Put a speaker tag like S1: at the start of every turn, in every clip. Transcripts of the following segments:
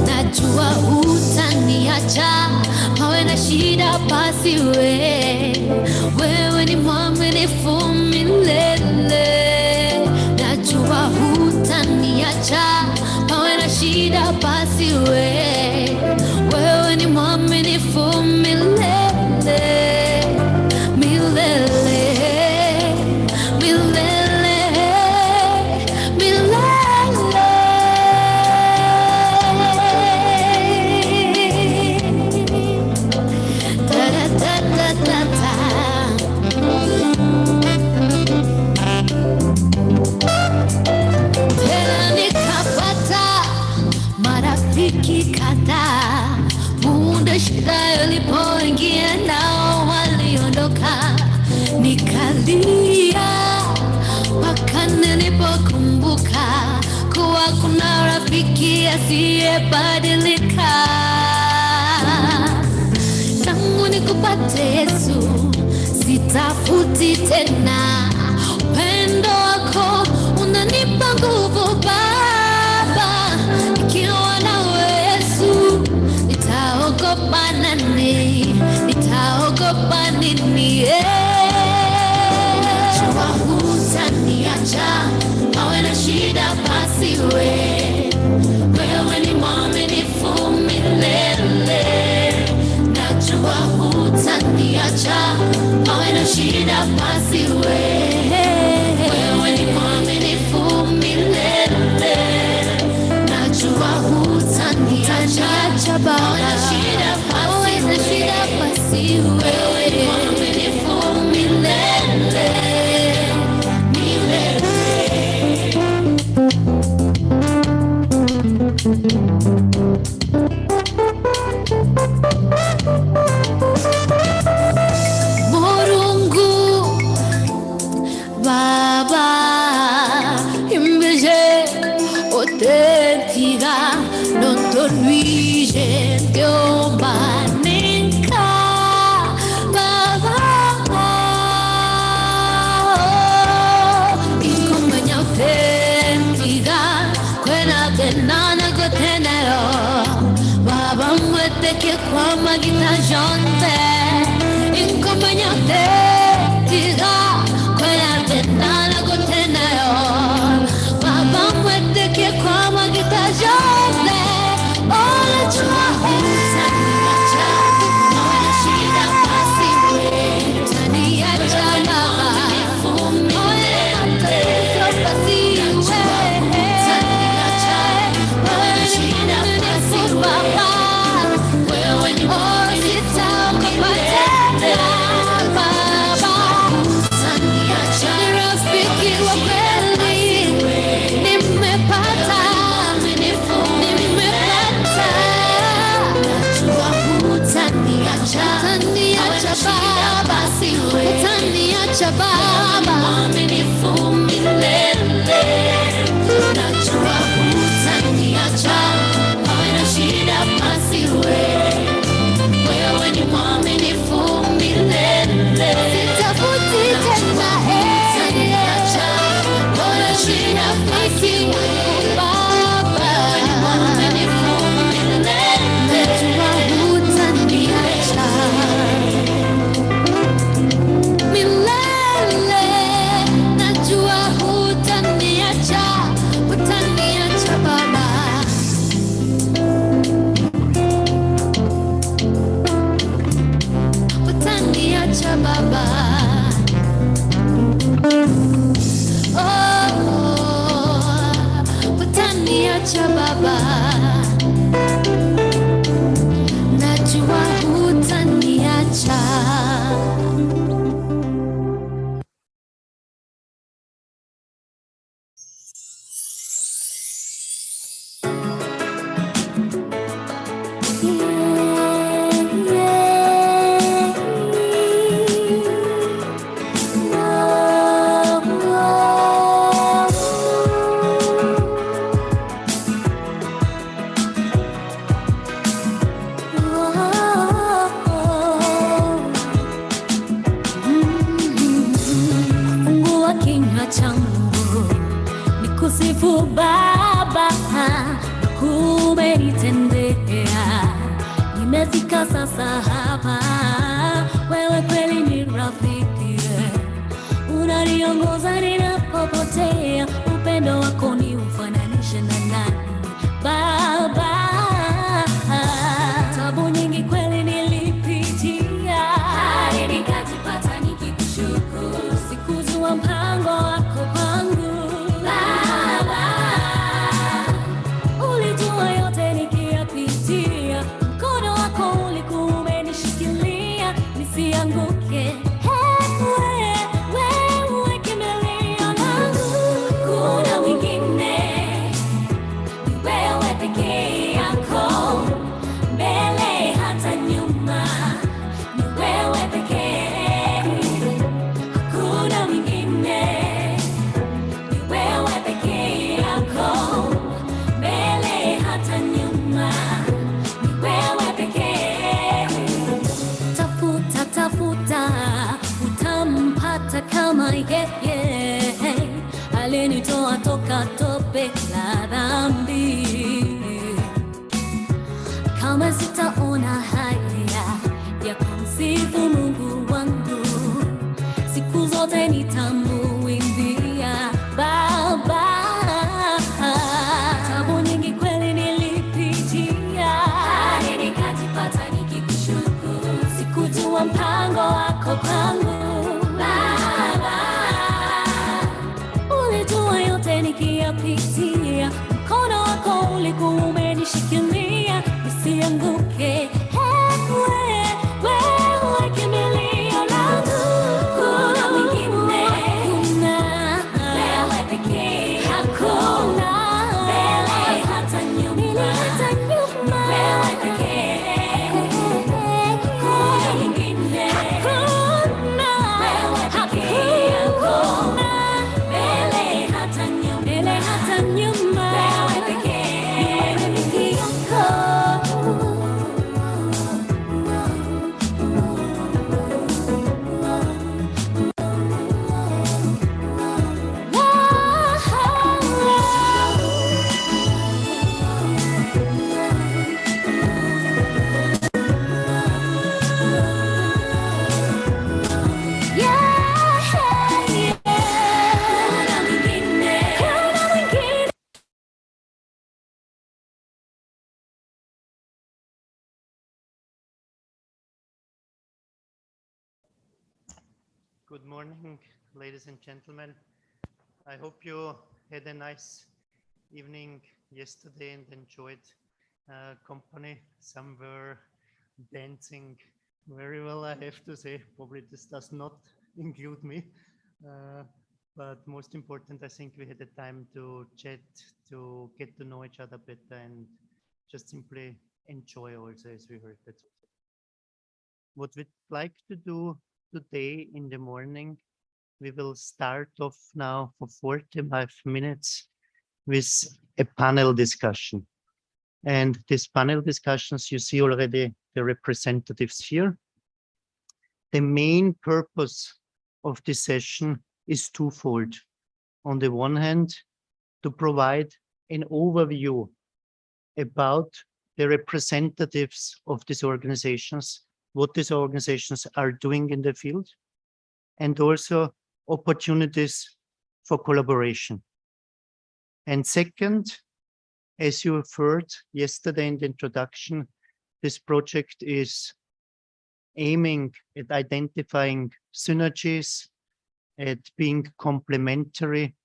S1: Najua hutaniacha, pawe na shida basi wewe ni mwaminifu milele. Najua hutaniacha, pawe na shida basi wewe ni mwaminifu milele. Shida ilipoingia nao waliondoka, nikalia mpaka nilipokumbuka kuwa kuna rafiki asiyebadilika. Tangu nikupate Yesu, sitafuti tena. Upendo wako unanipa nguvu Baba, nikiwa nawe Yesu nitaogopa nini? Nitaogopa nini? Najua hutaniacha, pawe na shida basi wewe ni mwaminifu milele. Najua hutaniacha, pawe na shida basi wewe ni mwaminifu milele. Najua hutaniacha, pawe na shida basi wewe ni mwaminifu milele. Morungu Baba imbeje otentira noto luije Diomba ninka Baba ikomanya otentira kwena benana gotenero Baba mwete ke kwa magita jonte ikomanya otentira kwena benana gotenero Baba mwete ke kwa magita jonte Ola chua hutaniacha, pawe na shida basi hutaniacha Baba Baba mwaminifu milele. Najua hutaniacha, pawe na shida basi wewe ni mwaminifu milele. Sitafuti tena hutaniacha, pawe na shida basi Baba ni mwaminifu milele. Najua hutaniacha Baba, oh, utaniacha Baba, najua hutaniacha. Kinywa changu nikusifu Baba. Baba, umenitendea, nimefika sasa hapa. Wewe kweli ni rafiki, unaniongoza ninapopotea. Upendo wako ni ufananishe na nani Baba? Tabu nyingi kweli nilipitia, hadi nikajipata nikikushukuru. Sikujua mpango wako kwangu Baba, ulijua yote nikiyapitia. Mkono wako ulikuwa umenishikilia nisianguke. Wewe kimbilio langu, kuna mwingine, ni wewe pekee yako, mbele hata nyuma, ni wewe pekee, hakuna mwingine, ni wewe pekee yako, mbele hata nyuma, ni wewe pekee. Tafuta utampata kama yeye alinitoa toka tope la dhambi. Kama sitaona haya ya kumsifu Mungu wangu, siku zote nitamuimbia Baba. Tabu nyingi kweli nilipitia, hadi nikajipata nikikushukuru. Sikujua mpango wako kwangu Baba, ulijua yote nikiyapitia. Mkono wako ulikuwa umenishikilia nisianguke. Wewe kimbilio langu, kuna mwingine, wewe pekee, hakuna mbele hata nyuma, wewe pekee, kuna mwingine, wewe pekee yako, mbele hata nyuma, wewe pekee yako.
S2: Good morning, ladies and gentlemen. I hope you had a nice evening yesterday and enjoyed company. Some were dancing very well, I have to say. Probably this does not include me. But most important, I think we had the time to chat, to get to know each other better and just simply enjoy also, as we heard. That's what we'd like to do today in the morning. We will start off now for 45 minutes with a panel discussion. And these panel discussions, you see already the representatives here. The main purpose of this session is twofold. On the one hand, to provide an overview about the representatives of these organizations, what these organizations are doing in the field, and also opportunities for collaboration. And second, as you have heard yesterday in the introduction, this project is aiming at identifying synergies, at being complementary,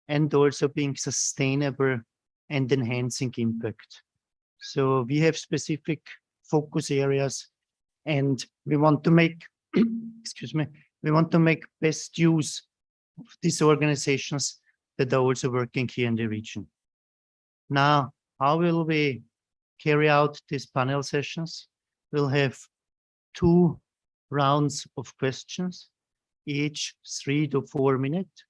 S2: and also being sustainable and enhancing impact. So we have specific focus areas, and we want to make, excuse me, we want to make best use of these organizations that are also working here in the region. Now, how will we carry out these panel sessions? We'll have 2 rounds of questions, each 3 to 4 minutes.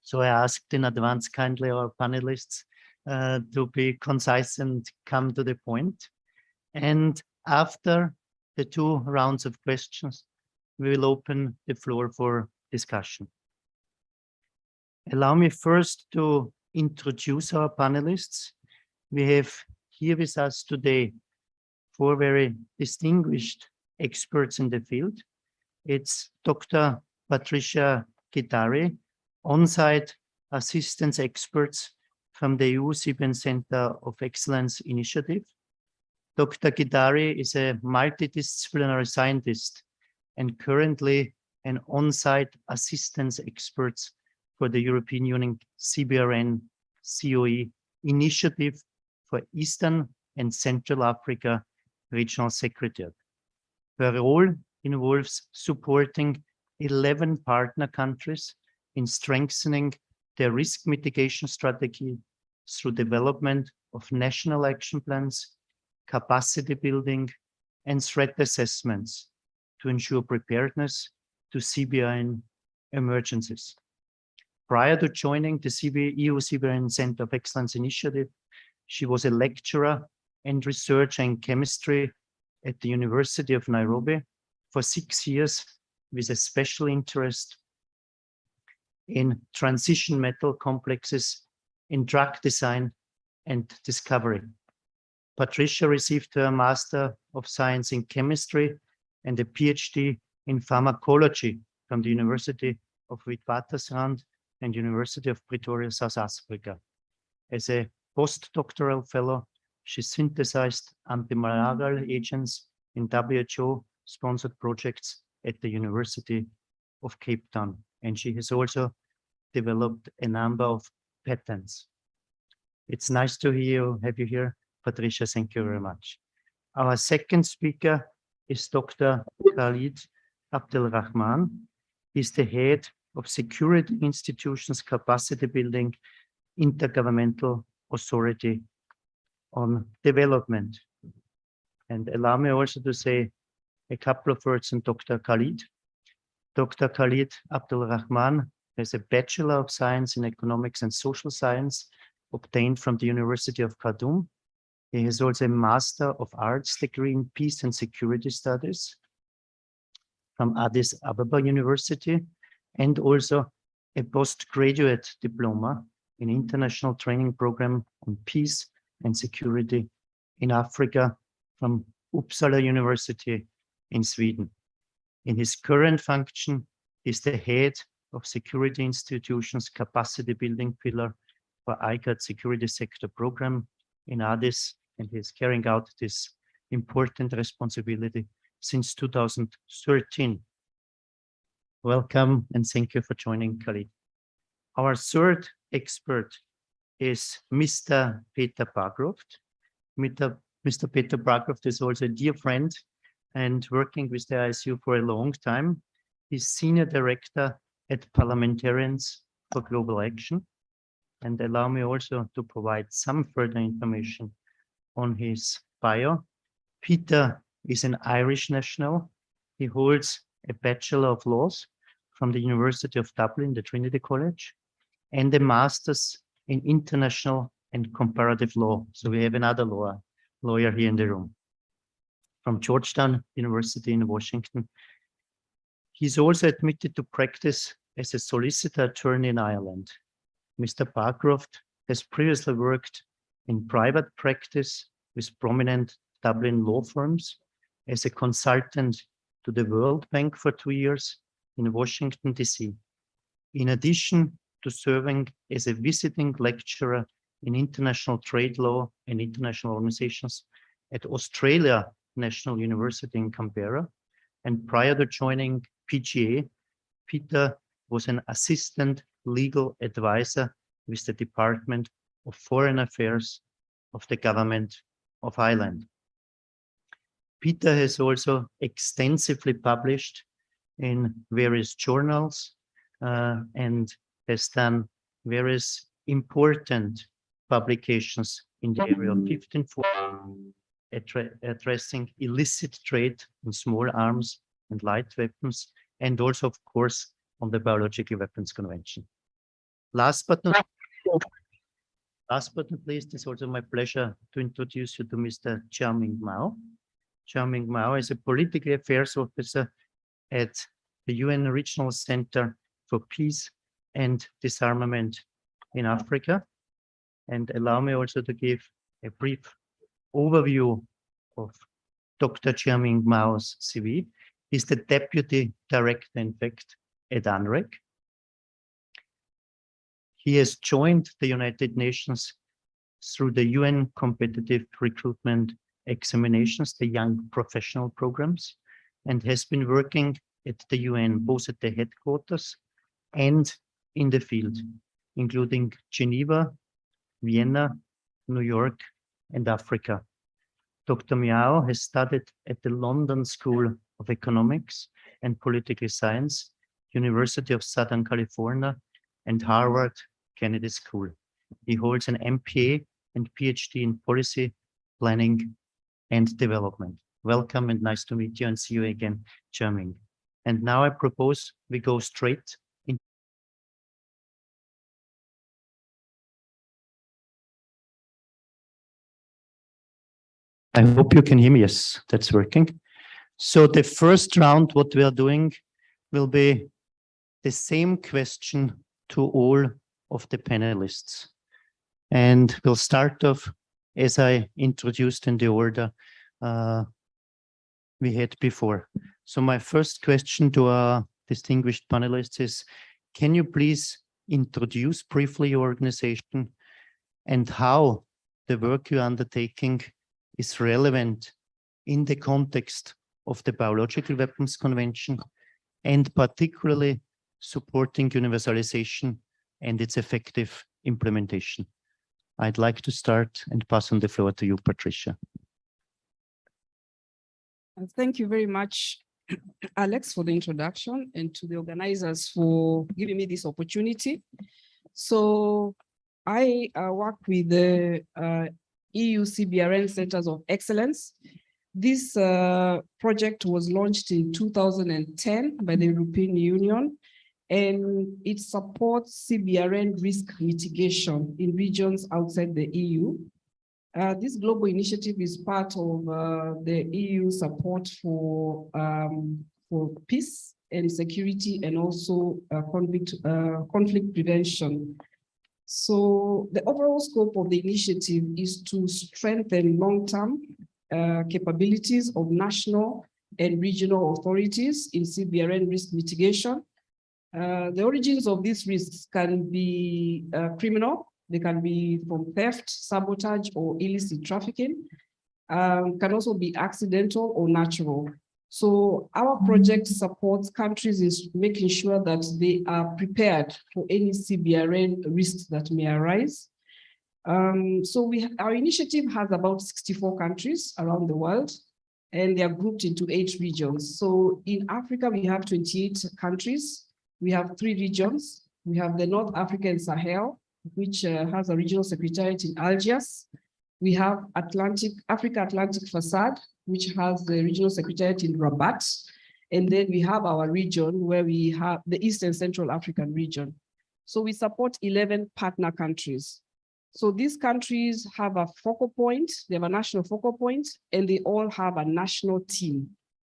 S2: So I asked in advance kindly our panelists to be concise and come to the point. And after the 2 rounds of questions, we will open the floor for discussion. Allow me first to introduce our panelists. We have here with us today 4 very distinguished experts in the field. It's Dr. Patricia Gitari, on-site assistance experts from the EU CBN Center of Excellence Initiative. Dr. Gitari is a multidisciplinary scientist and currently an on-site assistance expert for the European Union CBRN COE initiative for Eastern and Central Africa Regional Secretariat. Her role involves supporting 11 partner countries in strengthening their risk mitigation strategy through development of national action plans, capacity building, and threat assessments to ensure preparedness to CBRN emergencies. Prior to joining the EU CBRN Center of Excellence Initiative, she was a lecturer and researcher in chemistry at the University of Nairobi for 6 years with a special interest in transition metal complexes in drug design and discovery. Patricia received her Master of Science in Chemistry and a PhD in Pharmacology from the University of Witwatersrand and University of Pretoria, South Africa. As a postdoctoral fellow, she synthesized antimalarial agents in WHO-sponsored projects at the University of Cape Town, and she has also developed a number of patents. It's nice to have you here, Patricia. Thank you very much. Our second speaker is Dr. Khalid Abdelrahman. He's the head of Security Institutions Capacity Building Intergovernmental Authority on Development. And allow me also to say a couple of words on Dr. Khalid. Dr. Khalid Abdelrahman has a Bachelor of Science in Economics and Social Science obtained from the University of Khartoum. He has also a Master of Arts degree in Peace and Security Studies from Addis Ababa University, and also a postgraduate diploma in International Training Program on Peace and Security in Africa from Uppsala University in Sweden. In his current function, he is the head of Security Institutions Capacity Building Pillar for IGAD Security Sector Program in Addis, and he is carrying out this important responsibility since 2013. Welcome and thank you for joining, Khalid. Our third expert is Mr. Peter Barcroft. Mr. Peter Barcroft is also a dear friend and working with the ISU for a long time. He's Senior Director at Parliamentarians for Global Action. And allow me also to provide some further information on his bio. Peter is an Irish national. He holds a Bachelor of Laws from the University of Dublin, the Trinity College, and a Master's in International and Comparative Law. So we have another lawyer here in the room from Georgetown University in Washington. He's also admitted to practice as a solicitor attorney in Ireland. Mr. Barcroft has previously worked in private practice with prominent Dublin law firms as a consultant to the World Bank for 2 years in Washington, D.C. In addition to serving as a visiting lecturer in international trade law and international organizations at Australia National University in Canberra, and prior to joining PGA, Peter was an assistant legal advisor with the Department of Foreign Affairs of the Government of Ireland. Peter has also extensively published in various journals and has done various important publications in the area of 1540, addressing illicit trade in small arms and light weapons, and also, of course, on the Biological Weapons Convention. Last but not least, it's also my pleasure to introduce you to Mr. Jiaming Mao. Jiaming Mao is a political affairs officer at the UN Regional Center for Peace and Disarmament in Africa. And allow me also to give a brief overview of Dr. Jiaming Mao's CV. He's the Deputy Director, in fact, at UNREC. He has joined the United Nations through the UN competitive recruitment examinations, the young professional programs, and has been working at the UN, both at the headquarters and in the field, including Geneva, Vienna, New York, and Africa. Dr. Miao has studied at the London School of Economics and Political Science, University of Southern California, and Harvard Kennedy School. He holds an MPA and PhD in Policy, Planning, and Development. Welcome and nice to meet you and see you again, Jiaming. And now I propose we go straight in. I hope you can hear me. Yes, that's working. So the first round, what we are doing will be the same question to all of the panelists. And we'll start off as I introduced in the order we had before. So my first question to our distinguished panelists is, can you please introduce briefly your organization and how the work you're undertaking is relevant in the context of the Biological Weapons Convention, and particularly supporting universalization and its effective implementation? I'd like to start and pass on the floor to you, Patricia.
S3: Thank you very much, Alex, for the introduction, and to the organizers for giving me this opportunity. So I work with the EU CBRN Centers of Excellence. This project was launched in 2010 by the European Union, and it supports CBRN risk mitigation in regions outside the EU. This global initiative is part of the EU support for peace and security, and also conflict prevention. So the overall scope of the initiative is to strengthen long-term capabilities of national and regional authorities in CBRN risk mitigation. The origins of these risks can be criminal. They can be from theft, sabotage, or illicit trafficking. Can also be accidental or natural. So our project supports countries in making sure that they are prepared for any CBRN risks that may arise. So our initiative has about 64 countries around the world, and they are grouped into 8 regions. So in Africa, we have 28 countries. We have 3 regions. We have the North African Sahel, which has a regional secretariat in Algiers. We have Africa-Atlantic Facade, which has the regional secretariat in Rabat. And then we have our region where we have the East and Central African region. So we support 11 partner countries. So these countries have a focal point, they have a national focal point, and they all have a national team.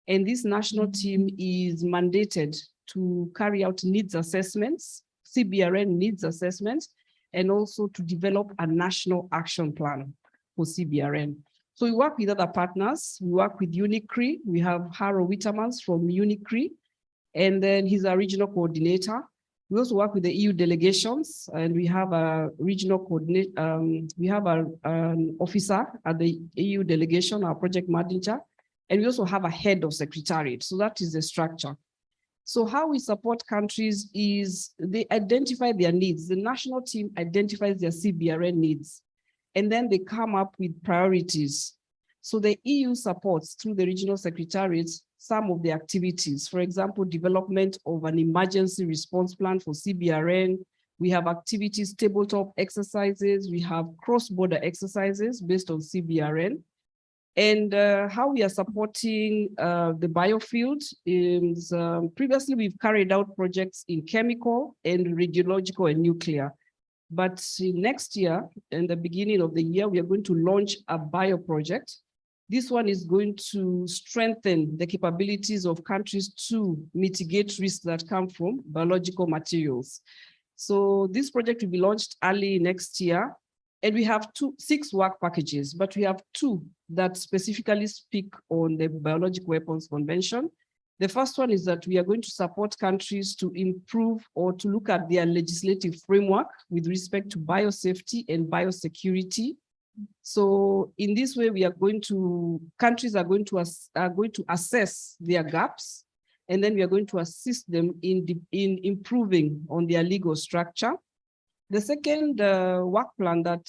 S3: And this national team is mandated to carry out needs assessments, CBRN needs assessments, and also to develop a national action plan for CBRN. So we work with other partners. We work with UNICRI. We have Haro Wittermans from UNICRI, and then he's a regional coordinator. We also work with the EU delegations, and we have a regional coordinator. We have an officer at the EU delegation, our project manager, and we also have a head of secretariat. So that is the structure. So how we support countries is they identify their needs. The national team identifies their CBRN needs, and then they come up with priorities. So the EU supports through the regional secretariats some of the activities. For example, development of an emergency response plan for CBRN. We have activities, tabletop exercises. We have cross-border exercises based on CBRN. And how we are supporting the biofield is previously we've carried out projects in chemical and radiological and nuclear. But next year, in the beginning of the year, we are going to launch a bio project. This one is going to strengthen the capabilities of countries to mitigate risks that come from biological materials. So this project will be launched early next year. And we have 6 work packages, but we have 2 that specifically speak on the Biological Weapons Convention. The first one is that we are going to support countries to improve or to look at their legislative framework with respect to biosafety and biosecurity. So in this way, countries are going to assess their gaps, and then we are going to assist them in improving on their legal structure. The second work plan that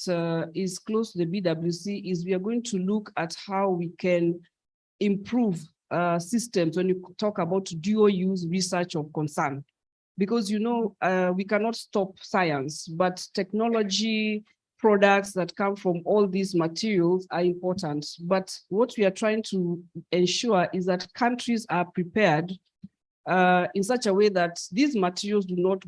S3: is close to the BWC is we are going to look at how we can improve systems when you talk about dual use research of concern. Because, we cannot stop science, but technology, products that come from all these materials are important. But what we are trying to ensure is that countries are prepared in such a way that these materials do not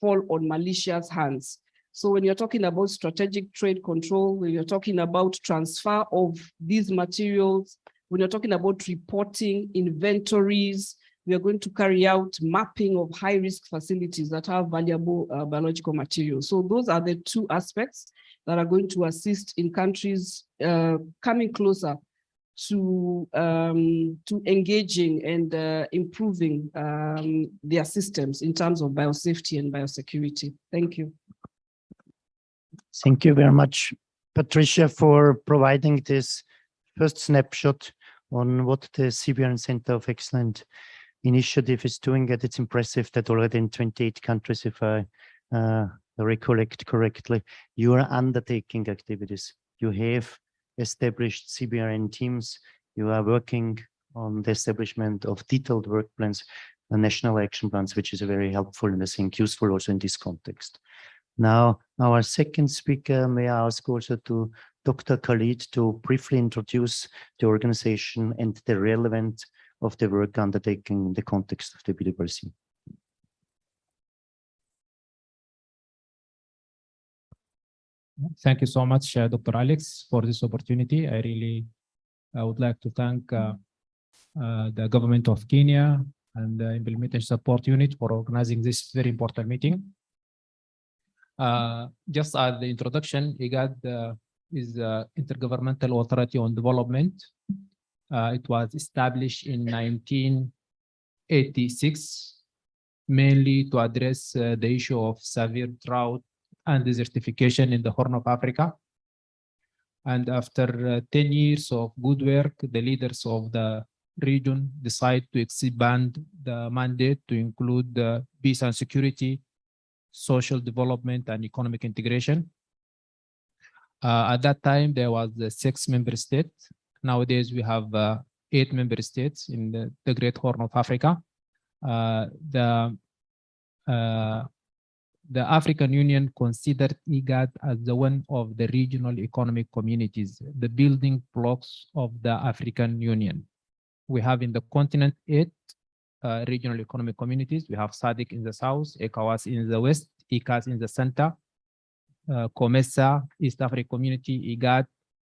S3: fall on malicious hands. So when you're talking about strategic trade control, when you're talking about transfer of these materials, when you're talking about reporting, inventories, we are going to carry out mapping of high-risk facilities that have valuable biological materials. So those are the 2 aspects that are going to assist in countries coming closer to engaging and improving their systems in terms of biosafety and biosecurity. Thank you.
S2: Thank you very much, Patricia, for providing this first snapshot on what the CBRN Center of Excellence initiative is doing. And it's impressive that already in 28 countries, if I recollect correctly, you are undertaking activities. You have established CBRN teams. You are working on the establishment of detailed work plans and national action plans, which is very helpful and I think useful also in this context. Now, our second speaker, may I ask also to Dr. Khalid to briefly introduce the organization and the relevance of the work undertaken in the context of the BWC.
S4: Thank you so much, Dr. Alex, for this opportunity. I would like to thank the government of Kenya and the Implementation Support Unit for organizing this very important meeting. Just as the introduction, IGAD is the Intergovernmental Authority on Development. It was established in 1986, mainly to address the issue of severe drought and desertification in the Horn of Africa. And after 10 years of good work, the leaders of the region decide to expand the mandate to include peace and security, social development, and economic integration. At that time, there was 6 member states. Nowadays, we have 8 member states in the Great Horn of Africa. The African Union considered IGAD as one of the regional economic communities, the building blocks of the African Union. We have in the continent 8 regional economic communities. We have SADC in the south, ECOWAS in the west, ECAS in the center, COMESA, East African Community, IGAD,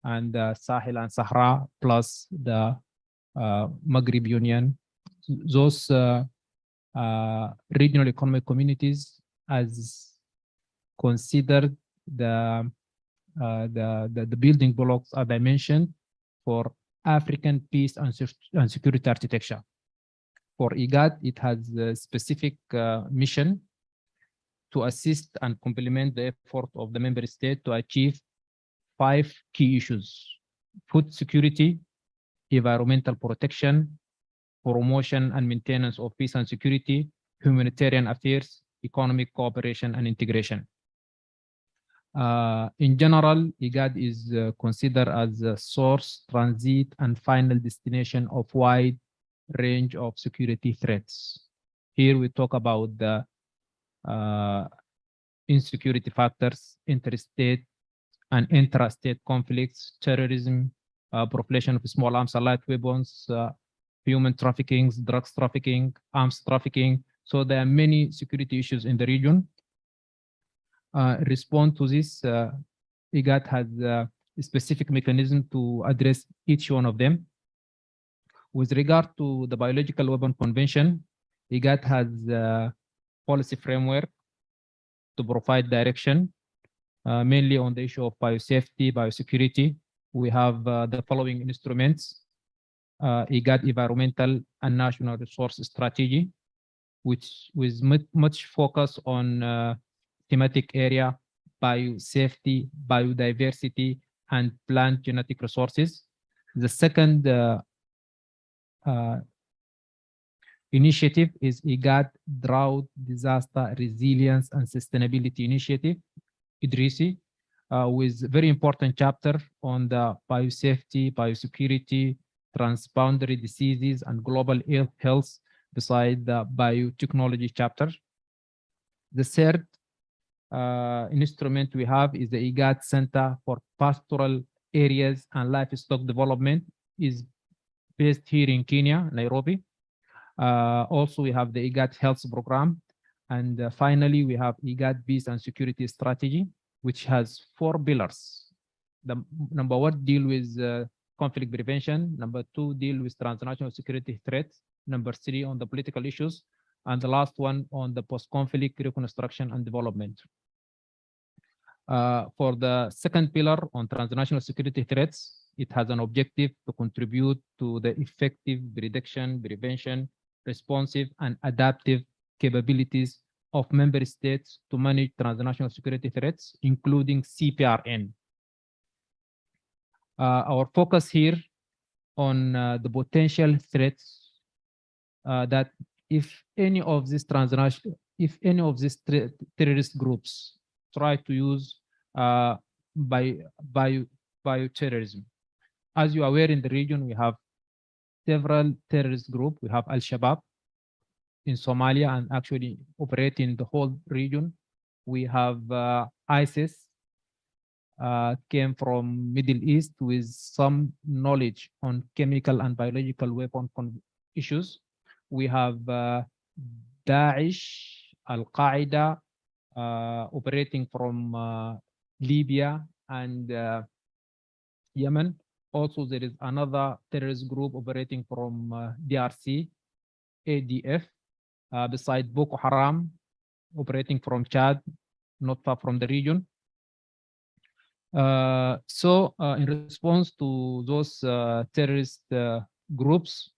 S4: and Sahel and Sahara, plus the Maghreb Union. Those regional economic communities as considered the building blocks, as I mentioned, for African peace and security architecture. For IGAD, it has a specific mission to assist and complement the effort of the member state to achieve 5 key issues: food security, environmental protection, promotion and maintenance of peace and security, humanitarian affairs, economic cooperation and integration. In general, IGAD is considered as a source, transit, and final destination of wide range of security threats. Here we talk about the insecurity factors, interstate and intrastate conflicts, terrorism, proliferation of small arms and light weapons, human trafficking, drugs trafficking, arms trafficking. So there are many security issues in the region. Respond to this, IGAD has a specific mechanism to address each one of them. With regard to the Biological Weapon Convention, IGAD has a policy framework to provide direction mainly on the issue of biosafety, biosecurity. We have the following instruments: IGAD Environmental and National Resource Strategy, which with much focus on thematic area, biosafety, biodiversity, and plant genetic resources. The second initiative is IGAD Drought, Disaster, Resilience, and Sustainability Initiative, IDRISI, with very important chapter on the biosafety, biosecurity, transboundary diseases, and global health, beside the biotechnology chapter. The third instrument we have is the IGAD Center for Pastoral Areas and Livestock Development, is based here in Kenya, Nairobi. Also, we have the IGAD Health Program. And finally, we have IGAD Peace and Security Strategy, which has 4 pillars. The number 1 deal with conflict prevention. Number 2 deal with transnational security threats. Number 3 on the political issues. And the last one on the post-conflict reconstruction and development. For the second pillar on transnational security threats, it has an objective to contribute to the effective reduction, prevention, responsive, and adaptive capabilities of member states to manage transnational security threats, including CPRN. Our focus here on the potential threats that if any of these terrorist groups try to use bioterrorism. As you are aware, in the region, we have several terrorist groups. We have Al-Shabaab in Somalia and actually operating the whole region. We have ISIS, came from Middle East with some knowledge on chemical and biological weapon issues. We have Daesh, Al-Qaeda, operating from Libya and Yemen. Also, there is another terrorist group operating from DRC, ADF, beside Boko Haram, operating from Chad, not far from the region. In response to those terrorist groups,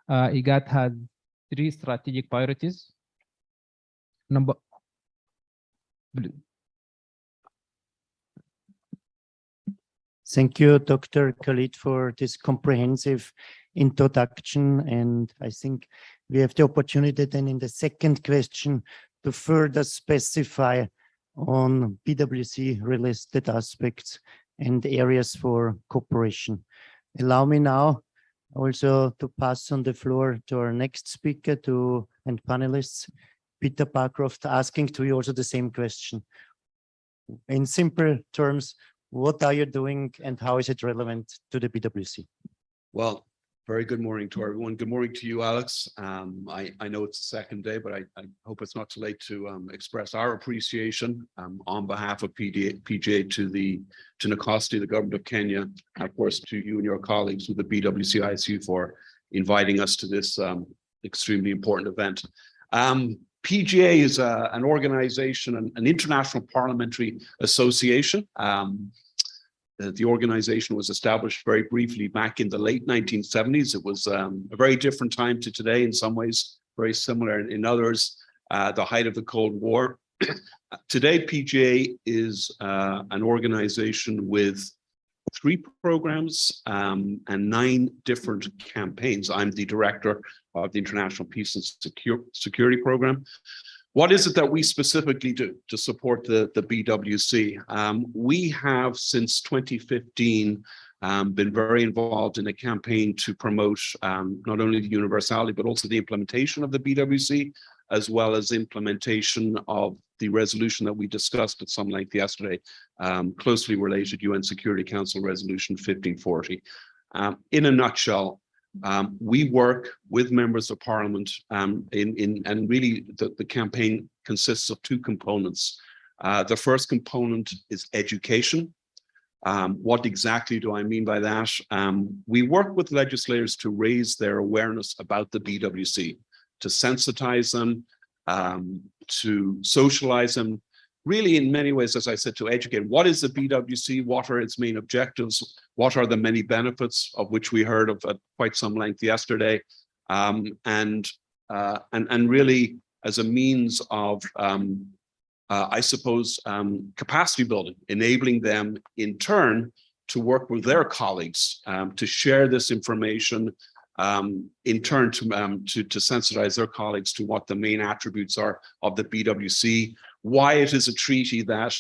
S4: IGAD had 3 strategic priorities.
S2: Thank you, Dr. Khalid, for this comprehensive introduction. And I think we have the opportunity then in the second question to further specify on BWC related aspects and areas for cooperation. Allow me now also to pass on the floor to our next speaker and panelists, Peter Barcroft, asking to you also the same question. In simple terms, what are you doing and how is it relevant to the BWC?
S5: Well, very good morning to everyone. Good morning to you, Alex. I know it's the second day, but I hope it's not too late to express our appreciation on behalf of PGA to Nkosti, the government of Kenya, and of course to you and your colleagues with the BWC ISU for inviting us to this extremely important event. PGA is an organization, an international parliamentary association. The organization was established very briefly back in the late 1970s. It was a very different time to today, in some ways very similar in others, the height of the Cold War. Today, PGA is an organization with 3 programs and 9 different campaigns. I'm the director of the International Peace and Security Program. What is it that we specifically do to support the BWC? We have, since 2015, been very involved in a campaign to promote not only the universality, but also the implementation of the BWC, as well as implementation of the resolution that we discussed at some length yesterday, closely related UN Security Council Resolution 1540. In a nutshell, we work with members of parliament and really the campaign consists of 2 components. The first component is education. What exactly do I mean by that? We work with legislators to raise their awareness about the BWC, to sensitize them, to socialize them, really in many ways, as I said, to educate. What is the BWC? What are its main objectives? What are the many benefits of which we heard of at quite some length yesterday? And really as a means of, I suppose, capacity building, enabling them in turn to work with their colleagues to share this information, in turn to sensitize their colleagues to what the main attributes are of the BWC, why it is a treaty that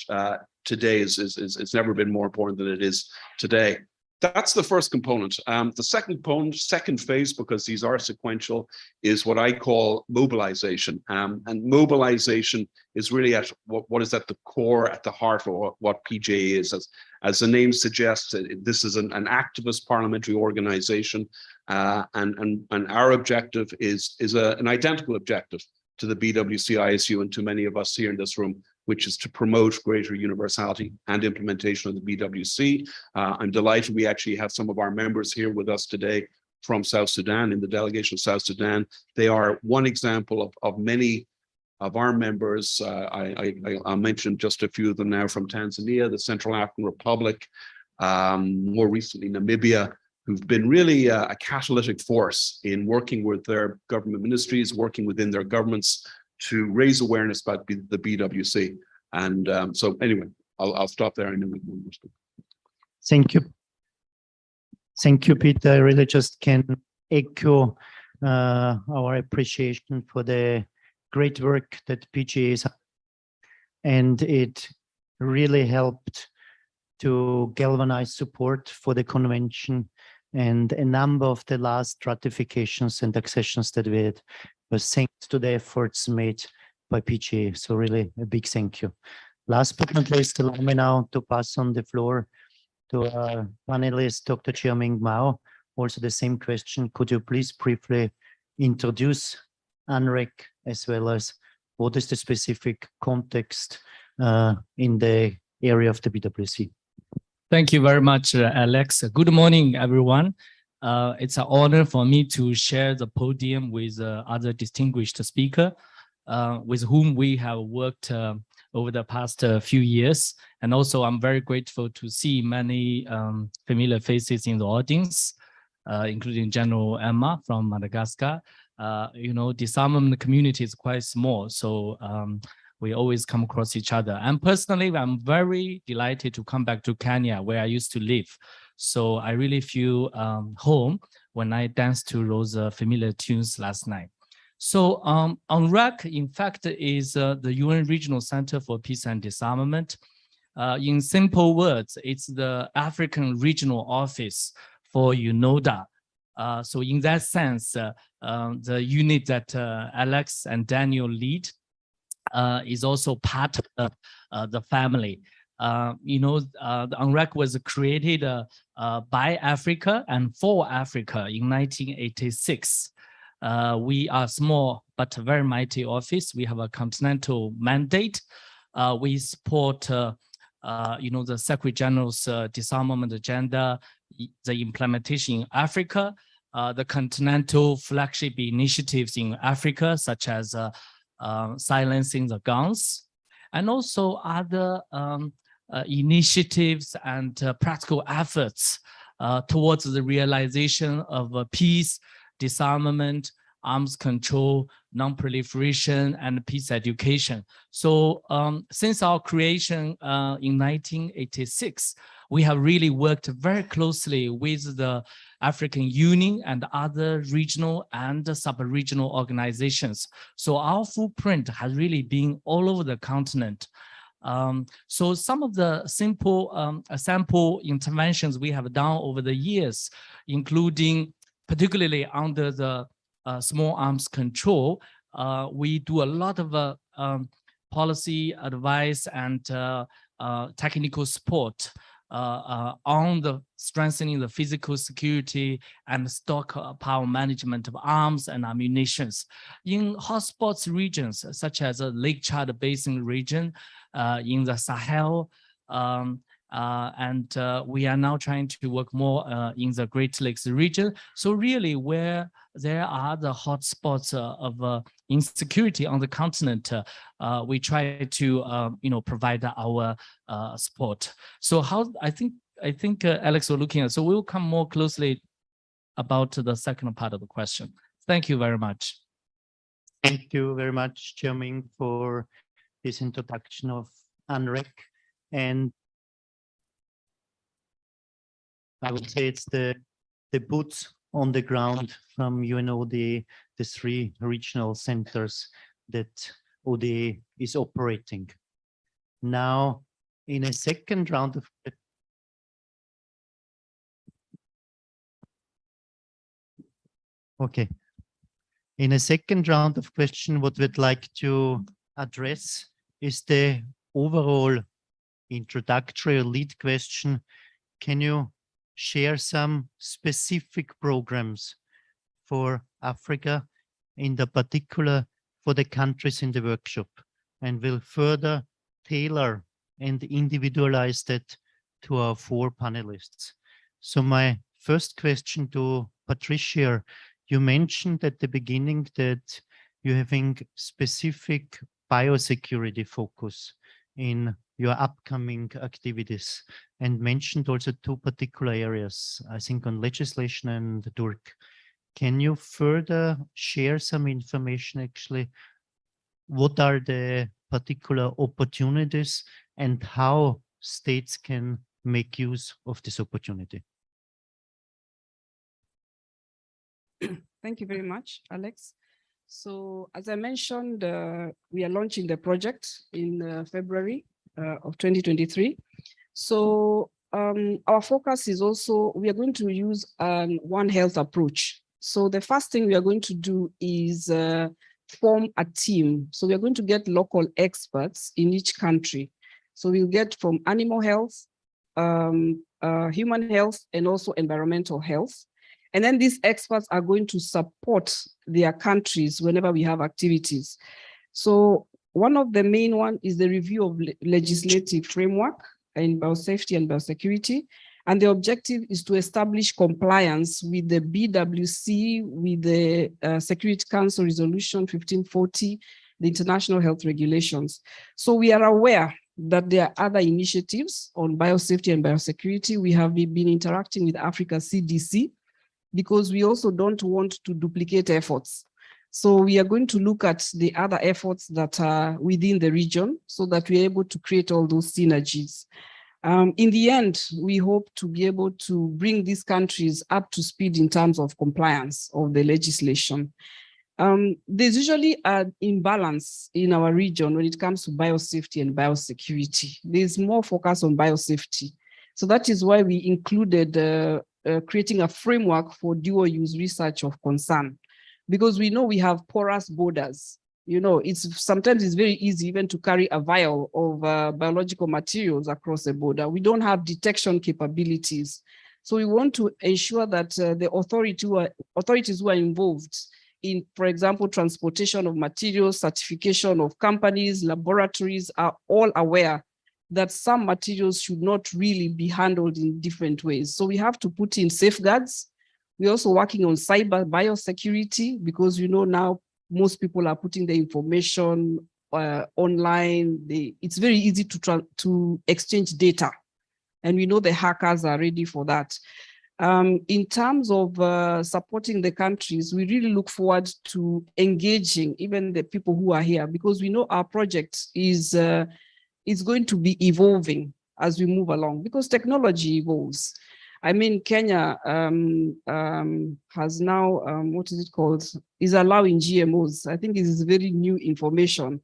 S5: today it's never been more important than it is today. That's the first component. The second component, second phase, because these are sequential, is what I call mobilization. And mobilization is really at what is at the core, at the heart of what PJA is. As the name suggests, this is an activist parliamentary organization, and our objective is an identical objective to the BWC ISU and to many of us here in this room, which is to promote greater universality and implementation of the BWC. I'm delighted we actually have some of our members here with us today from South Sudan, in the delegation of South Sudan. They are one example of many of our members. I'll mention just a few of them now, from Tanzania, the Central African Republic, more recently Namibia, who've been really a catalytic force in working with their government ministries, working within their governments to raise awareness about the BWC. And so anyway, I'll stop there and then we can move on.
S6: Thank you. Thank you, Peter. I really just can echo our appreciation for the great work that PGA is, and it really helped to galvanize support for the convention, and a number of the last ratifications and accessions that we had was thanks to the efforts made by PGA. So really a big thank you. Last but not least, allow me now to pass on the floor to our panelist, Dr. Chiao-Ming Mao. Also the same question, could you please briefly introduce ANREC, as well as what is the specific context in the area of the BWC?
S7: Thank you very much, Alex. Good morning, everyone. It's an honor for me to share the podium with other distinguished speaker with whom we have worked over the past few years. And also, I'm very grateful to see many familiar faces in the audience, including General Emma from Madagascar. You know, disarmament community is quite small, so we always come across each other. And personally, I'm very delighted to come back to Kenya, where I used to live. So I really feel home when I danced to those familiar tunes last night. So UNREC, in fact, is the UN Regional Center for Peace and Disarmament. In simple words, it's the African Regional Office for UNODA. So in that sense, the unit that Alex and Daniel lead is also part of the family. You know, the UNREC was created by Africa and for Africa in 1986. We are small but very mighty office. We have a continental mandate. We support, you know, the Secretary General's disarmament agenda, the implementation in Africa, the continental flagship initiatives in Africa, such as silencing the guns, and also other initiatives and practical efforts towards the realization of peace, disarmament, arms control, non-proliferation, and peace education. So since our creation in 1986, we have really worked very closely with the African Union and other regional and sub-regional organizations. So our footprint has really been all over the continent. So some of the simple sample interventions we have done over the years, including particularly under the small arms control, we do a lot of policy advice and technical support on the strengthening the physical security and stockpile management of arms and ammunitions. In hotspots regions, such as the Lake Chad Basin region, in the Sahel, and we are now trying to work more in the Great Lakes region. So really, where there are the hotspots of insecurity on the continent, we try to provide our support. So how I think Alex, we're looking at. So we'll come more closely about the second part of the question. Thank you very much.
S6: Thank you very much, Chairman, for this introduction of UNREC. And I would say it's the boots on the ground from UNODA, the 3 regional centers that ODA is operating. Now, in a second round of okay. In a second round of question, what we'd like to address is the overall introductory or lead question. Can you share some specific programs for Africa, in the particular for the countries in the workshop, and will further tailor and individualize that to our 4 panelists? So my first question to Patricia, you mentioned at the beginning that you're having specific biosecurity focus in your upcoming activities, and mentioned also 2 particular areas, I think on legislation and DURC. Can you further share some information actually? What are the particular opportunities and how states can make use of this opportunity?
S3: Thank you very much, Alex. So as I mentioned, we are launching the project in February of 2023. So our focus is also, we are going to use One Health approach. So the first thing we are going to do is form a team. So we are going to get local experts in each country. So we'll get from animal health, human health, and also environmental health. And then these experts are going to support their countries whenever we have activities. So one of the main one is the review of legislative framework in biosafety and biosecurity. And the objective is to establish compliance with the BWC, with the Security Council Resolution 1540, the international health regulations. So we are aware that there are other initiatives on biosafety and biosecurity. We have been interacting with Africa CDC, because we also don't want to duplicate efforts. So we are going to look at the other efforts that are within the region so that we're able to create all those synergies. In the end, we hope to be able to bring these countries up to speed in terms of compliance of the legislation. There's usually an imbalance in our region when it comes to biosafety and biosecurity. There's more focus on biosafety. So that is why we included creating a framework for dual use research of concern, because we know we have porous borders. You know, sometimes it's very easy even to carry a vial of biological materials across the border. We don't have detection capabilities. So we want to ensure that the authorities who are involved in, for example, transportation of materials, certification of companies, laboratories, are all aware that some materials should not really be handled in different ways. So we have to put in safeguards. We're also working on cyber biosecurity, because you know now most people are putting the information online. It's very easy to exchange data, and we know the hackers are ready for that. In terms of supporting the countries, we really look forward to engaging even the people who are here, because we know our project is going to be evolving as we move along, because technology evolves. I mean, Kenya has now, what is it called? Is allowing GMOs. I think it is very new information.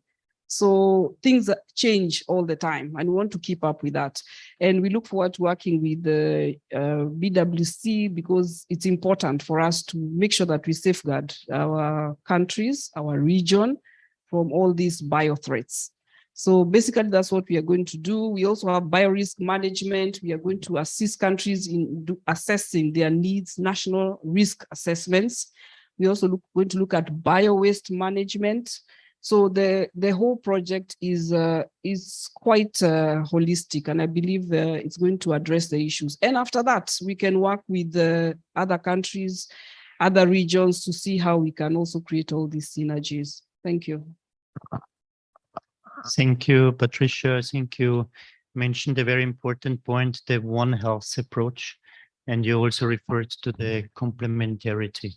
S3: So things change all the time, and we want to keep up with that. And we look forward to working with the BWC, because it's important for us to make sure that we safeguard our countries, our region, from all these bio threats. So basically, that's what we are going to do. We also have biorisk management. We are going to assist countries in assessing their needs, national risk assessments. We also going to look at bio-waste management. So the whole project is quite holistic, and I believe it's going to address the issues. And after that, we can work with other countries, other regions to see how we can also create all these synergies. Thank you.
S6: Thank you, Patricia. I think you mentioned a very important point, the One Health approach, and you also referred to the complementarity.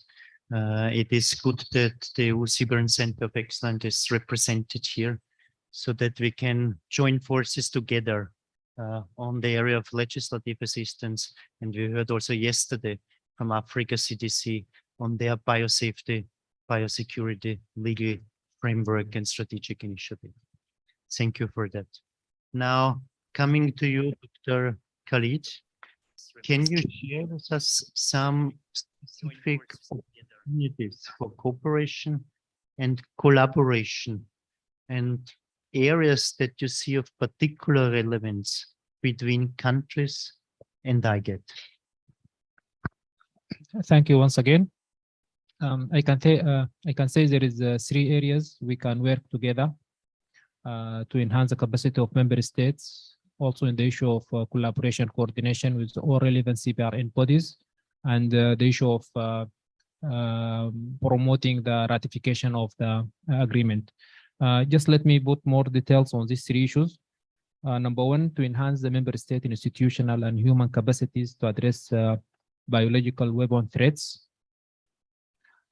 S6: It is good that the EU CBRN Center of Excellence is represented here so that we can join forces together on the area of legislative assistance. And we heard also yesterday from Africa CDC on their biosafety, biosecurity, legal framework and strategic initiative. Thank you for that. Now, coming to you, Dr. Khalid, can you share with us some specific opportunities for cooperation and collaboration and areas that you see of particular relevance between countries and IGAD?
S4: Thank you once again. I can say there is 3 areas we can work together to enhance the capacity of member states, also in the issue of collaboration coordination with all relevant CBRN bodies, and the issue of promoting the ratification of the agreement. Just let me put more details on these 3 issues. Number 1, to enhance the member state institutional and human capacities to address biological weapon threats.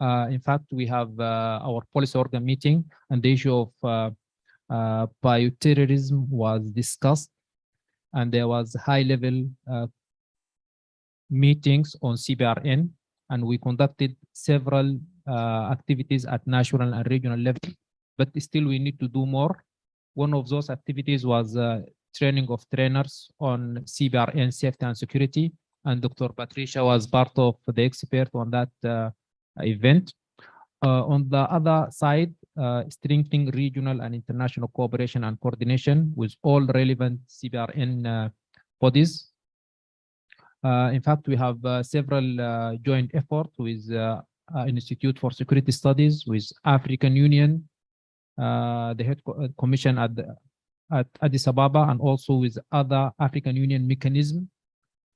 S4: In fact, we have our policy organ meeting, and the issue of bioterrorism was discussed, and there was high-level meetings on CBRN, and we conducted several activities at national and regional level, but still we need to do more. One of those activities was training of trainers on CBRN safety and security, and Dr. Patricia was part of the expert on that event. On the other side, strengthening regional and international cooperation and coordination with all relevant CBRN bodies. In fact, we have several joint efforts with Institute for Security Studies, with African Union, the head commission at Addis Ababa, and also with other African Union mechanism.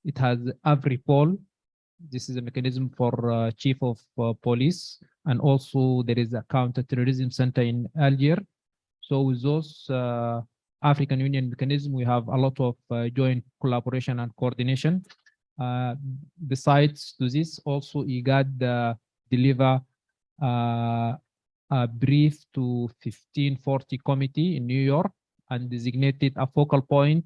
S4: It has AVRIPOL. This is a mechanism for chief of police, and also there is a counter-terrorism center in Algiers. So with those African Union mechanism, we have a lot of joint collaboration and coordination. Besides to this, also IGAD deliver a brief to 1540 committee in New York and designated a focal point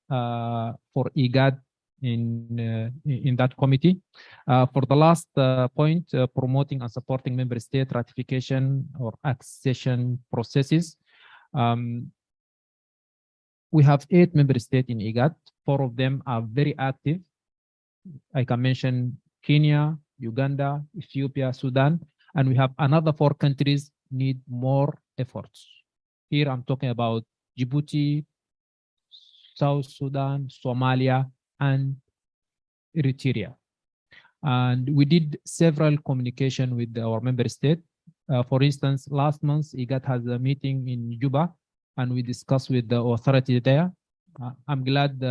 S4: for IGAD in that committee. For the last point, promoting and supporting member state ratification or accession processes. We have 8 member states in IGAD. 4 of them are very active. I can mention Kenya, Uganda, Ethiopia, Sudan, and we have another 4 countries need more efforts. Here I'm talking about Djibouti, South Sudan, Somalia, and Eritrea. And we did several communication with our member state. For instance, last month, IGAD has a meeting in Juba, and we discussed with the authority there. I'm glad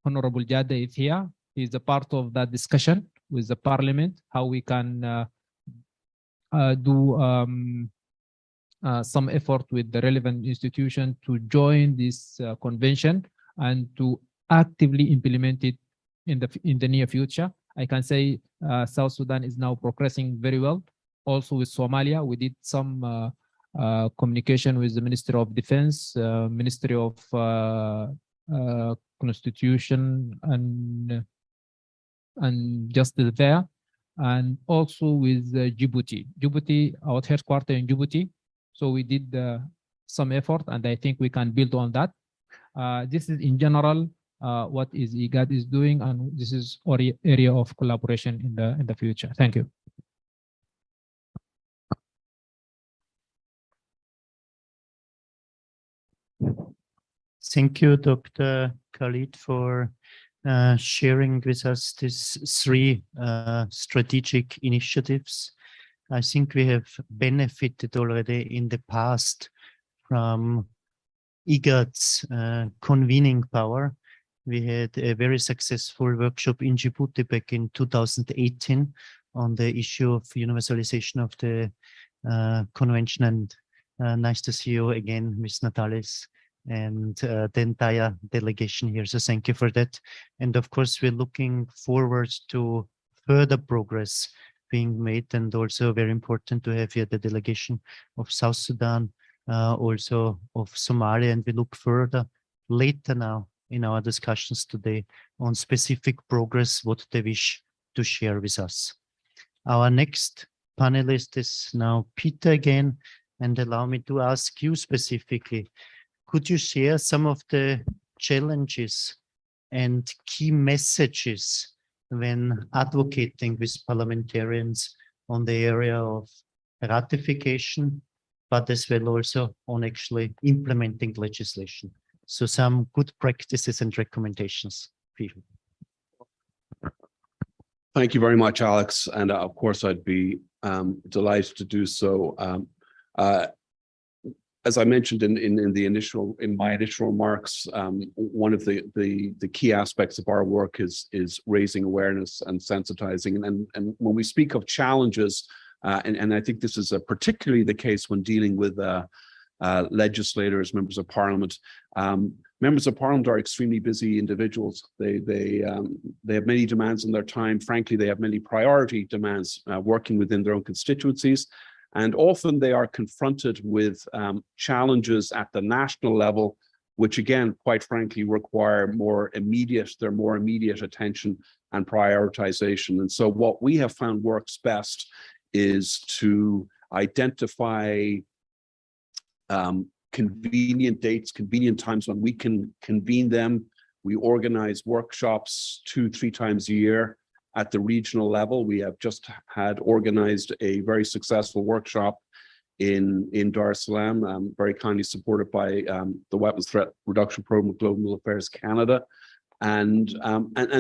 S4: Honorable Jade is here. He's a part of that discussion with the parliament, how we can do some effort with the relevant institution to join this convention and to actively implement it in the near future. I can say South Sudan is now progressing very well. Also with Somalia, we did some communication with the Ministry of Defense, Ministry of Constitution and Justice there, and also with Djibouti. Djibouti, our headquarters in Djibouti. So we did some effort, and I think we can build on that. This is in general what is IGAD is doing, and this is our area of collaboration in the future. Thank you.
S6: Thank you, Dr. Khalid, for sharing with us these 3 strategic initiatives. I think we have benefited already in the past from IGAD's convening power. We had a very successful workshop in Djibouti back in 2018 on the issue of universalization of the convention. And nice to see you again, Ms. Natalis, and the entire delegation here. So thank you for that. And of course, we're looking forward to further progress being made, and also very important to have here the delegation of South Sudan, also of Somalia, and we look further later now in our discussions today on specific progress, what they wish to share with us. Our next panelist is now Peter again, and allow me to ask you specifically, could you share some of the challenges and key messages when advocating with parliamentarians on the area of ratification, but as well also on actually implementing legislation? So some good practices and recommendations.
S5: Thank you very much, Alex. And of course, I'd be delighted to do so. As I mentioned in my initial remarks, one of the key aspects of our work is raising awareness and sensitizing. And when we speak of challenges, and I think this is particularly the case when dealing with legislators, members of parliament. Members of parliament are extremely busy individuals. They have many demands on their time. Frankly, they have many priority demands working within their own constituencies. And often they are confronted with challenges at the national level, which again, quite frankly, require more immediate attention and prioritization. And so what we have found works best is to identify convenient dates, convenient times when we can convene them. We organize workshops 2-3 times a year at the regional level. We have just had organized a very successful workshop in Dar es Salaam, very kindly supported by the Weapons Threat Reduction Program of Global Affairs Canada. And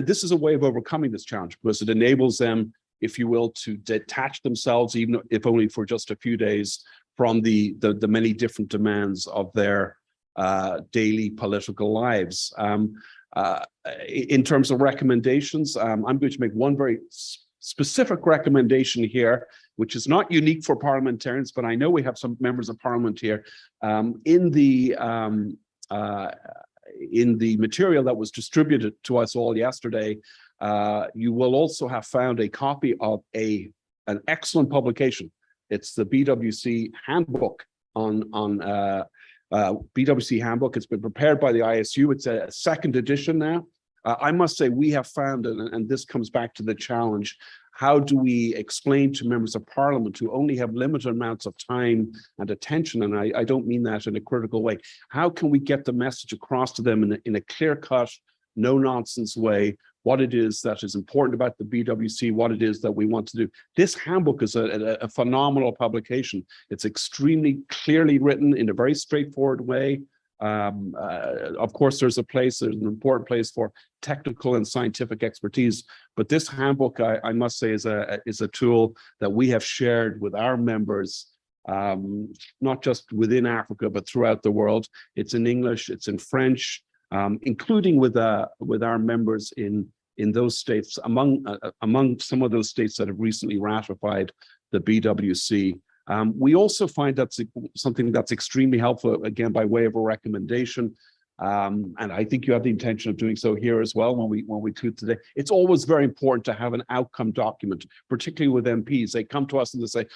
S5: this is a way of overcoming this challenge, because it enables them, if you will, to detach themselves, even if only for just a few days, from the many different demands of their daily political lives. In terms of recommendations, I'm going to make one very specific recommendation here, which is not unique for parliamentarians, but I know we have some members of parliament here. In the material that was distributed to us all yesterday, you will also have found a copy of an excellent publication. It's the BWC handbook on BWC handbook. It's been prepared by the ISU. It's a second edition now. I must say we have found, and this comes back to the challenge, how do we explain to members of parliament who only have limited amounts of time and attention, and I don't mean that in a critical way, how can we get the message across to them in a clear-cut, no-nonsense way, what it is that is important about the BWC, what it is that we want to do. This handbook is a phenomenal publication. It's extremely clearly written in a very straightforward way. Of course, there's an important place for technical and scientific expertise, but this handbook, I must say, is a tool that we have shared with our members, not just within Africa, but throughout the world. It's in English, it's in French, including with our members in those states, among some of those states that have recently ratified the BWC. We also find that's something that's extremely helpful, again, by way of a recommendation. And I think you have the intention of doing so here as well when we tweet today. It's always very important to have an outcome document, particularly with MPs. They come to us and they say,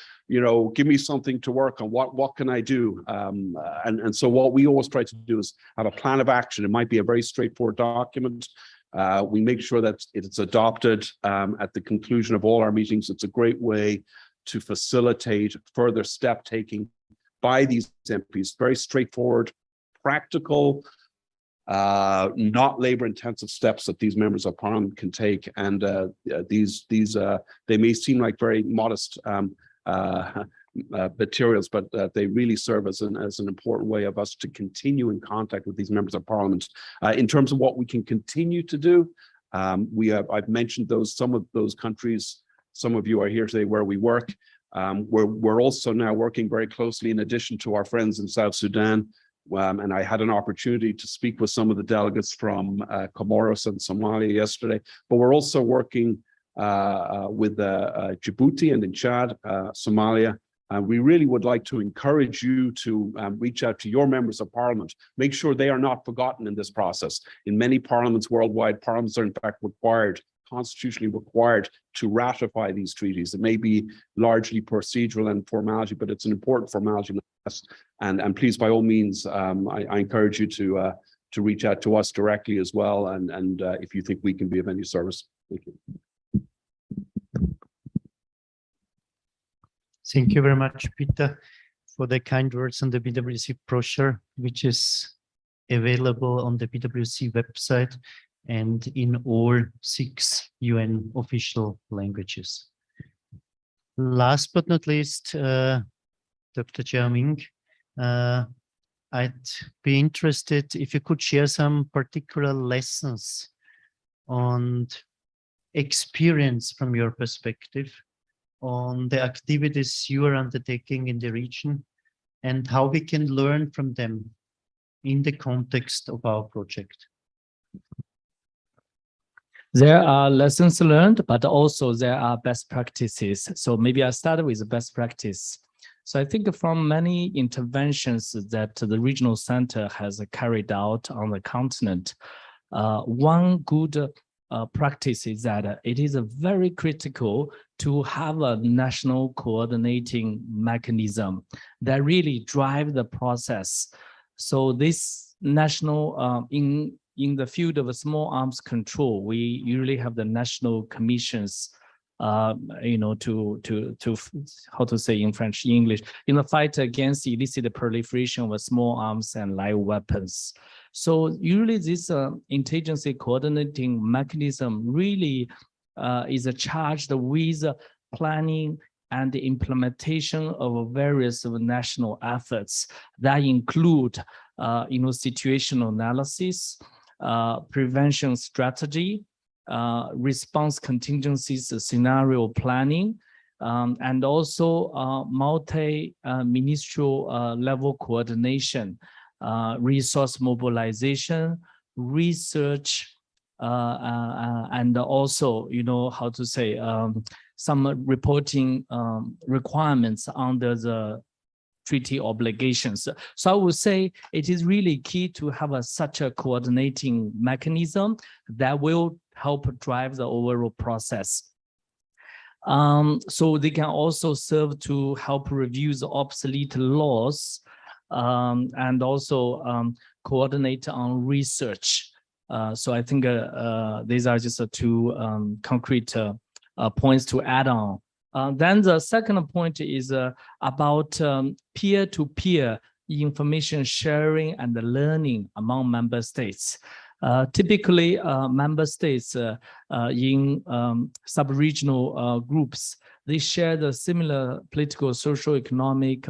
S5: give me something to work on. What can I do? And so what we always try to do is have a plan of action. It might be a very straightforward document. We make sure that it's adopted at the conclusion of all our meetings. It's a great way to facilitate further step taking by these MPs. Very straightforward, practical, not labor intensive steps that these members of parliament can take. And these they may seem like very modest materials, but they really serve as an important way of us to continue in contact with these members of parliament. In terms of what we can continue to do, I've mentioned some of those countries. Some of you are here today where we work. We're also now working very closely, in addition to our friends in South Sudan, and I had an opportunity to speak with some of the delegates from Comoros and Somalia yesterday, but we're also working with Djibouti and in Chad, Somalia. We really would like to encourage you to reach out to your members of parliament. Make sure they are not forgotten in this process. In many parliaments worldwide, parliaments are in fact required, constitutionally required, to ratify these treaties. It may be largely procedural and formality, but it's an important formality. And please, by all means, I encourage you to reach out to us directly as well. And if you think we can be of any service, thank you.
S6: Thank you very much, Peter, for the kind words on the BWC brochure, which is available on the BWC website and in all 6 UN official languages. Last but not least, Dr. Jiaming, I'd be interested if you could share some particular lessons on experience from your perspective on the activities you are undertaking in the region and how we can learn from them in the context of our project.
S7: There are lessons learned, but also there are best practices. So maybe I start with the best practice. So I think from many interventions that the regional center has carried out on the continent, one good practice is that it is very critical to have a national coordinating mechanism that really drive the process. So this national, in the field of small arms control, we usually have the national commissions, to how to say in French, English, in the fight against illicit proliferation of small arms and live weapons. So usually this interagency coordinating mechanism really is charged with planning and the implementation of various national efforts that include, situational analysis, prevention strategy, response contingencies, scenario planning, and also multi-ministerial level coordination, resource mobilization, research, and also, how to say, some reporting requirements under the treaty obligations. So I would say it is really key to have such a coordinating mechanism that will help drive the overall process. So they can also serve to help review the obsolete laws and also coordinate on research. So I think these are just 2 concrete points to add on. Then the second point is about peer-to-peer information sharing and learning among member states. Typically, member states in sub-regional groups, they share the similar political, social, economic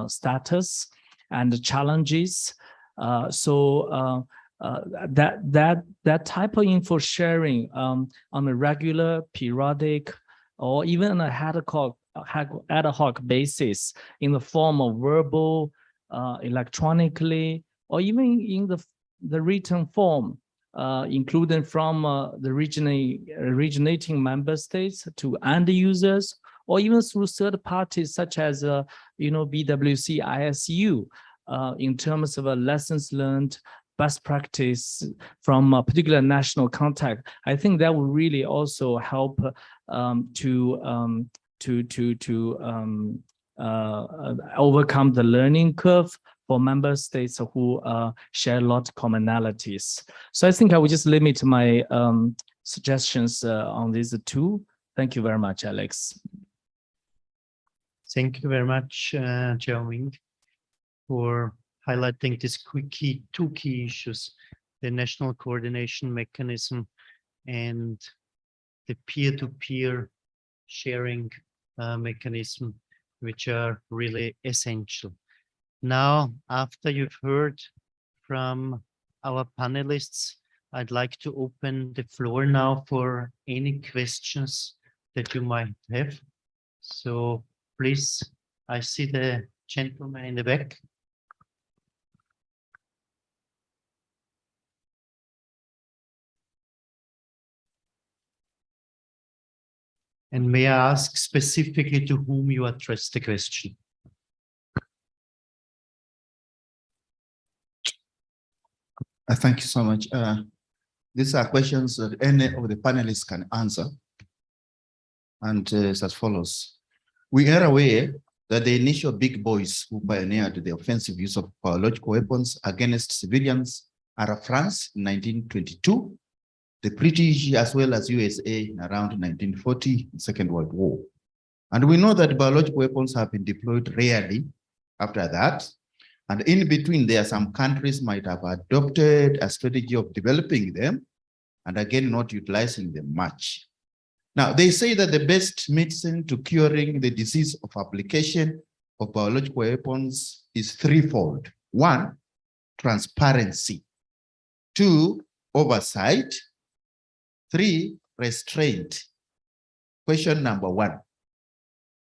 S7: status and challenges. That type of info sharing on a regular, periodic, or even on a ad hoc basis in the form of verbal, electronically, or even in the written form, including from the originating member states to end users, or even through third parties such as BWC, ISU, in terms of lessons learned, best practice from a particular national contact. I think that will really also help to overcome the learning curve for member states who share a lot of commonalities. So I think I will just limit my suggestions on these 2. Thank you very much, Alex.
S6: Thank you very much, Jiaming, for highlighting these 2 key issues, the national coordination mechanism and the peer-to-peer sharing mechanism, which are really essential. Now, after you've heard from our panelists, I'd like to open the floor now for any questions that you might have. So please. I see the gentleman in the back. And may I ask specifically to whom you address the question?
S8: Thank you so much. These are questions that any of the panelists can answer. And it's as follows. We are aware that the initial big boys who pioneered the offensive use of biological weapons against civilians are France in 1922, the British as well as USA in around 1940, Second World War. And we know that biological weapons have been deployed rarely after that. And in between there, some countries might have adopted a strategy of developing them and again, not utilizing them much. Now, they say that the best medicine to curing the disease of application of biological weapons is threefold. One, transparency. Two, oversight. Three, restraint. Question number one.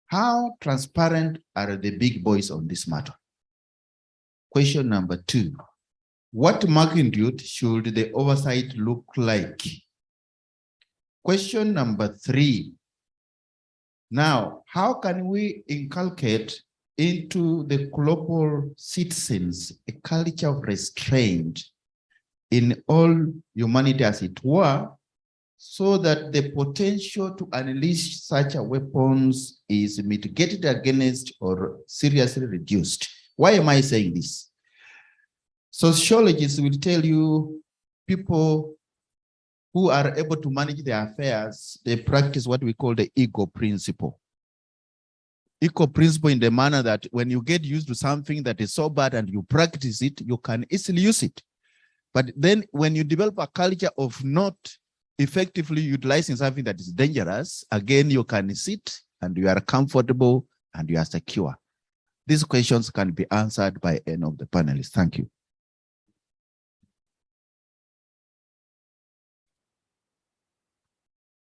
S8: How transparent are the big boys on this matter? Question number two. What magnitude should the oversight look like? Question number three. Now, how can we inculcate into the global citizens a culture of restraint in all humanity as it were, so that the potential to unleash such weapons is mitigated against or seriously reduced? Why am I saying this? Sociologists will tell you people who are able to manage their affairs, they practice what we call the ego principle. Ego principle in the manner that when you get used to something that is so bad and you practice it, you can easily use it. But then when you develop a culture of not effectively utilizing something that is dangerous, again, you can sit and you are comfortable and you are secure. These questions can be answered by any of the panelists. Thank you.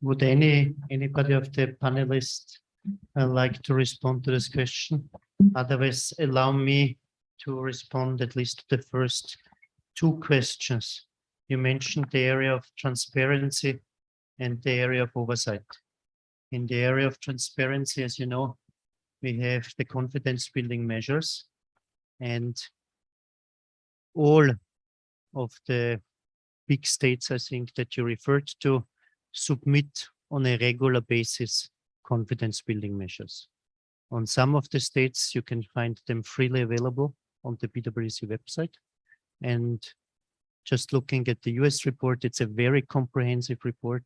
S6: Would anybody of the panelists like to respond to this question? Otherwise, allow me to respond at least to the first two questions. You mentioned the area of transparency and the area of oversight. In the area of transparency, as you know, we have the confidence building measures, and all of the big states, I think, that you referred to, submit on a regular basis confidence building measures. On some of the states, you can find them freely available on the BWC website. And just looking at the US report, it's a very comprehensive report.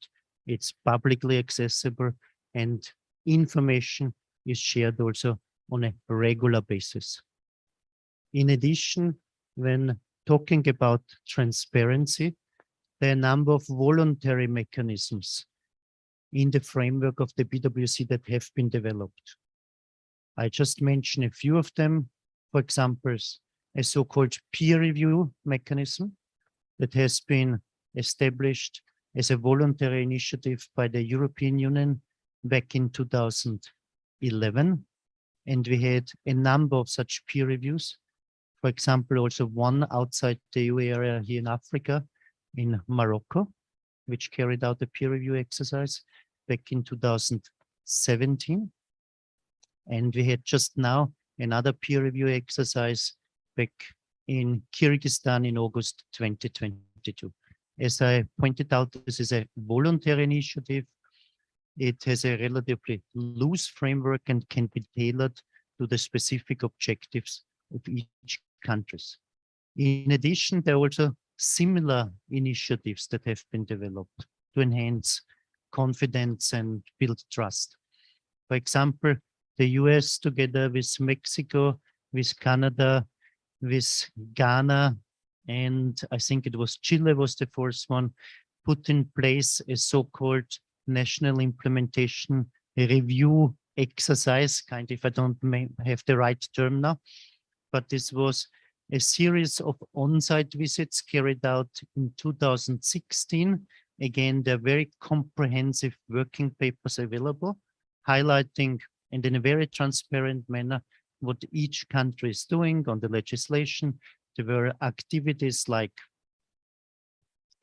S6: It's publicly accessible, and information is shared also on a regular basis. In addition, when talking about transparency, there are a number of voluntary mechanisms in the framework of the BWC that have been developed. I just mentioned a few of them. For example, a so-called peer review mechanism that has been established as a voluntary initiative by the European Union back in 2011. And we had a number of such peer reviews. For example, also one outside the EU area here in Africa, in Morocco, which carried out a peer review exercise back in 2017. And we had just now another peer review exercise back in Kyrgyzstan in August 2022. As I pointed out, this is a voluntary initiative. It has a relatively loose framework and can be tailored to the specific objectives of each country. In addition, there are also similar initiatives that have been developed to enhance confidence and build trust. For example, the US together with Mexico, with Canada, with Ghana, and I think it was Chile was the first one, put in place a so-called national implementation review exercise, kind of, if I don't have the right term now, but this was a series of on-site visits carried out in 2016. Again, there are very comprehensive working papers available, highlighting and in a very transparent manner what each country is doing on the legislation. There were activities like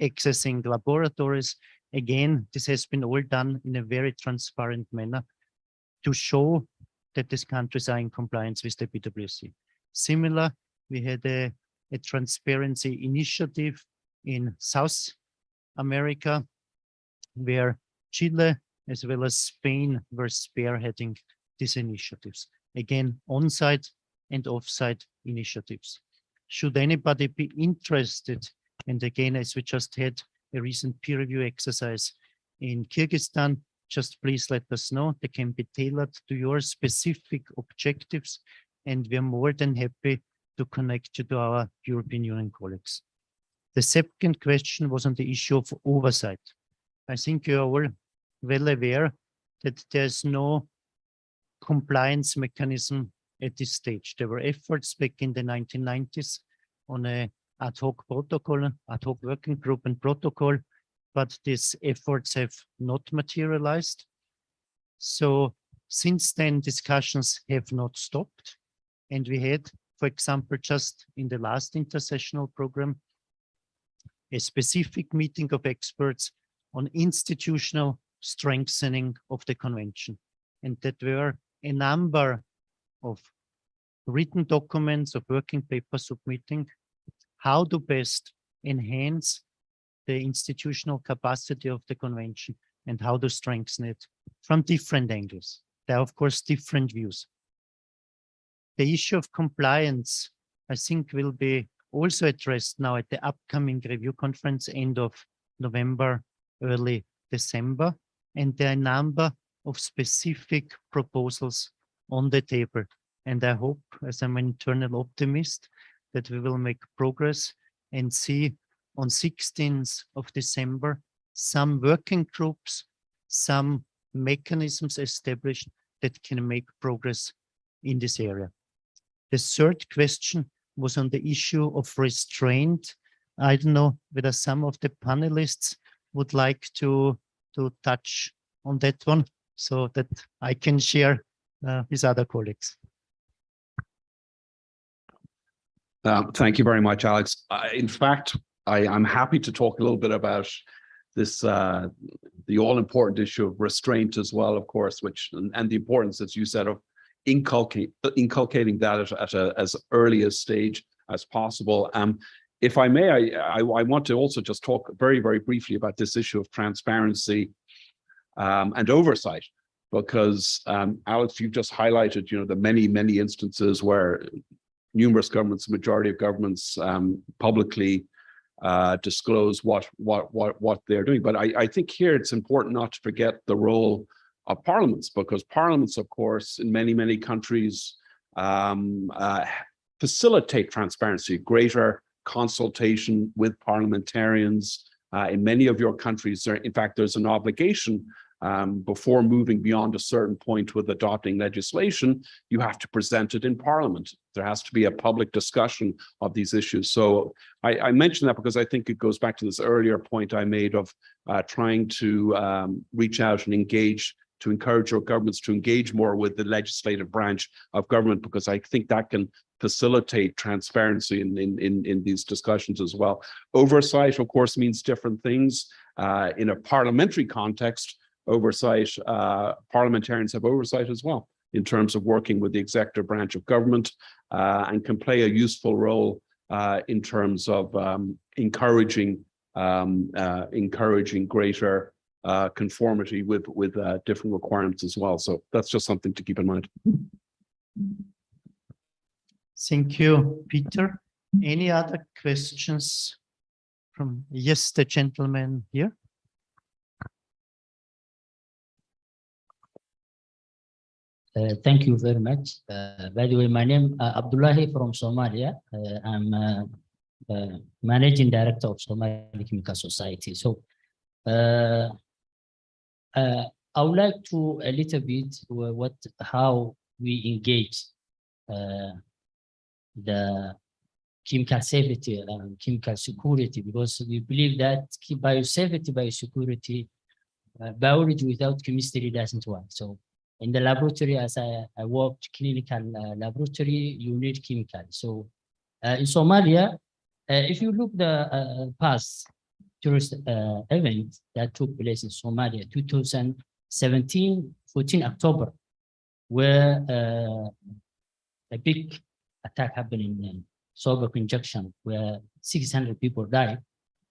S6: accessing laboratories. Again, this has been all done in a very transparent manner to show that these countries are in compliance with the BWC. Similar, we had a transparency initiative in South America, where Chile as well as Spain were spearheading these initiatives. Again, on-site and off-site initiatives. Should anybody be interested, and again, as we just had a recent peer review exercise in Kyrgyzstan, just please let us know. They can be tailored to your specific objectives, and we are more than happy to connect you to our European Union colleagues. The second question was on the issue of oversight. I think you are all well aware that there's no compliance mechanism at this stage. There were efforts back in the 1990s on a ad hoc protocol, ad hoc working group and protocol, but these efforts have not materialized. So since then, discussions have not stopped. And we had, for example, just in the last intersessional program, a specific meeting of experts on institutional strengthening of the convention. And that were a number of written documents of working paper submitting how to best enhance the institutional capacity of the convention and how to strengthen it from different angles. There are, of course, different views. The issue of compliance, I think, will be also addressed now at the upcoming review conference, end of November, early December. And there are a number of specific proposals on the table. And I hope, as I'm an eternal optimist, that we will make progress and see on 16th of December, some working groups, some mechanisms established that can make progress in this area. The third question was on the issue of restraint. I don't know whether some of the panelists would like to touch on that one so that I can share with other colleagues.
S5: Thank you very much, Alex. In fact, I'm happy to talk a little bit about this, the all-important issue of restraint as well, of course, which and the importance, as you said, of inculcating that at as early a stage as possible. If I may, I want to also just talk very, very briefly about this issue of transparency and oversight, because Alex, you've just highlighted, the many, many instances where numerous governments, majority of governments, publicly disclose what they're doing. But I think here it's important not to forget the role of parliaments, because parliaments, of course, in many, many countries facilitate transparency, greater consultation with parliamentarians. In many of your countries, in fact, there's an obligation before moving beyond a certain point with adopting legislation, you have to present it in Parliament. There has to be a public discussion of these issues. So I mention that because I think it goes back to this earlier point I made of trying to reach out and engage, to encourage your governments to engage more with the legislative branch of government, because I think that can facilitate transparency in these discussions as well. Oversight, of course, means different things. In a parliamentary context, oversight, parliamentarians have oversight as well in terms of working with the executive branch of government and can play a useful role in terms of encouraging greater conformity with different requirements as well. So that's just something to keep in mind.
S6: Thank you, Peter. Any other questions from, yes, the gentleman here?
S9: Thank you very much. By the way, my name is Abdullahi from Somalia. I'm Managing Director of Somali Chemical Society. So I would like to a little bit how we engage the chemical safety and chemical security, because we believe that biosafety, biosecurity, biology without chemistry doesn't work. So In the laboratory, as I worked clinical laboratory, you need chemical. So in Somalia, if you look the past tourist event that took place in Somalia, 2017, 14 October, where a big attack happened in Sobek Junction, where 600 people died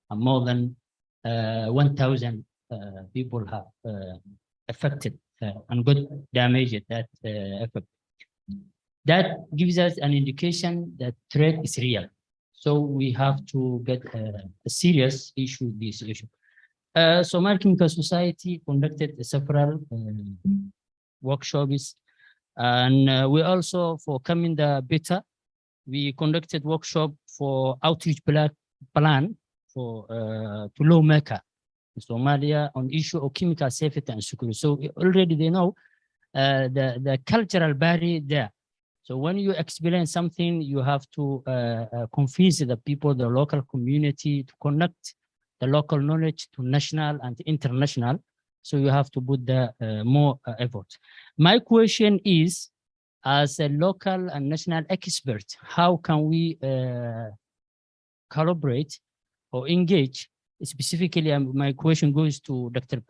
S9: and more than 1,000 people have affected and got damaged at that effect. That gives us an indication that threat is real. So we have to get a serious issue with this issue. Somali Chemical Society conducted several workshops, and we also, for coming the beta, we conducted workshop for outreach plan for to lawmaker in Somalia on issue of chemical safety and security. So already they know the cultural barrier there. So when you experience something, you have to convince the people, the local community, to connect the local knowledge to national and international. So you have to put the more effort. My question is, as a local and national expert, how can we collaborate or engage? Specifically, my question goes to Dr.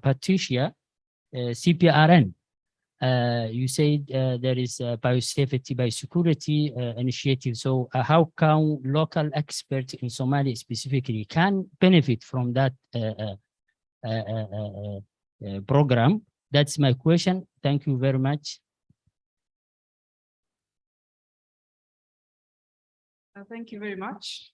S9: Patricia, CPRN. You said there is a biosafety, biosecurity initiative. So how can local experts in Somalia specifically can benefit from that program? That's my question. Thank you very much.
S3: Thank you very much.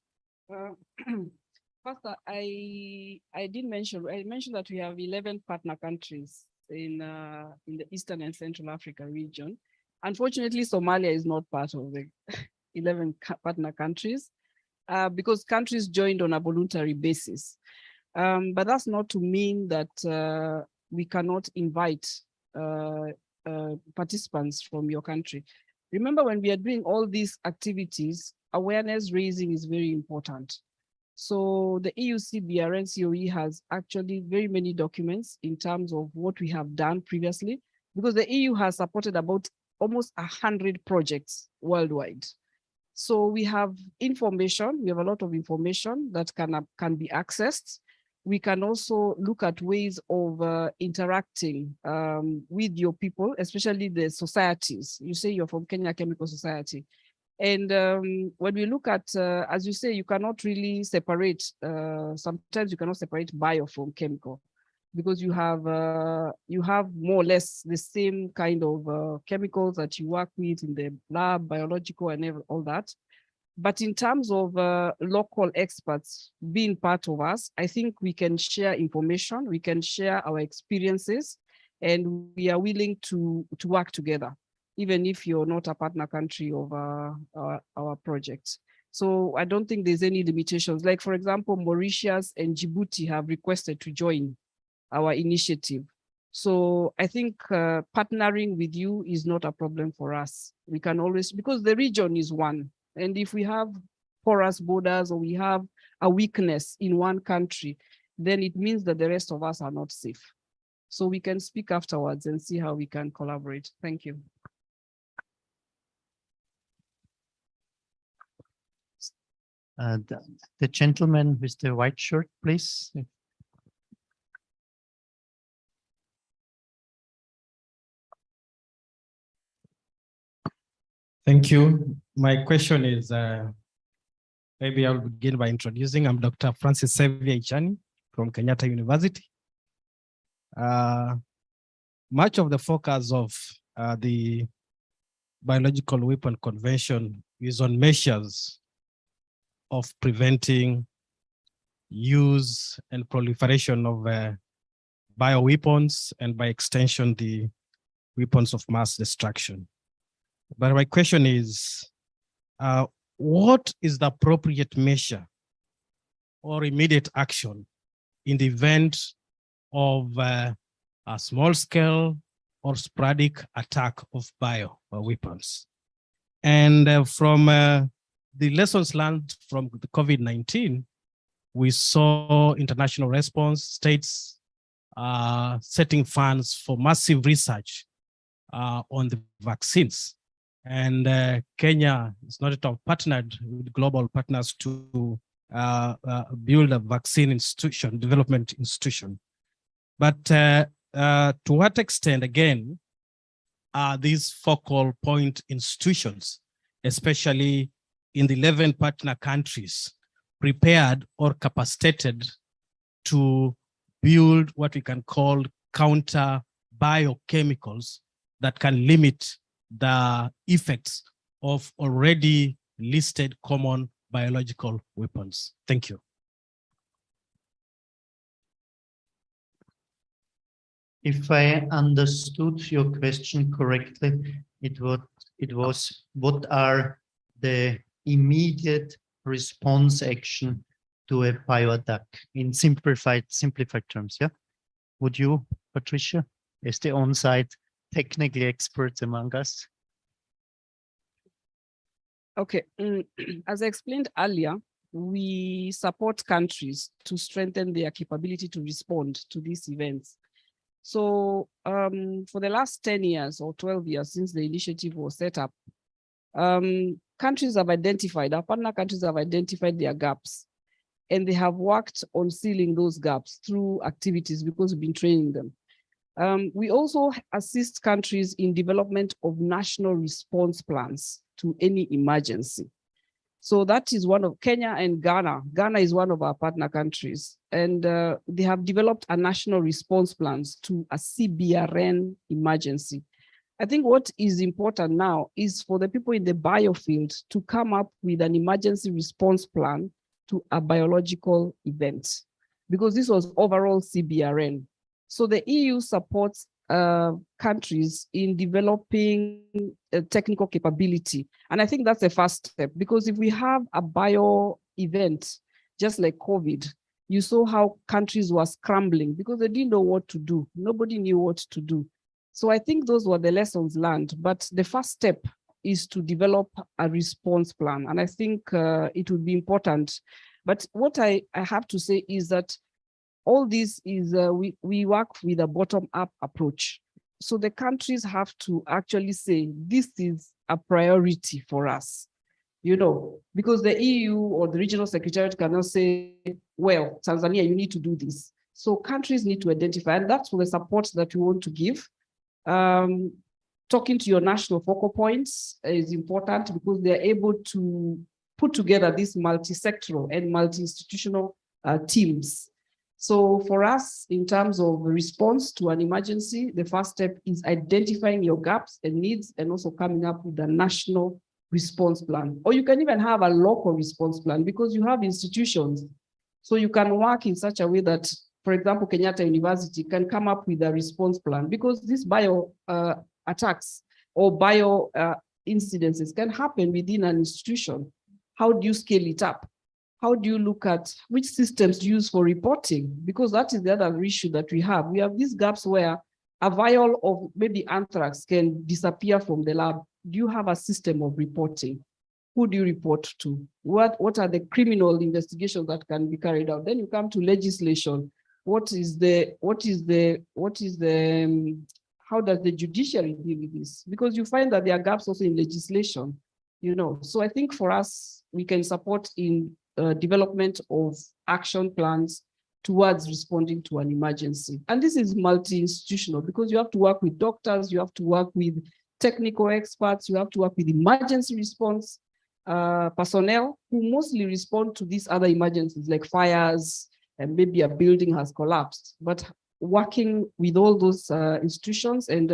S3: First, I mentioned that we have 11 partner countries in the Eastern and Central Africa region. Unfortunately, Somalia is not part of the 11 partner countries because countries joined on a voluntary basis. But that's not to mean that we cannot invite participants from your country. Remember, when we are doing all these activities, awareness raising is very important. So the EUCBRN COE has actually very many documents in terms of what we have done previously, because the EU has supported about almost 100 projects worldwide. So we have information, we have a lot of information that can be accessed. We can also look at ways of interacting with your people, especially the societies. You say you're from Kenya Chemical Society. And when we look at, as you say, you cannot really separate, sometimes you cannot separate bio from chemical, because you have more or less the same kind of chemicals that you work with in the lab, biological and all that. But in terms of local experts being part of us, I think we can share information, we can share our experiences, and we are willing to work together, even if you're not a partner country of our projects. So I don't think there's any limitations. Like, for example, Mauritius and Djibouti have requested to join our initiative. So I think partnering with you is not a problem for us. We can always, because the region is one. And if we have porous borders or we have a weakness in one country, then it means that the rest of us are not safe. So we can speak afterwards and see how we can collaborate. Thank you.
S6: The gentleman with the white shirt, please.
S10: Thank you. My question is, maybe I'll begin by introducing, I'm Dr. Francis Xavier Ichani from Kenyatta University. Much of the focus of the Biological Weapon Convention is on measures of preventing use and proliferation of bioweapons, and by extension, the weapons of mass destruction. But my question is, what is the appropriate measure or immediate action in the event of a small scale or sporadic attack of bioweapons? And from the lessons learned from the COVID-19, we saw international response, states setting funds for massive research on the vaccines. And Kenya is not at all partnered with global partners to build a vaccine institution, development institution. But to what extent, again, are these focal point institutions, especially in the 11 partner countries, prepared or capacitated to build what we can call counter biochemicals that can limit the effects of already listed common biological weapons? Thank you.
S6: If I understood your question correctly, it was what are the immediate response action to a bioattack in simplified terms, yeah? Would you, Patricia, as the on-site technical experts among us?
S3: Okay, as I explained earlier, we support countries to strengthen their capability to respond to these events. So for the last 10 years or 12 years since the initiative was set up, countries have identified, our partner countries have identified their gaps, and they have worked on sealing those gaps through activities because we've been training them. We also assist countries in development of national response plans to any emergency. So that is one of Kenya and Ghana. Ghana is one of our partner countries, and they have developed a national response plans to a CBRN emergency. I think what is important now is for the people in the biofield to come up with an emergency response plan to a biological event, because this was overall CBRN. So the EU supports countries in developing a technical capability. And I think that's the first step, because if we have a bio event, just like COVID, you saw how countries were scrambling because they didn't know what to do. Nobody knew what to do. So I think those were the lessons learned. But the first step is to develop a response plan. And I think it would be important. But what I have to say is that all this is, we work with a bottom-up approach. So the countries have to actually say, this is a priority for us, you know, because the EU or the regional secretariat cannot say, well, Tanzania, you need to do this. So countries need to identify, and that's the support that we want to give. Talking to your national focal points is important because they're able to put together these multi-sectoral and multi-institutional teams. So for us, in terms of response to an emergency, the first step is identifying your gaps and needs and also coming up with a national response plan. Or you can even have a local response plan because you have institutions. So you can work in such a way that, for example, Kenyatta University can come up with a response plan because these bio attacks or bio incidences can happen within an institution. How do you scale it up? How do you look at which systems use for reporting? Because that is the other issue that we have. We have these gaps where a vial of maybe anthrax can disappear from the lab. Do you have a system of reporting? Who do you report to? What are the criminal investigations that can be carried out? Then you come to legislation. How does the judiciary deal with this? Because you find that there are gaps also in legislation, you know. So I think for us, we can support in development of action plans towards responding to an emergency. And this is multi-institutional because you have to work with doctors, you have to work with technical experts, you have to work with emergency response personnel who mostly respond to these other emergencies like fires and maybe a building has collapsed. But working with all those institutions and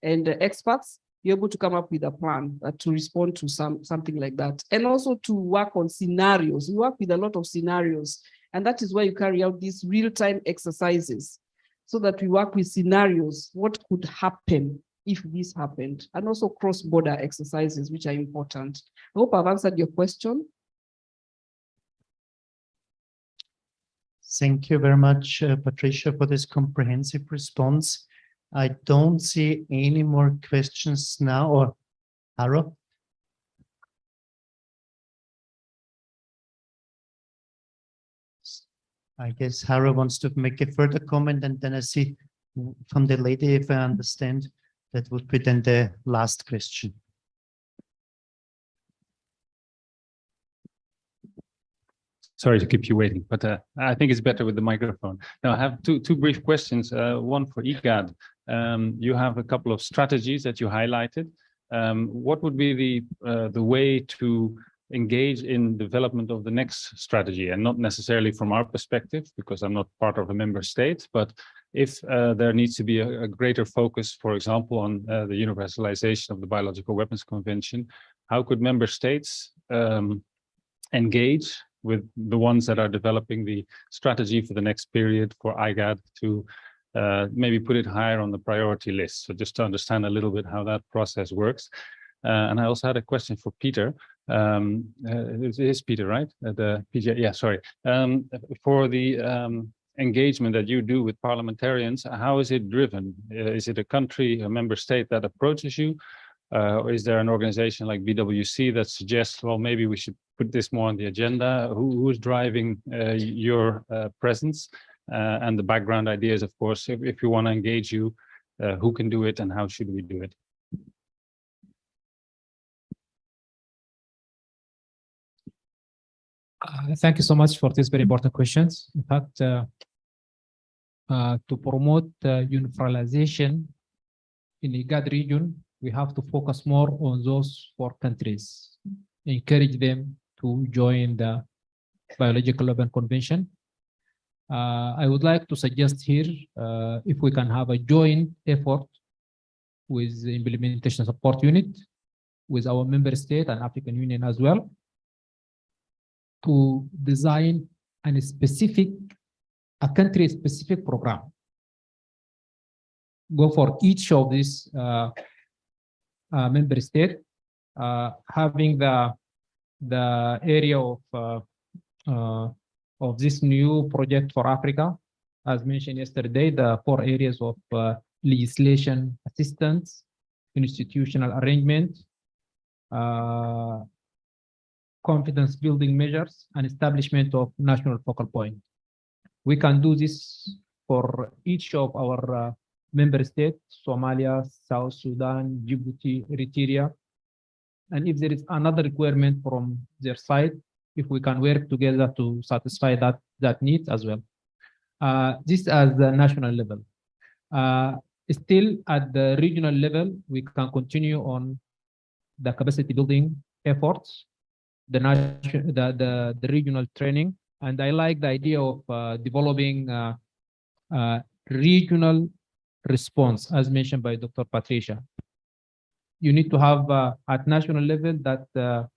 S3: experts, you're able to come up with a plan to respond to something like that. And also to work on scenarios. We work with a lot of scenarios, and that is why you carry out these real-time exercises so that we work with scenarios. What could happen if this happened? And also cross-border exercises, which are important. I hope I've answered your question.
S6: Thank you very much, Patricia, for this comprehensive response. I don't see any more questions now, or Haro? I guess Hara wants to make a further comment, and then I see from the lady, if I understand, that would be then the last question.
S11: Sorry to keep you waiting, but I think it's better with the microphone. Now, I have two brief questions, one for IGAD. You have a couple of strategies that you highlighted. What would be the way to engage in development of the next strategy, and not necessarily from our perspective, because I'm not part of a member state, but if there needs to be a greater focus, for example, on the universalization of the Biological Weapons Convention, how could member states engage with the ones that are developing the strategy for the next period for IGAD to maybe put it higher on the priority list? So just to understand a little bit how that process works. And I also had a question for Peter. It is Peter, right? The PJ, yeah, sorry. For the engagement that you do with parliamentarians, how is it driven? Is it a country, a member state that approaches you? Or is there an organization like BWC that suggests, well, maybe we should put this more on the agenda? Who's driving your presence? And the background ideas, of course, if we want to engage you, who can do it and how should we do it?
S4: Thank you so much for these very important questions. In fact, to promote universalization in the IGAD region, we have to focus more on those 4 countries, encourage them to join the Biological Weapons Convention. I would like to suggest here, if we can have a joint effort with the Implementation Support Unit, with our member state and African Union as well, to design a country-specific program. Go for each of these member state, having the area of this new project for Africa, as mentioned yesterday, the 4 areas of legislation assistance, institutional arrangement, confidence building measures, and establishment of national focal point. We can do this for each of our member states: Somalia, South Sudan, Djibouti, Eritrea. And if there is another requirement from their side, if we can work together to satisfy that need as well. This at the national level. Still at the regional level, we can continue on the capacity building efforts, the regional training. And I like the idea of developing regional response, as mentioned by Dr. Patricia. You need to have at national level that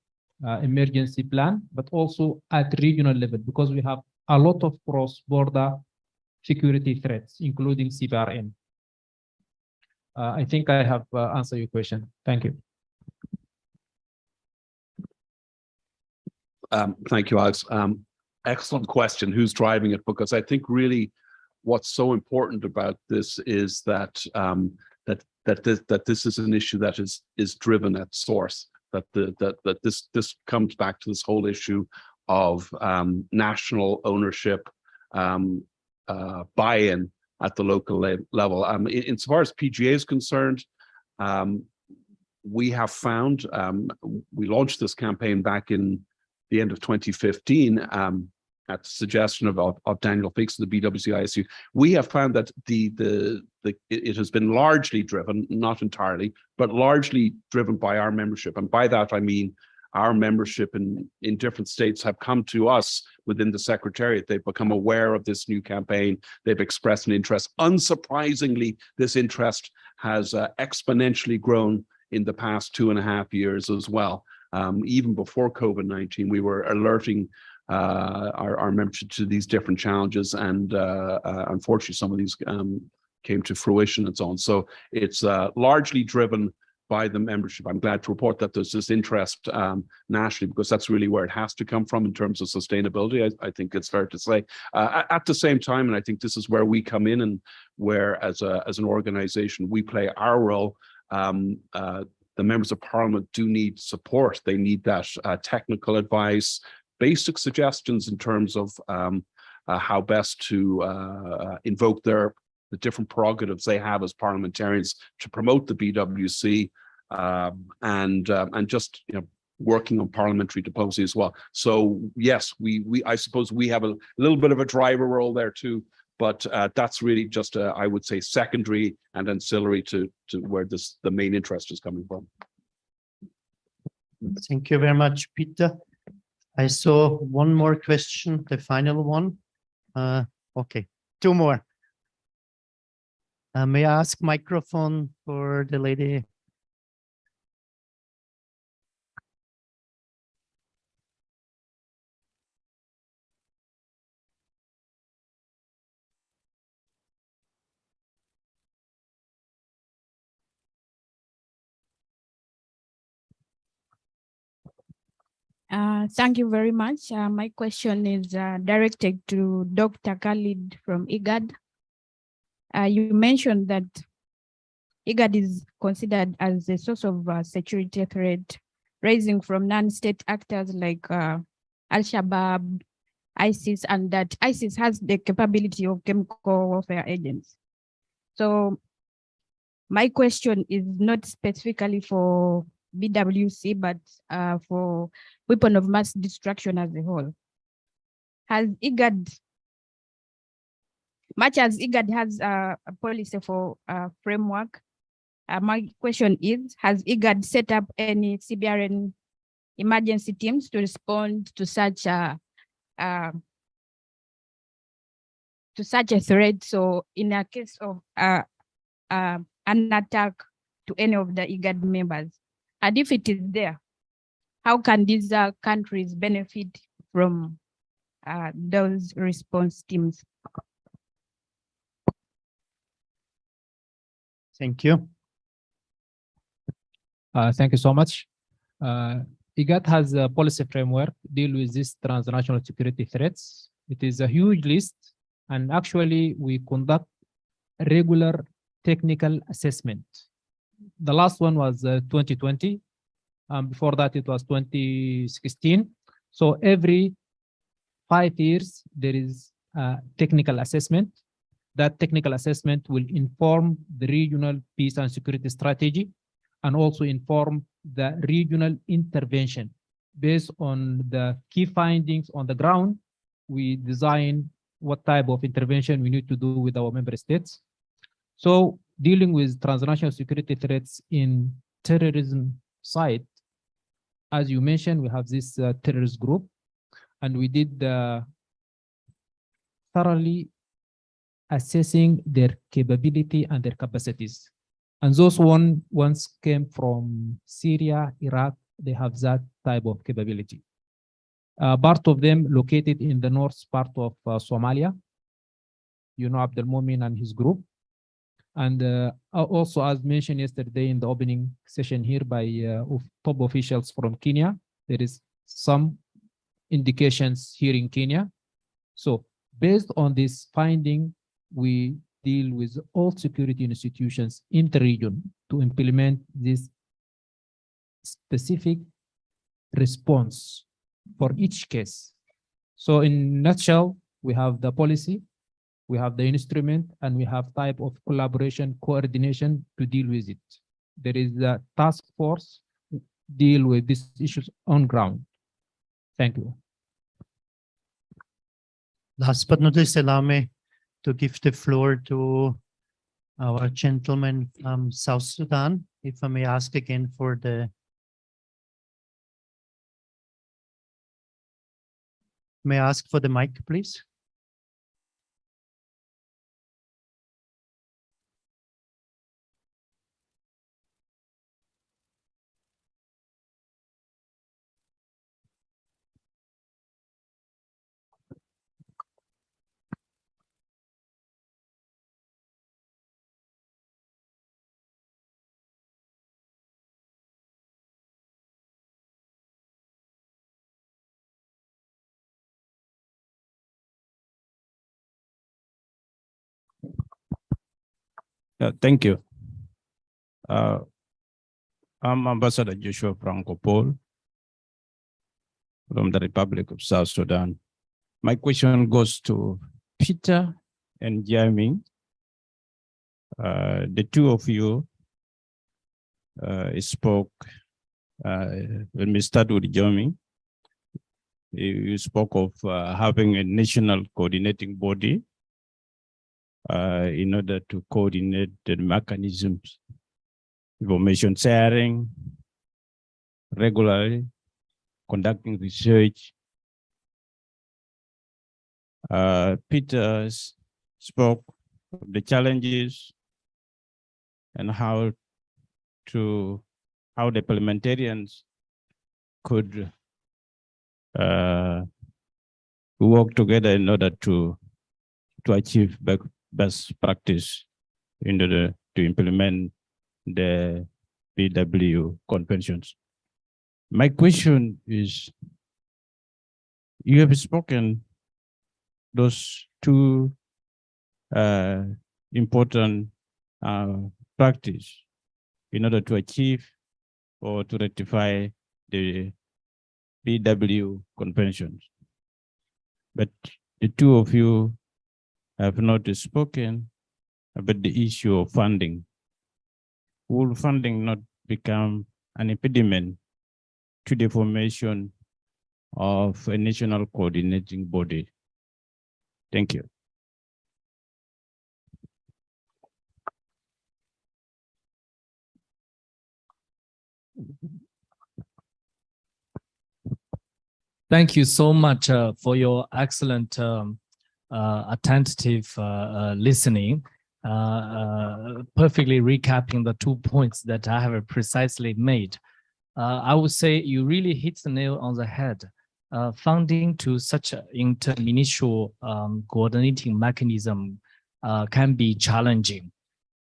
S4: emergency plan, but also at regional level, because we have a lot of cross-border security threats, including CBRN. I think I have answered your question. Thank you.
S5: Thank you, Alex. Excellent question. Who's driving it? Because I think really what's so important about this is that that this is an issue that is driven at source. That this comes back to this whole issue of national ownership, buy-in at the local level. Insofar as PGA is concerned, we have found, we launched this campaign back in the end of 2015 at the suggestion of Daniel Fix, the BWC ISU. We have found that it has been largely driven, not entirely, but largely driven by our membership. And by that, I mean our membership in different states have come to us within the Secretariat. They've become aware of this new campaign. They've expressed an interest. Unsurprisingly, this interest has exponentially grown in the past 2.5 years as well. Even before COVID-19, we were alerting our membership to these different challenges, and unfortunately, some of these came to fruition and so on. So it's largely driven by the membership. I'm glad to report that there's this interest nationally, because that's really where it has to come from in terms of sustainability. I think it's fair to say. At the same time, and I think this is where we come in, and where as an organization we play our role. The members of Parliament do need support. They need that technical advice, basic suggestions in terms of how best to invoke the different prerogatives they have as parliamentarians to promote the BWC, and just working on parliamentary diplomacy as well. So yes, I suppose we have a little bit of a driver role there too, but that's really just I would say secondary and ancillary to where the main interest is coming from.
S6: Thank you very much, Peter. I saw one more question, the final one. Okay, two more. May I ask microphone for the lady?
S12: Thank you very much. My question is directed to Dr. Khalid from IGAD. You mentioned that IGAD is considered as a source of security threat, rising from non-state actors like Al-Shabaab, ISIS, and that ISIS has the capability of chemical warfare agents. So my question is not specifically for BWC, but for weapon of mass destruction as a whole. Has IGAD, much as IGAD has a policy for framework, my question is, has IGAD set up any CBRN emergency teams to respond to such a threat? So in a case of an attack to any of the IGAD members, and if it is there, how can these countries benefit from those response teams?
S6: Thank you.
S4: Thank you so much. IGAD has a policy framework deal with these transnational security threats. It is a huge list, and actually we conduct regular technical assessment. The last one was 2020. Before that, it was 2016. So every 5 years, there is a technical assessment. That technical assessment will inform the regional peace and security strategy and also inform the regional intervention. Based on the key findings on the ground, we design what type of intervention we need to do with our member states. So dealing with transnational security threats in terrorism side, as you mentioned, we have this terrorist group, and we did thoroughly assessing their capability and their capacities. And those ones came from Syria, Iraq, they have that type of capability. Part of them located in the north part of Somalia, Abdul Mumin and his group. And also, as mentioned yesterday in the opening session here by top officials from Kenya, there is some indications here in Kenya. So based on this finding, we deal with all security institutions in the region to implement this specific response for each case. So in a nutshell, we have the policy, we have the instrument, and we have type of collaboration, coordination to deal with it. There is a task force to deal with these issues on ground. Thank you.
S6: Last but not least, allow me to give the floor to our gentleman from South Sudan. If I may ask again for the may I ask for the mic, please?
S13: Thank you. I'm Ambassador Joshua Franco Paul from the Republic of South Sudan. My question goes to Peter and Jeremy. The two of you spoke. Let me start with Jeremy. You spoke of having a national coordinating body in order to coordinate the mechanisms, information sharing, regularly conducting research. Peter spoke of the challenges and how the parliamentarians could work together in order to achieve best practice in order to implement the BW conventions. My question is, you have spoken those two important practice in order to achieve or to rectify the BW conventions. But the two of you have not spoken about the issue of funding. Will funding not become an impediment to the formation of a national coordinating body? Thank you.
S7: Thank you so much for your excellent attentive listening, perfectly recapping the 2 points that I have precisely made. I would say you really hit the nail on the head. Funding to such an initial coordinating mechanism can be challenging.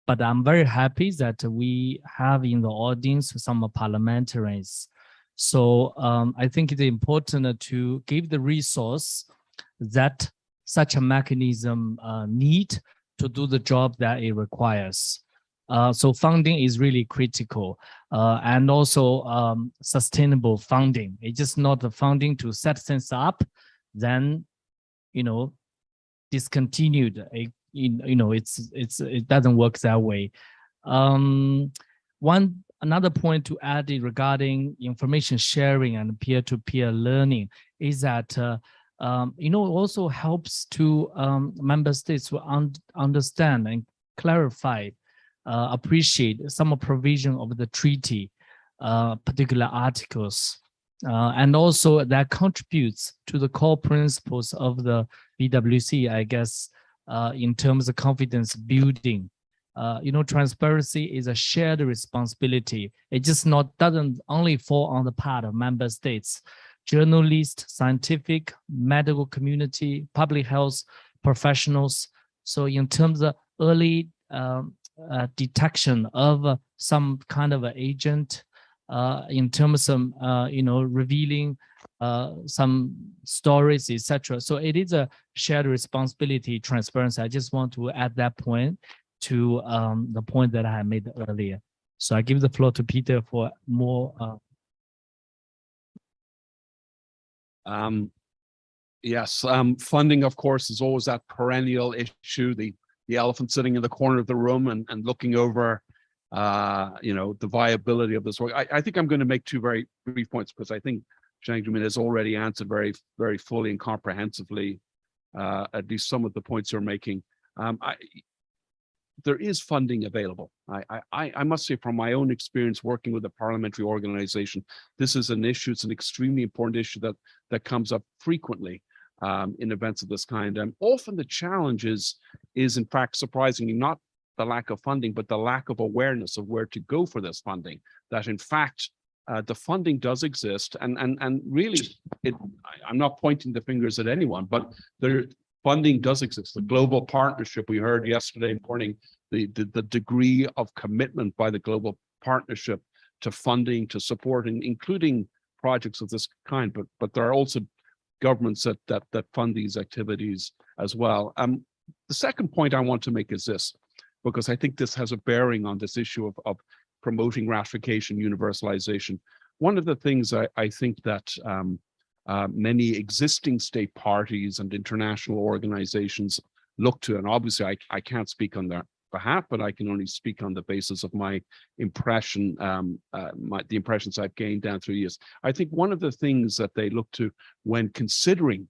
S7: But I'm very happy that we have in the audience some parliamentarians. So I think it's important to give the resource that such a mechanism need to do the job that it requires. So funding is really critical, and also sustainable funding. It's just not the funding to set things up, then discontinued. It doesn't work that way. Another point to add regarding information sharing and peer-to-peer learning is that also helps to member states to understand and clarify, appreciate some provision of the treaty, particular articles, and also that contributes to the core principles of the BWC, I guess, in terms of confidence building. Transparency is a shared responsibility. It just doesn't only fall on the part of member states. Journalists, scientific, medical community, public health professionals. So in terms of early detection of some kind of an agent, in terms of revealing some stories, etc. So it is a shared responsibility, transparency. I just want to add that point to the point that I made earlier. So I give the floor to Peter for more.
S5: Yes, funding, of course, is always that perennial issue, the elephant sitting in the corner of the room and looking over, the viability of this work. I think I'm going to make two very brief points because I think Zhang Jimin has already answered very, very fully and comprehensively at least some of the points you're making. There is funding available. I must say, from my own experience working with a parliamentary organization, this is an issue. It's an extremely important issue that comes up frequently in events of this kind. And often the challenge is in fact, surprisingly, not the lack of funding, but the lack of awareness of where to go for this funding. That in fact, the funding does exist, and really, I'm not pointing the fingers at anyone, but funding does exist. The global partnership, we heard yesterday morning, the degree of commitment by the global partnership to funding, to supporting, including projects of this kind, but there are also governments that fund these activities as well. The second point I want to make is this, because I think this has a bearing on this issue of promoting ratification, universalization. One of the things I think that many existing state parties and international organizations look to. And obviously, I can't speak on their behalf, but I can only speak on the basis of my impression, the impressions I've gained down through years. I think one of the things that they look to when considering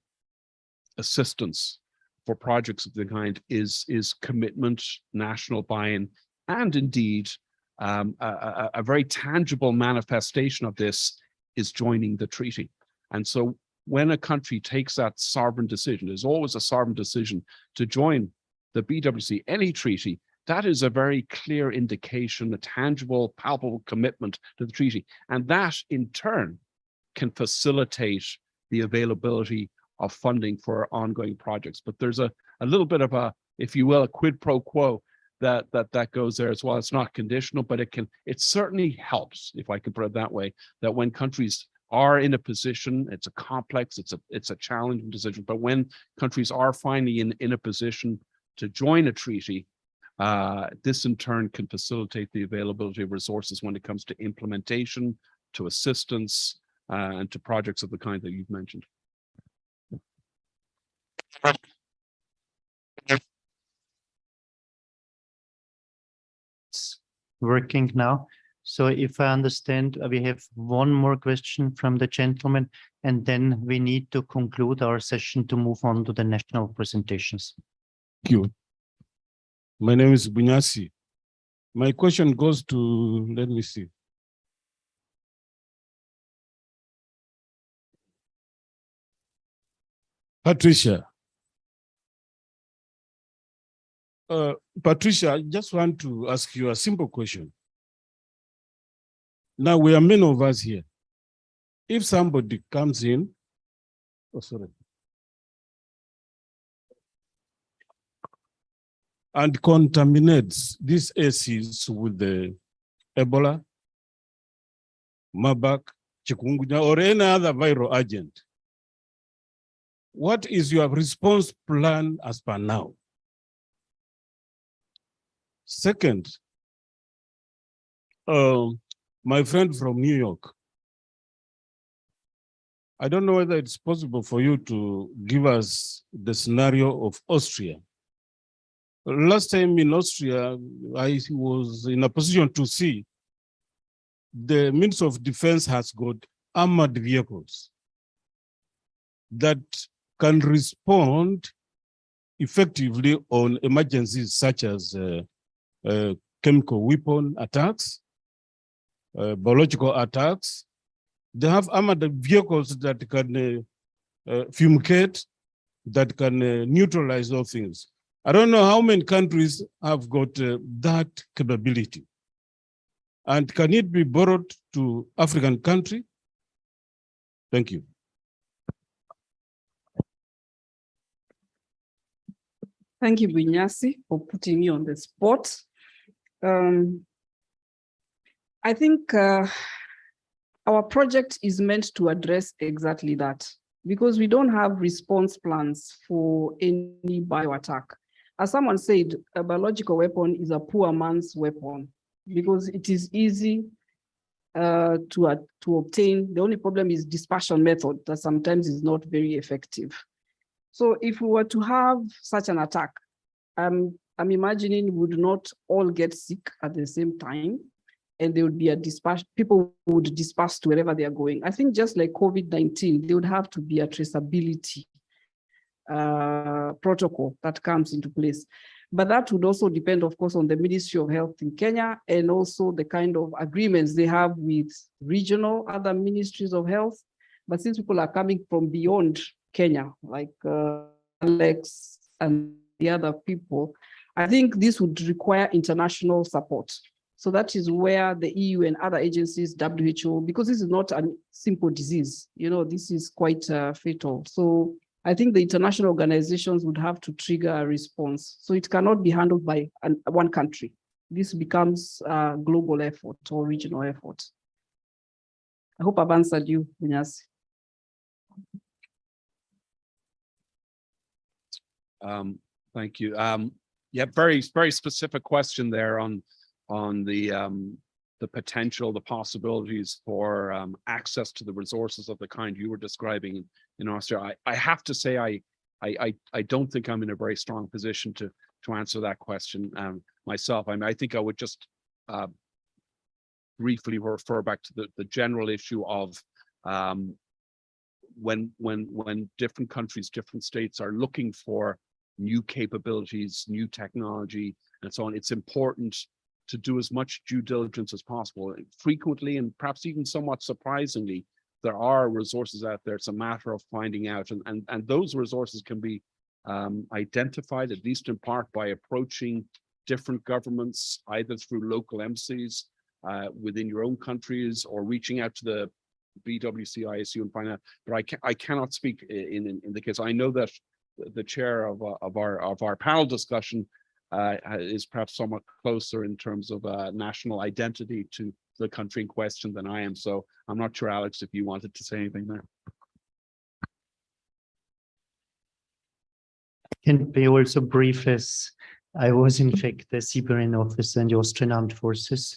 S5: assistance for projects of the kind is commitment, national buy-in, and indeed a very tangible manifestation of this is joining the treaty. And so when a country takes that sovereign decision, there's always a sovereign decision to join the BWC, any treaty, that is a very clear indication, a tangible, palpable commitment to the treaty. And that in turn can facilitate the availability of funding for ongoing projects. But there's a little bit of a, if you will, a quid pro quo that goes there as well. It's not conditional, but it certainly helps, if I can put it that way, that when countries are in a position, it's a complex, it's a challenging decision, but when countries are finally in a position to join a treaty, this in turn can facilitate the availability of resources when it comes to implementation, to assistance, and to projects of the kind that you've mentioned.
S6: It's working now. So if I understand, we have one more question from the gentleman, and then we need to conclude our session to move on to the national presentations.
S13: Thank you. My name is Bunyasi. My question goes to, let me see. Patricia. Patricia, I just want to ask you a simple question. Now, we are many of us here. If somebody comes in, and contaminates these ACs with the Ebola, Marburg, chikungunya, or any other viral agent, what is your response plan as per now? Second, my friend from New York, I don't know whether it's possible for you to give us the scenario of Austria. Last time in Austria, I was in a position to see the Ministry of Defense has got armored vehicles that can respond effectively on emergencies such as chemical weapon attacks, biological attacks. They have armored vehicles that can fumigate, that can neutralize those things. I don't know how many countries have got that capability. And can it be borrowed to African country? Thank you.
S3: Thank you, Bunyasi, for putting me on the spot. I think our project is meant to address exactly that, because we don't have response plans for any bioattack. As someone said, a biological weapon is a poor man's weapon because it is easy to obtain. The only problem is dispersion method that sometimes is not very effective. So if we were to have such an attack, I'm imagining would not all get sick at the same time, and there would be a dispersion. People would disperse to wherever they are going. I think just like COVID-19, there would have to be a traceability protocol that comes into place. But that would also depend, of course, on the Ministry of Health in Kenya and also the kind of agreements they have with regional other ministries of health. But since people are coming from beyond Kenya, like Alex and the other people, I think this would require international support. So that is where the EU and other agencies, WHO, because this is not a simple disease, you know, this is quite fatal. So I think the international organizations would have to trigger a response. So it cannot be handled by one country. This becomes a global effort or regional effort. I hope I've answered you, Bunyasi.
S5: Thank you. Yeah, very specific question there on the the potential, the possibilities for access to the resources of the kind you were describing in Austria. I have to say, I don't think I'm in a very strong position to answer that question myself. I mean, I think I would just briefly refer back to the general issue of when different countries, different states are looking for new capabilities, new technology, and so on. It's important to do as much due diligence as possible. Frequently, and perhaps even somewhat surprisingly, there are resources out there. It's a matter of finding out, and those resources can be identified, at least in part, by approaching different governments, either through local embassies within your own countries, or reaching out to the BWC, ISU, and find out. But I cannot speak in the case. I know that the chair of our panel discussion is perhaps somewhat closer in terms of national identity to the country in question than I am. So I'm not sure, Alex, if you wanted to say anything there.
S6: Can be also brief, as I was in fact the Siberian officer in the Austrian Armed Forces,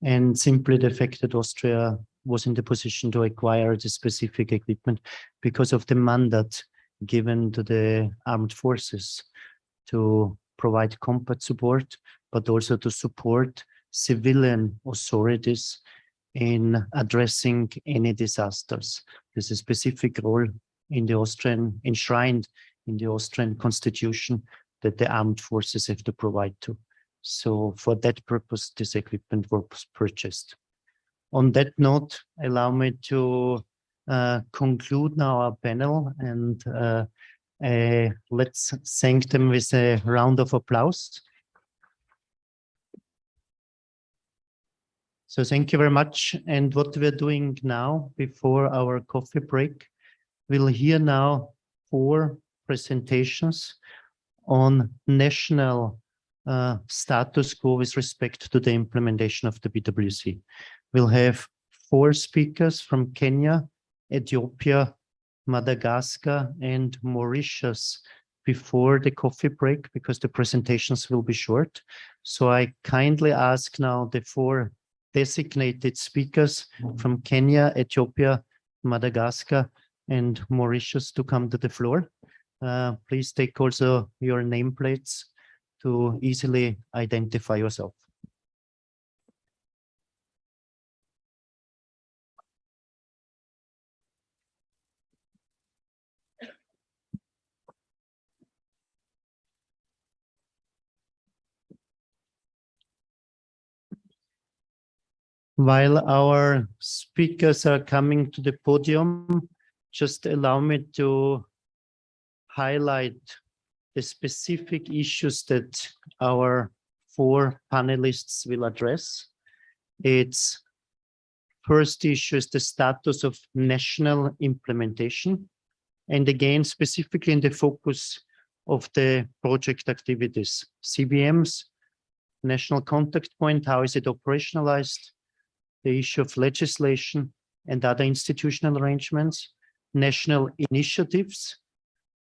S6: and simply the fact that Austria was in the position to acquire the specific equipment because of the mandate given to the armed forces to provide combat support, but also to support civilian authorities in addressing any disasters. There's a specific role in the Austrian, enshrined in the Austrian constitution, that the armed forces have to provide to. So for that purpose, this equipment was purchased. On that note, allow me to conclude now our panel, and let's thank them with a round of applause. So thank you very much. And what we're doing now before our coffee break, we'll hear now 4 presentations on national status quo with respect to the implementation of the BWC. We'll have 4 speakers from Kenya, Ethiopia, Madagascar, and Mauritius before the coffee break, because the presentations will be short. So I kindly ask now the 4 designated speakers from Kenya, Ethiopia, Madagascar, and Mauritius to come to the floor. Please take also your nameplates to easily identify yourself. While our speakers are coming to the podium, just allow me to highlight the specific issues that our 4 panelists will address. Its first issue is the status of national implementation, and again, specifically in the focus of the project activities, CBMs, national contact point, how is it operationalized, the issue of legislation and other institutional arrangements, national initiatives,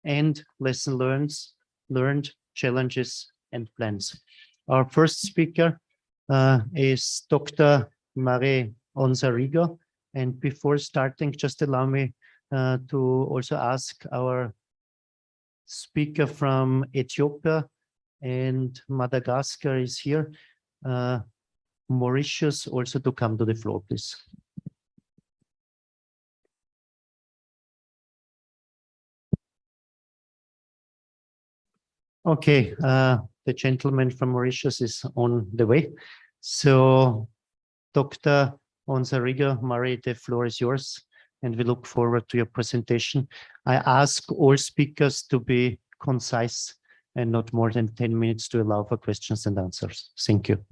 S6: and lessons learned, challenges, and plans. Our first speaker is Dr. Mare Onzarigo. And before starting, just allow me to also ask our speaker from Ethiopia and Madagascar is here. Mauritius also to come to the floor, please. Okay, the gentleman from Mauritius is on the way. So, Dr. Onzarigo, Mare, the floor is yours, and we look forward to your presentation. I ask all speakers to be concise and not more than 10 minutes to allow for questions and answers. Thank you.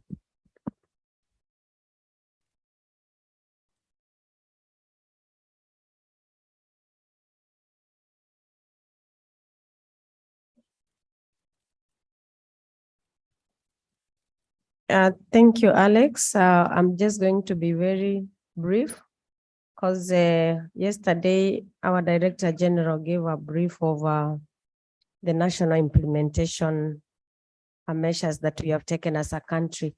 S14: Thank you, Alex. I'm just going to be very brief because yesterday our Director General gave a brief of the national implementation measures that we have taken as a country.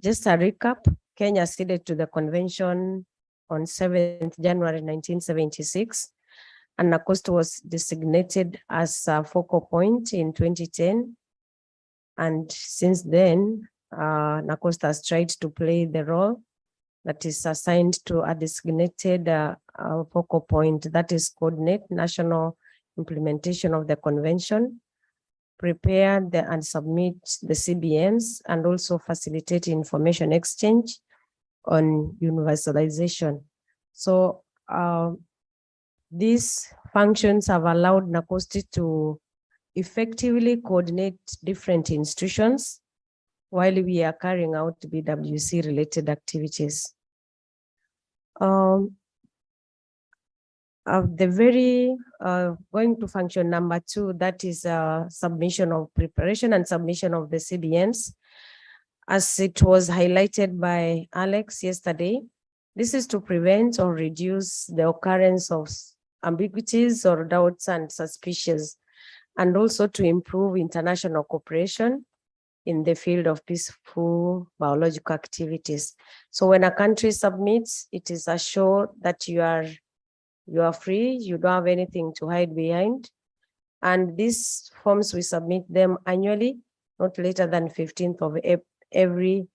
S14: Just a recap, Kenya acceded to the convention on 7th January 1976, and NACOST was designated as a focal point in 2010. And since then, NACOST has tried to play the role that is assigned to a designated focal point, that is coordinate national implementation of the convention, prepare and submit the CBMs, and also facilitate information exchange on universalization. So these functions have allowed NACOST to effectively coordinate different institutions while we are carrying out BWC related activities. Going to function number 2, that is submission of preparation and submission of the CBMs. As it was highlighted by Alex yesterday, this is to prevent or reduce the occurrence of ambiguities or doubts and suspicions, and also to improve international cooperation in the field of peaceful biological activities. So when a country submits, it is assured that you are free, you don't have anything to hide behind. And these forms, we submit them annually, not later than 15th of every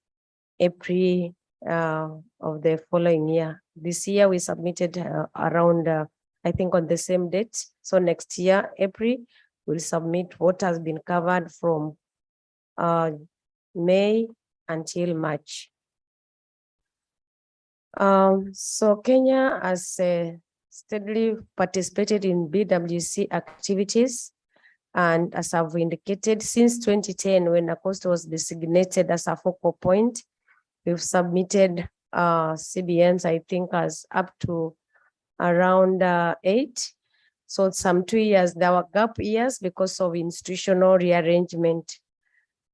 S14: April of the following year. This year we submitted around, I think on the same date. So next year, April, we'll submit what has been covered from May until March. So Kenya has steadily participated in BWC activities, and as I've indicated, since 2010, when NACOST was designated as a focal point, we've submitted CBMs, I think, as up to around 8. So some 2 years, there were gap years because of institutional rearrangement.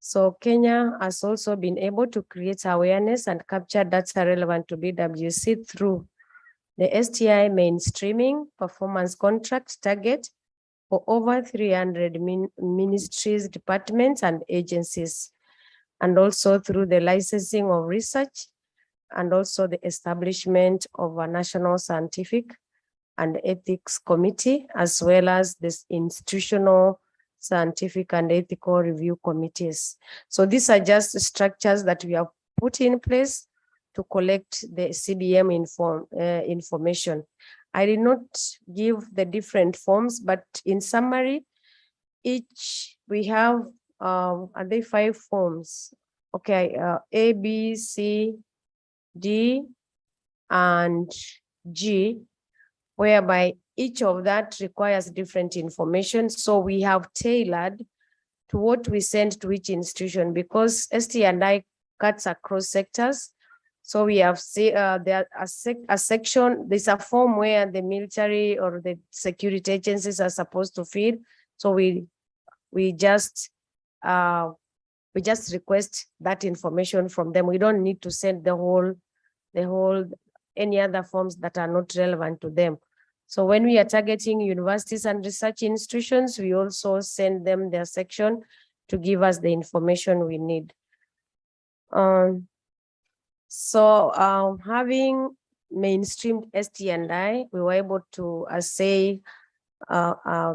S14: So Kenya has also been able to create awareness and capture data relevant to BWC through the STI mainstreaming performance contract target for over 300 ministries, departments, and agencies, and also through the licensing of research, and also the establishment of a national scientific and ethics committee, as well as this institutional scientific and ethical review committees. So these are just structures that we have put in place to collect the CBM information. I did not give the different forms, but in summary, we have, are they 5 forms? Okay, A, B, C, D, and G, whereby each of that requires different information. So we have tailored to what we send to each institution, because ST&I cuts across sectors. So we have a section, there's a form where the military or the security agencies are supposed to fill. So we just request that information from them. We don't need to send any other forms that are not relevant to them. So when we are targeting universities and research institutions, we also send them their section to give us the information we need. Having mainstreamed ST&I, we were able to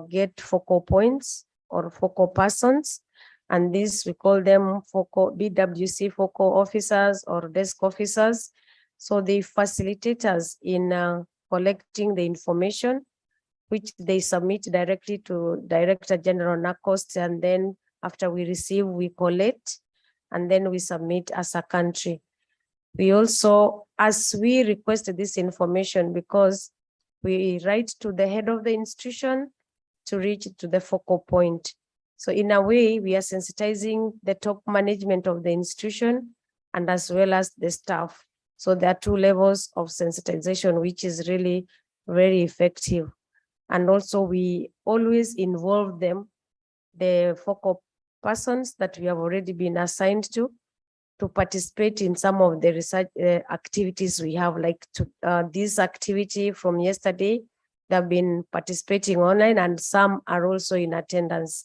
S14: get focal points or focal persons, and these we call them BWC focal officers or desk officers. So they facilitate us in collecting the information, which they submit directly to Director General NACOST, and then after we receive, we collect, and then we submit as a country. We also, as we requested this information, because we write to the head of the institution to reach to the focal point. So in a way, we are sensitizing the top management of the institution and as well as the staff. So there are 2 levels of sensitization, which is really very effective. And also we always involve them, the focal persons that we have already been assigned to participate in some of the research activities we have, like this activity from yesterday. They've been participating online, and some are also in attendance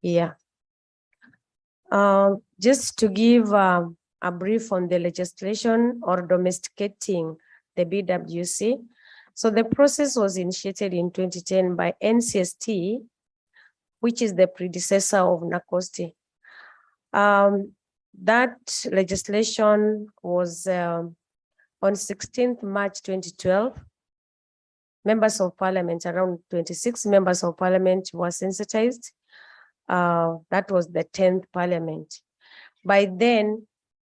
S14: here. Just to give a a brief on the legislation or domesticating the BWC. So the process was initiated in 2010 by NCST, which is the predecessor of NACOSTI. That legislation was on 16th March 2012. Members of parliament, around 26 members of parliament were sensitized. That was the 10th parliament. By then,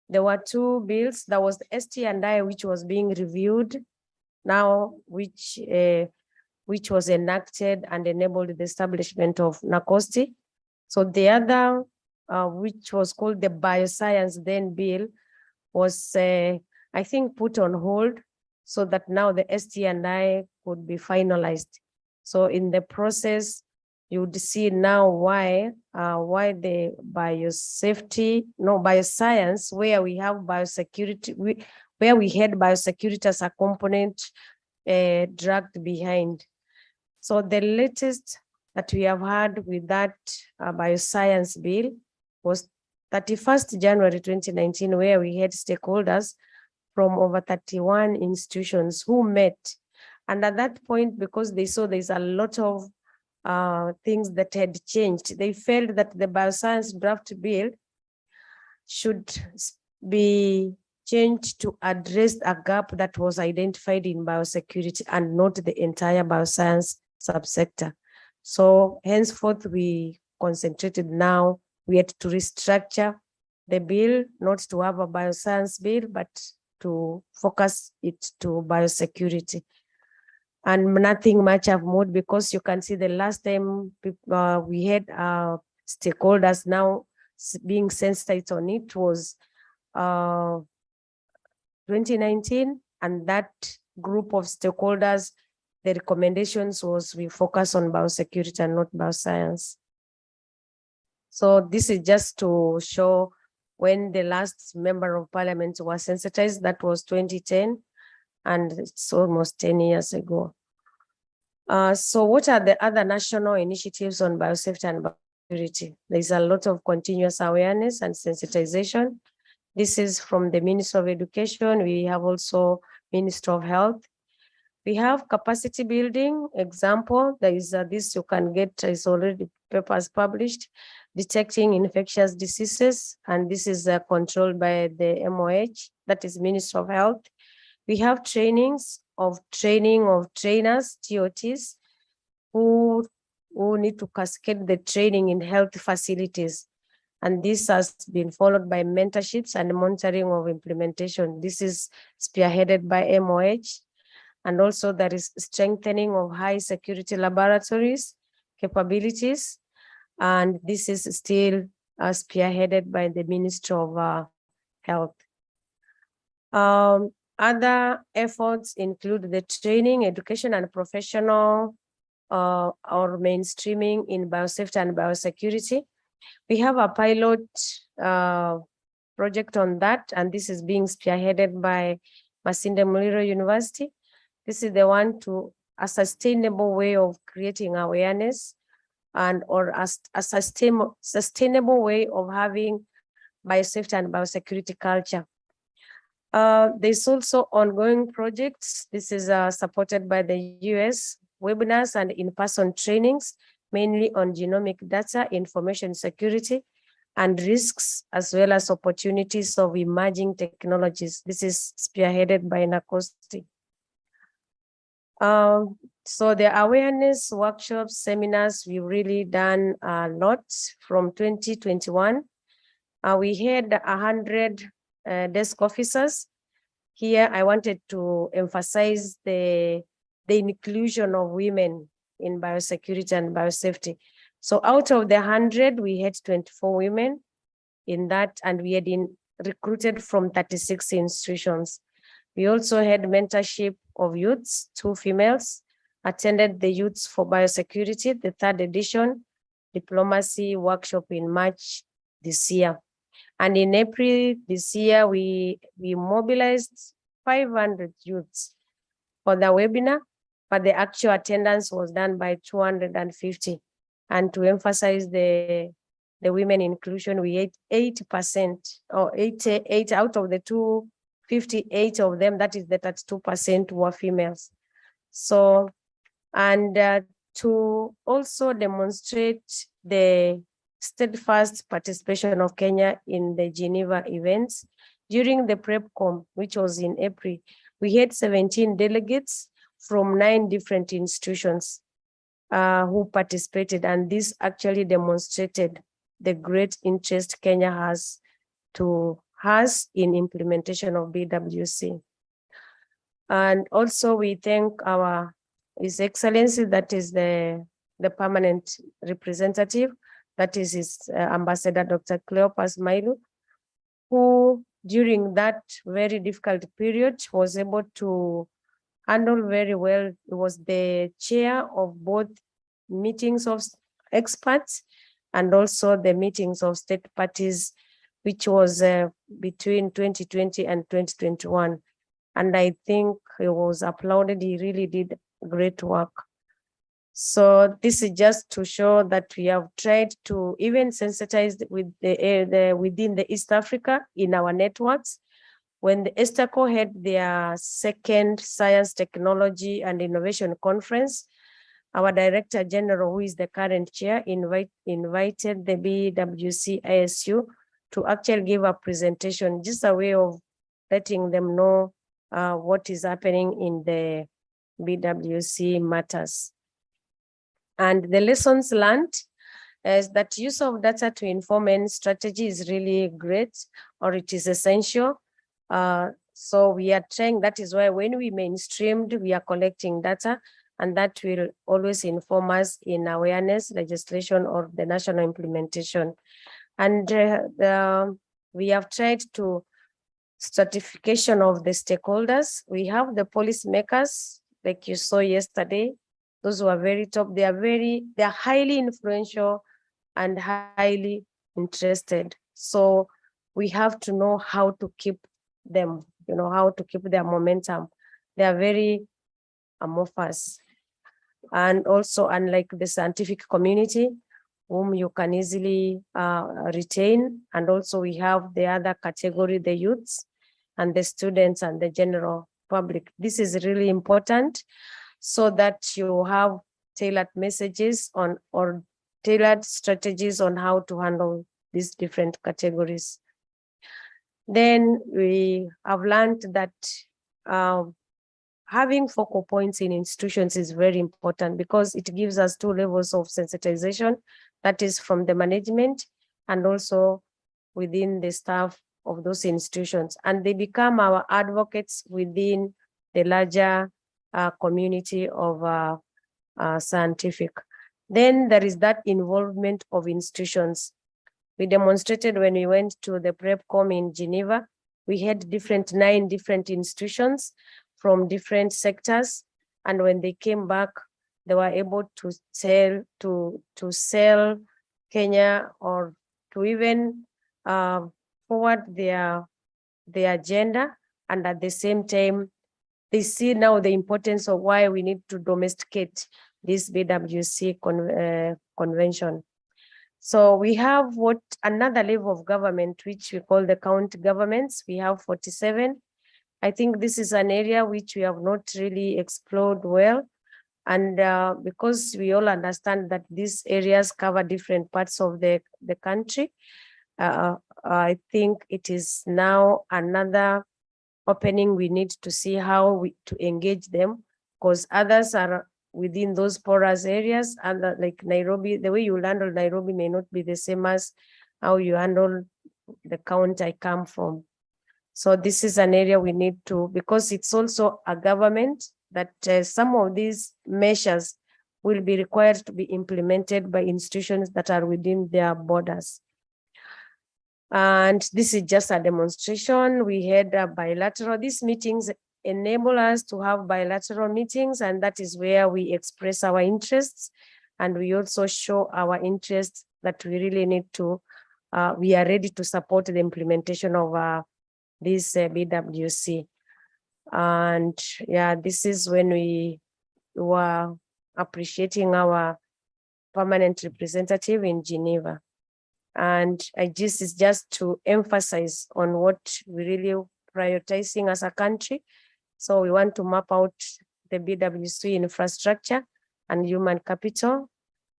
S14: there were two bills. There was the ST&I, which was being reviewed now, which was enacted and enabled the establishment of NACOSTI. So the other, which was called the Bioscience then bill, was, I think, put on hold so that now the ST&I could be finalized. So in the process, you would see now why the bioscience, where we have biosecurity, where we had biosecurity as a component dragged behind. So the latest that we have had with that bioscience bill was 31st January 2019, where we had stakeholders from over 31 institutions who met. And at that point, because they saw there's a lot of things that had changed, they felt that the bioscience draft bill should be changed to address a gap that was identified in biosecurity and not the entire bioscience subsector. So henceforth, we concentrated now, we had to restructure the bill, not to have a bioscience bill, but to focus it to biosecurity. And nothing much have moved, because you can see the last time we had stakeholders now being sensitized on it was 2019, and that group of stakeholders, the recommendations was we focus on biosecurity and not bioscience. So this is just to show when the last member of parliament was sensitized. That was 2010, and it's almost 10 years ago. So what are the other national initiatives on biosafety and biosecurity? There's a lot of continuous awareness and sensitization. This is from the Ministry of Education. We have also Ministry of Health. We have capacity building. Example, there is this you can get, is already papers published, detecting infectious diseases, and this is controlled by the MOH, that is Ministry of Health. We have training of trainers, TOTs, who need to cascade the training in health facilities. And this has been followed by mentorships and monitoring of implementation. This is spearheaded by MOH. And also there is strengthening of high security laboratories capabilities. And this is still spearheaded by the Ministry of Health. Other efforts include the training, education, and professional or mainstreaming in biosafety and biosecurity. We have a pilot project on that, and this is being spearheaded by Masinde Muliro University. This is the one to a sustainable way of creating awareness and or a sustainable way of having biosafety and biosecurity culture. There's also ongoing projects. This is supported by the US, webinars and in-person trainings, mainly on genomic data, information security, and risks, as well as opportunities of emerging technologies. This is spearheaded by NACOSTI. So the awareness workshops, seminars, we've really done a lot from 2021. We had 100 desk officers. Here, I wanted to emphasize the inclusion of women in biosecurity and biosafety. So out of the 100, we had 24 women in that, and we had recruited from 36 institutions. We also had mentorship of youths, 2 females, attended the Youths for Biosecurity, the 3rd edition, diplomacy workshop in March this year. And in April this year, we mobilized 500 youths for the webinar, but the actual attendance was done by 250. And to emphasize the the women inclusion, we had 80% or 88 out of the 258 of them, that is the 32% were females. So, and to also demonstrate the steadfast participation of Kenya in the Geneva events, during the PrepCom, which was in April, we had 17 delegates from 9 different institutions who participated, and this actually demonstrated the great interest Kenya has in implementation of BWC. And also we thank His Excellency, that is the permanent representative, that is his Ambassador Dr. Cleopas Mailu, who during that very difficult period was able to handle very well. He was the chair of both meetings of experts and also the meetings of state parties, which was between 2020 and 2021. And I think he was applauded. He really did great work. So this is just to show that we have tried to even sensitize with within the East Africa in our networks. When the ESTACO had their second Science, Technology and Innovation Conference, our Director General, who is the current chair, invited the BWC ISU to actually give a presentation, just a way of letting them know what is happening in the BWC matters. And the lessons learned is that use of data to inform any strategy is really great, or it is essential. So we are trying, that is why when we mainstreamed, we are collecting data, and that will always inform us in awareness, legislation, or the national implementation. And we have tried to stratification of the stakeholders. We have the policymakers, like you saw yesterday, those who are very top, they are highly influential and highly interested. So we have to know how to keep them, how to keep their momentum. They are very amorphous. And also, unlike the scientific community, whom you can easily retain. And also we have the other category, the youths and the students and the general public. This is really important, so that you have tailored messages on or tailored strategies on how to handle these different categories. Then we have learned that having focal points in institutions is very important, because it gives us 2 levels of sensitization, that is from the management and also within the staff of those institutions. And they become our advocates within the larger community of scientific. Then there is that involvement of institutions. We demonstrated when we went to the PrepCom in Geneva, we had 9 different institutions from different sectors. And when they came back, they were able to sell Kenya, or to even forward their agenda. And at the same time, they see now the importance of why we need to domesticate this BWC convention. So we have another level of government, which we call the county governments. We have 47. I think this is an area which we have not really explored well. And because we all understand that these areas cover different parts of the country, I think it is now another opening. We need to see how to engage them, because others are within those porous areas, and like Nairobi, the way you handle Nairobi may not be the same as how you handle the county I come from. So this is an area we need to, because it's also a government, that some of these measures will be required to be implemented by institutions that are within their borders. And this is just a demonstration. We had a bilateral, these meetings enable us to have bilateral meetings, and that is where we express our interests. And we also show our interests that we really need to, we are ready to support the implementation of this BWC. And yeah, this is when we were appreciating our permanent representative in Geneva. And this is just to emphasize on what we really prioritizing as a country. So we want to map out the BWC infrastructure and human capital,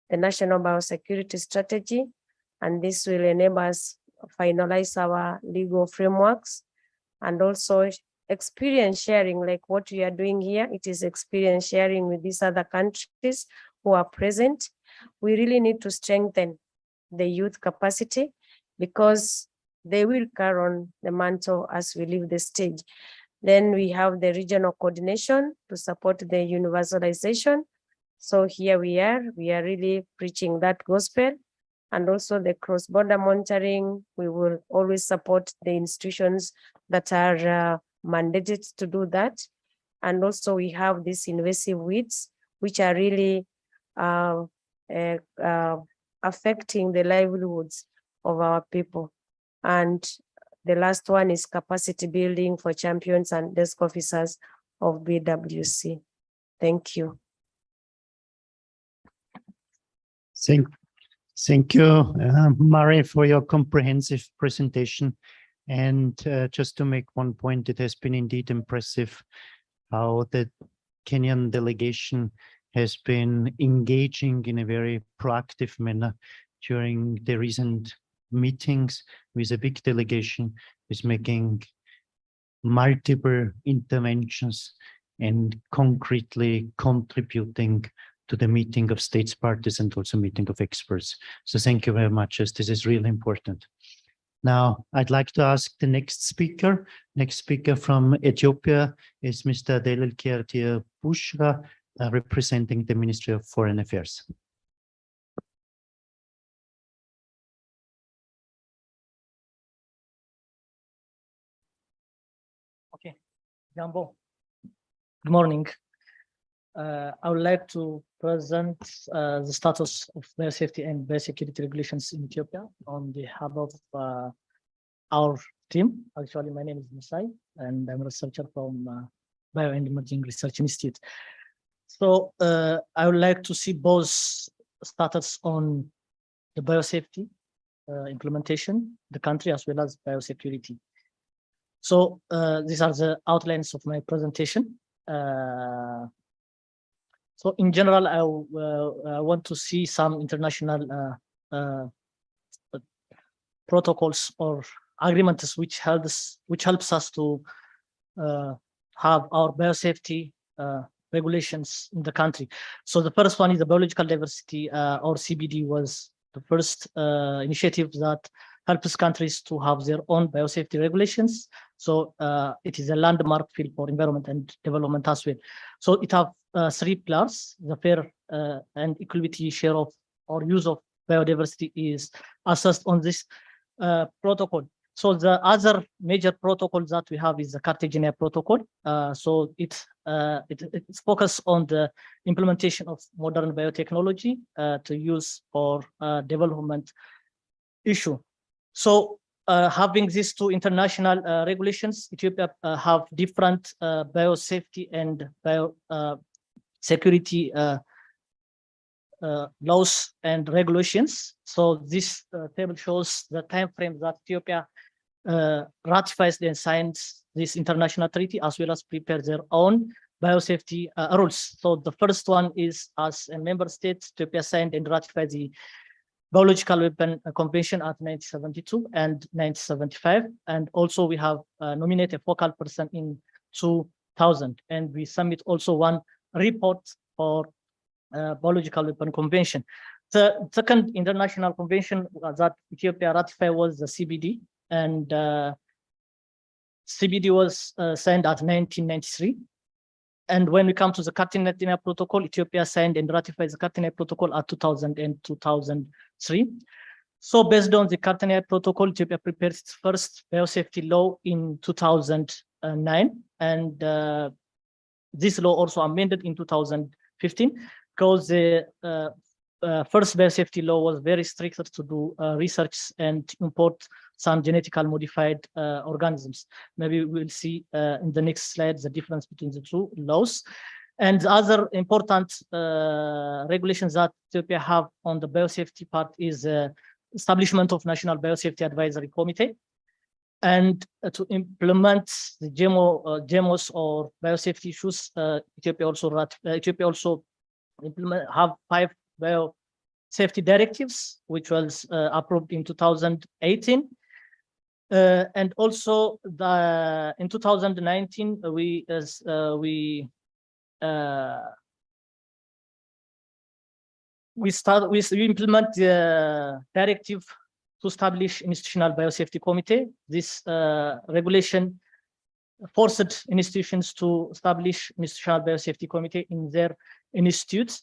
S14: the national biosecurity strategy, and this will enable us finalize our legal frameworks and also experience sharing, like what we are doing here. It is experience sharing with these other countries who are present. We really need to strengthen the youth capacity because they will carry on the mantle as we leave the stage. Then we have the regional coordination to support the universalization. So here we are really preaching that gospel. And also the cross-border monitoring, we will always support the institutions that are mandated to do that. And also we have these invasive weeds, which are really affecting the livelihoods of our people. And the last one is capacity building for champions and desk officers of BWC. Thank you.
S6: Thank you, Mari, for your comprehensive presentation. And just to make one point, it has been indeed impressive how the Kenyan delegation has been engaging in a very proactive manner during the recent meetings with a big delegation, is making multiple interventions and concretely contributing to the meeting of states parties and also meeting of experts. So thank you very much, as this is really important. Now, I'd like to ask the next speaker. Next speaker from Ethiopia is Mr. Delelkir Bushra, representing the Ministry of Foreign Affairs.
S15: Okay, Jambo. Good morning. I would like to present the status of biosafety and biosecurity regulations in Ethiopia on behalf of our team. Actually, my name is Masai, and I'm a researcher from Bio and Emerging Research Institute. So I would like to see both status on the biosafety implementation, the country, as well as biosecurity. So these are the outlines of my presentation. So in general, I want to see some international protocols or agreements which helps us to have our biosafety regulations in the country. So the first one is the biological diversity, or CBD, was the first initiative that helps countries to have their own biosafety regulations. So it is a landmark field for environment and development as well. So it have 3 pillars. The fair and equity share of or use of biodiversity is assessed on this protocol. So the other major protocol that we have is the Cartagena protocol. So it's focused on the implementation of modern biotechnology to use for development issue. So having these 2 international regulations, Ethiopia have different biosafety and biosecurity laws and regulations. So this table shows the time frame that Ethiopia ratifies and signs this international treaty, as well as prepare their own biosafety rules. So the first one is, as a member state, Ethiopia signed and ratified the Biological Weapon Convention at 1972 and 1975. And also we have nominated a focal person in 2000. And we submit also one report for Biological Weapon Convention. The second international convention that Ethiopia ratified was the CBD. And CBD was signed at 1993. And when we come to the Cartagena Protocol, Ethiopia signed and ratified the Cartagena Protocol at 2000 and 2003. So based on the Cartagena Protocol, Ethiopia prepared its first biosafety law in 2009. And this law also amended in 2015, because the first biosafety law was very strict to do research and import some genetically modified organisms. Maybe we'll see in the next slide the difference between the 2 laws. And the other important regulations that Ethiopia have on the biosafety part is establishment of National Biosafety Advisory Committee, and to implement the GMOs or biosafety issues. Ethiopia also have 5 biosafety directives, which was approved in 2018. And also in 2019, we implement the directive to establish institutional biosafety committee. This regulation forced institutions to establish institutional biosafety committee in their institutes.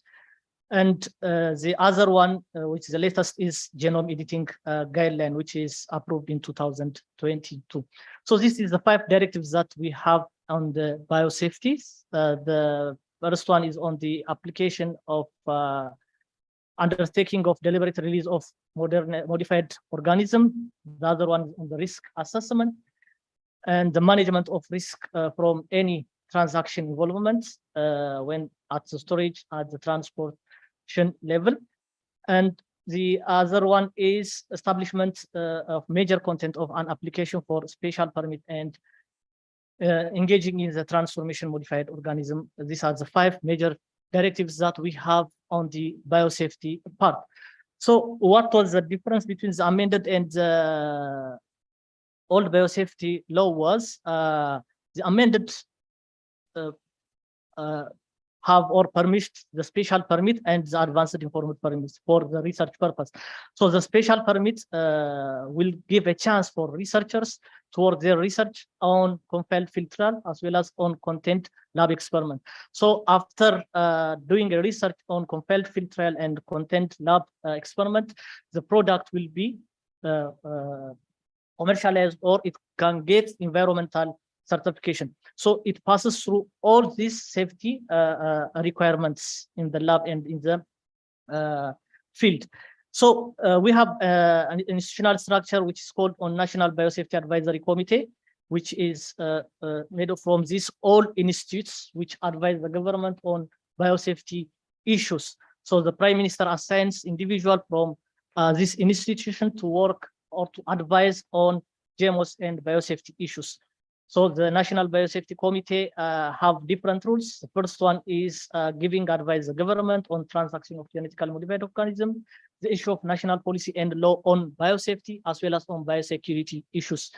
S15: And the other one, which is the latest, is genome editing guideline, which is approved in 2022. So this is the 5 directives that we have on the biosafety. The first one is on the application of undertaking of deliberate release of modified organism. The other one is on the risk assessment and the management of risk from any transaction involvement when at the storage, at the transportation level. And the other one is establishment of major content of an application for special permit and engaging in the transformation modified organism. These are the 5 major directives that we have on the biosafety part. So what was the difference between the amended and the old biosafety law was the amended have or permit the special permit and the advanced informed permits for the research purpose. So the special permit will give a chance for researchers toward their research on compelled field trial as well as on content lab experiment. So after doing a research on compelled field trial and content lab experiment, the product will be commercialized or it can get environmental certification. So it passes through all these safety requirements in the lab and in the field. So we have an institutional structure which is called on National Biosafety Advisory Committee, which is made up from these all institutes which advise the government on biosafety issues. So the Prime Minister assigns individual from this institution to work or to advise on GMOs and biosafety issues. So the National Biosafety Committee have different rules. The first one is giving advice to the government on transaction of genetically modified organism, the issue of national policy and law on biosafety, as well as on biosecurity issues,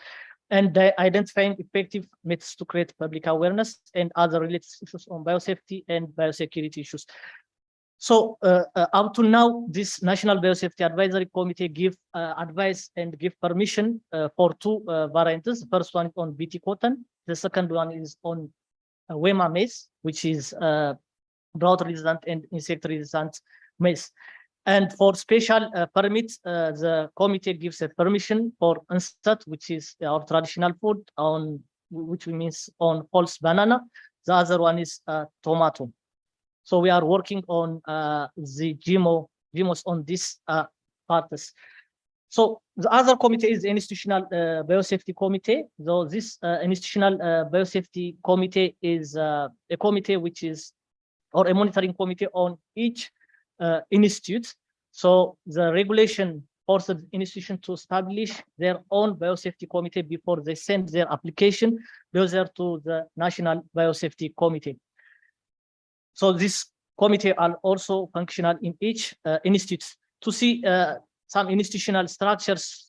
S15: and identifying effective methods to create public awareness and other related issues on biosafety and biosecurity issues. So up to now, this National Biosafety Advisory Committee give advice and give permission for 2 variants. The first one is on BT cotton. The second one is on Wema maize, which is drought resistant and insect resistant maize. And for special permits, the committee gives a permission for instant, which is our traditional food, on which means on false banana. The other one is tomato. So we are working on the GMOs on this parts. So the other committee is the Institutional Biosafety Committee. So this Institutional Biosafety Committee is a committee which is, or a monitoring committee on each institute. So the regulation forces institution to establish their own biosafety committee before they send their application closer to the National Biosafety Committee. So this committee are also functional in each institute to see some institutional structures,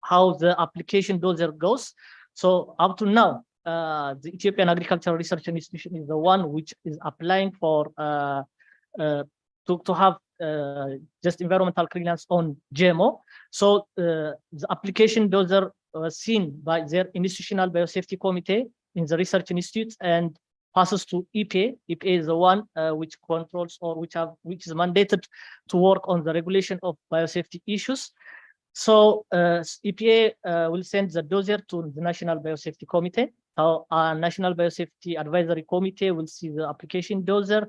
S15: how the application dossier goes. So up to now, the Ethiopian Agricultural Research Institution is the one which is applying for to have just environmental clearance on GMO. So the application dossier was seen by their institutional biosafety committee in the research institute and passes to EPA. EPA is the one which controls or which is mandated to work on the regulation of biosafety issues. So EPA will send the dossier to the National Biosafety Committee. Our National Biosafety Advisory Committee will see the application dossier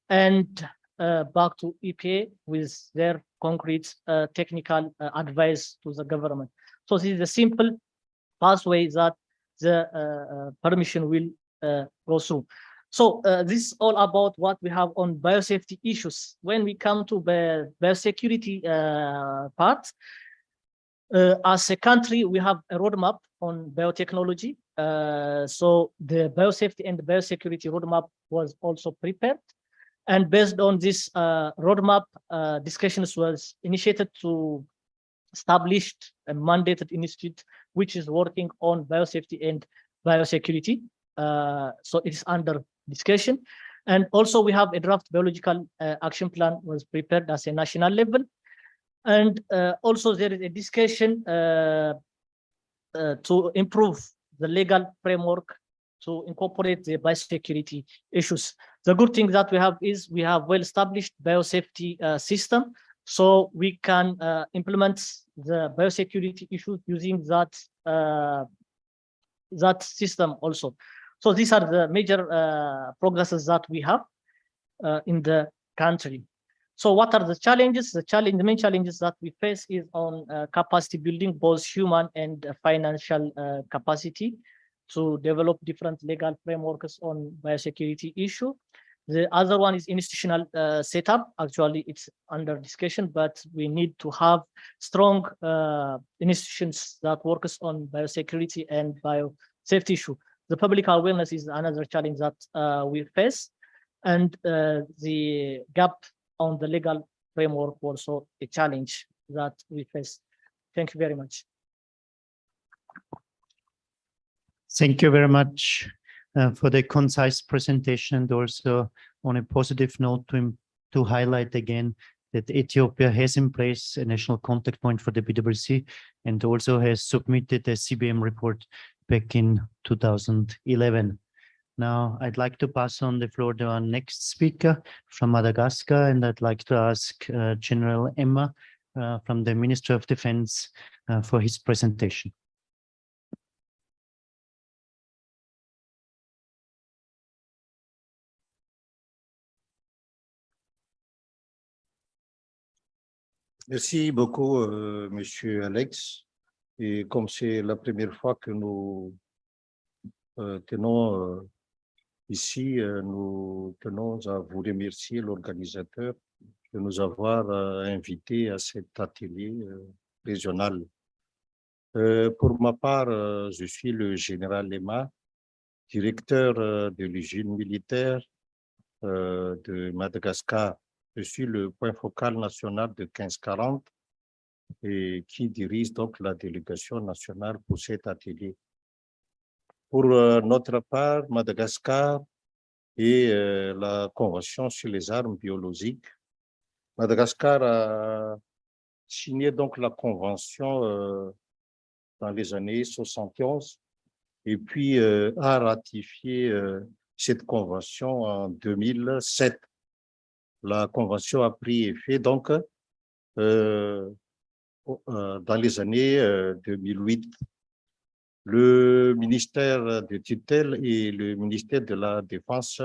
S15: and back to EPA with their concrete technical advice to the government. So this is a simple pathway that the permission will go through. So this is all about what we have on biosafety issues. When we come to the biosecurity part, As a country, we have a roadmap on biotechnology. So the biosafety and the biosecurity roadmap was also prepared. And based on this roadmap, discussions was initiated to establish a mandated institute which is working on biosafety and biosecurity. So it is under discussion. And also we have a draft biological action plan was prepared as a national level. And also there is a discussion to improve the legal framework to incorporate the biosecurity issues. The good thing that we have is we have well-established biosafety system, so we can implement the biosecurity issues using that that system also. So these are the major progresses that we have in the country. So what are the challenges? The main challenges that we face is on capacity building, both human and financial capacity to develop different legal frameworks on biosecurity issue. The other one is institutional setup. Actually, it's under discussion, but we need to have strong institutions that works on biosecurity and biosafety issue. The public awareness is another challenge that we face, and the gap on the legal framework also a challenge that we face. Thank you very much.
S6: Thank you very much for the concise presentation, and also on a positive note to highlight again that Ethiopia has in place a national contact point for the BWC and also has submitted a CBM report back in 2011. Now, I'd like to pass on the floor to our next speaker from Madagascar, and I'd like to ask General Emma from the Ministry of Defense for his presentation.
S16: Merci beaucoup, Monsieur Alex. Et comme c'est la première fois que nous tenons ici, nous tenons à vous remercier, l'organisateur, de nous avoir invités à cet atelier régional. Pour ma part, je suis le général Lema, directeur de l'usine militaire de Madagascar. Je suis le point focal national de 1540 et qui dirige donc la délégation nationale pour cet atelier. Pour notre part, Madagascar et la Convention sur les armes biologiques. Madagascar a signé donc la Convention dans les années 71 et puis a ratifié cette Convention en 2007. La Convention a pris effet donc dans les années 2008. Le ministère de tutelle et le ministère de la Défense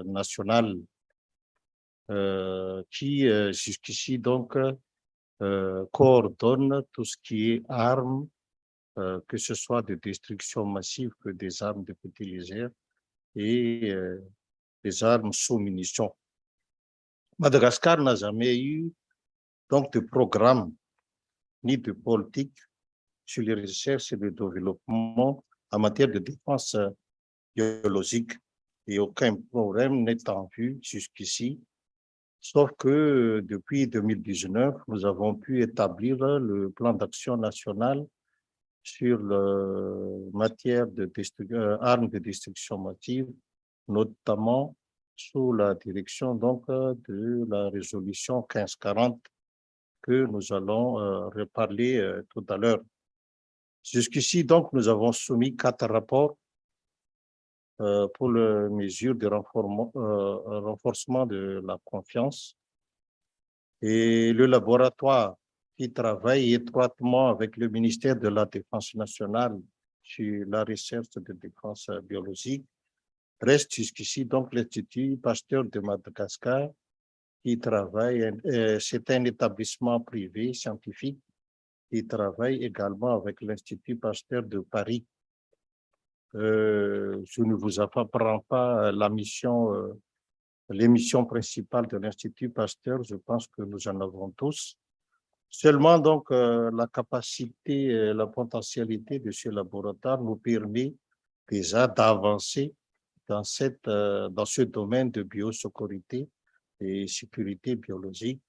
S16: nationale qui jusqu'ici donc coordonne tout ce qui est armes, que ce soit de destruction massive que des armes de petit léger et des armes sous munitions. Madagascar n'a jamais eu donc de programme ni de politique sur les recherches et le développement en matière de défense biologique et aucun problème n'étant vu jusqu'ici, sauf que depuis 2019, nous avons pu établir le plan d'action national sur la matière de armes de destruction massive, notamment sous la direction donc de la résolution 1540 que nous allons reparler tout à l'heure. Jusqu'ici, donc, nous avons soumis 4 rapports pour les mesures de renforcement de la confiance. Et le laboratoire qui travaille étroitement avec le ministère de la Défense nationale sur la recherche de défense biologique reste jusqu'ici donc l'Institut Pasteur de Madagascar qui travaille, c'est un établissement privé scientifique qui travaille également avec l'Institut Pasteur de Paris. Je ne vous apprends pas la mission, les missions principales de l'Institut Pasteur, je pense que nous en avons tous. Seulement, donc, la capacité, la potentialité de ce laboratoire nous permet déjà d'avancer dans ce domaine de biosécurité et sécurité biologique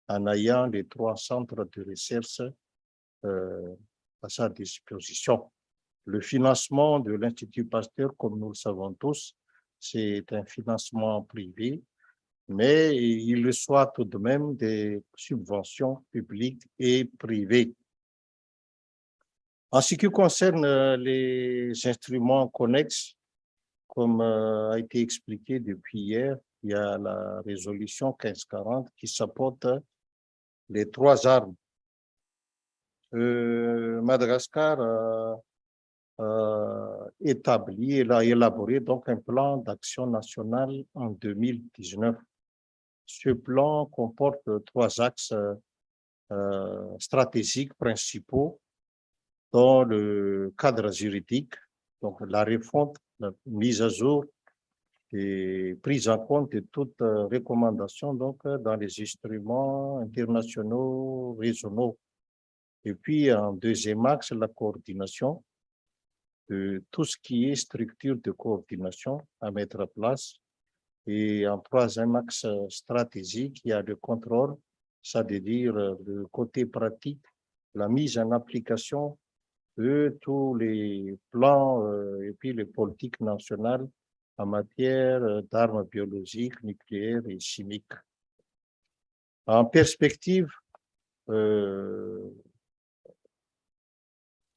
S16: en ayant les 3 centres de recherche à sa disposition. Le financement de l'Institut Pasteur, comme nous le savons tous, c'est un financement privé, mais il reçoit tout de même des subventions publiques et privées. En ce qui concerne les instruments connexes, comme a été expliqué depuis hier, il y a la résolution 1540 qui supporte les 3 armes. Madagascar établi et a élaboré donc un plan d'action national en 2019. Ce plan comporte 3 axes stratégiques principaux dans le cadre juridique, donc la refonte, la mise à jour et prise en compte de toutes recommandations donc dans les instruments internationaux, régionaux. Et puis en deuxième axe, la coordination de tout ce qui est structure de coordination à mettre en place. Et en troisième axe stratégique, il y a le contrôle, c'est-à-dire le côté pratique, la mise en application de tous les plans et puis les politiques nationales en matière d'armes biologiques, nucléaires et chimiques. En perspective,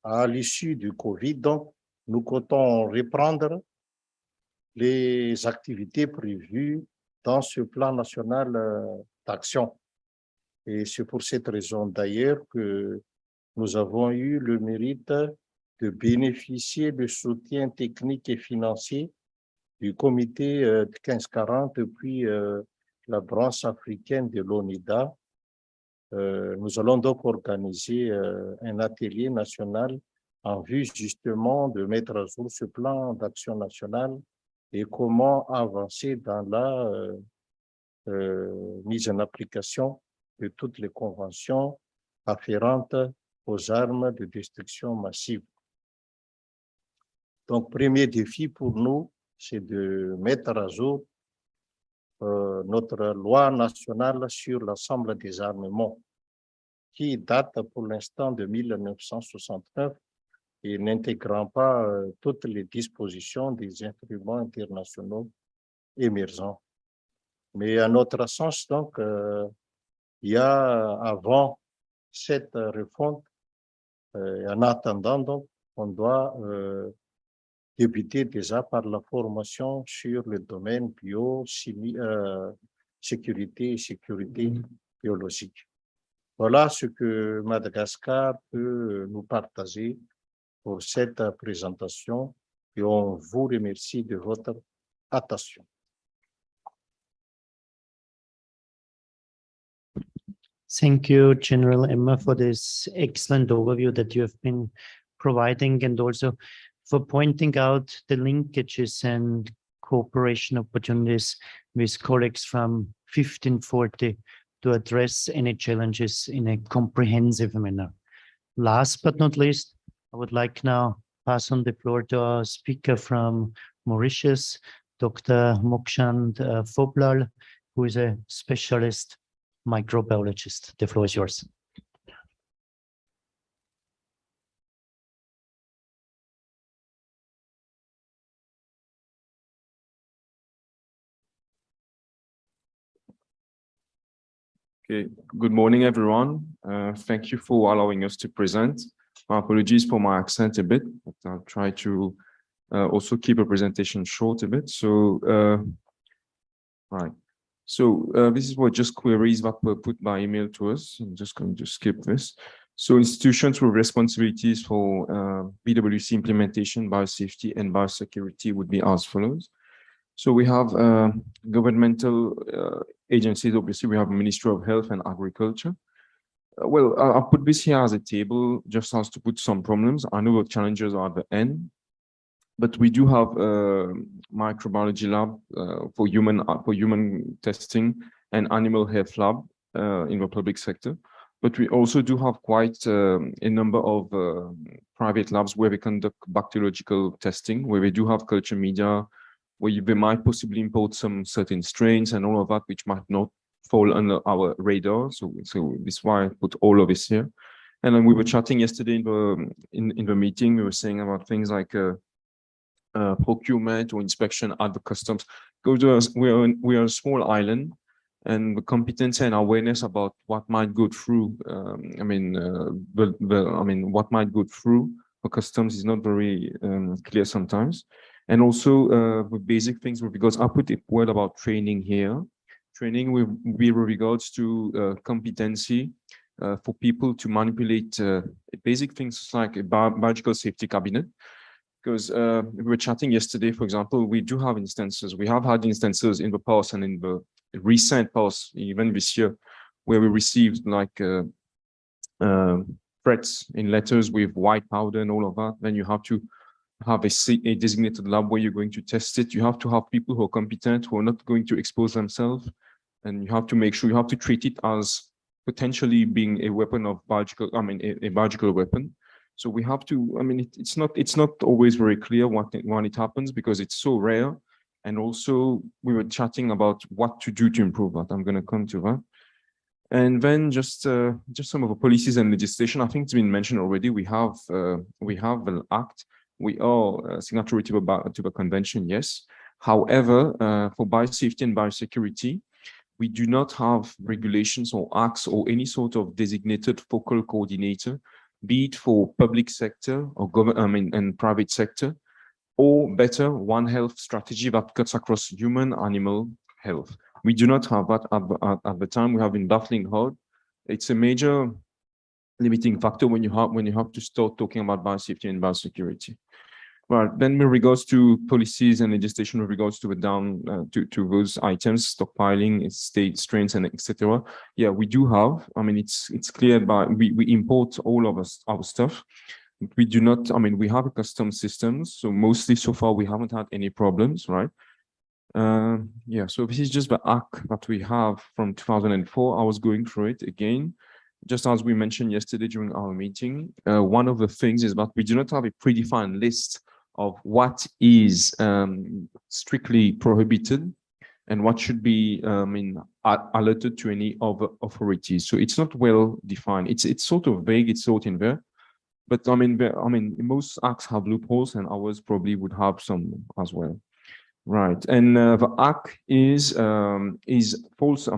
S16: à l'issue du Covid, donc, nous comptons reprendre les activités prévues dans ce plan national d'action. Et c'est pour cette raison d'ailleurs que nous avons eu le mérite de bénéficier du soutien technique et financier du comité 1540 depuis la branche africaine de l'ONIDA. Nous allons donc organiser un atelier national en vue justement de mettre à jour ce plan d'action national et comment avancer dans la mise en application de toutes les conventions afférentes aux armes de destruction massive. Donc, premier défi pour nous, c'est de mettre à jour notre loi nationale sur l'ensemble des armements, qui date pour l'instant de 1969 et n'intégrant pas toutes les dispositions des instruments internationaux émergents. Mais à notre sens, donc, il y a avant cette refonte, en attendant, donc, on doit débuter déjà par la formation sur le domaine bio, chimie, sécurité et sécurité biologique. Voilà ce que Madagascar peut nous partager pour cette présentation et on vous remercie de votre attention.
S6: Thank you, General Emma, for this excellent overview that you have been providing and also for pointing out the linkages and cooperation opportunities with colleagues from 1540 to address any challenges in a comprehensive manner. Last but not least, I would like now pass on the floor to our speaker from Mauritius, Dr. Mokshand Foblal, who is a specialist microbiologist. The floor is yours.
S17: Okay, good morning, everyone. Thank you for allowing us to present. My apologies for my accent a bit, but I'll try to also keep a presentation short a bit. So, right. So this is what just queries that were put by email to us. I'm just going to skip this. So institutions with responsibilities for BWC implementation, biosafety and biosecurity would be as follows. So we have governmental agencies, obviously we have Ministry of Health and Agriculture. Well, I'll put this here as a table just as to put some problems. I know the challenges are at the end, but we do have a microbiology lab for human testing and animal health lab in the public sector. But we also do have quite a number of private labs where we conduct bacteriological testing, where we do have culture media, where they might possibly import some certain strains and all of that, which might not fall under our radar. So this is why I put all of this here. And then we were chatting yesterday in the meeting. We were saying about things like procurement or inspection at the customs. Because we are a small island, and the competence and awareness about what might go through, what might go through for customs is not very clear sometimes. And also with basic things, because I put a word about training here. Training with regards to competency for people to manipulate basic things like a biological safety cabinet. Because we were chatting yesterday, for example, we do have instances, we have had instances in the past and in the recent past, even this year, where we received like threats in letters with white powder and all of that. Then you have to have a designated lab where you're going to test it. You have to have people who are competent, who are not going to expose themselves. And you have to make sure, you have to treat it as potentially being a weapon of biological, a biological weapon. So we have to, it's not always very clear when it happens because it's so rare. And also we were chatting about what to do to improve that. I'm going to come to that. And then just some of the policies and legislation. I think it's been mentioned already. We have an act. We are signatory to the convention, yes. However, for biosafety and biosecurity, we do not have regulations or acts or any sort of designated focal coordinator, be it for public sector or government and private sector, or better, One Health strategy that cuts across human, animal health. We do not have that at the time. We have been battling hard. It's a major limiting factor when you have to start talking about biosafety and biosecurity. Well, then with regards to policies and legislation with regards to the to those items, stockpiling, state strains, and etc. Yeah, we do have. It's clear by we import all of our stuff. We do not. We have a custom systems, so mostly so far we haven't had any problems, right? Yeah. So this is just the act that we have from 2004. I was going through it again. Just as we mentioned yesterday during our meeting, one of the things is that we do not have a predefined list of what is strictly prohibited and what should be alerted to any other authorities. So it's not well defined. It's sort of vague. It's sort in there, but most acts have loopholes, and ours probably would have some as well, right? And the act is false.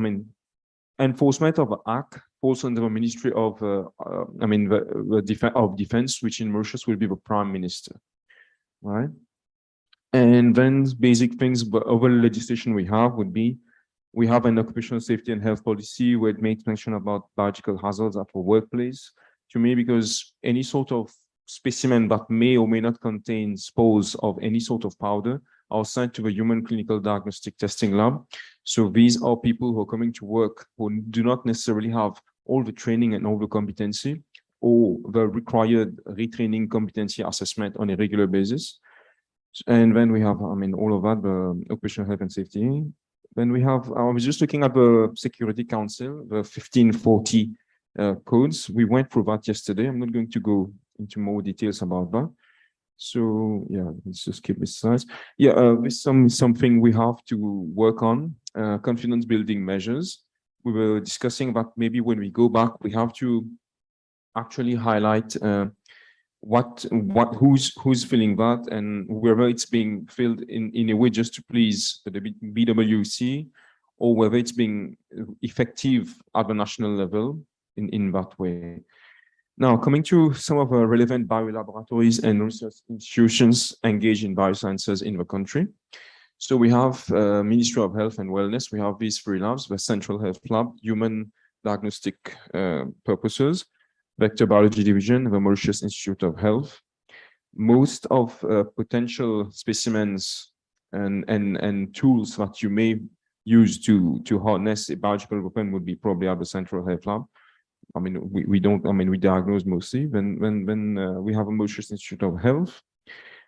S17: Enforcement of the act falls under the Ministry of the Defense, which in Mauritius will be the Prime Minister. Right. And then basic things, but other legislation we have would be, we have an occupational safety and health policy where it makes mention about biological hazards at the workplace. To me, because any sort of specimen that may or may not contain spores of any sort of powder are sent to the human clinical diagnostic testing lab. So these are people who are coming to work who do not necessarily have all the training and all the competency, or the required retraining competency assessment on a regular basis. And then we have, all of that, the occupational health and safety. Then we have, I was just looking at the Security Council, the 1540 codes. We went through that yesterday. I'm not going to go into more details about that. So yeah, let's just keep this slide. Yeah, this is something we have to work on, confidence building measures. We were discussing that maybe when we go back, we have to actually highlight who's filling that, and whether it's being filled in a way just to please the BWC, or whether it's being effective at the national level in that way. Now, coming to some of the relevant biolaboratories and research institutions engaged in biosciences in the country. So we have Ministry of Health and Wellness. We have these three labs: the Central Health Lab, Human Diagnostic Purposes, Vector Biology Division, the Mauritius Institute of Health. Most of potential specimens and tools that you may use to harness a biological weapon would be probably at the Central Health Lab. We diagnose mostly. Then we have a Mauritius Institute of Health.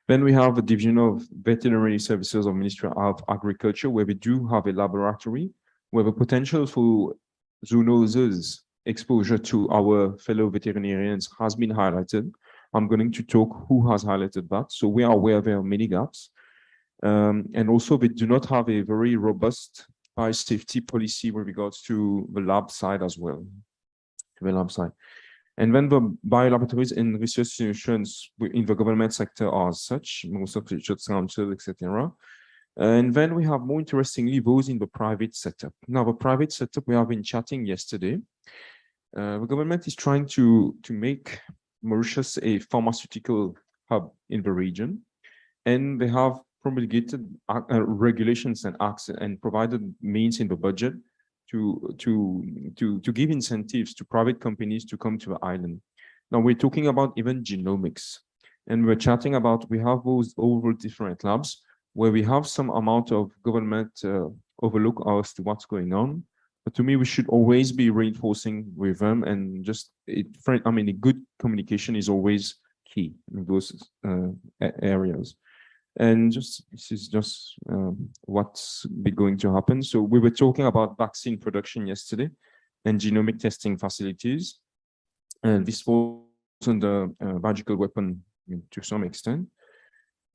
S17: Then we have a division of veterinary services of Ministry of Agriculture, where we do have a laboratory where the potential for zoonoses exposure to our fellow veterinarians has been highlighted. I'm going to talk who has highlighted that. So we are aware there are many gaps. And also we do not have a very robust biosafety policy with regards to the lab side as well, the lab side. And when the biolaboratories and research institutions in the government sector are as such, most of Research Council, etc. And then we have, more interestingly, those in the private sector. Now, the private sector, we have been chatting yesterday. The government is trying to make Mauritius a pharmaceutical hub in the region, and they have promulgated regulations and acts and provided means in the budget to give incentives to private companies to come to the island. Now we're talking about even genomics, and we're chatting about, we have those over different labs where we have some amount of government overlook as to what's going on. But to me, we should always be reinforcing with them, and just a good communication is always key in those areas. And this is just what's going to happen. So we were talking about vaccine production yesterday and genomic testing facilities, and this falls under biological weapon to some extent.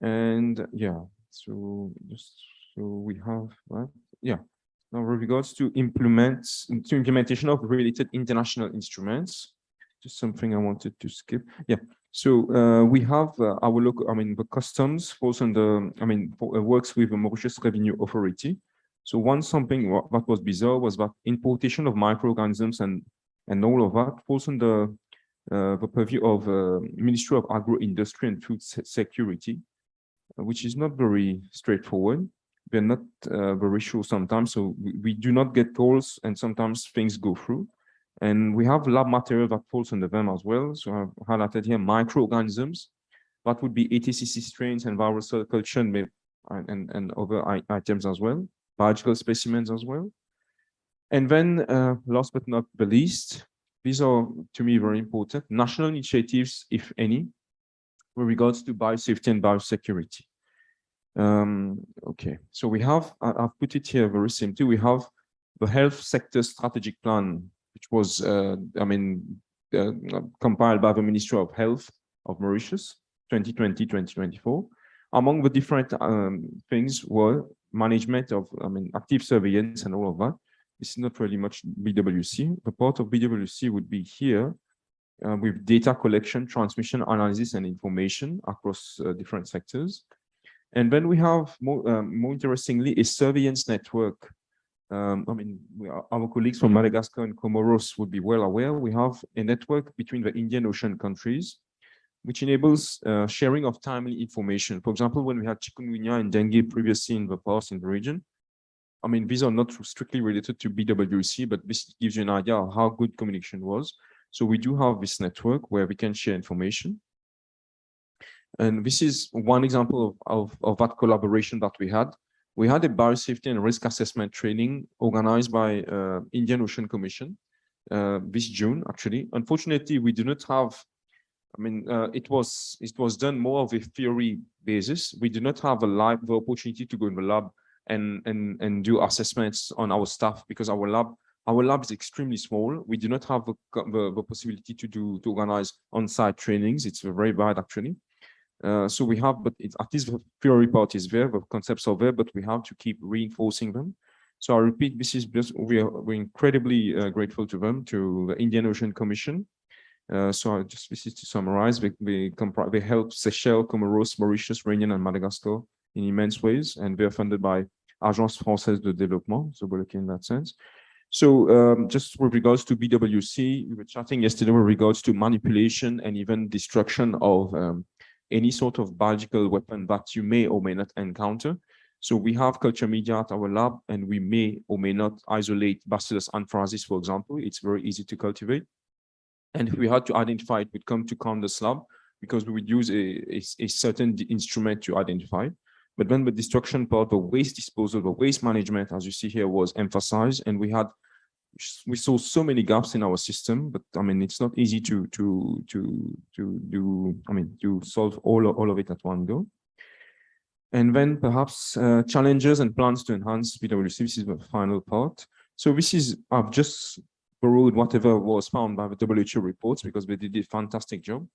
S17: And yeah, so we have that. Yeah. Now, with regards to implementation of related international instruments, just something I wanted to skip. Yeah. So we have our local, the customs falls under, works with the Mauritius Revenue Authority. So something that was bizarre was that importation of microorganisms and all of that falls under the purview of Ministry of Agro-Industry and Food Security, which is not very straightforward. We're not very sure sometimes, so we do not get calls, and sometimes things go through. And we have lab material that falls under them as well. So I've highlighted here microorganisms. That would be ATCC strains and viral cell culture and other items as well, biological specimens as well. And then last but not the least, these are, to me, very important, national initiatives, if any, with regards to biosafety and biosecurity. Okay, so we have, I've put it here very simply, we have the health sector strategic plan, which was, compiled by the Ministry of Health of Mauritius, 2020-2024. Among the different things were management of, active surveillance and all of that. This is not really much BWC. The part of BWC would be here with data collection, transmission, analysis, and information across different sectors. And then we have, more interestingly, a surveillance network. Our colleagues from Madagascar and Comoros would be well aware. We have a network between the Indian Ocean countries, which enables sharing of timely information. For example, when we had chikungunya and dengue previously in the past in the region, these are not strictly related to BWC, but this gives you an idea of how good communication was. So we do have this network where we can share information. And this is one example of that collaboration that we had. We had a biosafety and risk assessment training organized by Indian Ocean Commission this June, actually. Unfortunately, we do not have, it was done more of a theory basis. We do not have the opportunity to go in the lab and do assessments on our staff, because our lab is extremely small. We do not have the possibility to organize on-site trainings. It's very bad, actually. So we have, but at least the theory part is there, the concepts are there, but we have to keep reinforcing them. So I repeat, this is just, we're incredibly grateful to them, to the Indian Ocean Commission. So this is to summarize, they help Seychelles, Comoros, Mauritius, Réunion, and Madagascar in immense ways, and they're funded by Agence Française de Développement, so we're looking in that sense. So just with regards to BWC, we were chatting yesterday with regards to manipulation and even destruction of any sort of biological weapon that you may or may not encounter. So we have culture media at our lab, and we may or may not isolate Bacillus anthracis, for example. It's very easy to cultivate. And if we had to identify it, we'd come to Candace lab, because we would use a certain instrument to identify. But then the destruction part, the waste disposal, the waste management, as you see here, was emphasized, and we saw so many gaps in our system. But it's not easy to solve all of it at one go. And then perhaps challenges and plans to enhance BWC. This is the final part. So this is, I've just borrowed whatever was found by the WHO reports because they did a fantastic job.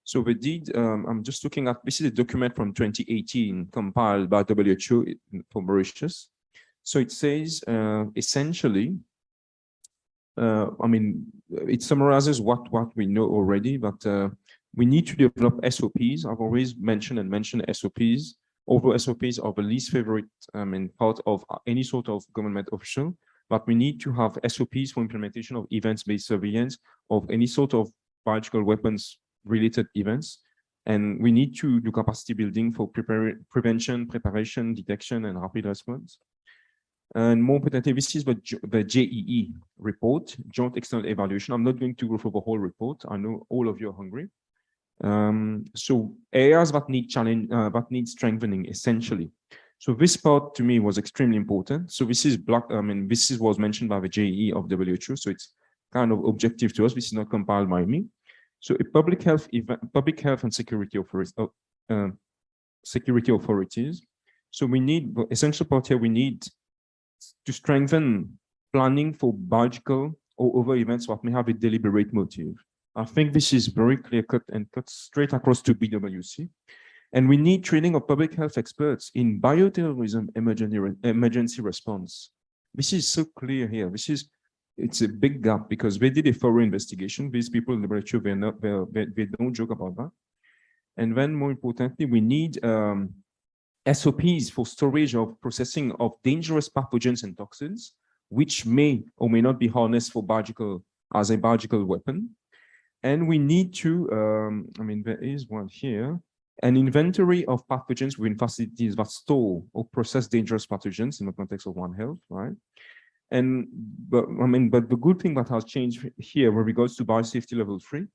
S17: So they did, I'm just looking at, this is a document from 2018 compiled by WHO for Mauritius. So it says essentially, I mean, it summarizes what we know already, but we need to develop SOPs. I've always mentioned SOPs. Although SOPs are the least favorite part of any sort of government official, but we need to have SOPs for implementation of events-based surveillance of any sort of biological weapons related events. And we need to do capacity building for prevention, preparation, detection, and rapid response. And more importantly, this is the JEE report, Joint External Evaluation. I'm not going to go through the whole report. I know all of you are hungry. So areas that need challenge, that need strengthening, essentially. So this part to me was extremely important. So this is was mentioned by the JEE of WHO. So it's kind of objective to us. This is not compiled by me. So a public health and security authorities. So we need the essential part here. We need to strengthen planning for biological or other events that may have a deliberate motive. I think this is very clear cut and cut straight across to BWC. And we need training of public health experts in bioterrorism emergency response. This is so clear here. It's a big gap because they did a thorough investigation. These people in the WHO, they don't joke about that. And then more importantly, we need SOPs for storage of processing of dangerous pathogens and toxins, which may or may not be harnessed for as a biological weapon. And we need to, there is one here, an inventory of pathogens within facilities that store or process dangerous pathogens in the context of One Health, right? But the good thing that has changed here with regards to biosafety level 3,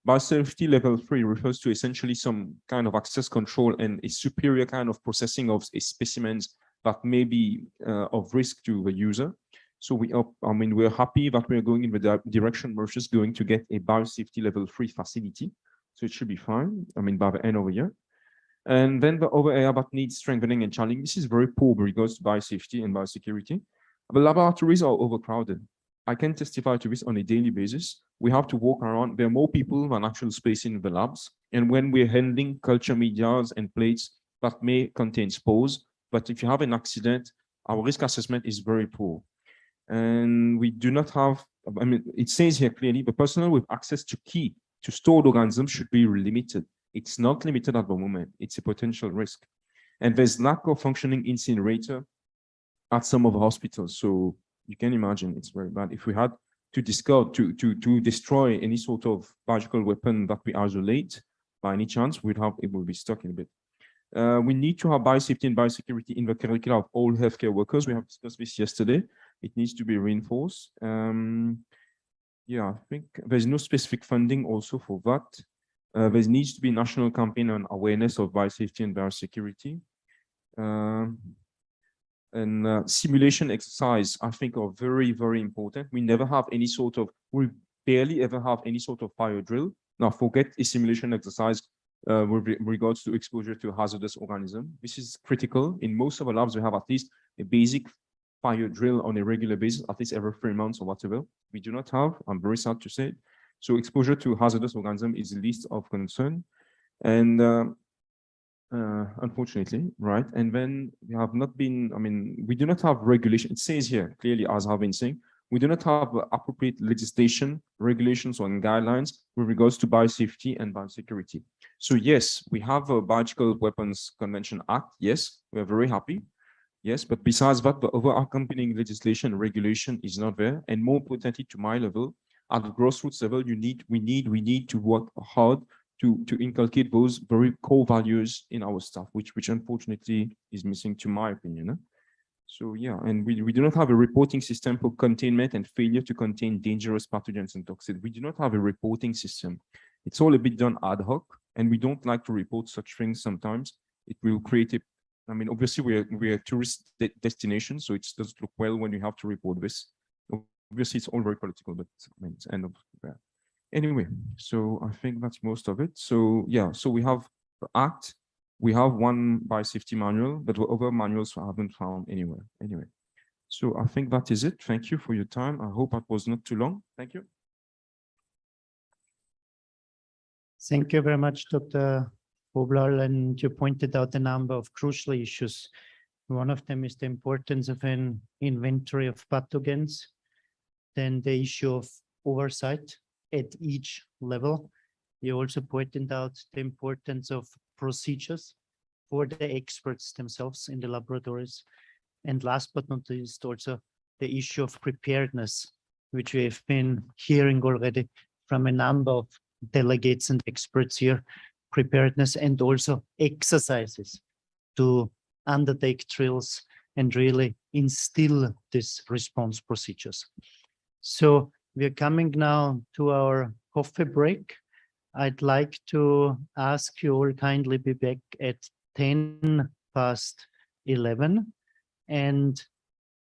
S17: biosafety level 3 refers to essentially some kind of access control and a superior kind of processing of specimens that may be of risk to the user. So we're happy that we're going in the direction Mauritius is going to get a biosafety level 3 facility. So it should be fine, by the end of the year. And then the other area that needs strengthening and challenging, this is very poor with regards to biosafety and biosecurity. The laboratories are overcrowded. I can testify to this on a daily basis. We have to walk around. There are more people than actual space in the labs. And when we're handling culture medias and plates that may contain spores, but if you have an accident, our risk assessment is very poor. And we do not have, it says here clearly, the personnel with access to key to stored organisms should be limited. It's not limited at the moment. It's a potential risk. And there's lack of functioning incinerator at some of the hospitals. So you can imagine it's very bad. If we had to discard, to destroy any sort of biological weapon that we isolate, by any chance, it will be stuck in a bit. We need to have biosafety and biosecurity in the curricula of all healthcare workers. We have discussed this yesterday. It needs to be reinforced. Yeah, I think there's no specific funding also for that. There needs to be a national campaign on awareness of biosafety and biosecurity. Simulation exercise, I think, are very, very important. We we barely ever have any sort of fire drill. Now, forget a simulation exercise with regards to exposure to hazardous organism. This is critical. In most of the labs, we have at least a basic fire drill on a regular basis, at least every 3 months or whatever. We do not have, I'm very sad to say. So exposure to hazardous organism is the least of concern. And unfortunately, right? And then we have not been, we do not have regulation. It says here clearly, as I've been saying, we do not have appropriate legislation, regulations, or guidelines with regards to biosafety and biosecurity. So yes, we have a Biological Weapons Convention Act. Yes, we are very happy. Yes, but besides that, the other accompanying legislation and regulation is not there. And more importantly, to my level, at the grassroots level, we need to work hard to inculcate those very core values in our staff, which unfortunately is missing, to my opinion. So yeah, and we do not have a reporting system for containment and failure to contain dangerous pathogens and toxins. We do not have a reporting system. It's all a bit done ad hoc, and we don't like to report such things sometimes. It will create a, obviously we're a tourist destination, so it doesn't look well when you have to report this. Obviously, it's all very political, but it's end of that. Anyway, so I think that's most of it. So yeah, so we have the Act. We have one biosafety manual, but the other manuals I haven't found anywhere. Anyway, So I think that is it. Thank you for your time. I hope it was not too long. Thank you.
S6: Thank you very much, Dr. Oblal, and you pointed out a number of crucial issues. One of them is the importance of an inventory of pathogens, then the issue of oversight at each level. You also pointed out the importance of procedures for the experts themselves in the laboratories. And last but not least, also the issue of preparedness, which we have been hearing already from a number of delegates and experts here, preparedness and also exercises to undertake drills and really instill these response procedures. So we're coming now to our coffee break. I'd like to ask you all kindly be back at 11:10. And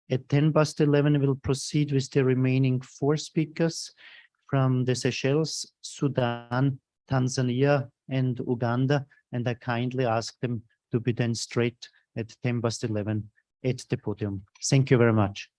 S6: at 11:10, we'll proceed with the remaining 4 speakers from the Seychelles, Sudan, Tanzania, and Uganda. And I kindly ask them to be then straight at 11:10 at the podium. Thank you very much.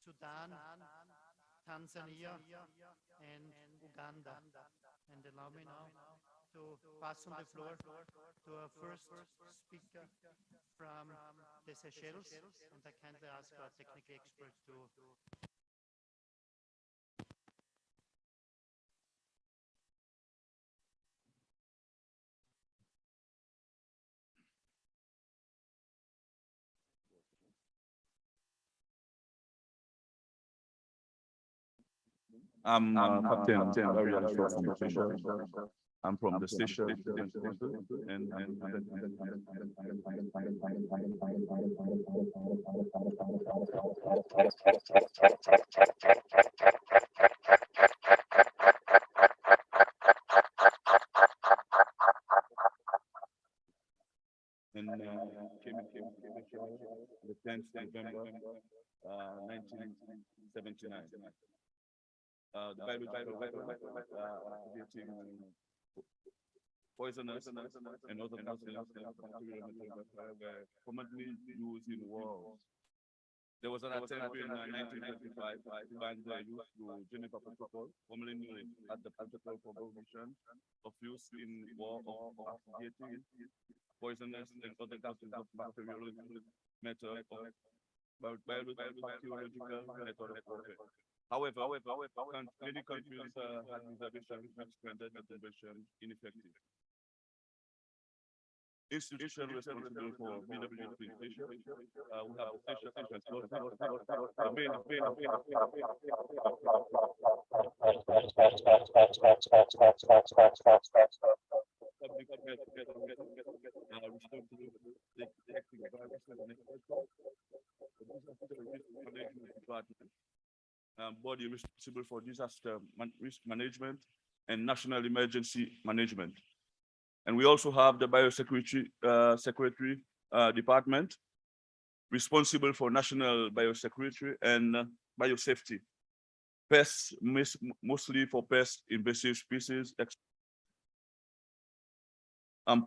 S2: Sudan, Tanzania, and Uganda. And allow me now to pass on the floor to our first speaker from the Seychelles, and I kindly ask our technical expert to
S18: I'm Captain Ariel Shaw from the Seychelles. I'm from the Seychelles and came the 10th November 1979. the biological weapon, activating poisonous and other were commonly used in wars. There was an attempt in 1925 to ban the use through Geneva Protocol, formerly known as the Protocol for Prohibition of Use in War of activating poisonous and other gases of bacteriological method of biological method of warfare. However, many countries had reservations which rendered the convention ineffective. Institution responsible for BWC station. We have station body responsible for disaster risk management and national emergency management. And we also have the biosecurity secretary department responsible for national biosecurity and biosafety. Pests, mostly for pest invasive species,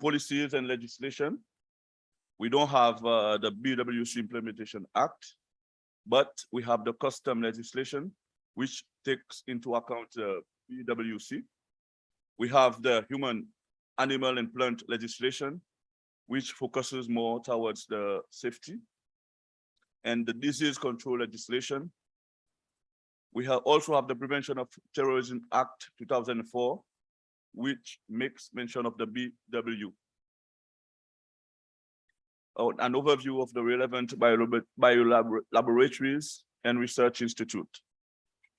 S18: policies and legislation. We don't have the BWC Implementation Act, but we have the custom legislation, which takes into account BWC. We have the human, animal, and plant legislation, which focuses more towards the safety, and the disease control legislation. We also have the Prevention of Terrorism Act 2004, which makes mention of the BW. An overview of the relevant biolaboratories and research institute.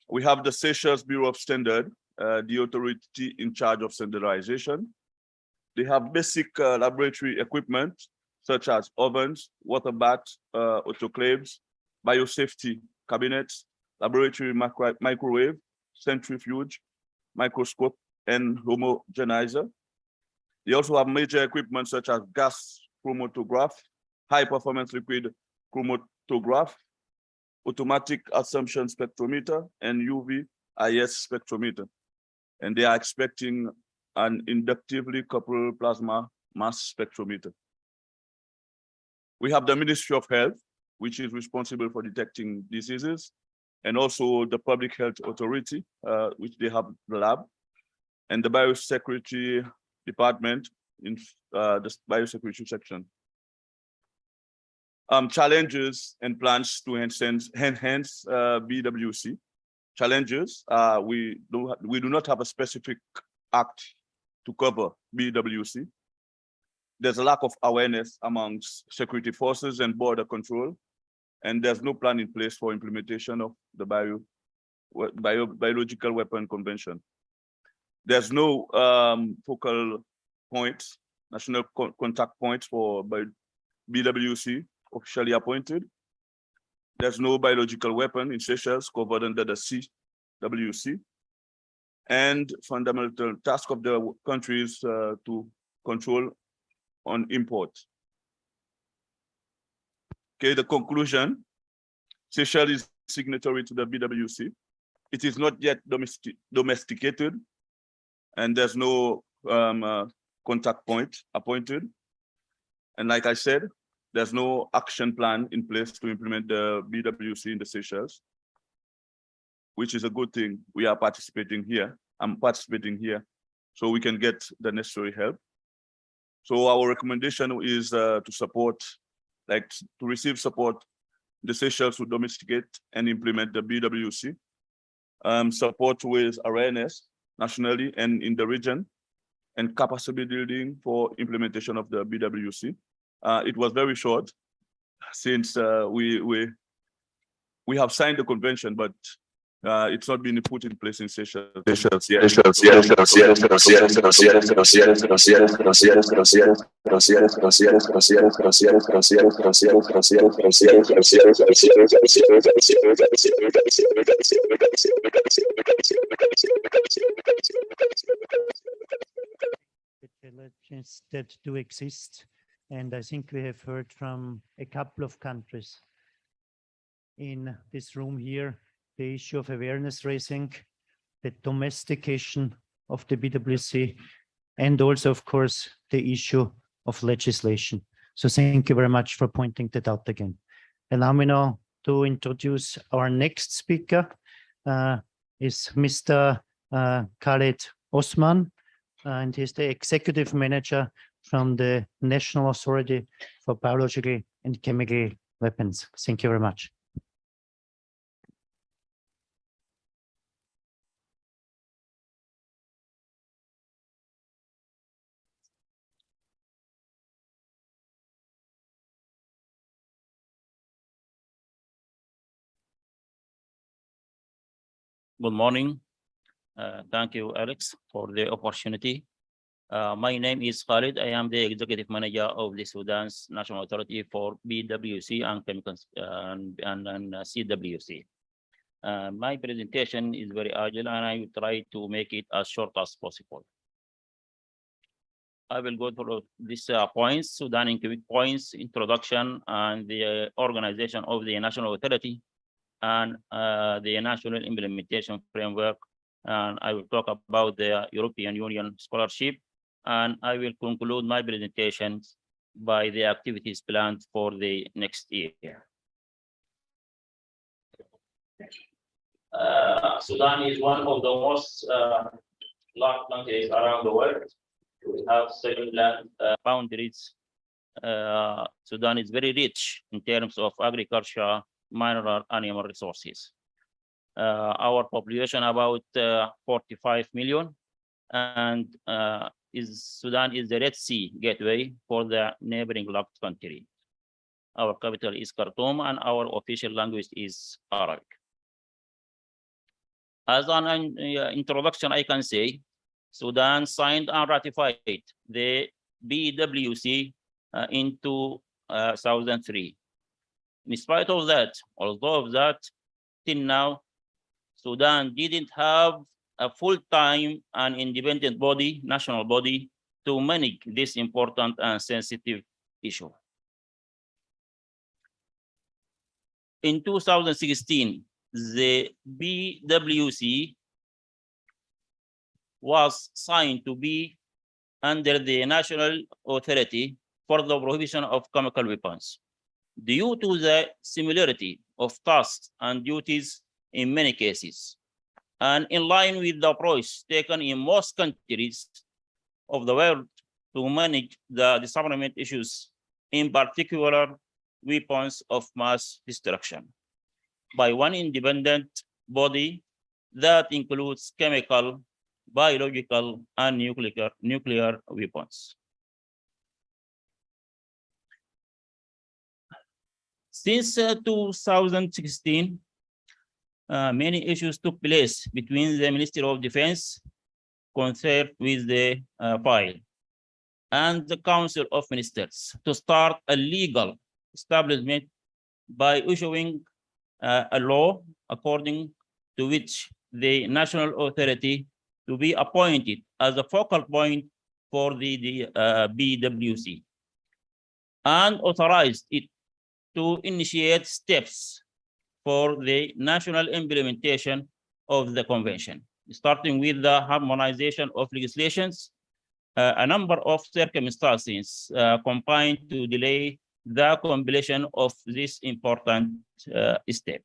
S18: We have the Seychelles Bureau of Standard, the authority in charge of standardization. They have basic laboratory equipment, such as ovens, water baths, autoclaves, biosafety cabinets, laboratory microwave, centrifuge, microscope, and homogenizer. They also have major equipment such as gas chromatograph, high performance liquid chromatograph, automatic assumption spectrometer, and UV-IS spectrometer. And they are expecting an inductively coupled plasma mass spectrometer. We have the Ministry of Health, which is responsible for detecting diseases, and also the Public Health Authority, which they have the lab, and the Biosecurity Department in the Biosecurity section. Challenges and plans to enhance BWC. Challenges, we do not have a specific act to cover BWC. There's a lack of awareness amongst security forces and border control, and there's no plan in place for implementation of the biological weapon convention. There's no focal points, national contact points for BWC officially appointed. There's no biological weapon in Seychelles covered under the CWC. And fundamental task of the country is to control on import. Okay, the conclusion, Seychelles is signatory to the BWC. It is not yet domesticated, and there's no contact point appointed. And like I said, there's no action plan in place to implement the BWC in the Seychelles, which is a good thing. We are participating here. I'm participating here so we can get the necessary help. So our recommendation is to support, to receive support, the Seychelles to domesticate and implement the BWC, support with awareness nationally and in the region, and capacity building for implementation of the BWC. It was very short since we have signed the convention, but it's not been put in place in Seychelles.
S6: Challenges that do exist, and I think we have heard from a couple of countries in this room here the issue of awareness raising, the domestication of the BWC, and also, of course, the issue of legislation. So thank you very much for pointing that out again. Allow me now to introduce our next speaker, is Mr. Khaled Osman, and he's the executive manager from the National Authority for Biological and Chemical Weapons. Thank you very much.
S19: Good morning. Thank you, Alex, for the opportunity. My name is Khalid. I am the executive manager of the Sudan's National Authority for BWC and Chemicals and CWC. My presentation is very agile, and I will try to make it as short as possible. I will go through these points, Sudan in quick points, introduction, and the organization of the National Authority, and the national implementation framework. And I will talk about the European Union scholarship, and I will conclude my presentations by the activities planned for the next year. Sudan is one of the most large countries around the world. We have several land boundaries. Sudan is very rich in terms of agriculture, mineral, animal resources. Our population about 45 million, and Sudan is the Red Sea gateway for the neighboring Gulf country. Our capital is Khartoum, and our official language is Arabic. As an introduction, I can say Sudan signed and ratified the BWC in 2003. In spite of that, although of that, till now, Sudan didn't have a full-time and independent body, national body, to manage this important and sensitive issue. In 2016, the BWC was signed to be under the National Authority for the Prohibition of Chemical Weapons. Due to the similarity of tasks and duties in many cases, and in line with the approach taken in most countries of the world to manage the disarmament issues, in particular weapons of mass destruction, by one independent body that includes chemical, biological, and nuclear weapons. Since 2016, many issues took place between the Ministry of Defense concerned with the file and the Council of Ministers to start a legal establishment by issuing a law according to which the National Authority to be appointed as a focal point for the BWC, and authorized it to initiate steps for the national implementation of the convention, starting with the harmonization of legislations. A number of circumstances combined to delay the completion of this important step.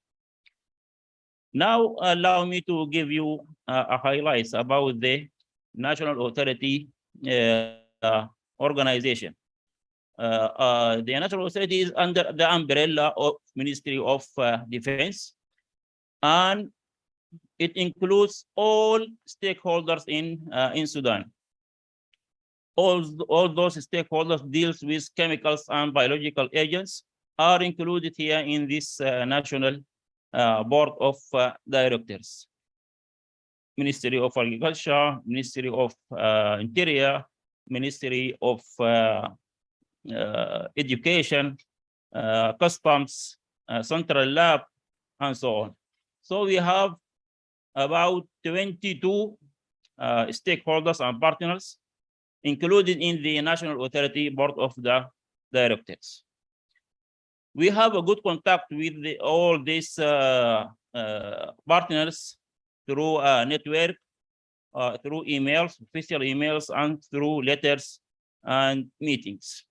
S19: Now, allow me to give you a highlights about the National Authority organization. The National Authority is under the umbrella of Ministry of Defense, and it includes all stakeholders in Sudan. All those stakeholders deals with chemicals and biological agents are included here in this national board of directors. Ministry of Agriculture, Ministry of Interior, Ministry of Education, Customs, Central Lab, and so on. So we have about 22 stakeholders and partners included in the National Authority Board of the Directors. We have a good contact with all these partners through a network, through emails, official emails, and through letters and meetings.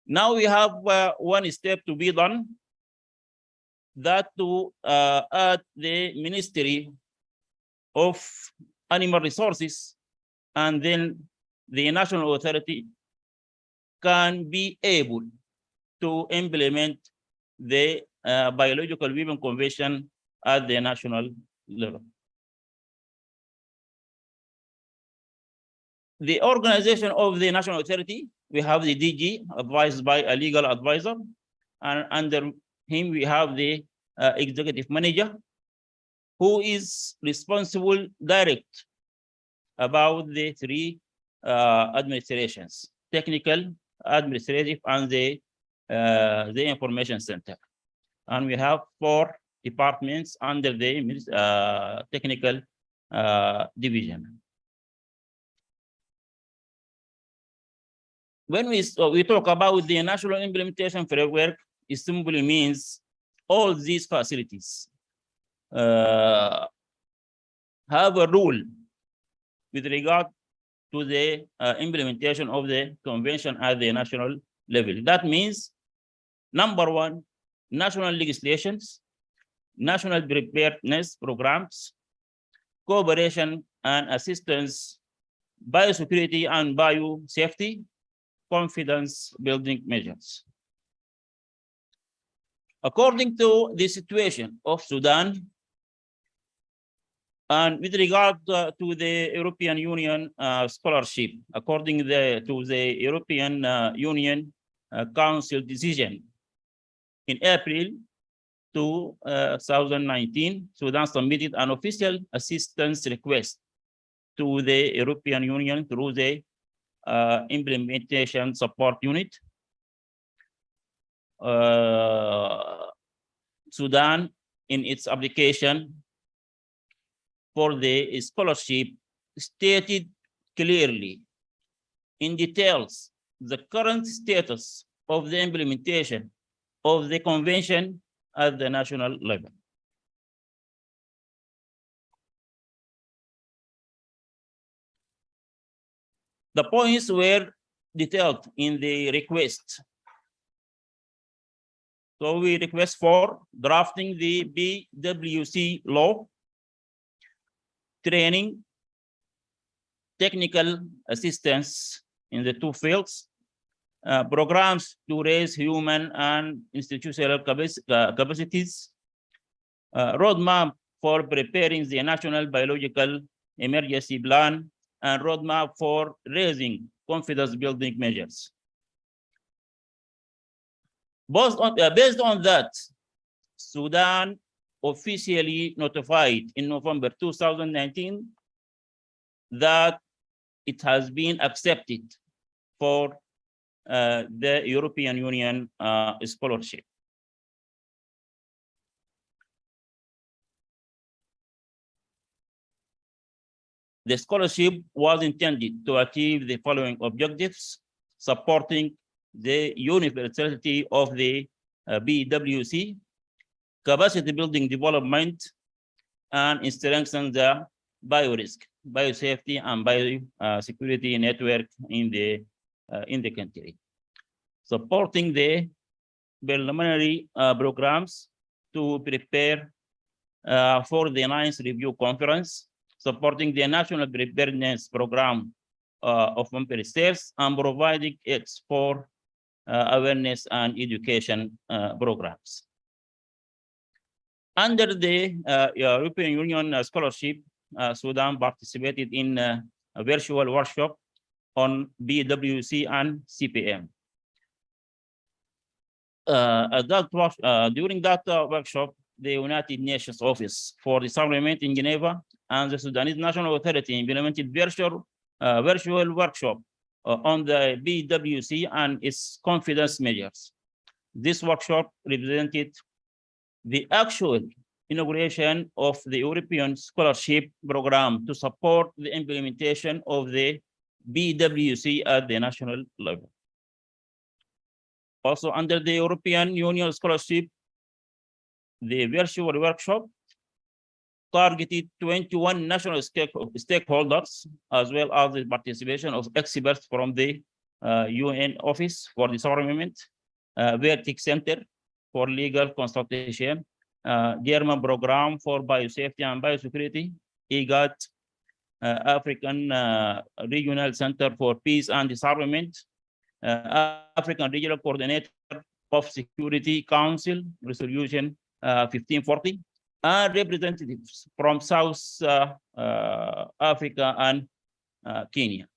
S19: Now we have one step to be done, that to add the Ministry of Animal Resources, and then the national authority can be able to implement the Biological Weapon Convention at the national level. The organization of the national authority, we have the DG advised by a legal advisor, and under him we have the executive manager, who is responsible direct about the three administrations: technical, administrative, and the information center. And we have 4 departments under the technical division. When we talk about the national implementation framework, it simply means all these facilities have a rule with regard to the implementation of the convention at the national level. That means, number 1, national legislations, national preparedness programs, cooperation and assistance, biosecurity and biosafety, confidence building measures. According to the situation of Sudan, and with regard to the European Union scholarship, according to the European Union Council decision in April 2019, Sudan submitted an official assistance request to the European Union through the implementation support unit. Sudan, in its application for the scholarship, stated clearly in details the current status of the implementation of the convention at the national level. The points were detailed in the request. So we request for drafting the BWC law, training, technical assistance in the 2 fields, programs to raise human and institutional capacities, roadmap for preparing the national biological emergency plan, and roadmap for raising confidence building measures. Based on that, Sudan officially notified in November 2019 that it has been accepted for the European Union scholarship. The scholarship was intended to achieve the following objectives: supporting the universality of the BWC, capacity building development, and strengthen the biorisk, biosafety, and biosecurity network in the country. Supporting the preliminary programs to prepare for the 9th review conference, supporting the national preparedness program of member states, and providing aids for awareness and education programs. Under the European Union scholarship, Sudan participated in a virtual workshop on BWC and CPM. During that workshop, the United Nations Office for Disarmament in Geneva and the Sudanese National Authority implemented virtual workshop on the BWC and its confidence measures. This workshop represented the actual inauguration of the European Scholarship Program to support the implementation of the BWC at the national level. Also, under the European Union Scholarship, the virtual workshop targeted 21 national stakeholders, as well as the participation of experts from the UN Office for Disarmament, Vertic Center for Legal Consultation, German Program for Biosafety and Biosecurity, IGAD, African Regional Center for Peace and Disarmament, African Regional Coordinator of Security Council, Resolution 1540, and representatives from South Africa and Kenya.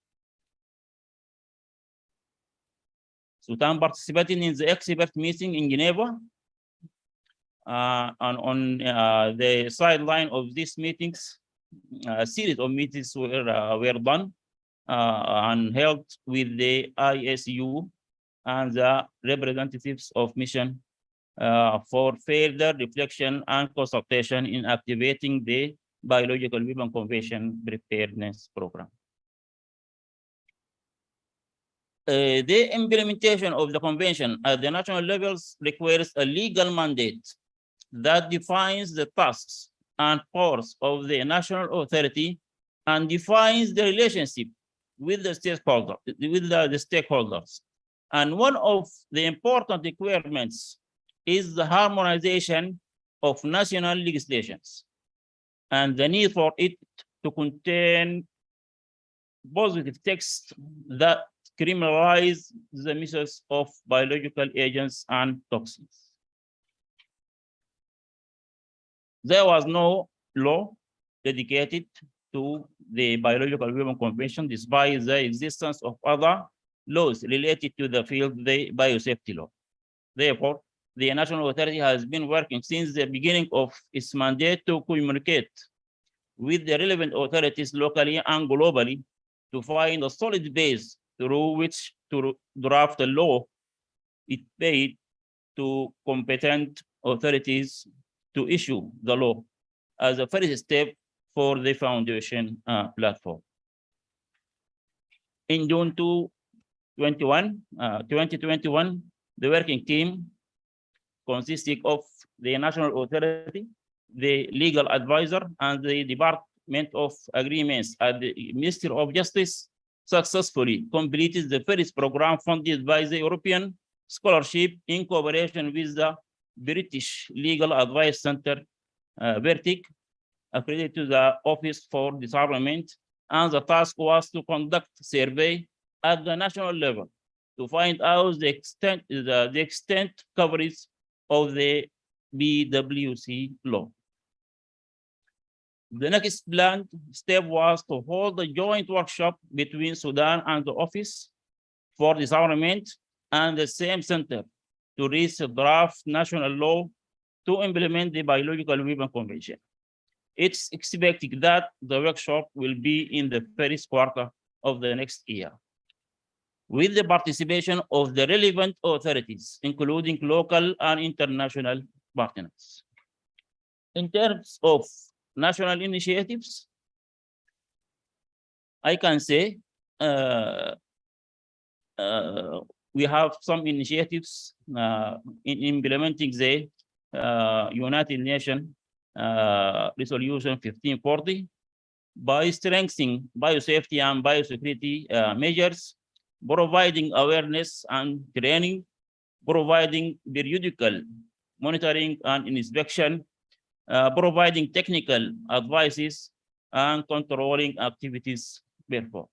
S19: Sudan participating in the expert meeting in Geneva. And on the sideline of these meetings, a series of meetings were done and held with the ISU and the representatives of mission for further reflection and consultation in activating the Biological Weapon Convention Preparedness Program. The implementation of the convention at the national levels requires a legal mandate that defines the tasks and powers of the national authority and defines the relationship with the stakeholders. And one of the important requirements is the harmonization of national legislations and the need for it to contain positive text that criminalize the misuse of biological agents and toxins. There was no law dedicated to the Biological Weapon Convention, despite the existence of other laws related to the field, the biosafety law. Therefore, the national authority has been working since the beginning of its mandate to communicate with the relevant authorities locally and globally to find a solid base through which to draft a law. It paid to competent authorities to issue the law as a first step for the foundation platform. In June 2021, the working team consisting of the national authority, the legal advisor, and the Department of Agreements at the Ministry of Justice successfully completed the first program funded by the European Scholarship in cooperation with the British Legal Advice Center, Vertic, accredited to the Office for Disarmament, and the task was to conduct survey at the national level to find out the extent coverage of the BWC law. The next planned step was to hold a joint workshop between Sudan and the Office for Disarmament and the same center to reach a draft national law to implement the Biological Weapon Convention. It's expected that the workshop will be in the first quarter of the next year, with the participation of the relevant authorities, including local and international partners. In terms of national initiatives, I can say we have some initiatives in implementing the United Nations Resolution 1540 by strengthening biosafety and biosecurity measures, providing awareness and training, providing periodical monitoring and inspection, providing technical advices, and controlling activities performed.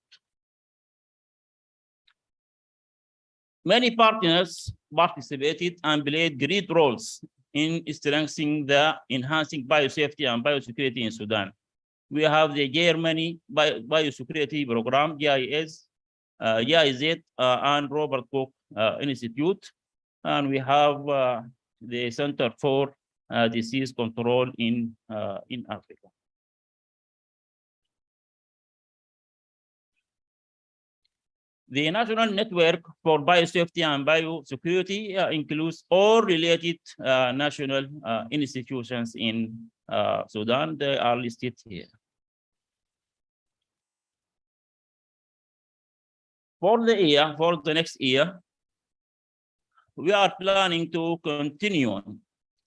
S19: Many partners participated and played great roles in strengthening the enhancing biosafety and biosecurity in Sudan. We have the Germany Biosecurity Program, GIS, GIZ, and Robert Koch Institute, and we have the Center for Disease Control in Africa. The National Network for Biosafety and Biosecurity includes all related national institutions in Sudan. They are listed here. For the next year, we are planning to continue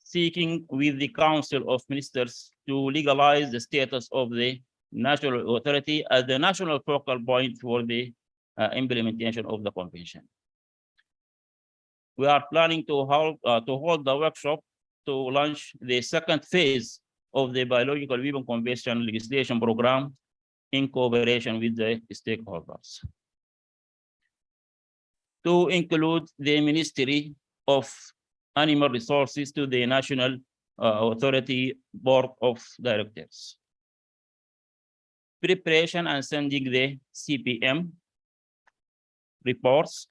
S19: seeking with the Council of Ministers to legalize the status of the national authority as the national focal point for the implementation of the convention. We are planning to hold the workshop to launch the second phase of the Biological Weapon Convention legislation program in cooperation with the stakeholders. To include the Ministry of Animal Resources to the National Authority Board of Directors. Preparation and sending the CPM reports,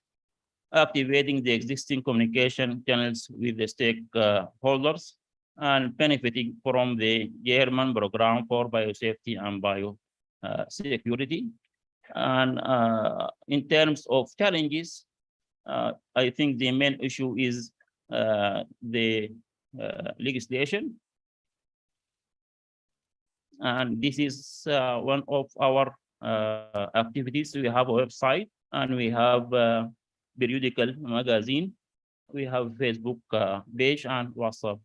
S19: activating the existing communication channels with the stakeholders, and benefiting from the German program for biosafety and biosecurity. And in terms of challenges, I think the main issue is the legislation. And this is one of our activities. We have a website and we have a periodical magazine. We have Facebook page and WhatsApp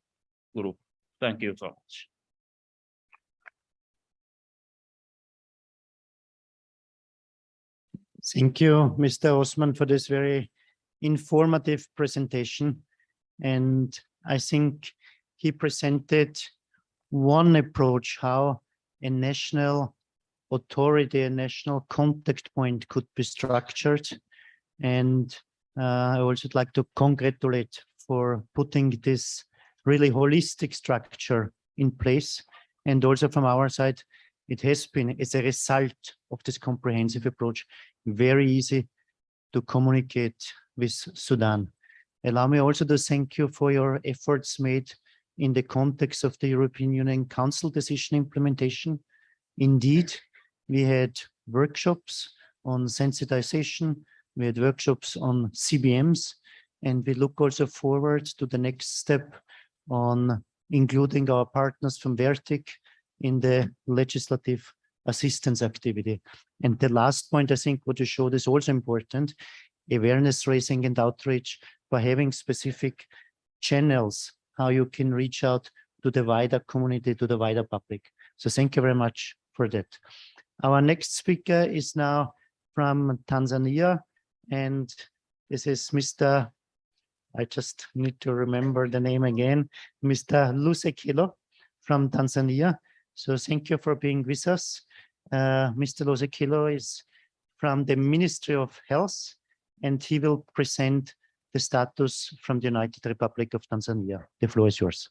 S19: group. Thank you so much.
S6: Thank you, Mr. Osman, for this very informative presentation. And I think he presented one approach how a national authority, a national contact point could be structured. And I also would like to congratulate for putting this really holistic structure in place. And also from our side, it has been, as a result of this comprehensive approach, very easy to communicate with Sudan. Allow me also to thank you for your efforts made in the context of the European Union Council decision implementation. Indeed, we had workshops on sensitization, we had workshops on CBMs, and we look also forward to the next step on including our partners from Vertic in the legislative assistance activity. And the last point, I think what you showed is also important, awareness raising and outreach by having specific channels, how you can reach out to the wider community, to the wider public. So thank you very much for that. Our next speaker is now from Tanzania, and this is Mr. I just need to remember the name again, Mr. Lusekelo from Tanzania. So thank you for being with us. Mr. Lusekelo is from the Ministry of Health, and he will present the status from the United Republic of Tanzania. The floor is yours.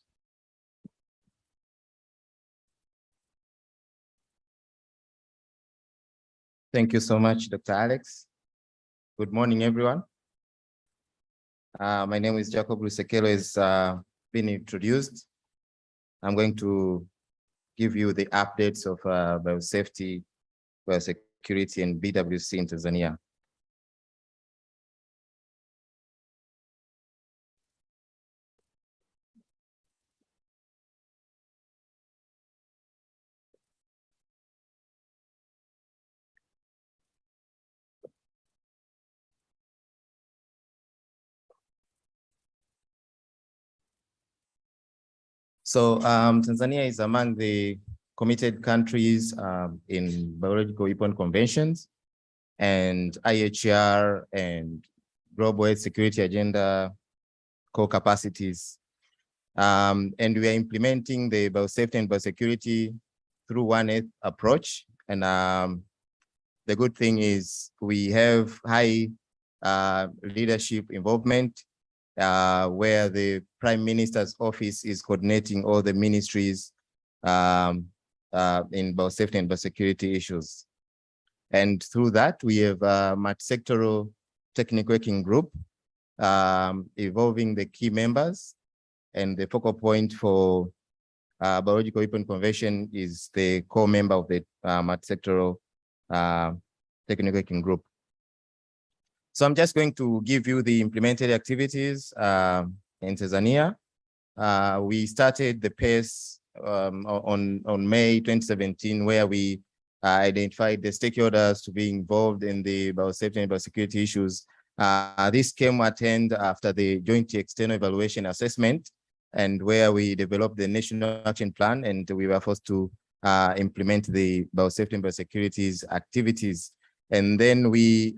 S20: Thank you so much, Dr. Alex. Good morning, everyone. My name is Jacob Lusekelo, has been introduced. I'm going to give you the updates of biosafety, biosecurity, and BWC in Tanzania. So Tanzania is among the committed countries in biological weapon conventions and IHR and global health security agenda core capacities. And we are implementing the biosafety and biosecurity through One Health approach. And the good thing is we have high leadership involvement where the Prime Minister's office is coordinating all the ministries in biosafety and biosecurity issues. And through that, we have a multi-sectoral technical working group involving the key members, and the focal point for biological weapon convention is the core member of the multi-sectoral technical working group. So I'm just going to give you the implemented activities in Tanzania. We started the pace on May 2017, where we identified the stakeholders to be involved in the biosafety and biosecurity issues. This came at end after the joint external evaluation assessment and where we developed the national action plan, and we were forced to implement the biosafety and biosecurity's activities. And then we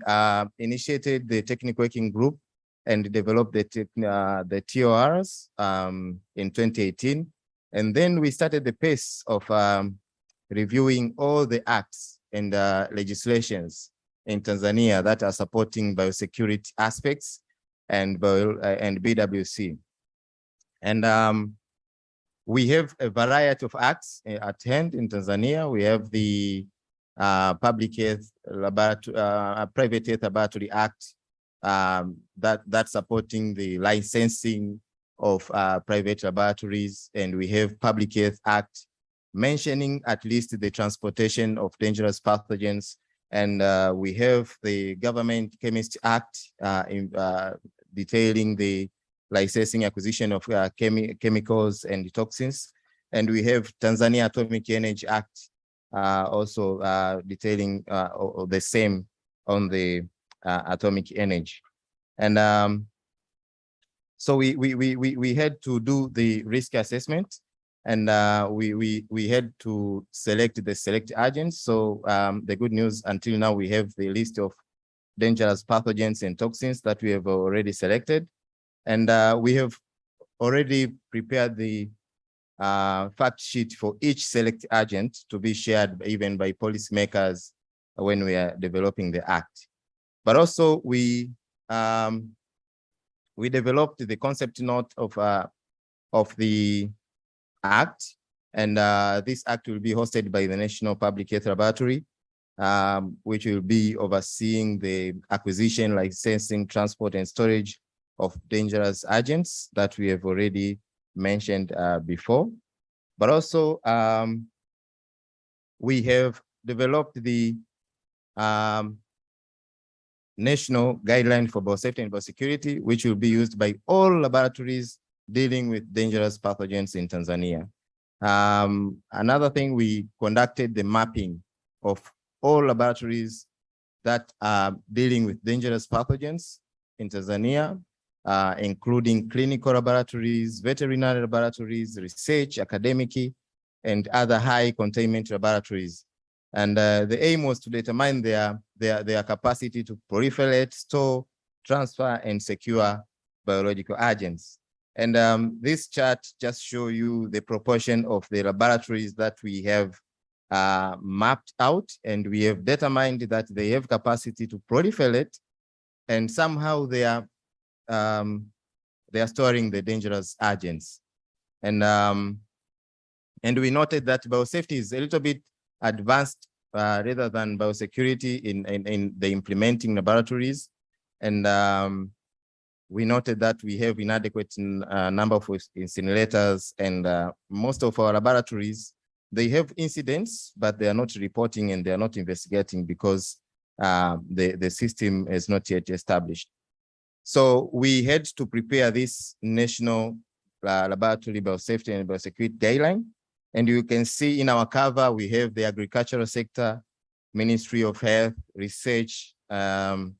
S20: initiated the technical working group and developed the TORs in 2018. And then we started the pace of reviewing all the acts and legislations in Tanzania that are supporting biosecurity aspects and BWC. And we have a variety of acts at hand in Tanzania. We have the Public Health Laboratory, Private Health Laboratory Act that's supporting the licensing of private laboratories, and we have Public Health Act mentioning at least the transportation of dangerous pathogens, and we have the Government Chemist Act detailing the licensing acquisition of chemicals and toxins, and we have Tanzania Atomic Energy Act also detailing the same on the atomic energy. And so we had to do the risk assessment, and we had to select the select agents. So the good news, until now, we have the list of dangerous pathogens and toxins that we have already selected. And we have already prepared the fact sheet for each select agent to be shared even by policymakers when we are developing the act. But also we developed the concept note of the act, and this act will be hosted by the National Public Health Laboratory, which will be overseeing the acquisition, licensing, transport, and storage of dangerous agents that we have already mentioned before. But also we have developed the national guideline for biosafety and biosecurity, which will be used by all laboratories dealing with dangerous pathogens in Tanzania. Another thing, we conducted the mapping of all laboratories that are dealing with dangerous pathogens in Tanzania, including clinical laboratories, veterinary laboratories, research, academic, and other high containment laboratories. And the aim was to determine their capacity to proliferate, store, transfer, and secure biological agents. And this chart just shows you the proportion of the laboratories that we have mapped out, and we have determined that they have capacity to proliferate, and somehow they are storing the dangerous agents. And we noted that biosafety is a little bit advanced rather than biosecurity in the implementing laboratories. And we noted that we have inadequate number of incinerators, and most of our laboratories, they have incidents, but they are not reporting and they are not investigating because the system is not yet established. So we had to prepare this national laboratory biosafety and biosecurity guideline. And you can see in our cover, we have the agricultural sector, Ministry of Health, Research, and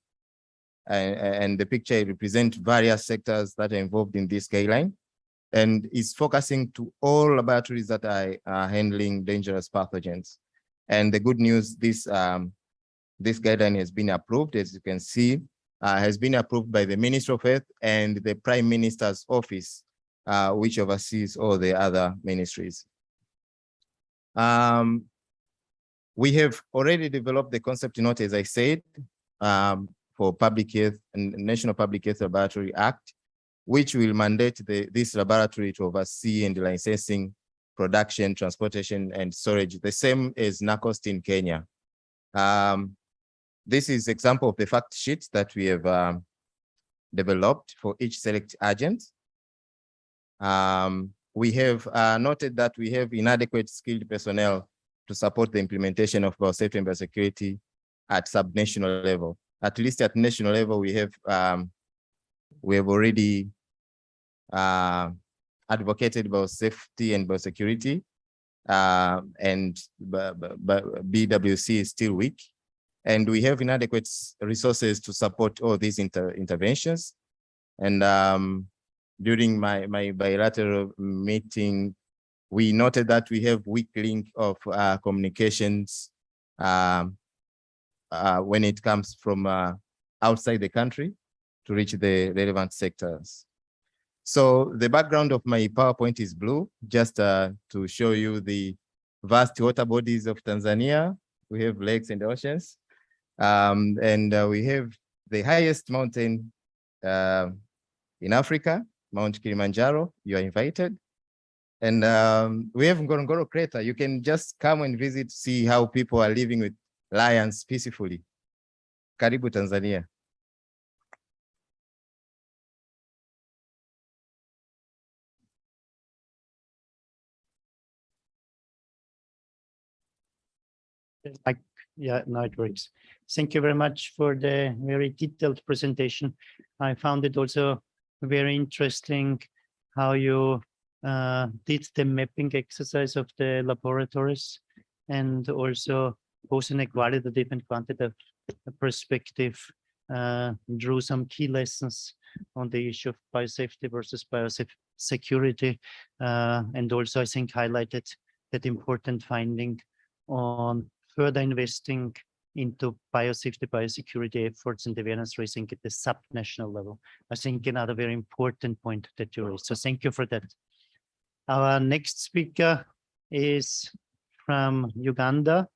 S20: the picture represents various sectors that are involved in this guideline, and is focusing to all laboratories that are handling dangerous pathogens. And the good news, this guideline has been approved, as you can see, has been approved by the Ministry of Health and the Prime Minister's office, which oversees all the other ministries. We have already developed the concept note, as I said, for Public Health and National Public Health Laboratory Act, which will mandate this laboratory to oversee and licensing, production, transportation, and storage, the same as NACOST in Kenya. This is example of the fact sheet that we have developed for each select agent. We have noted that we have inadequate skilled personnel to support the implementation of biosafety and biosecurity at subnational level. At least at national level, we have already advocated biosafety and biosecurity, and BWC is still weak. And we have inadequate resources to support all these interventions. And during my bilateral meeting, we noted that we have weak link of communications when it comes from outside the country to reach the relevant sectors. So the background of my PowerPoint is blue, just to show you the vast water bodies of Tanzania. We have lakes and oceans, and we have the highest mountain in Africa, Mount Kilimanjaro. You are invited. And we have Ngorongoro crater. You can just come and visit, see how people are living with lions peacefully. Karibu Tanzania.
S6: Yeah, now it works. Thank you very much for the very detailed presentation. I found it also very interesting how you did the mapping exercise of the laboratories, and also both in a qualitative and quantitative perspective drew some key lessons on the issue of biosafety versus biosecurity, and also I think highlighted that important finding on further investing into biosafety, biosecurity efforts and awareness raising at the subnational level. I think another very important point that you raised. So thank you for that. Our next speaker is from Uganda,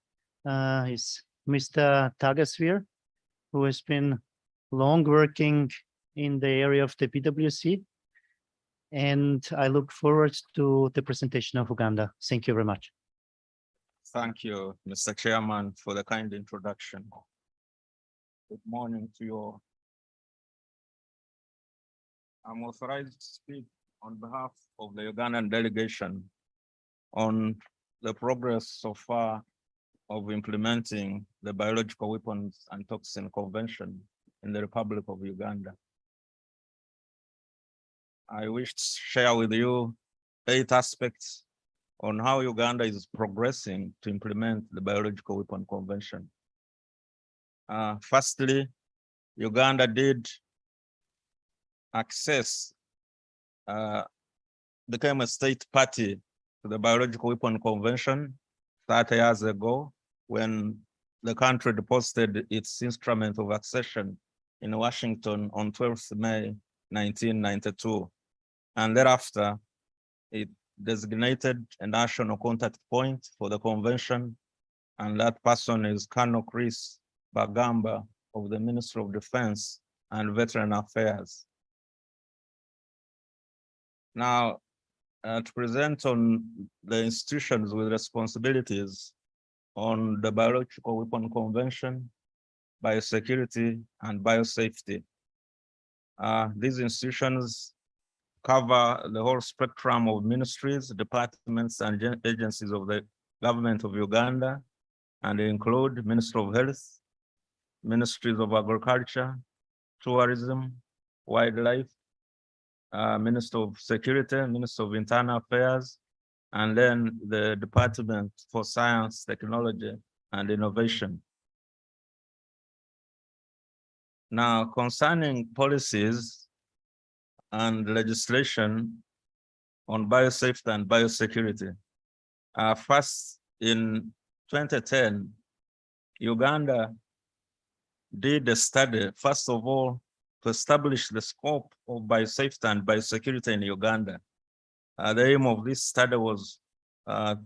S6: is Mr. Tagasvir, who has been long working in the area of the BWC. And I look forward to the presentation of Uganda. Thank you very much.
S21: Thank you, Mr. Chairman, for the kind introduction. Good morning to you all. I'm authorized to speak on behalf of the Ugandan delegation on the progress so far of implementing the Biological Weapons and Toxin Convention in the Republic of Uganda. I wish to share with you 8 aspects on how Uganda is progressing to implement the Biological Weapon Convention. Firstly, Uganda did became a state party to the Biological Weapon Convention 30 years ago, when the country deposited its instrument of accession in Washington on 12th May 1992. And thereafter, it designated a national contact point for the convention, and that person is Colonel Chris Bagamba of the Ministry of Defense and Veteran Affairs. Now, to present on the institutions with responsibilities on the Biological Weapon Convention, biosecurity, and biosafety. These institutions cover the whole spectrum of ministries, departments, and agencies of the government of Uganda, and they include Ministry of Health, Ministries of Agriculture, Tourism, Wildlife, Minister of Security, Minister of Internal Affairs, and then the Department for Science, Technology, and Innovation. Now, concerning policies and legislation on biosafety and biosecurity, first in 2010, Uganda did a study, first of all, to establish the scope of biosafety and biosecurity in Uganda. The aim of this study was to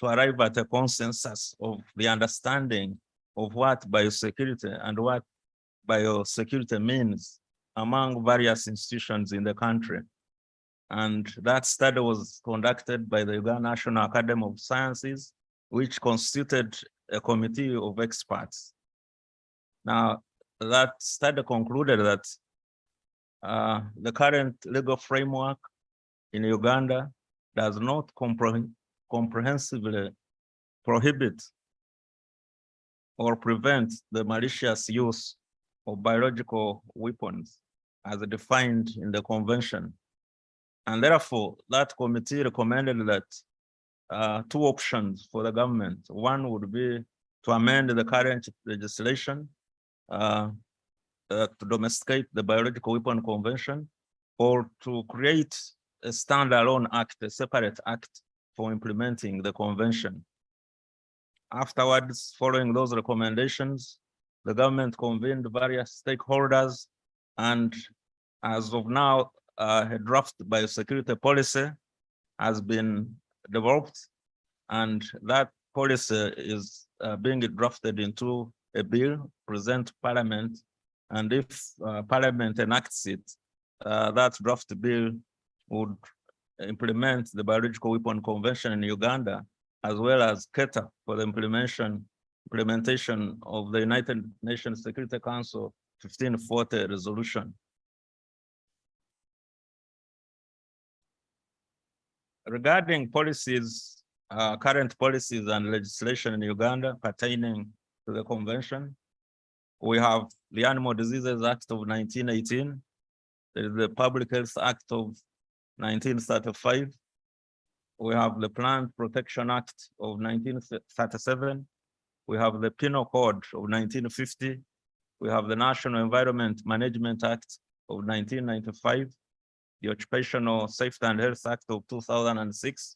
S21: arrive at a consensus of the understanding of what biosecurity and what biosecurity means among various institutions in the country. And that study was conducted by the Uganda National Academy of Sciences, which constituted a committee of experts. Now, that study concluded that the current legal framework in Uganda does not comprehensively prohibit or prevent the malicious use of biological weapons as defined in the convention. And therefore, that committee recommended that 2 options for the government. One would be to amend the current legislation to domesticate the Biological Weapon Convention, or to create a standalone act, a separate act for implementing the convention. Afterwards, following those recommendations, the government convened various stakeholders, and as of now, a draft biosecurity policy has been developed, and that policy is being drafted into a bill present to Parliament. And if Parliament enacts it, that draft bill would implement the Biological Weapon Convention in Uganda, as well as cater for the implementation of the United Nations Security Council 1540 resolution. Regarding policies, current policies and legislation in Uganda pertaining to the convention, we have the Animal Diseases Act of 1918, there is the Public Health Act of 1935, we have the Plant Protection Act of 1937, we have the Penal Code of 1950, we have the National Environment Management Act of 1995, the Occupational Safety and Health Act of 2006,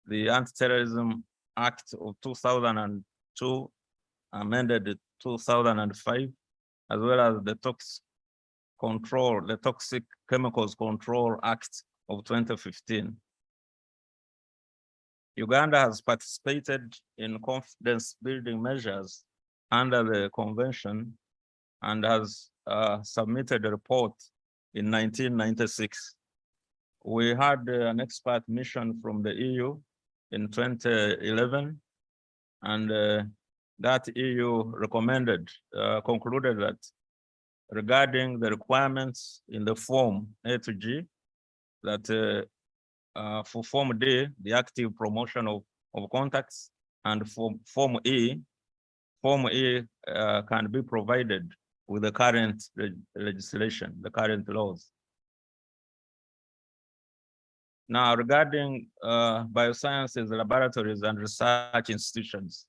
S21: the Anti-Terrorism Act of 2002, amended in 2005, as well as the Toxic Chemicals Control Act of 2015. Uganda has participated in confidence building measures under the convention and has submitted a report in 1996. We had an expert mission from the EU in 2011, and that EU concluded that regarding the requirements in the form A to G, that for Form D, the active promotion of contacts, and for Form E can be provided with the current legislation, the current laws. Now, regarding biosciences, laboratories, and research institutions,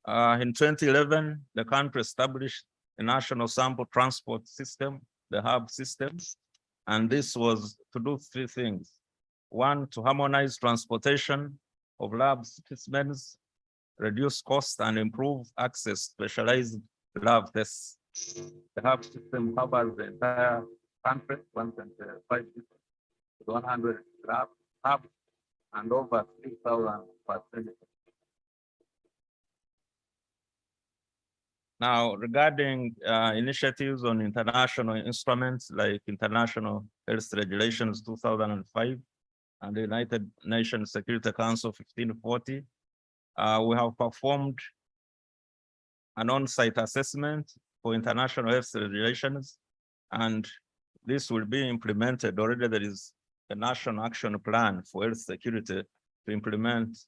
S21: in 2011, the country established a national sample transport system, the hub system, and this was to do three things. One, to harmonize transportation of lab specimens, reduce cost, and improve access to specialized lab tests. The hub system covers the entire country, 125 100 lab hubs, and over 3,000 facilities. Now, regarding initiatives on international instruments like International Health Regulations 2005 and the United Nations Security Council 1540, we have performed an on-site assessment for international health regulations, and this will be implemented. Already there is a national action plan for health security to implement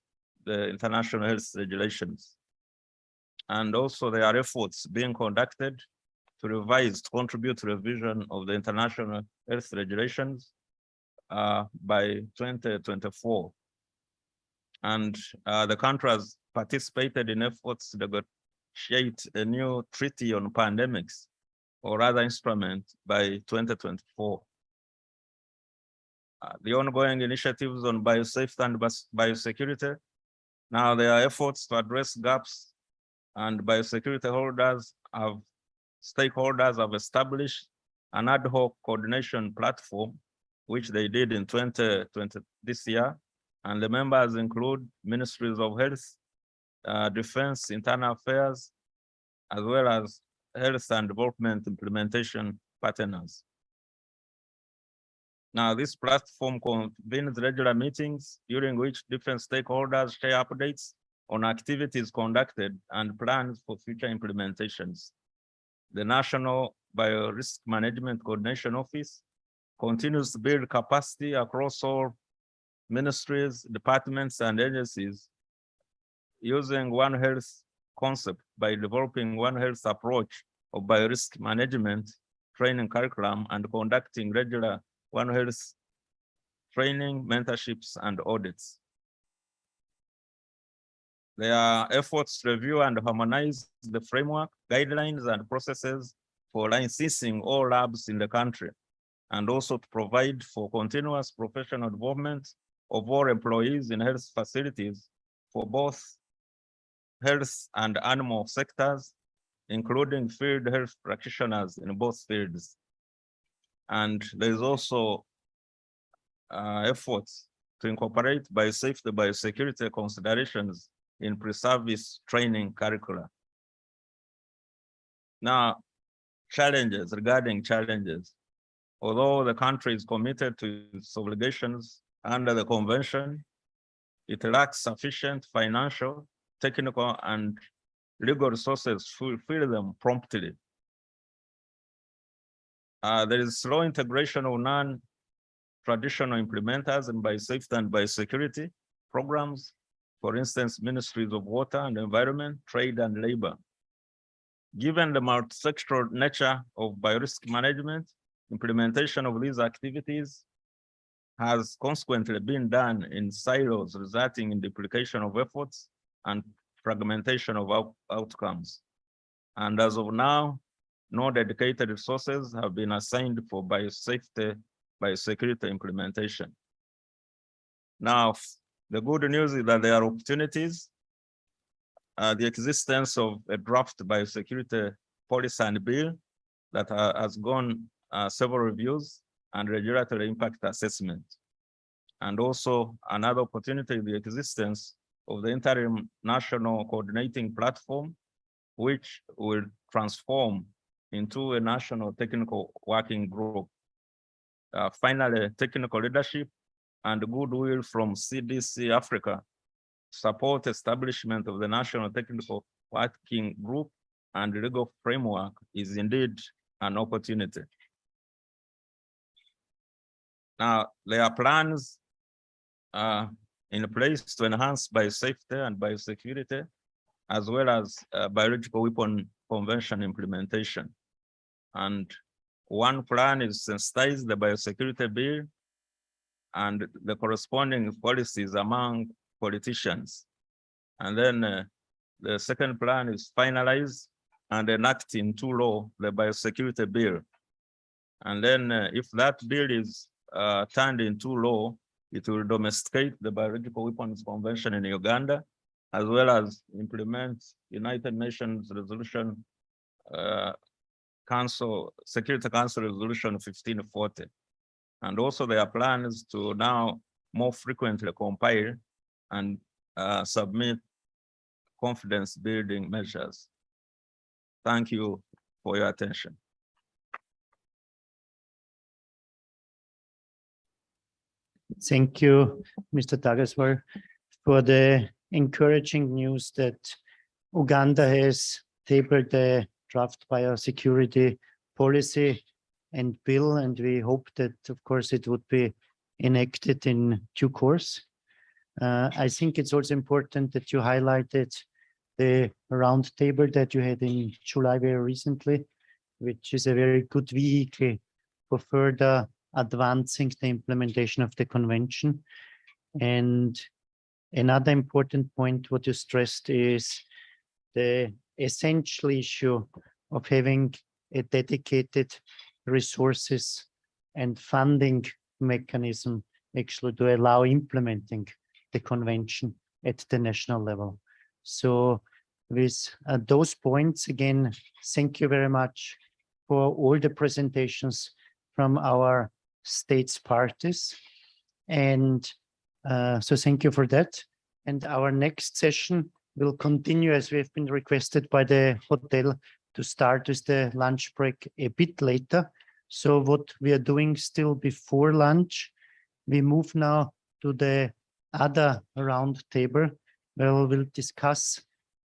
S21: the international health regulations. And also there are efforts being conducted to contribute to revision of the international health regulations by 2024. And the country has participated in efforts to negotiate a new treaty on pandemics or other instrument by 2024. The ongoing initiatives on biosafety and biosecurity. Now there are efforts to address gaps, and biosecurity stakeholders have established an ad hoc coordination platform, which they did in 2020 this year. And the members include ministries of health, defense, internal affairs, as well as health and development implementation partners. Now, this platform convenes regular meetings during which different stakeholders share updates on activities conducted and plans for future implementations. The National Biorisk Management Coordination Office continues to build capacity across all ministries, departments, and agencies using One Health concept by developing One Health approach of biorisk management, training curriculum, and conducting regular One Health training, mentorships, and audits. There are efforts to review and harmonize the framework, guidelines, and processes for licensing all labs in the country. and also to provide for continuous professional development of all employees in health facilities for both health and animal sectors, including field health practitioners in both fields. And there's also efforts to incorporate biosafety, biosecurity considerations in pre-service training curricula. Now, regarding challenges. Although the country is committed to its obligations under the convention, it lacks sufficient financial, technical, and legal resources to fulfill them promptly. There is slow integration of non-traditional implementers in biosafety and biosecurity programs, for instance, ministries of water and environment, trade and labor. Given the multi-sectoral nature of biorisk management, implementation of these activities has consequently been done in silos, resulting in duplication of efforts and fragmentation of outcomes. And as of now, no dedicated resources have been assigned for biosafety, biosecurity implementation. Now, the good news is that there are opportunities. The existence of a draft biosecurity policy and bill that has gone several reviews and regulatory impact assessment. And also another opportunity, the existence of the interim national coordinating platform, which will transform into a national technical working group. Finally, technical leadership and goodwill from CDC Africa support establishment of the National Technical Working Group and legal framework is indeed an opportunity. Now, there are plans in place to enhance biosafety and biosecurity, as well as biological weapon convention implementation. And one plan is to sensitize the biosecurity bill and the corresponding policies among politicians. And then the second plan is finalize and enact into law the biosecurity bill. And then if that bill is turned into law, it will domesticate the Biological Weapons Convention in Uganda, as well as implement United Nations Resolution Security Council Resolution 1540. And also there are plans to now more frequently compile and submit confidence building measures. Thank you for your attention.
S6: Thank you, Mr. Tageswal, for the encouraging news that Uganda has tabled the draft biosecurity policy and bill, and we hope that, of course, it would be enacted in due course. I think it's also important that you highlighted the round table that you had in July very recently, which is a very good vehicle for further advancing the implementation of the convention. And another important point, what you stressed, is the essential issue of having a dedicated resources and funding mechanism actually to allow implementing the convention at the national level. So with those points, again, thank you very much for all the presentations from our states parties. And so thank you for that. And our next session will continue as we have been requested by the hotel to start with the lunch break a bit later. So what we are doing still before lunch, we move now to the other round table where we will discuss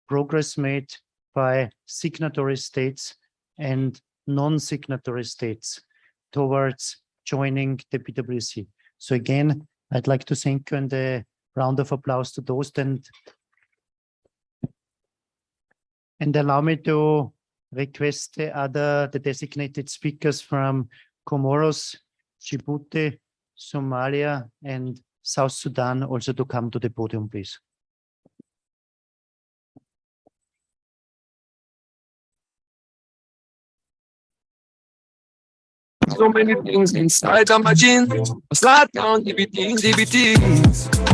S6: progress made by signatory states and non-signatory states towards joining the BWC. So again, I'd like to thank you and a round of applause to those and allow me to request the designated speakers from Comoros, Djibouti, Somalia, and South Sudan also to come to the podium, please.
S1: So many things inside of my jeans. Slide down, DBTs, DBTs.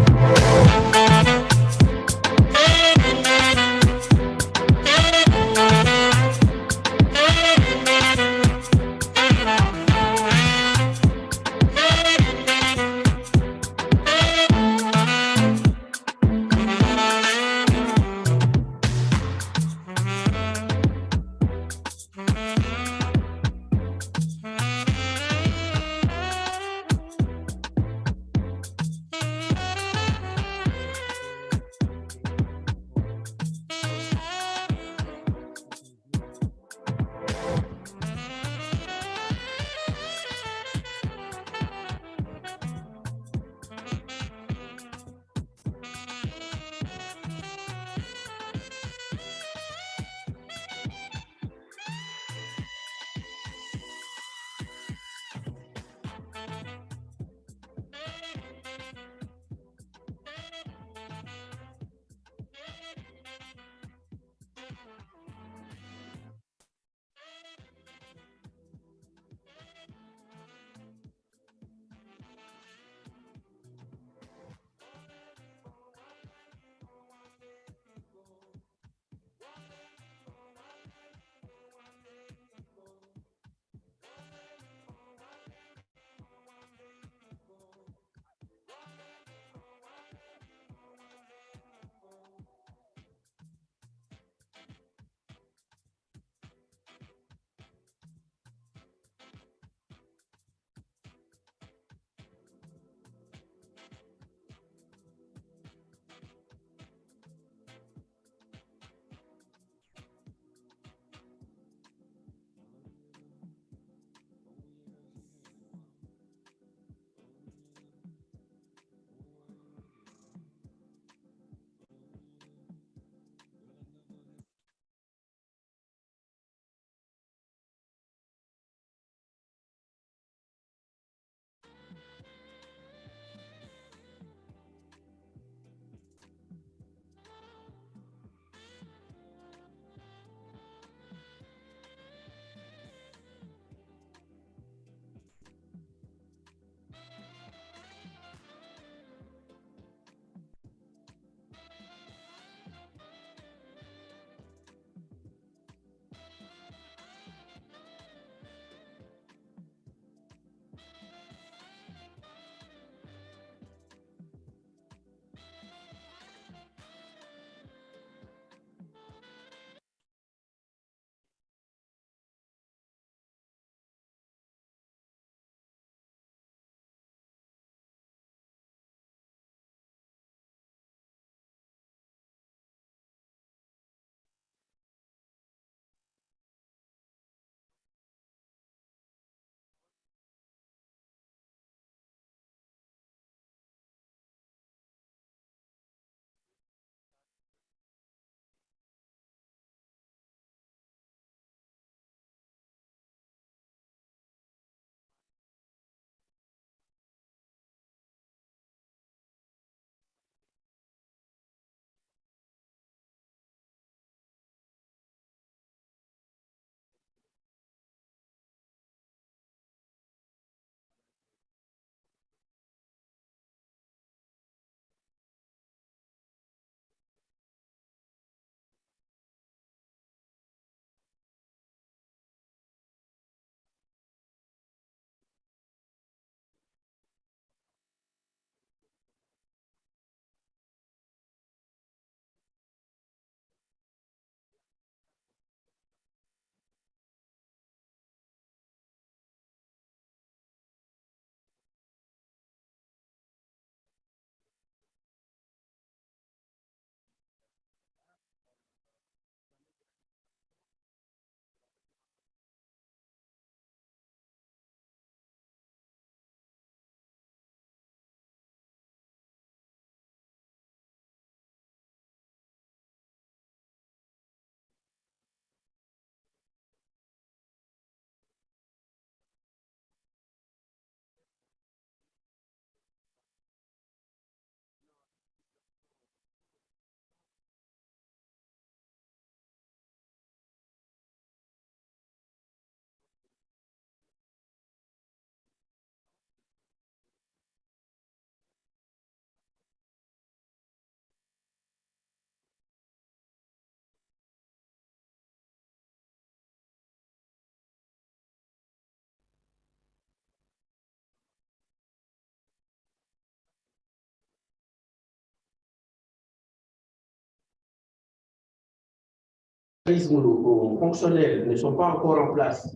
S8: mécanismes fonctionnels ne sont pas encore en place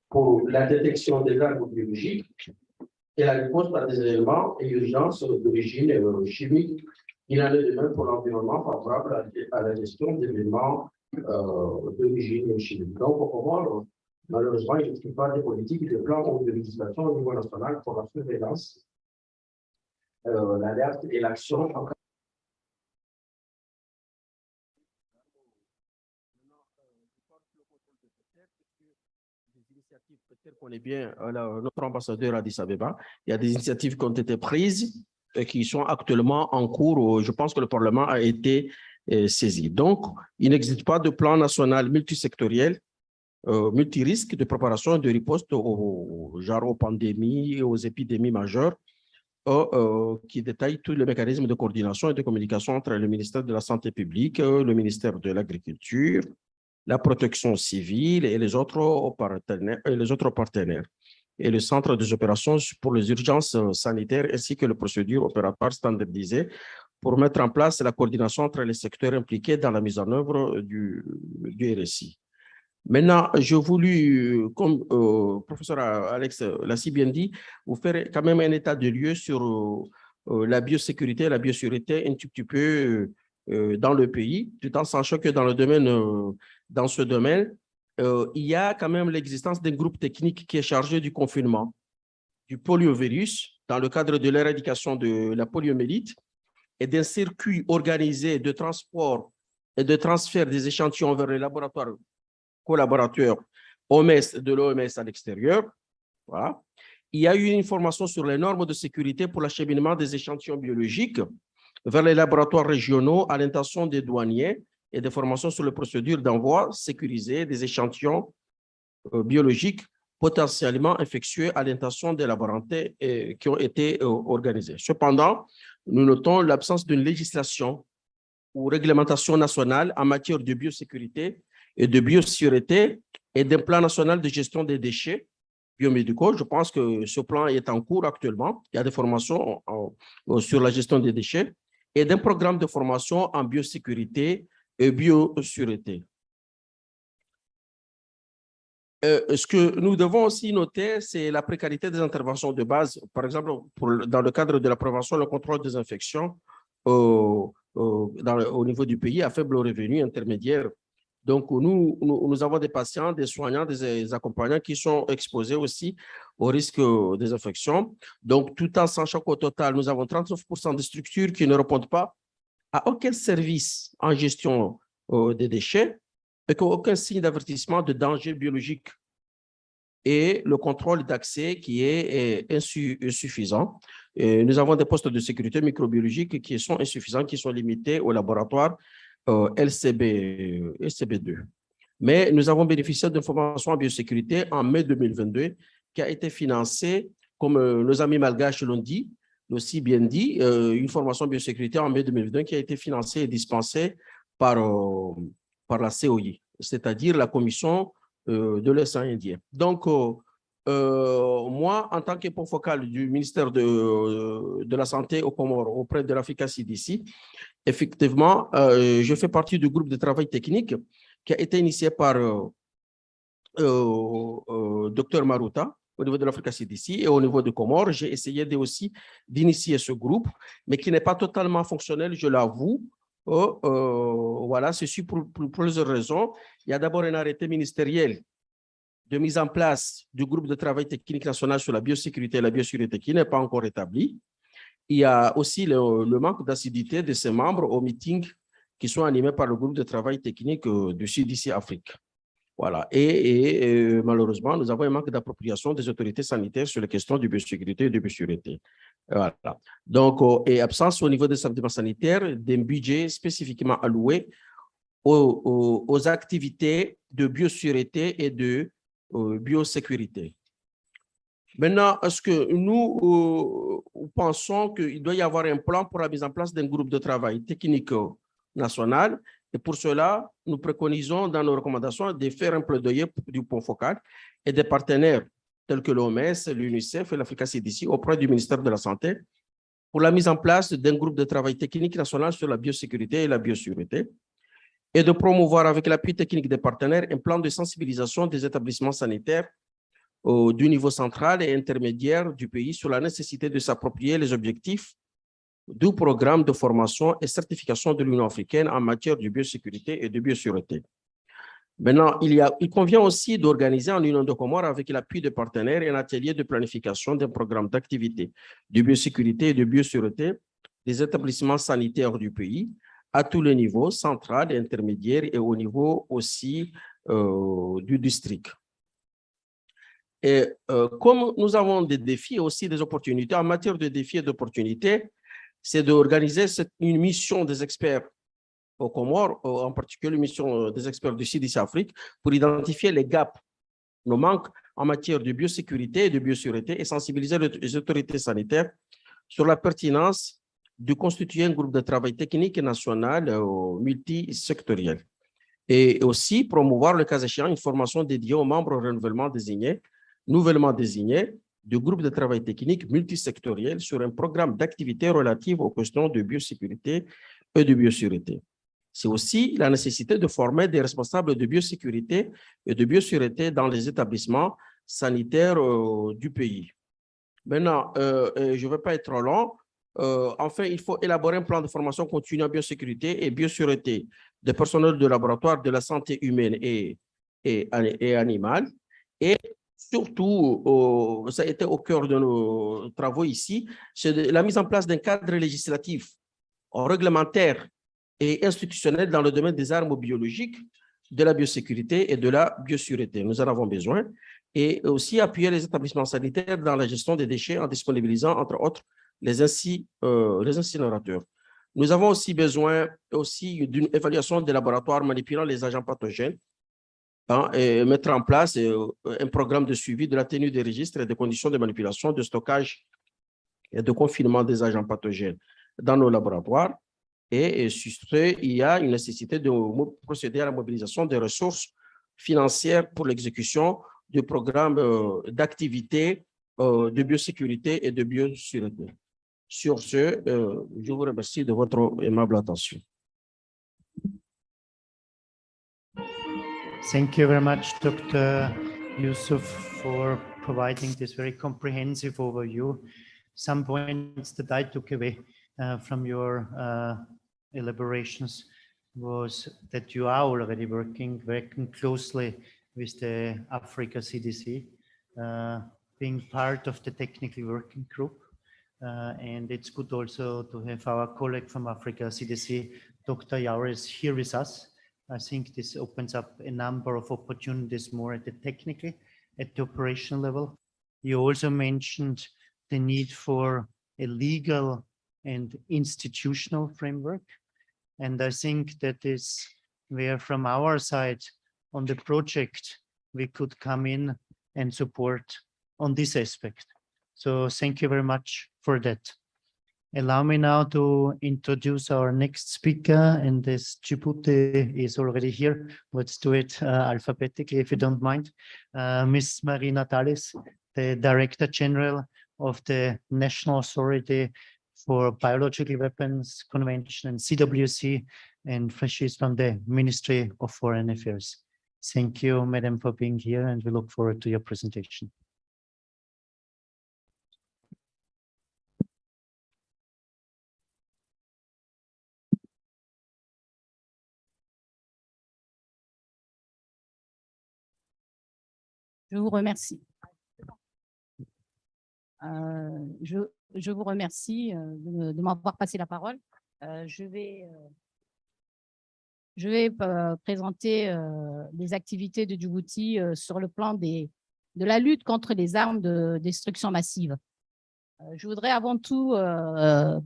S8: pour la détection des armes biologiques et la réponse par des éléments et urgences d'origine chimique. Il en est de même pour l'environnement favorable à la gestion d'événements d'origine chimique. Donc, au Comores, malheureusement, il n'existe pas de politique, de plan ou de législation au niveau national pour la surveillance, l'alerte et l'action. Peut-être qu'on est bien, notre ambassadeur Addis Abeba, il y a des initiatives qui ont été prises et qui sont actuellement en cours. Je pense que le Parlement a été saisi. Donc, il n'existe pas de plan national multisectoriel, multirisque de préparation et de riposte aux pandémies et aux épidémies majeures, qui détaille tous les mécanismes de coordination et de communication entre le ministère de la Santé publique, le ministère de l'Agriculture, la protection civile et les autres partenaires, et le centre des opérations pour les urgences sanitaires ainsi que les procédures opératoires standardisées pour mettre en place la coordination entre les secteurs impliqués dans la mise en œuvre du RSI. Maintenant, j'ai voulu, comme professeur Alex l'a si bien dit, vous faire quand même un état de lieu sur la biosécurité et la biosécurité un petit peu dans le pays, tout en sachant que dans ce domaine, il y a quand même l'existence d'un groupe technique qui est chargé du confinement du poliovirus dans le cadre de l'éradication de la poliomyélite et d'un circuit organisé de transport et de transfert des échantillons vers les laboratoires collaborateurs de l'OMS à l'extérieur. Voilà. Il y a eu une formation sur les normes de sécurité pour l'acheminement des échantillons biologiques vers les laboratoires régionaux à l'intention des douaniers et des formations sur les procédures d'envoi sécurisé des échantillons biologiques potentiellement infectieux à l'intention des laboratoires qui ont été organisés. Cependant, nous notons l'absence d'une législation ou réglementation nationale en matière de biosécurité et de biosécurité et d'un plan national de gestion des déchets biomédicaux. Je pense que ce plan est en cours actuellement. Il y a des formations sur la gestion des déchets et d'un programme de formation en biosécurité et biosécurité. Ce que nous devons aussi noter, c'est la précarité des interventions de base. Par exemple, dans le cadre de la prévention et le contrôle des infections au niveau du pays à faible revenu intermédiaire. Donc, nous avons des patients, des soignants, des accompagnants qui sont exposés aussi au risque des infections. Donc, tout en sachant qu'au total, nous avons 39% de structures qui ne répondent pas à aucun service en gestion des déchets et qu'aucun signe d'avertissement de danger biologique et le contrôle d'accès qui est insuffisant. Et nous avons des postes de sécurité microbiologique qui sont insuffisants, qui sont limités au laboratoire LCB2. Mais nous avons bénéficié d'une formation en biosécurité en mai 2022 qui a été financée, comme nos amis malgaches l'ont dit, aussi bien dit, une formation en biosécurité en mai 2022 qui a été financée et dispensée par la COI, c'est-à-dire la Commission de l'Océan Indien. Donc, moi, en tant que point focal du ministère de la Santé au Comores auprès de l'Africa CDC, effectivement, je fais partie du groupe de travail technique qui a été initié par Dr Maruta au niveau de l'Africa CDC et au niveau de Comores. J'ai essayé aussi d'initier ce groupe, mais qui n'est pas totalement fonctionnel, je l'avoue. Voilà, ceci pour plusieurs raisons. Il y a d'abord un arrêté ministériel de mise en place du groupe de travail technique national sur la biosécurité et la biosécurité qui n'est pas encore établi. Il y a aussi le manque d'assiduité de ses membres aux meetings qui sont animés par le groupe de travail technique du CDC Afrique. Voilà. Et malheureusement, nous avons un manque d'appropriation des autorités sanitaires sur les questions de biosécurité et de biosécurité. Voilà. Donc, et absence au niveau des établissements sanitaires d'un budget spécifiquement alloué aux activités de biosécurité et de biosécurité. Maintenant, est-ce que nous pensons qu'il doit y avoir un plan pour la mise en place d'un groupe de travail technique national? Et pour cela, nous préconisons dans nos recommandations de faire un plaidoyer du point focal et des partenaires tels que l'OMS, l'UNICEF et l'Africa CDC auprès du ministère de la Santé pour la mise en place d'un groupe de travail technique national sur la biosécurité et la biosécurité et de promouvoir avec l'appui technique des partenaires un plan de sensibilisation des établissements sanitaires du niveau central et intermédiaire du pays sur la nécessité de s'approprier les objectifs du programme de formation et certification de l'Union africaine en matière de biosécurité et de biosureté. Maintenant, il convient aussi d'organiser en Union de Comores, avec l'appui de partenaires, un atelier de planification d'un programme d'activité de biosécurité et de biosureté des établissements sanitaires du pays à tous les niveaux, central et intermédiaire, et au niveau aussi du district. Et comme nous avons des défis et aussi des opportunités, en matière de défis et d'opportunités, c'est d'organiser une mission des experts aux Comores, en particulier une mission des experts du CDC Afrique, pour identifier les gaps, nos manques en matière de biosécurité et de biosureté et sensibiliser les autorités sanitaires sur la pertinence de constituer un groupe de travail technique national multisectoriel. Et aussi promouvoir, le cas échéant, une formation dédiée aux membres nouvellement désignés du groupe de travail technique multisectoriel sur un programme d'activité relative aux questions de biosécurité et de biosureté. C'est aussi la nécessité de former des responsables de biosécurité et de biosureté dans les établissements sanitaires du pays. Maintenant, je ne vais pas être trop long. Enfin, il faut élaborer un plan de formation continue en biosécurité et biosureté des personnels de laboratoire de la santé humaine et animale. Et surtout, ça a été au cœur de nos travaux ici, c'est la mise en place d'un cadre législatif, réglementaire et institutionnel dans le domaine des armes biologiques, de la biosécurité et de la biosureté. Nous en avons besoin. Et aussi appuyer les établissements sanitaires dans la gestion des déchets en disponibilisant, entre autres, les incinérateurs. Nous avons aussi besoin d'une évaluation des laboratoires manipulant les agents pathogènes, et mettre en place un programme de suivi de la tenue des registres et des conditions de manipulation, de stockage et de confinement des agents pathogènes dans nos laboratoires. Et sur ce, il y a une nécessité de procéder à la mobilisation des ressources financières pour l'exécution du programme d'activité de biosécurité et de biosureté. Sur ce, je vous remercie de votre aimable attention.
S6: Thank you very much, Dr. Yusuf, for providing this very comprehensive overview. Some points that I took away from your elaborations was that you are already working closely with the Africa CDC, being part of the technical working group. And it's good also to have our colleague from Africa CDC, Dr. Yaures, here with us. I think this opens up a number of opportunities more at the technical, at the operational level. You also mentioned the need for a legal and institutional framework. And I think that is where from our side on the project, we could come in and support on this aspect. So thank you very much for that. Allow me now to introduce our next speaker, and this Djibouti is already here. Let's do it alphabetically, if you don't mind. Ms. Marina Tallis, the Director General of the National Authority for Biological Weapons Convention and CWC, and she's from the Ministry of Foreign Affairs. Thank you, Madam, for being here, and we look forward to your presentation.
S9: Je vous remercie. Je vous remercie de m'avoir passé la parole. Je vais présenter les activités de Djibouti sur le plan de la lutte contre les armes de destruction massive. Je voudrais avant tout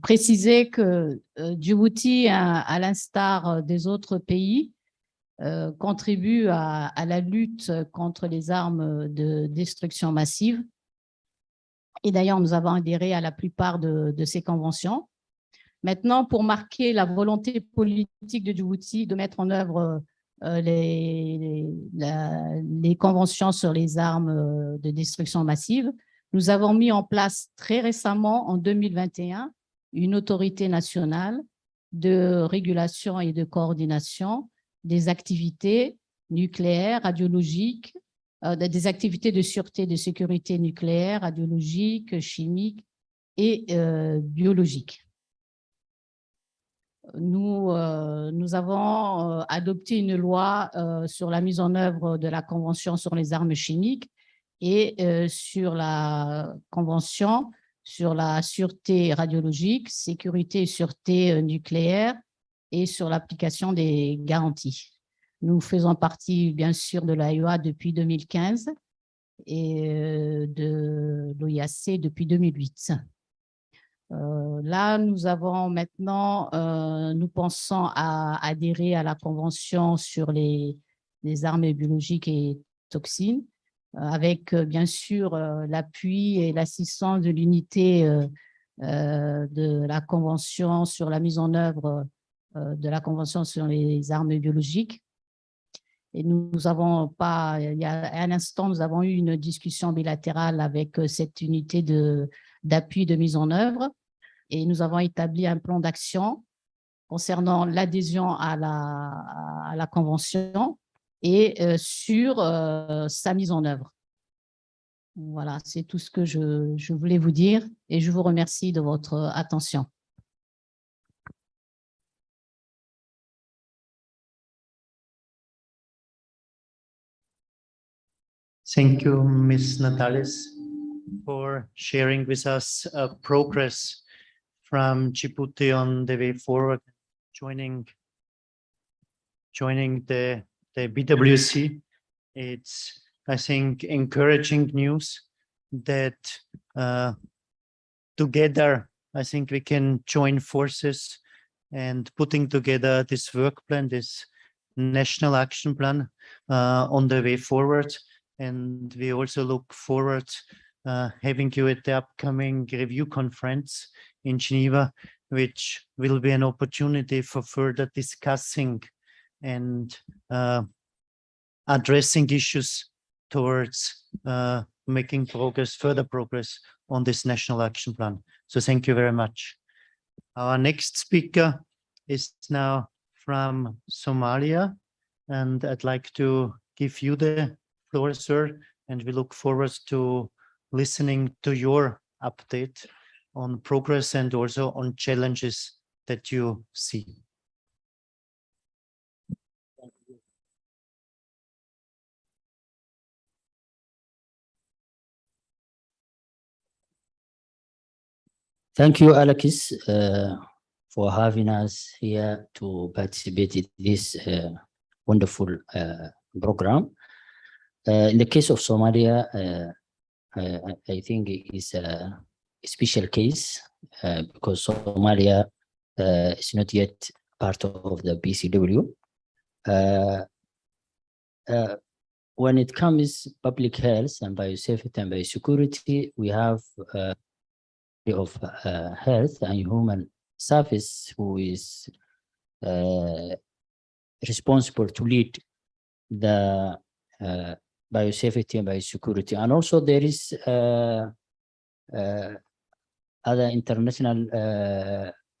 S9: préciser que Djibouti, à l'instar des autres pays, contribue à la lutte contre les armes de destruction massive. Et d'ailleurs, nous avons adhéré à la plupart de ces conventions. Maintenant, pour marquer la volonté politique de Djibouti de mettre en œuvre les conventions sur les armes de destruction massive, nous avons mis en place très récemment, en 2021, une autorité nationale de régulation et de coordination des activités nucléaires, radiologiques, des activités de sûreté, de sécurité nucléaire, radiologique, chimique et biologique. Nous avons adopté une loi sur la mise en œuvre de la Convention sur les armes chimiques et sur la Convention sur la sûreté radiologique, sécurité et sûreté nucléaire et sur l'application des garanties. Nous faisons partie, bien sûr, de l'AEA depuis 2015 et de l'OIAC depuis 2008. Là, nous avons maintenant, nous pensons à adhérer à la Convention sur les armes biologiques et toxines, avec bien sûr l'appui et l'assistance de l'unité de la Convention sur la mise en œuvre de la Convention sur les armes biologiques. Et nous avons pas, il y a un instant, nous avons eu une discussion bilatérale avec cette unité d'appui de mise en œuvre et nous avons établi un plan d'action concernant l'adhésion à la Convention et sur sa mise en œuvre. Voilà, c'est tout ce que je voulais vous dire et je vous remercie de votre attention.
S6: Thank you, Ms. Natalis, for sharing with us progress from Djibouti on the way forward, joining the BWC. It's, I think, encouraging news that together, I think we can join forces and putting together this work plan, this national action plan on the way forward. And we also look forward having you at the upcoming review conference in Geneva, which will be an opportunity for further discussing and addressing issues towards making progress, further progress on this national action plan. So thank you very much. Our next speaker is now from Somalia, and I'd like to give you the floor, sir, and we look forward to listening to your update on progress and also on challenges that you see.
S10: Thank you, Alex, for having us here to participate in this wonderful program. In the case of Somalia, I think it is a special case because Somalia is not yet part of the BCW. When it comes to public health and biosafety and biosecurity, we have of health and human service who is responsible to lead the biosafety and biosecurity. And also there is other international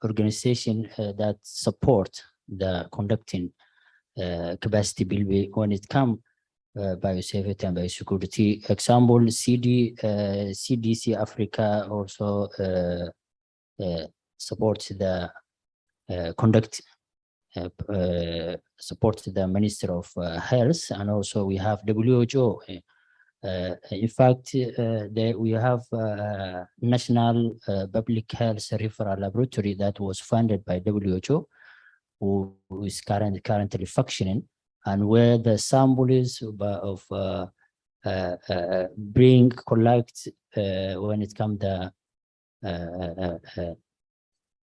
S10: organization that support the conducting capacity building when it comes biosafety and biosecurity. Example, CDC Africa also supports the supports the Minister of Health, and also we have WHO. In fact, we have a national public health referral laboratory that was funded by WHO, who is currently functioning, and where the samples of collect when it comes to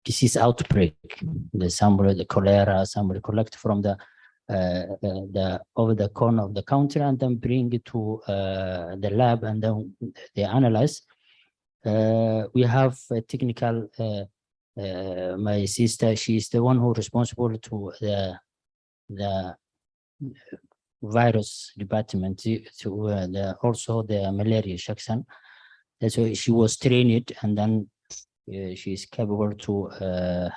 S10: disease outbreak, the sample, the cholera sample collect from the over the corner of the counter and then bring it to the lab and then they analyze. We have a technical, my sister, she is the one who is responsible to the virus department to also the malaria section. So she was trained and then she is capable to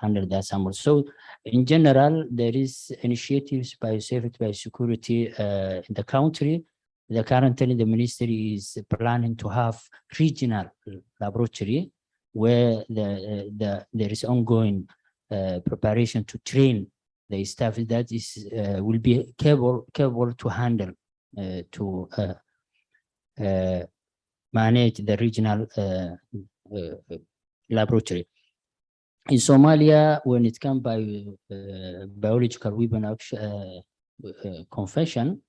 S10: handle that sample. So in general, there is initiatives by safety, by security in the country. Currently, the ministry is planning to have regional laboratory where there is ongoing preparation to train the staff that is will be capable to handle to manage the regional laboratory. In Somalia, when it comes by biological weapon action confession,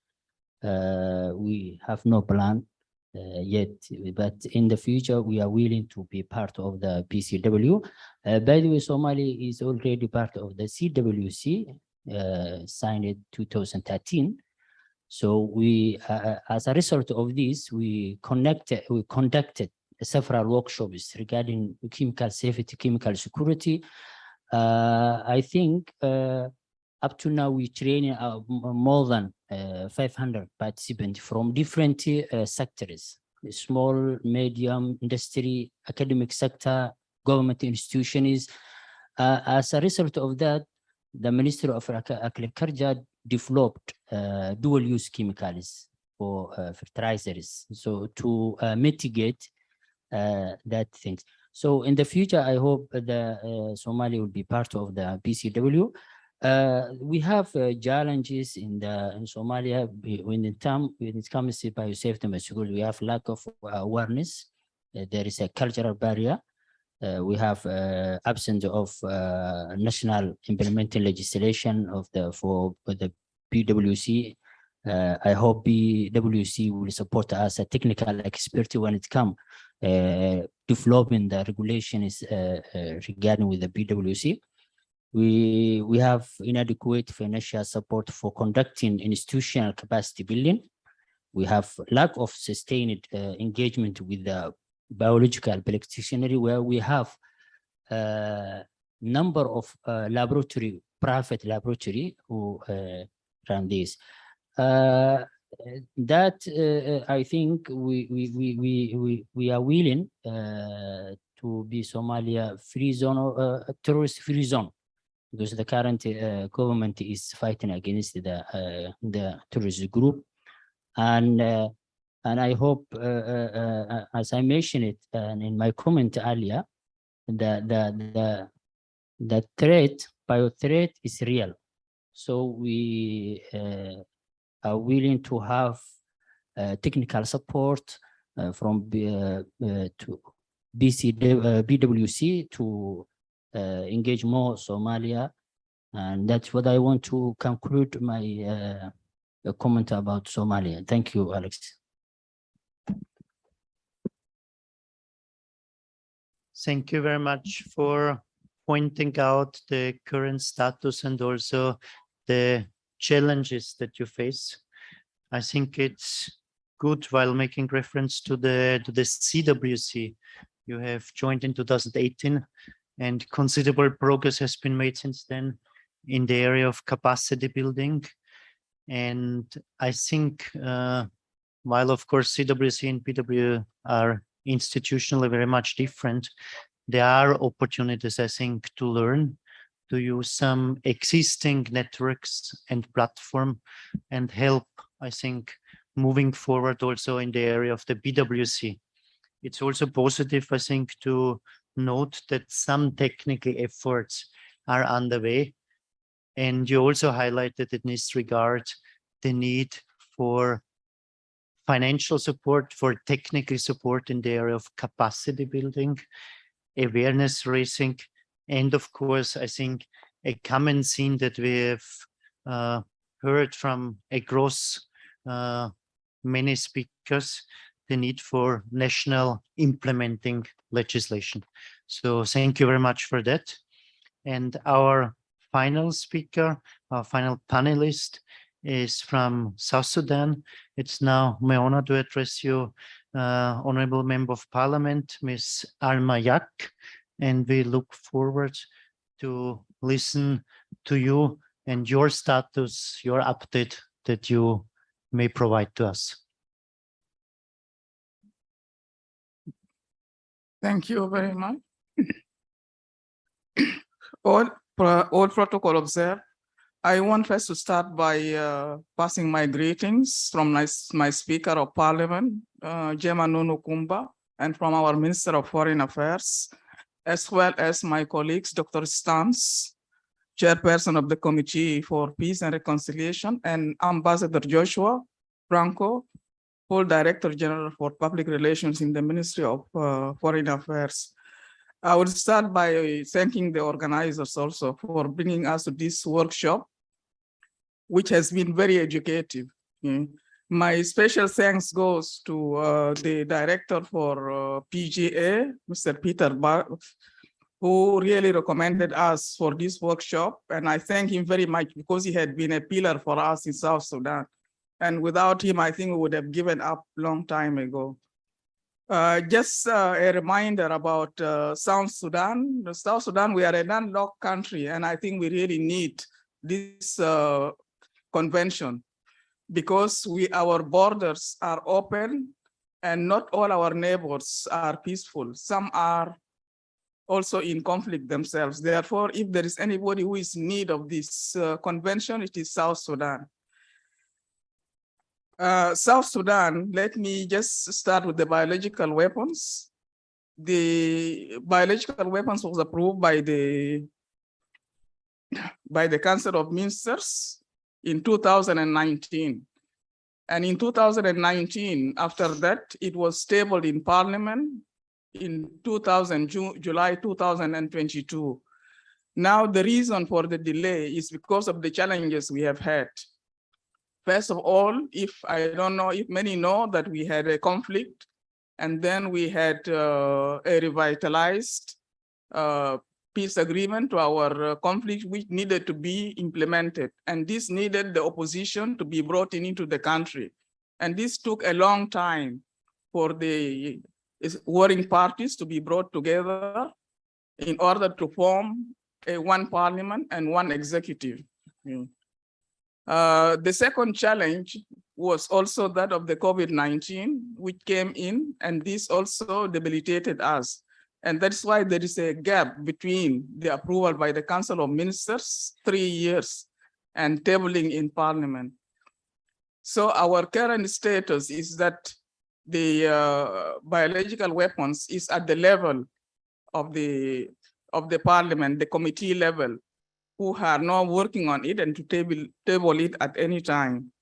S10: we have no plan yet, but in the future we are willing to be part of the BCW. By the way, Somalia is already part of the CWC, signed in 2013. So we, as a result of this, we conducted several workshops regarding chemical safety, chemical security. I think up to now we train more than 500 participants from different sectors: small, medium, industry, academic sector, government institutions. As a result of that, the Ministry of Agriculture developed dual-use chemicals for fertilizers, so to mitigate that things. So in the future, I hope the Somalia will be part of the BCW. We have challenges in Somalia when it comes to biosafety and security. We have lack of awareness. There is a cultural barrier. We have absence of national implementing legislation for the BWC. I hope BWC will support us a technical expertise when it comes developing the regulations regarding with the BWC. We have inadequate financial support for conducting institutional capacity building. We have lack of sustained engagement with the biological practitioner, where we have number of private laboratory who run this. I think we are willing to be Somalia free zone or terrorist free zone, because the current government is fighting against the terrorist group, and I hope, as I mentioned it in my comment earlier, the bio threat is real. So we are willing to have technical support from BWC to engage more Somalia, and that's what I want to conclude my comment about Somalia. Thank you, Alex.
S2: Thank you very much for pointing out the current status and also the challenges that you face. I think it's good, while making reference to the CWC. You have joined in 2018, and considerable progress has been made since then in the area of capacity building. And I think, while of course CWC and BW are institutionally very much different, there are opportunities, I think, to learn, to use some existing networks and platform and help, I think, moving forward also in the area of the BWC. It's also positive, I think, to note that some technical efforts are underway. And you also highlighted in this regard the need for financial support, for technical support in the area of capacity building, awareness raising, and of course, I think a common theme that we have heard from across many speakers, the need for national implementing legislation. So thank you very much for that. And our final speaker, our final panelist, is from South Sudan. It's now my honor to address you, Honorable Member of Parliament, Ms. Alma Yak, and we look forward to listen to you and your status, your update that you may provide to us.
S11: Thank you very much. All protocol observed. I want first to start by passing my greetings from my Speaker of Parliament, Gemma Nunu Kumba, and from our Minister of Foreign Affairs, as well as my colleagues, Dr. Stans, Chairperson of the Committee for Peace and Reconciliation, and Ambassador Joshua Franco, Full Director General for Public Relations in the Ministry of Foreign Affairs. I would start by thanking the organizers also for bringing us to this workshop, which has been very educative. My special thanks goes to the director for PGA, Mr. Peter Bar, who really recommended us for this workshop. And I thank him very much because he had been a pillar for us in South Sudan. And without him, I think we would have given up a long time ago. Just a reminder about South Sudan. South Sudan, we are a landlocked country, and I think we really need this convention because our borders are open and not all our neighbors are peaceful. Some are also in conflict themselves. Therefore, if there is anybody who is in need of this convention, it is South Sudan. South Sudan, let me just start with the biological weapons. The biological weapons was approved by the Council of Ministers in 2019. And in 2019, after that, it was tabled in Parliament in July 2022. Now, the reason for the delay is because of the challenges we have had. First of all, I don't know if many know that we had a conflict, and then we had a revitalized peace agreement to our conflict, which needed to be implemented. And this needed the opposition to be brought into the country. And this took a long time for the warring parties to be brought together in order to form one parliament and one executive. The second challenge was also that of the COVID-19, which came in, and this also debilitated us. And that's why there is a gap between the approval by the Council of Ministers, 3 years, and tabling in Parliament. So our current status is that the biological weapons is at the level of the Parliament, the committee level, who are now working on it and to table it at any time.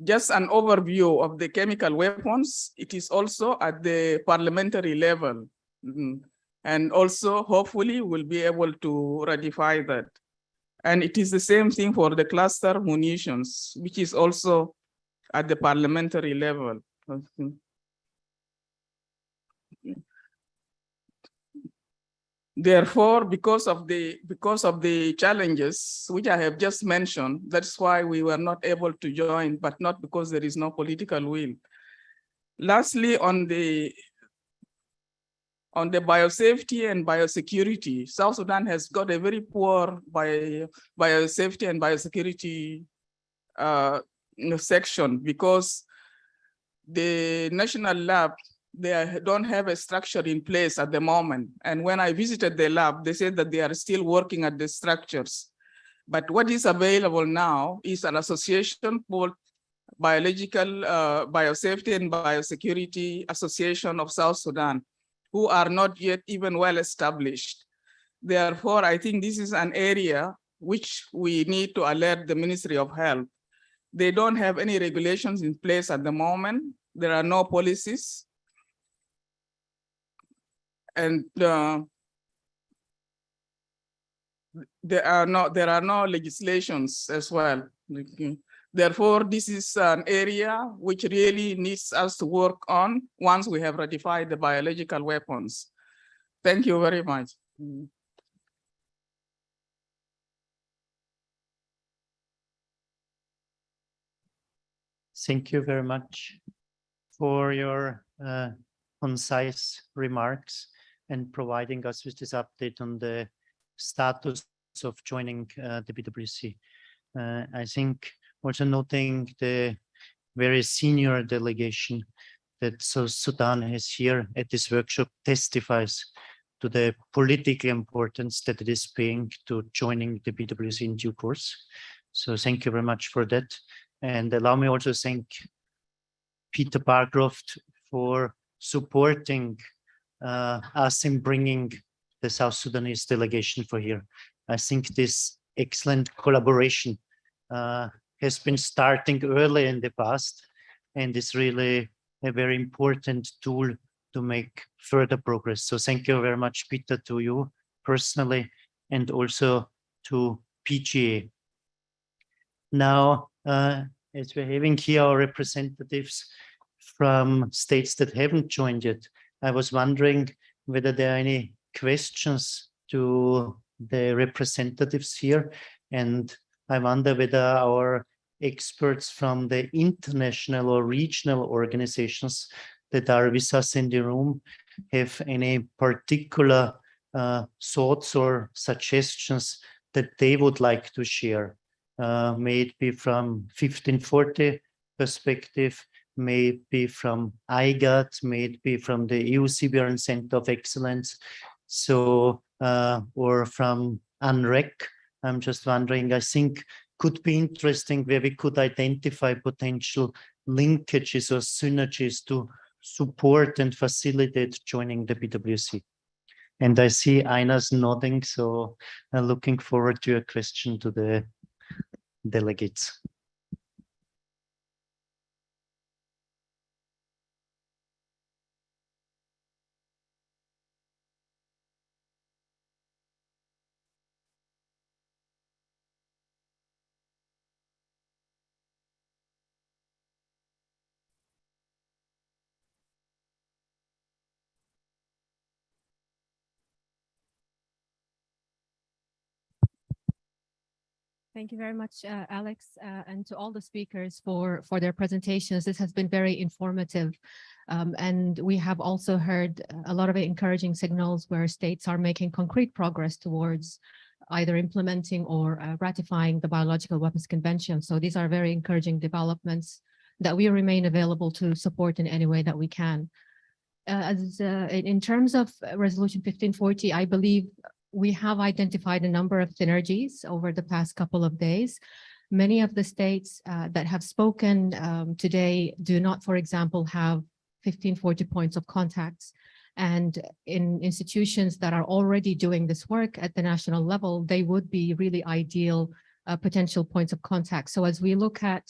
S11: Just an overview of the chemical weapons, it is also at the parliamentary level. And also, hopefully, we'll be able to ratify that. And it is the same thing for the cluster munitions, which is also at the parliamentary level. Therefore, because of the challenges which I have just mentioned, that's why we were not able to join, but not because there is no political will. Lastly, on the biosafety and biosecurity, South Sudan has got a very poor biosafety and biosecurity section because the national lab, they don't have a structure in place at the moment. And when I visited the lab, they said that they are still working at the structures. But what is available now is an association called Biosafety and Biosecurity Association of South Sudan, who are not yet even well established. Therefore, I think this is an area which we need to alert the Ministry of Health. They don't have any regulations in place at the moment. There are no policies. And there are no legislations as well. Therefore, this is an area which really needs us to work on once we have ratified the biological weapons. Thank you very much.
S6: Thank you very much for your concise remarks and providing us with this update on the status of joining the BWC. I think also noting the very senior delegation that South Sudan has here at this workshop testifies to the political importance that it is paying to joining the BWC in due course. So thank you very much for that. And allow me also to thank Peter Barcroft for supporting us in bringing the South Sudanese delegation for here. I think this excellent collaboration has been starting early in the past and is really a very important tool to make further progress. So thank you very much, Peter, to you personally, and also to PGA. Now, as we're having here our representatives from states that haven't joined yet, I was wondering whether there are any questions to the representatives here. And I wonder whether our experts from the international or regional organizations that are with us in the room have any particular thoughts or suggestions that they would like to share. May it be from 1540 perspective, may it be from IGAT, may it be from the EU CBRN Center of Excellence, so or from UNREC. I'm just wondering, I think could be interesting where we could identify potential linkages or synergies to support and facilitate joining the BWC. And I see Aina's nodding, so I'm looking forward to your question to the delegates.
S12: Thank you very much, Alex, and to all the speakers for their presentations. This has been very informative. And we have also heard a lot of encouraging signals where states are making concrete progress towards either implementing or ratifying the Biological Weapons Convention. So these are very encouraging developments that we remain available to support in any way that we can. In terms of Resolution 1540, I believe we have identified a number of synergies over the past couple of days. Many of the states that have spoken today do not, for example, have 1540 points of contacts. And in institutions that are already doing this work at the national level, they would be really ideal potential points of contact. So as we look at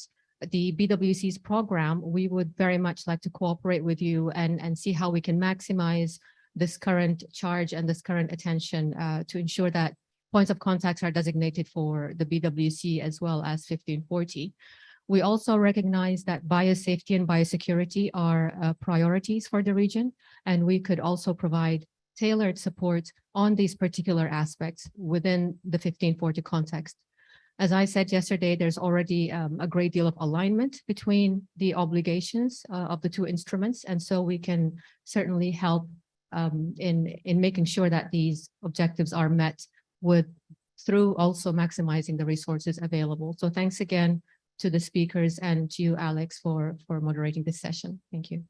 S12: the BWC's program, we would very much like to cooperate with you and see how we can maximize this current charge and this current attention to ensure that points of contacts are designated for the BWC as well as 1540. We also recognize that biosafety and biosecurity are priorities for the region, and we could also provide tailored support on these particular aspects within the 1540 context. As I said yesterday, there's already a great deal of alignment between the obligations of the two instruments, and so we can certainly help in making sure that these objectives are met through also maximizing the resources available. So thanks again to the speakers and to you, Alex, for moderating this session. Thank you.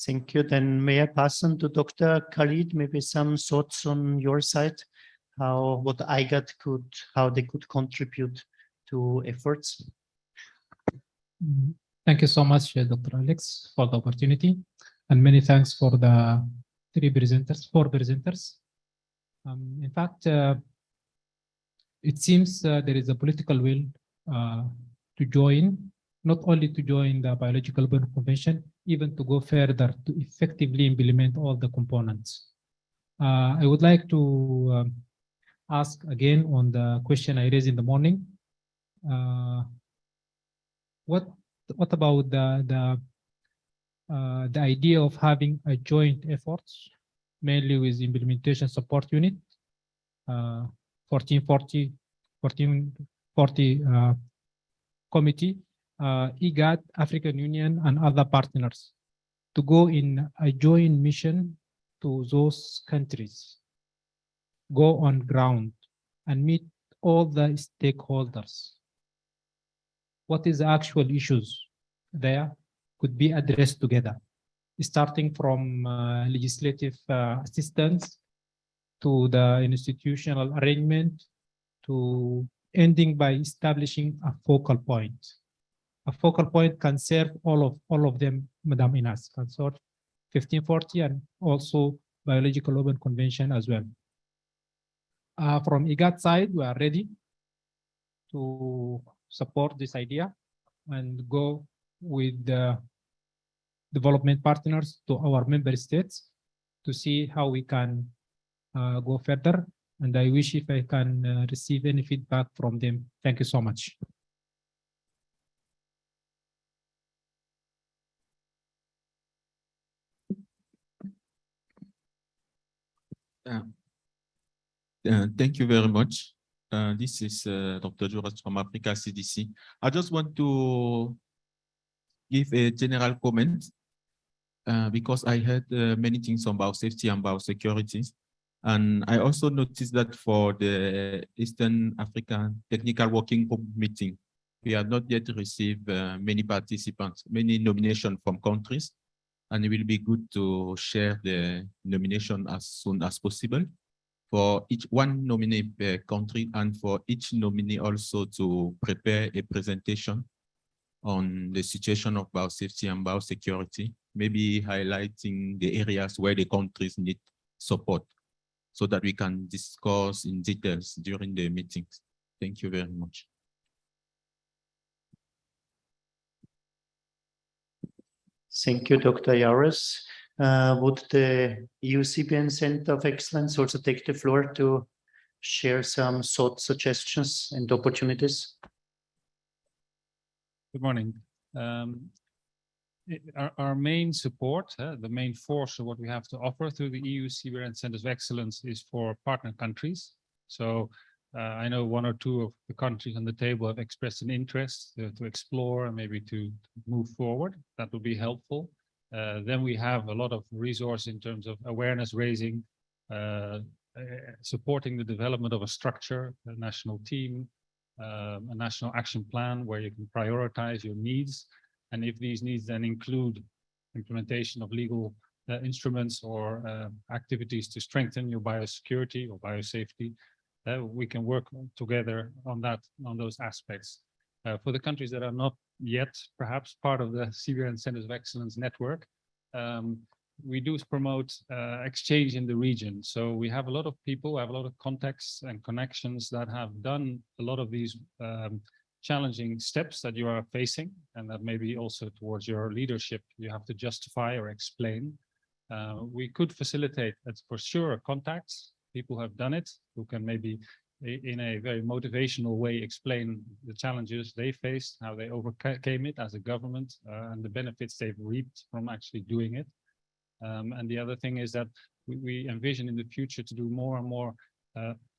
S6: Thank you. Then may I pass on to Dr. Khalid, maybe some thoughts on your side, what IGAT how they could contribute to efforts?
S4: Thank you so much, Dr. Alex, for the opportunity, and many thanks for the four presenters. In fact, it seems there is a political will to join, not only to join the Biological Weapons Convention, even to go further to effectively implement all the components. I would like to ask again on the question I raised in the morning. What about the idea of having a joint efforts, mainly with implementation support unit, 1440 committee, IGAD, African Union, and other partners to go in a joint mission to those countries, go on ground and meet all the stakeholders. What is the actual issues there could be addressed together, starting from legislative assistance to the institutional arrangement to ending by establishing a focal point. A focal point can serve all of them, Madam Inas, Consort 1540 and also Biological Open Convention as well. From IGAT side, we are ready to support this idea and go with the development partners to our member states to see how we can go further. And I wish if I can receive any feedback from them. Thank you so much.
S7: Thank you very much. This is Dr. Juras from Africa CDC. I just want to give a general comment because I heard many things on biosafety and biosecurity. And I also noticed that for the Eastern African Technical Working Group meeting, we have not yet received many participants, many nominations from countries. And it will be good to share the nomination as soon as possible for each one nominee per country, and for each nominee also to prepare a presentation on the situation of biosafety and biosecurity, maybe highlighting the areas where the countries need support so that we can discuss in details during the meetings. Thank you very much.
S6: Thank you, Dr. Yaros. Would the EU CBN Center of Excellence also take the floor to share some thoughts, suggestions, and opportunities?
S22: Good morning. Our main support, the main force of what we have to offer through the EU CBN Centers of Excellence is for partner countries. So I know one or two of the countries on the table have expressed an interest to explore and maybe to move forward. That would be helpful. Then we have a lot of resource in terms of awareness raising, supporting the development of a structure, a national team, a national action plan where you can prioritize your needs. And if these needs then include implementation of legal instruments or activities to strengthen your biosecurity or biosafety, we can work together on that, on those aspects. For the countries that are not yet perhaps part of the CBN Centers of Excellence network, we do promote exchange in the region. So we have a lot of people, have a lot of contacts and connections that have done a lot of these challenging steps that you are facing, and that maybe also towards your leadership you have to justify or explain. We could facilitate, that's for sure, contacts. People have done it, who can maybe in a very motivational way explain the challenges they faced, how they overcame it as a government, and the benefits they've reaped from actually doing it. And the other thing is that we envision in the future to do more and more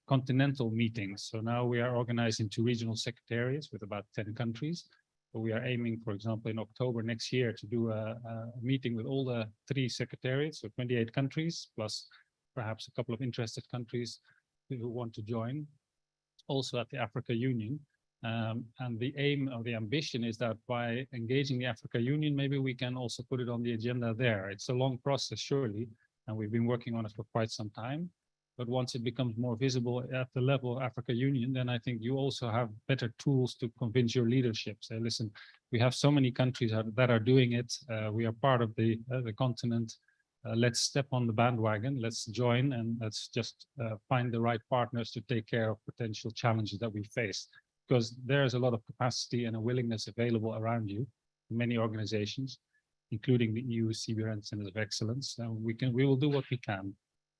S22: continental meetings. So now we are organized into regional secretariats with about 10 countries. But we are aiming, for example, in October next year to do a meeting with all the 3 secretariats, so 28 countries, plus perhaps a couple of interested countries who want to join, also at the Africa Union. And the aim or the ambition is that by engaging the Africa Union, maybe we can also put it on the agenda there. It's a long process, surely, and we've been working on it for quite some time. But once it becomes more visible at the level of Africa Union, then I think you also have better tools to convince your leadership. Say, listen, we have so many countries that are doing it. We are part of the continent. Let's step on the bandwagon. Let's join, and let's just find the right partners to take care of potential challenges that we face. Because there's a lot of capacity and a willingness available around you, many organizations, including the EU CBN Centers of Excellence. We will do what we can.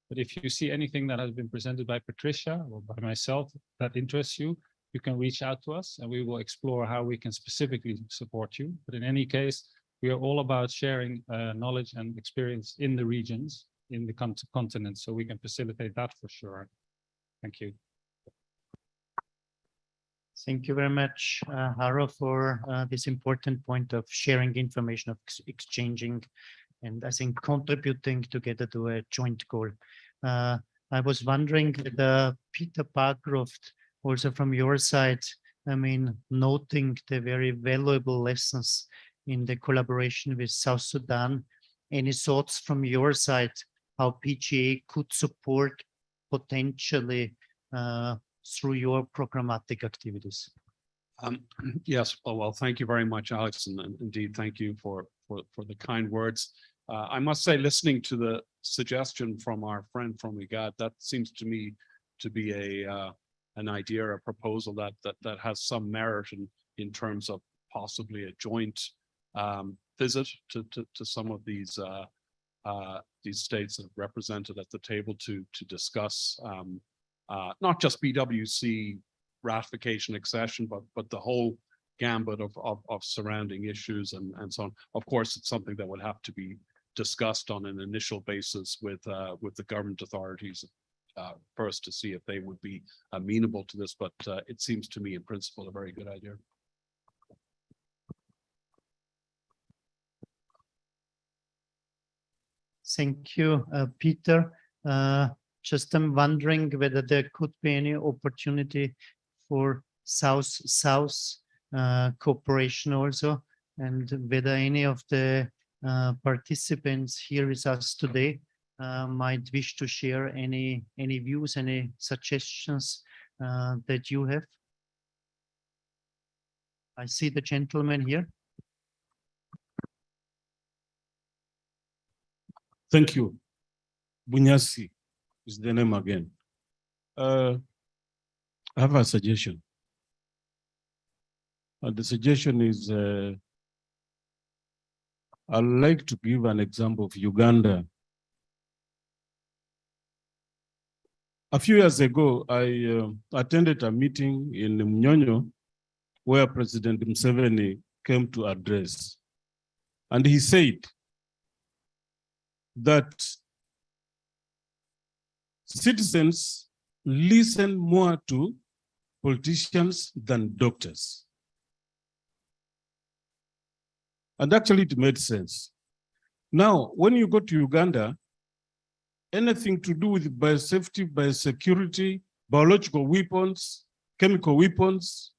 S22: But if you see anything that has been presented by Patricia or by myself that interests you, you can reach out to us and we will explore how we can specifically support you. But in any case, we are all about sharing knowledge and experience in the regions, in the continent, so we can facilitate that for sure. Thank you.
S6: Thank you very much, Haro, for this important point of sharing information, of exchanging, and I think contributing together to a joint goal. I was wondering, Peter Parcroft, also from your side, I mean, noting the very valuable lessons in the collaboration with South Sudan. Any thoughts from your side how PGA could support potentially through your programmatic activities?
S5: Yes, well, thank you very much, Alex, and indeed, thank you for the kind words. I must say, listening to the suggestion from our friend from IGAD, that seems to me to be an idea, a proposal that has some merit in terms of possibly a joint visit to some of these states that are represented at the table to discuss not just BWC ratification accession, but the whole gambit of surrounding issues and so on. Of course, it's something that would have to be discussed on an initial basis with the government authorities first to see if they would be amenable to this. But it seems to me, in principle, a very good idea.
S6: Thank you, Peter. Just I'm wondering whether there could be any opportunity for South-South cooperation also, and whether any of the participants here with us today might wish to share any views, any suggestions that you have. I see the gentleman here.
S3: Thank you. Bunyasi is the name again. I have a suggestion. The suggestion is I'd like to give an example of Uganda. A few years ago, I attended a meeting in Mnyonyo where President Museveni came to address. And he said that citizens listen more to politicians than doctors. And actually it made sense. Now, when you go to Uganda, anything to do with biosafety, biosecurity, biological weapons, chemical weapons,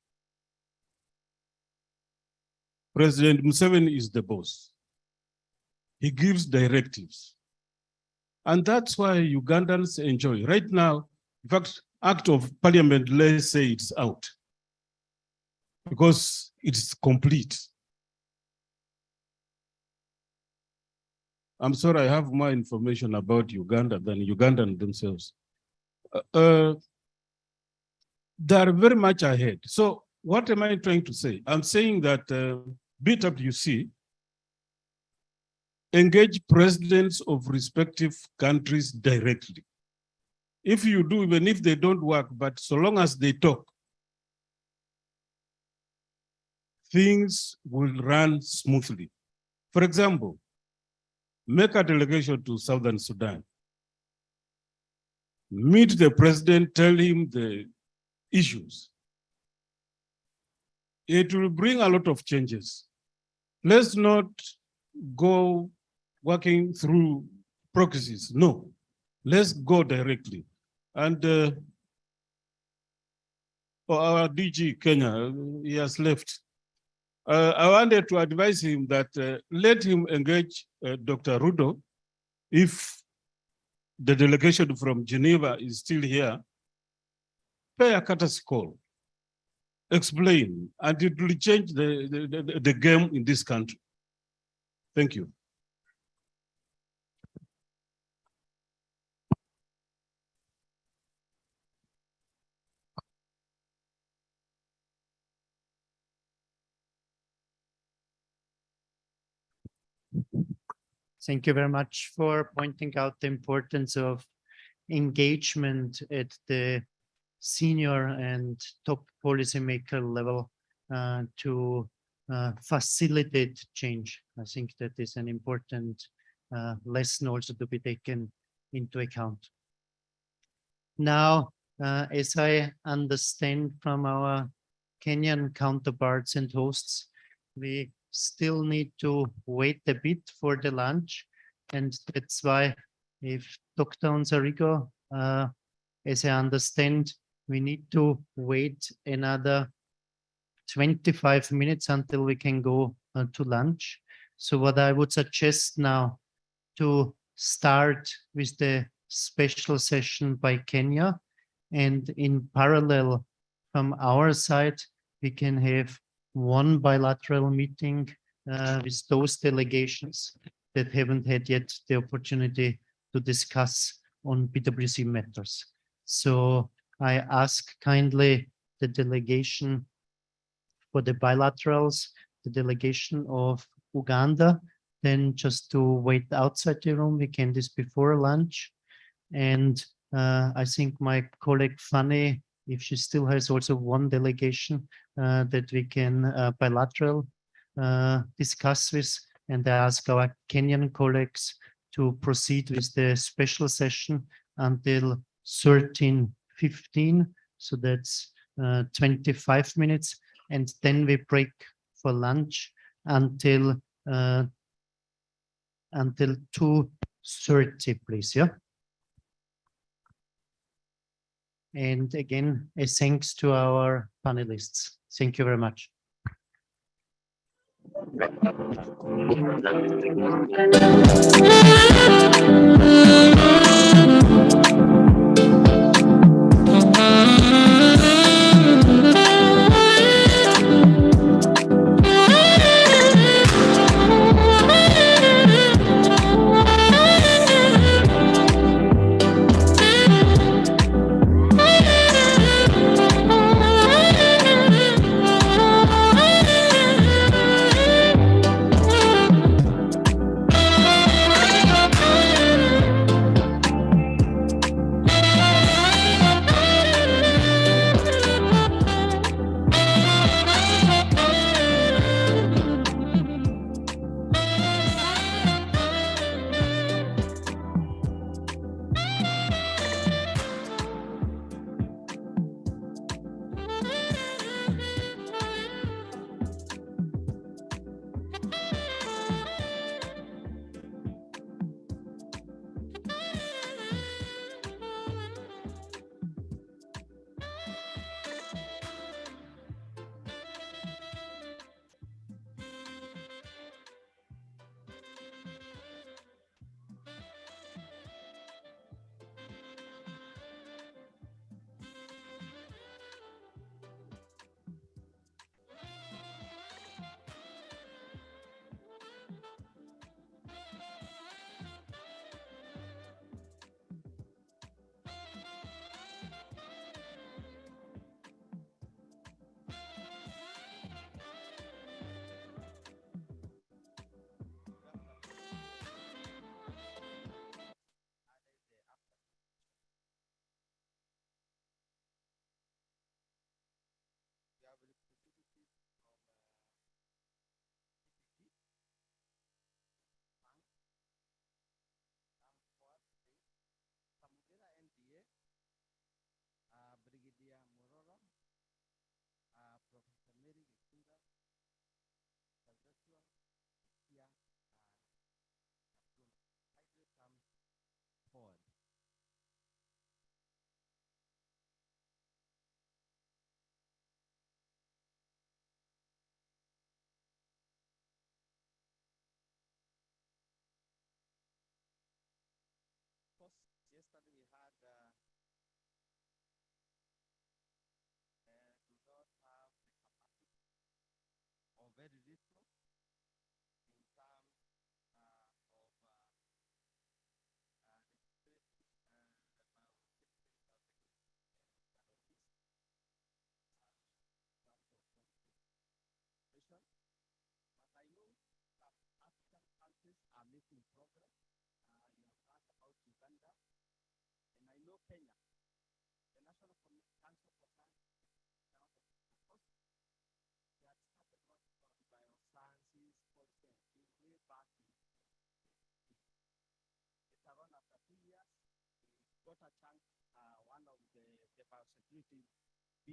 S3: President Museveni is the boss. He gives directives. And that's why Ugandans enjoy. Right now, in fact, Act of Parliament, let's say it's out because it's complete. I'm sorry, I have more information about Uganda than Ugandan themselves. They're very much ahead. So what am I trying to say? I'm saying that BWC engage presidents of respective countries directly. If you do, even if they don't work, but so long as they talk, things will run smoothly. For example, make a delegation to Southern Sudan. Meet the president, tell him the issues. It will bring a lot of changes. Let's not go working through proxies. No, let's go directly. And our DG Kenya, he has left. I wanted to advise him that let him engage Dr. Rudo if the delegation from Geneva is still here. Pay a courtesy call, explain, and it will change the game in this country. Thank you.
S6: Thank you very much for pointing out the importance of engagement at the senior and top policymaker level to facilitate change. I think that is an important lesson also to be taken into account. Now, as I understand from our Kenyan counterparts and hosts, we still need to wait a bit for the lunch. And that's why if Dr. Onsarigo, as I understand, we need to wait another 25 minutes until we can go to lunch. So what I would suggest now to start with the special session by Kenya, and in parallel from our side, we can have one bilateral meeting with those delegations that haven't had yet the opportunity to discuss on BWC matters. So I ask kindly the delegation for the bilaterals, the delegation of Uganda, then just to wait outside the room. We can do this before lunch. And I think my colleague Fanny, if she still has also one delegation that we can bilateral discuss with, and I ask our Kenyan colleagues to proceed with the special session until 13:15. So that's 25 minutes. And then we break for lunch until 2:30, please. Yeah. And again, a thanks to our panelists. Thank you very much.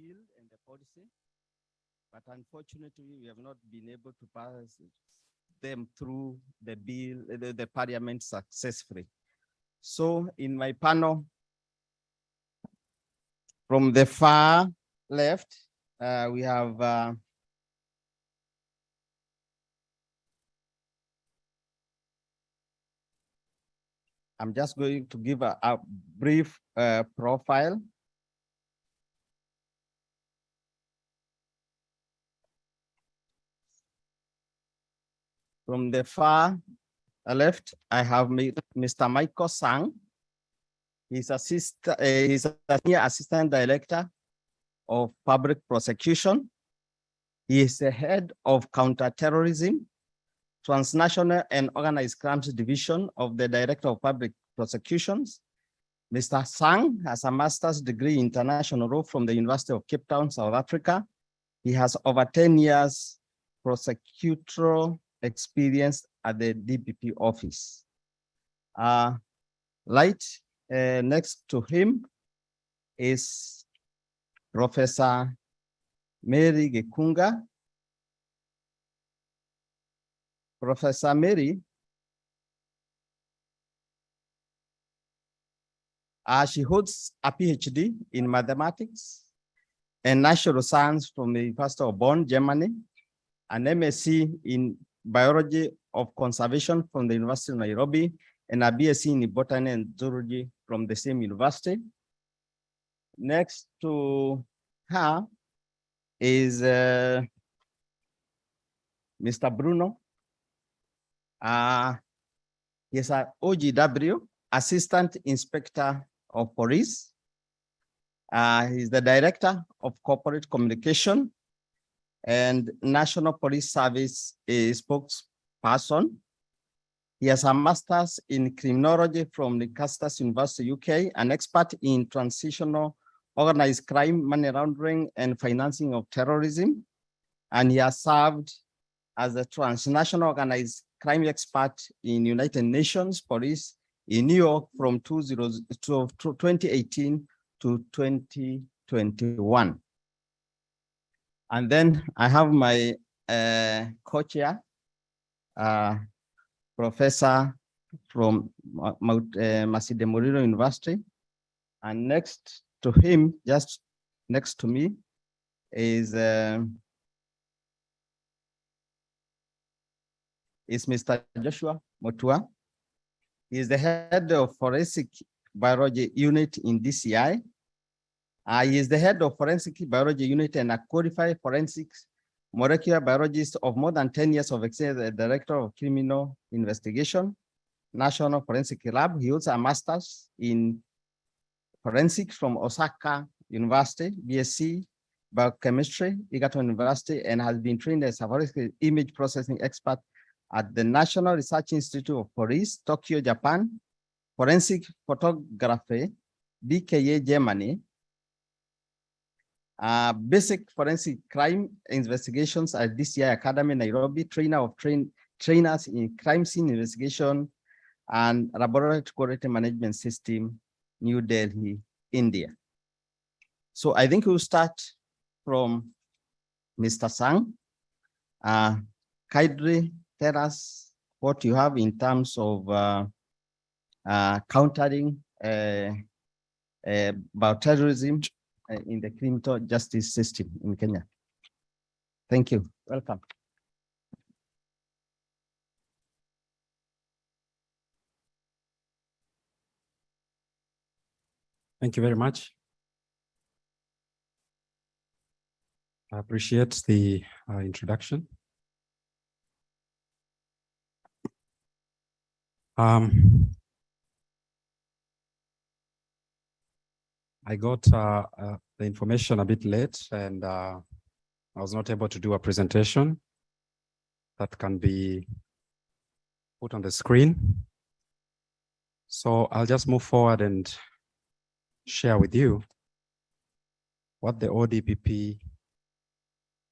S13: bill and the policy, but unfortunately we have not been able to pass them through the bill, the parliament successfully. So in my panel, from the far left, we have I'm just going to give a brief profile. From the far left, I have Mr. Michael Sang. He's a senior assistant director of public prosecution. He is the head of counterterrorism, transnational and organized crimes division of the director of public prosecutions. Mr. Sang has a master's degree in international law from the University of Cape Town, South Africa. He has over 10 years prosecutorial experience at the DPP office. Next to him is Professor Mary Gekunga. Professor Mary, she holds a PhD in mathematics and natural science from the University of Bonn, Germany, an MSc in biology of conservation from the University of Nairobi, and a BSc in botany and zoology from the same university. Next to her is Mr. Bruno. He's an OGW, Assistant Inspector of Police. He's the Director of Corporate Communication and National Police Service spokesperson. He has a master's in criminology from the Casters University, UK, an expert in transitional organized crime, money laundering, and financing of terrorism. And he has served as a transnational organized crime expert in United Nations Police in New York from 2018 to 2021. And then I have my co-chair, professor from Masinde Muliro University. And next to him, just next to me, is Mr. Joshua Motua. He is the head of forensic biology unit in DCI. He is the head of forensic biology unit and a qualified forensic molecular biologist of more than 10 years of experience as director of criminal investigation, National Forensic Lab. He also a master's in forensics from Osaka University, BSc biochemistry, Egerton University, and has been trained as a forensic image processing expert at the National Research Institute of Police, Tokyo, Japan, forensic photography, BKA, Germany, basic forensic crime investigations at DCI Academy, Nairobi, trainers in crime scene investigation and laboratory quality management system, New Delhi, India. So I think we'll start from Mr. Sang. Kindly tell us what you have in terms of countering bioterrorism in the criminal justice system in Kenya. Thank you. Welcome.
S14: Thank you very much. I appreciate the introduction. I got the information a bit late, and I was not able to do a presentation that can be put on the screen. So I'll just move forward and share with you what the ODPP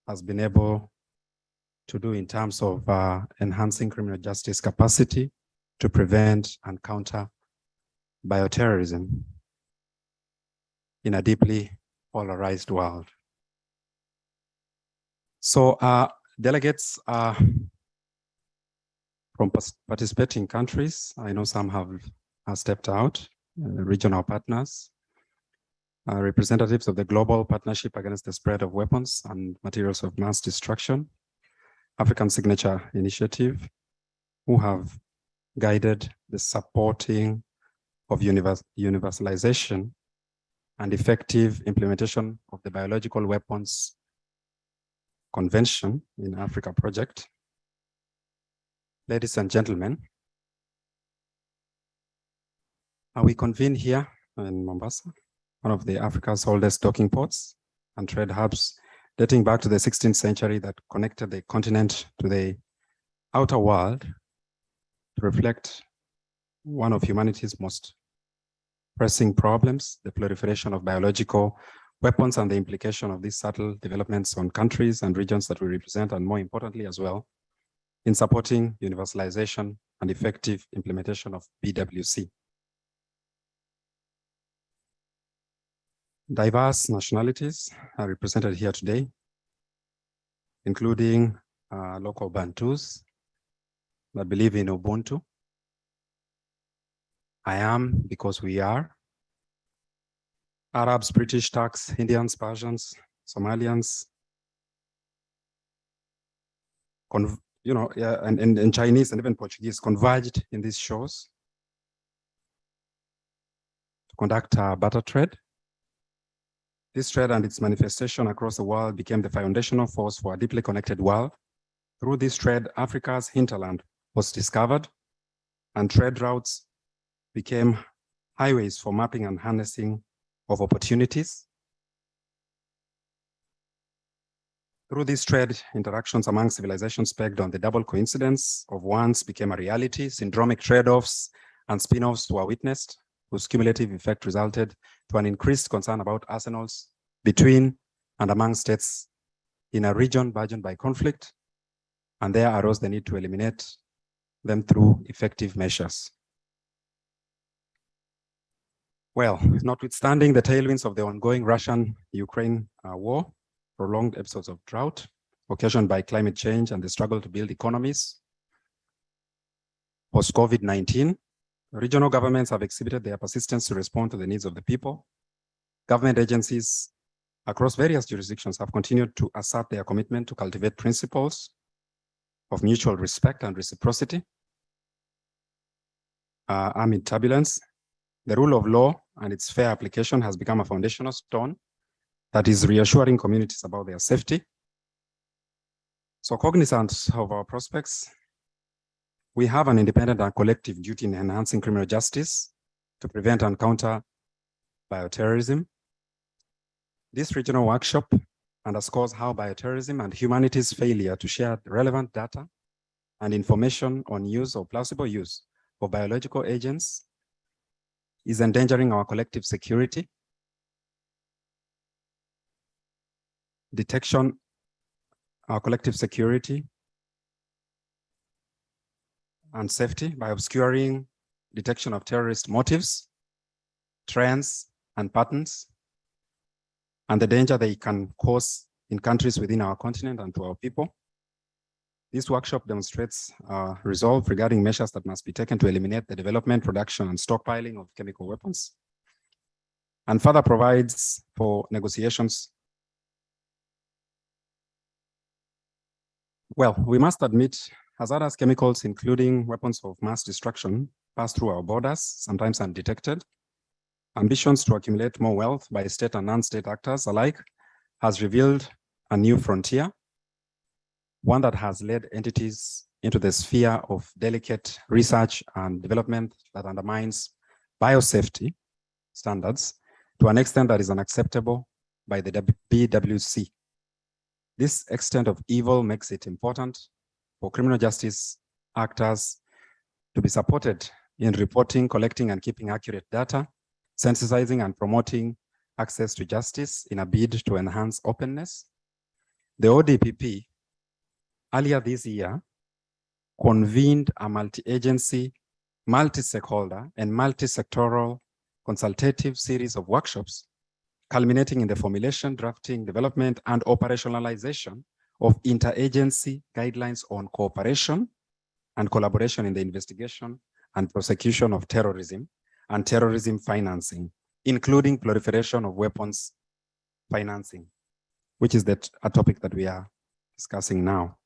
S14: has been able to do in terms of enhancing criminal justice capacity to prevent and counter bioterrorism in a deeply polarized world. So delegates from participating countries, I know some have stepped out, regional partners, representatives of the Global Partnership Against the Spread of Weapons and Materials of Mass Destruction, African Signature Initiative, who have guided the supporting of universalization and effective implementation of the Biological Weapons Convention in Africa project. Ladies and gentlemen, we convene here in Mombasa, one of the Africa's oldest docking ports and trade hubs dating back to the 16th century that connected the continent to the outer world to reflect one of humanity's most pressing problems, the proliferation of biological weapons and the implication of these subtle developments on countries and regions that we represent, and more importantly as well, in supporting universalization and effective implementation of BWC. Diverse nationalities are represented here today, including local Bantus that believe in Ubuntu. I am because we are. Arabs, British, Turks, Indians, Persians, Somalians, and Chinese and even Portuguese converged in these shores to conduct barter trade. This trade and its manifestation across the world became the foundational force for a deeply connected world. Through this trade, Africa's hinterland was discovered, and trade routes became highways for mapping and harnessing of opportunities. Through these trade interactions among civilizations pegged on the double coincidence of wants became a reality, syndromic trade-offs and spin-offs were witnessed, whose cumulative effect resulted to an increased concern about arsenals between and among states in a region burgeoned by conflict, and there arose the need to eliminate them through effective measures. Well, notwithstanding the tailwinds of the ongoing Russian-Ukraine war, prolonged episodes of drought occasioned by climate change and the struggle to build economies post-COVID-19, regional governments have exhibited their persistence to respond to the needs of the people. Government agencies across various jurisdictions have continued to assert their commitment to cultivate principles of mutual respect and reciprocity. Amid turbulence, the rule of law and its fair application has become a foundational stone that is reassuring communities about their safety. So, cognizant of our prospects, we have an independent and collective duty in enhancing criminal justice to prevent and counter bioterrorism. This regional workshop underscores how bioterrorism and humanity's failure to share relevant data and information on use or plausible use of biological agents is endangering our collective security. Detection, our collective security and safety by obscuring detection of terrorist motives, trends, and patterns, and the danger they can cause in countries within our continent and to our people. This workshop demonstrates resolve regarding measures that must be taken to eliminate the development, production, and stockpiling of chemical weapons, and further provides for negotiations. Well, we must admit hazardous chemicals, including weapons of mass destruction, pass through our borders, sometimes undetected. Ambitions to accumulate more wealth by state and non-state actors alike has revealed a new frontier, one that has led entities into the sphere of delicate research and development that undermines biosafety standards to an extent that is unacceptable by the BWC. This extent of evil makes it important for criminal justice actors to be supported in reporting, collecting, and keeping accurate data, sensitizing and promoting access to justice in a bid to enhance openness. The ODPP earlier this year convened a multi-agency, multi-stakeholder, and multi-sectoral consultative series of workshops, culminating in the formulation, drafting, development, and operationalization of interagency guidelines on cooperation and collaboration in the investigation and prosecution of terrorism and terrorism financing, including proliferation of weapons financing, which is a topic that we are discussing now.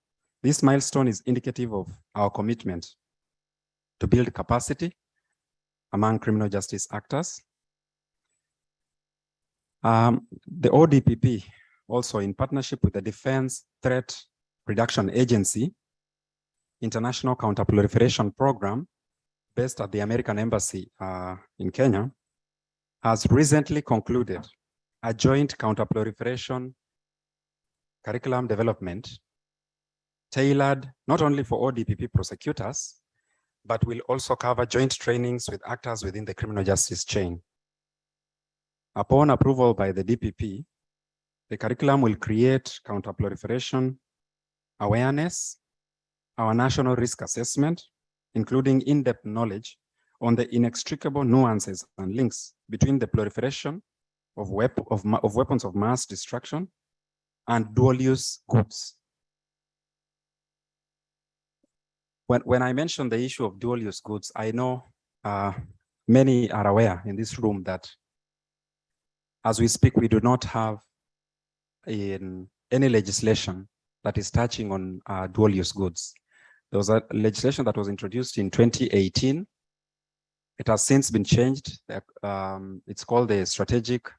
S14: This milestone is indicative of our commitment to build capacity among criminal justice actors. The ODPP, also in partnership with the Defense Threat Reduction Agency, International Counterproliferation Program, based at the American Embassy in Kenya, has recently concluded a joint counterproliferation curriculum development tailored not only for ODPP prosecutors, but will also cover joint trainings with actors within the criminal justice chain. Upon approval by the DPP, the curriculum will create counterproliferation awareness, our national risk assessment, including in-depth knowledge on the inextricable nuances and links between the proliferation of weapons of mass destruction and dual-use goods. When I mention the issue of dual-use goods, I know many are aware in this room that as we speak, we do not have any legislation that is touching on dual-use goods. There was a legislation that was introduced in 2018. It has since been changed. It's called the Strategic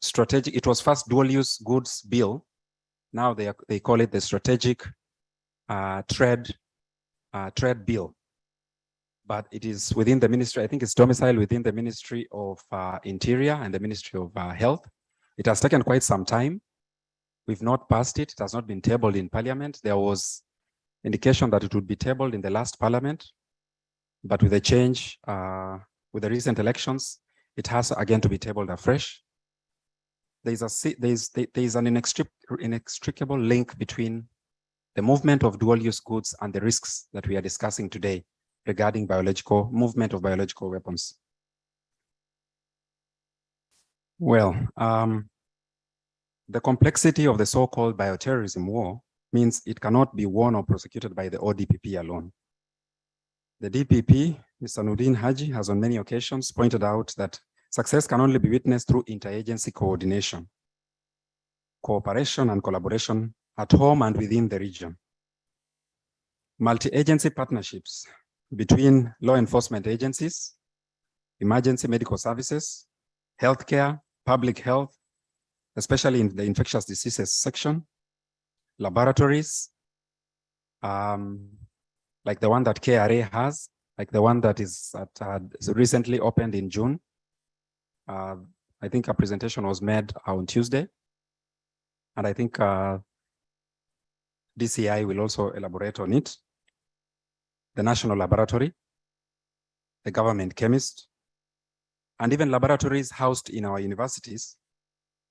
S14: Strategic. It was first Dual-Use Goods Bill. Now they call it the Strategic Trade Bill. But it is within the ministry. I think it's domiciled within the Ministry of Interior and the Ministry of Health. It has taken quite some time. We've not passed it. It has not been tabled in Parliament. There was indication that it would be tabled in the last Parliament, but with the change, with the recent elections, it has again to be tabled afresh. There's an inextricable link between the movement of dual-use goods and the risks that we are discussing today regarding movement of biological weapons. Well, the complexity of the so-called bioterrorism war means it cannot be won or prosecuted by the ODPP alone. The DPP, Mr. Nudin Haji, has on many occasions pointed out that success can only be witnessed through interagency coordination, cooperation and collaboration at home and within the region. Multi-agency partnerships between law enforcement agencies, emergency medical services, healthcare, public health, especially in the infectious diseases section, laboratories, like the one that KRA has, like the one that is recently opened in June. I think a presentation was made on Tuesday. And I think DCI will also elaborate on it. The National Laboratory, the government chemist, and even laboratories housed in our universities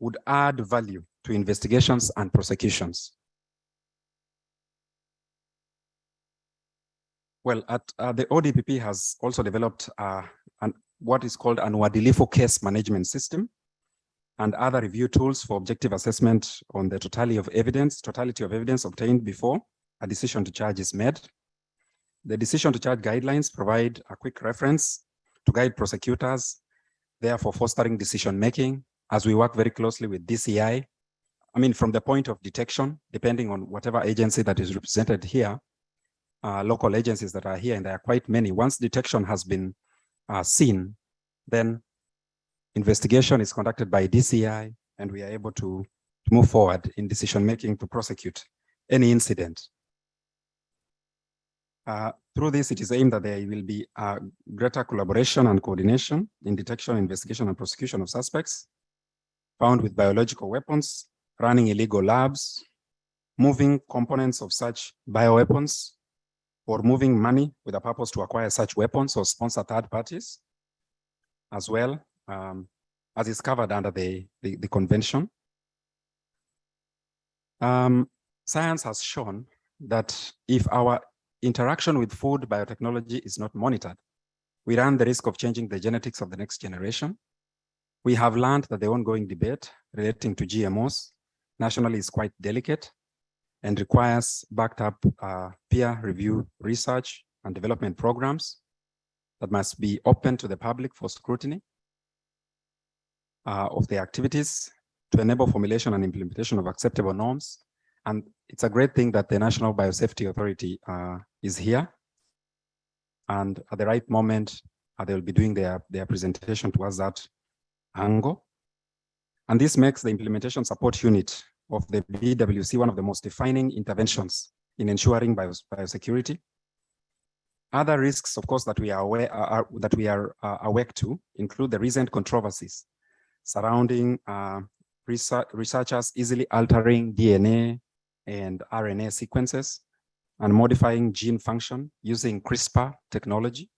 S14: would add value to investigations and prosecutions. Well, the ODPP has also developed what is called an Uadilifu case management system and other review tools for objective assessment on the totality of evidence obtained before a decision to charge is made. The decision to charge guidelines provide a quick reference to guide prosecutors, therefore fostering decision-making as we work very closely with DCI. I mean, from the point of detection, depending on whatever agency that is represented here, local agencies that are here, and there are quite many. Once detection has been seen, then investigation is conducted by DCI, and we are able to move forward in decision-making to prosecute any incident. Through this, it is aimed that there will be greater collaboration and coordination in detection, investigation, and prosecution of suspects found with biological weapons, running illegal labs, moving components of such bioweapons, or moving money with a purpose to acquire such weapons or sponsor third parties, as well as is covered under the convention. Science has shown that if our interaction with food biotechnology is not monitored, we run the risk of changing the genetics of the next generation. We have learned that the ongoing debate relating to GMOs nationally is quite delicate and requires backed up peer review research and development programs that must be open to the public for scrutiny of the activities to enable formulation and implementation of acceptable norms And it's a great thing that the National Biosafety Authority is here. And at the right moment, they will be doing their presentation towards that angle. And this makes the implementation support unit of the BWC one of the most defining interventions in ensuring biosecurity. Other risks, of course, that we are awake to include the recent controversies surrounding researchers easily altering DNA and RNA sequences and modifying gene function using CRISPR technology.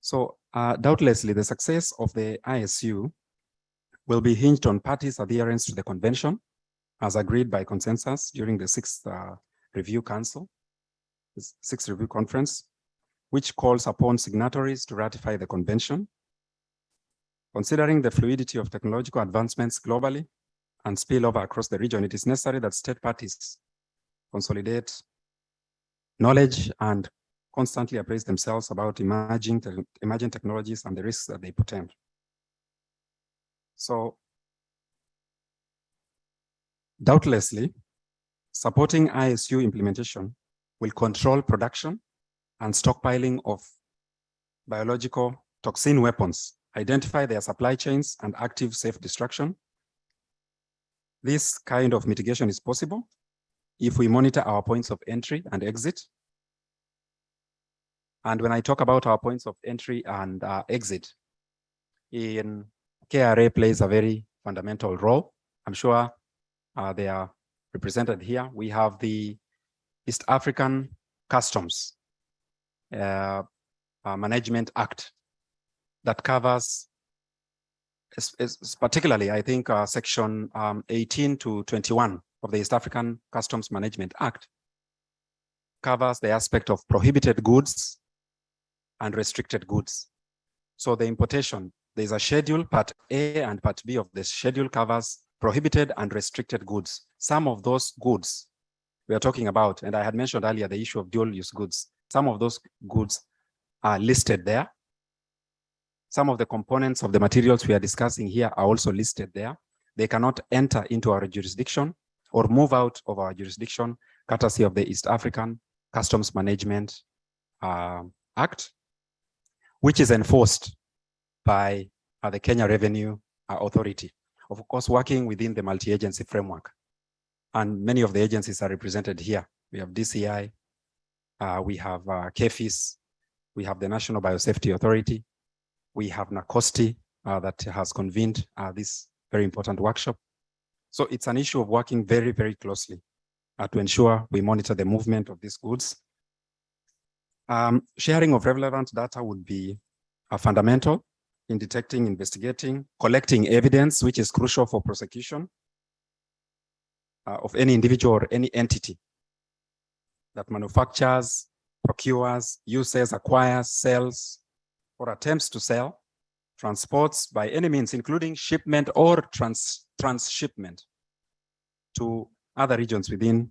S14: So doubtlessly, the success of the ISU will be hinged on parties' adherence to the convention as agreed by consensus during the 6th Review Council, the 6th Review Conference, which calls upon signatories to ratify the convention. Considering the fluidity of technological advancements globally and spillover across the region, it is necessary that state parties consolidate knowledge and constantly appraise themselves about emerging technologies and the risks that they portend. So, doubtlessly, supporting ISU implementation will control production and stockpiling of biological toxin weapons, identify their supply chains and active safe destruction. This kind of mitigation is possible if we monitor our points of entry and exit. And when I talk about our points of entry and exit, KRA plays a very fundamental role. I'm sure they are represented here. We have the East African Customs Management Act that covers, particularly, I think, section 18 to 21 of the East African Customs Management Act covers the aspect of prohibited goods and restricted goods. So the importation, there's a schedule, part A and part B of the schedule covers prohibited and restricted goods. Some of those goods we are talking about, and I had mentioned earlier the issue of dual use goods. Some of those goods are listed there. Some of the components of the materials we are discussing here are also listed there. They cannot enter into our jurisdiction or move out of our jurisdiction, courtesy of the East African Customs Management Act, which is enforced by the Kenya Revenue Authority, of course, working within the multi-agency framework. And many of the agencies are represented here. We have DCI, we have KEFIS, we have the National Biosafety Authority, we have NACOSTI that has convened this very important workshop. So it's an issue of working very, very closely to ensure we monitor the movement of these goods. Sharing of relevant data would be fundamental in detecting, investigating, collecting evidence, which is crucial for prosecution of any individual or any entity that manufactures, procures, uses, acquires, sells, or attempts to sell, transports by any means, including shipment or transshipment to other regions within,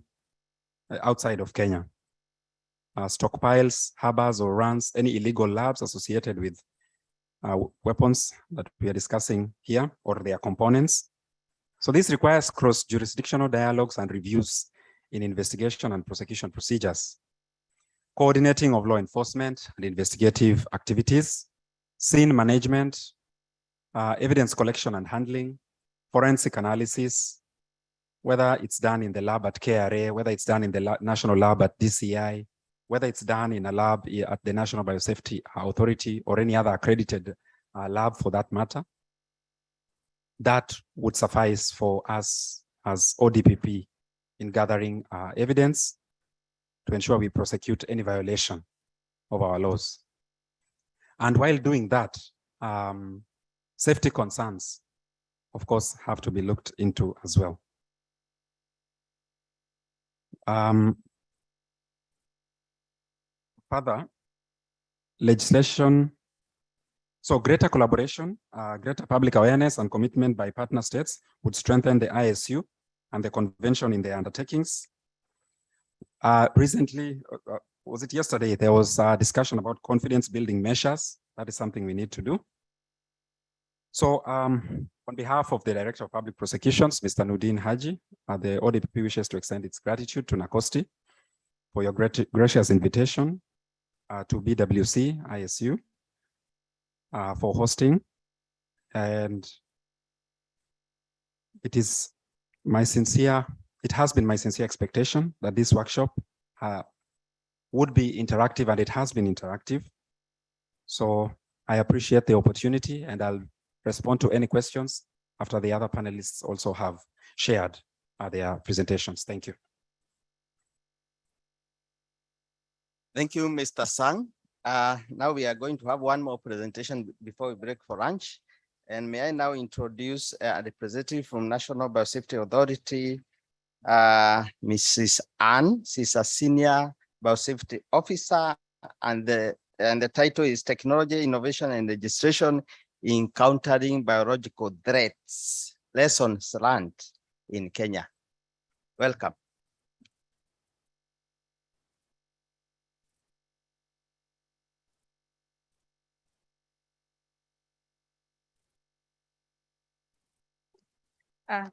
S14: outside of Kenya. Stockpiles, harbors, or runs any illegal labs associated with weapons that we are discussing here or their components. So this requires cross-jurisdictional dialogues and reviews in investigation and prosecution procedures, coordinating of law enforcement and investigative activities, scene management, evidence collection and handling, forensic analysis, whether it's done in the lab at KRA, whether it's done in the national lab at DCI, whether it's done in a lab at the National Biosafety Authority or any other accredited lab for that matter. That would suffice for us as ODPP in gathering evidence to ensure we prosecute any violation of our laws. And while doing that, safety concerns, of course, have to be looked into as well. Further, legislation, so greater collaboration, greater public awareness and commitment by partner states would strengthen the ISU and the convention in their undertakings. Recently, was it yesterday, there was a discussion about confidence building measures. That is something we need to do. So On behalf of the Director of Public Prosecutions, Mr. Nudin Haji, the ODPP wishes to extend its gratitude to NACOSTI for your gracious invitation to BWC ISU for hosting. And it has been my sincere expectation that this workshop would be interactive, and it has been interactive. So I appreciate the opportunity, and I'll respond to any questions after the other panelists also have shared their presentations. Thank you.
S13: Thank you, Mr. Sang. Now we are going to have one more presentation before we break for lunch. And may I now introduce a representative from National Biosafety Authority, Mrs. Ann. She's a Senior Biosafety Officer, and the title is Technology, Innovation and Registration in Countering Biological Threats, Lessons Learned in Kenya. Welcome.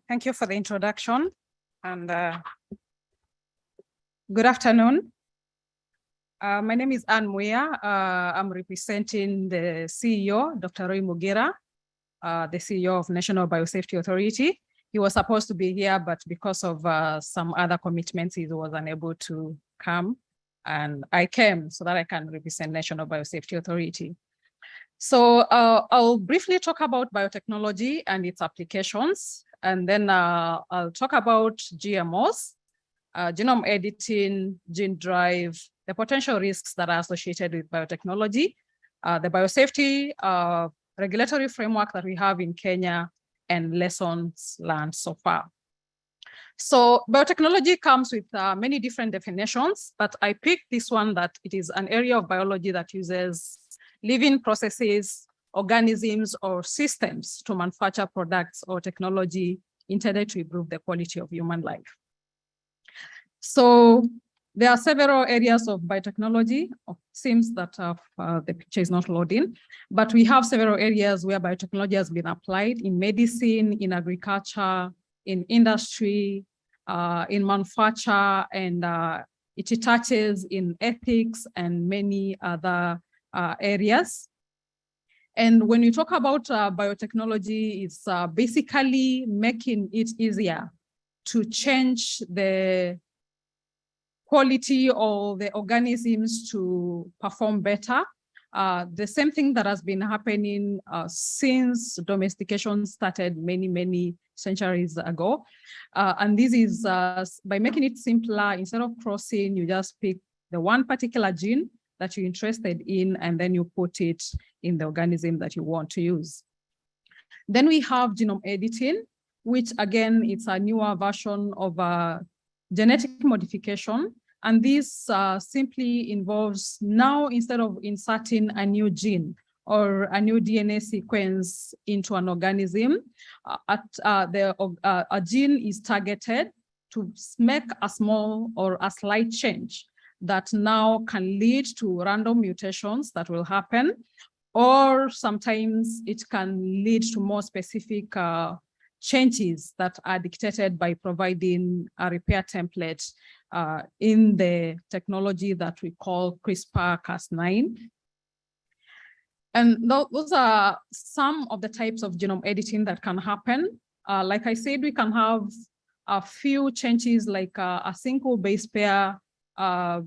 S15: Thank you for the introduction, and good afternoon. My name is Ann Muya. I'm representing the CEO, Dr. Roy Mugira, the CEO of National Biosafety Authority. He was supposed to be here, but because of some other commitments, he was unable to come. And I came so that I can represent National Biosafety Authority. So I'll briefly talk about biotechnology and its applications. And then I'll talk about GMOs, genome editing, gene drive, the potential risks that are associated with biotechnology, the biosafety regulatory framework that we have in Kenya, and lessons learned so far. So biotechnology comes with many different definitions, but I picked this one that it is an area of biology that uses living processes, organisms, or systems to manufacture products or technology intended to improve the quality of human life. So there are several areas of biotechnology. It seems that the picture is not loading, but we have several areas where biotechnology has been applied in medicine, in agriculture, in industry, in manufacture, and it touches in ethics and many other areas. And when you talk about biotechnology, it's basically making it easier to change the quality of the organisms to perform better. The same thing that has been happening since domestication started many centuries ago. And this is by making it simpler, instead of crossing, you just pick the one particular gene that you're interested in, and then you put it in the organism that you want to use. Then we have genome editing, which again, it's a newer version of genetic modification. And this simply involves now, instead of inserting a new gene or a new DNA sequence into an organism, a gene is targeted to make a small or a slight change that now can lead to random mutations that will happen, or sometimes it can lead to more specific changes that are dictated by providing a repair template in the technology that we call CRISPR-Cas9. And those are some of the types of genome editing that can happen. Like I said, we can have a few changes like a single base pair, a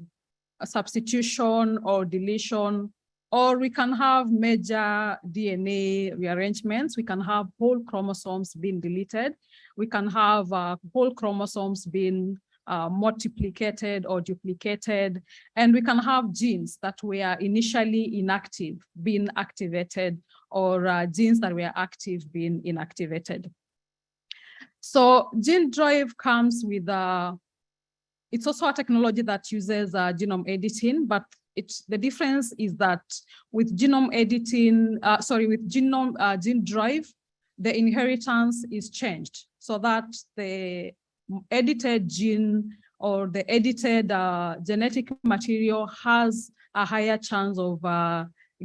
S15: substitution or deletion, or we can have major DNA rearrangements. We can have whole chromosomes being deleted. We can have whole chromosomes being multiplicated or duplicated. And we can have genes that were initially inactive being activated, or genes that were active being inactivated. So gene drive comes with it's also a technology that uses genome editing, but the difference is that with genome editing, with gene drive, the inheritance is changed so that the edited gene or the edited genetic material has a higher chance of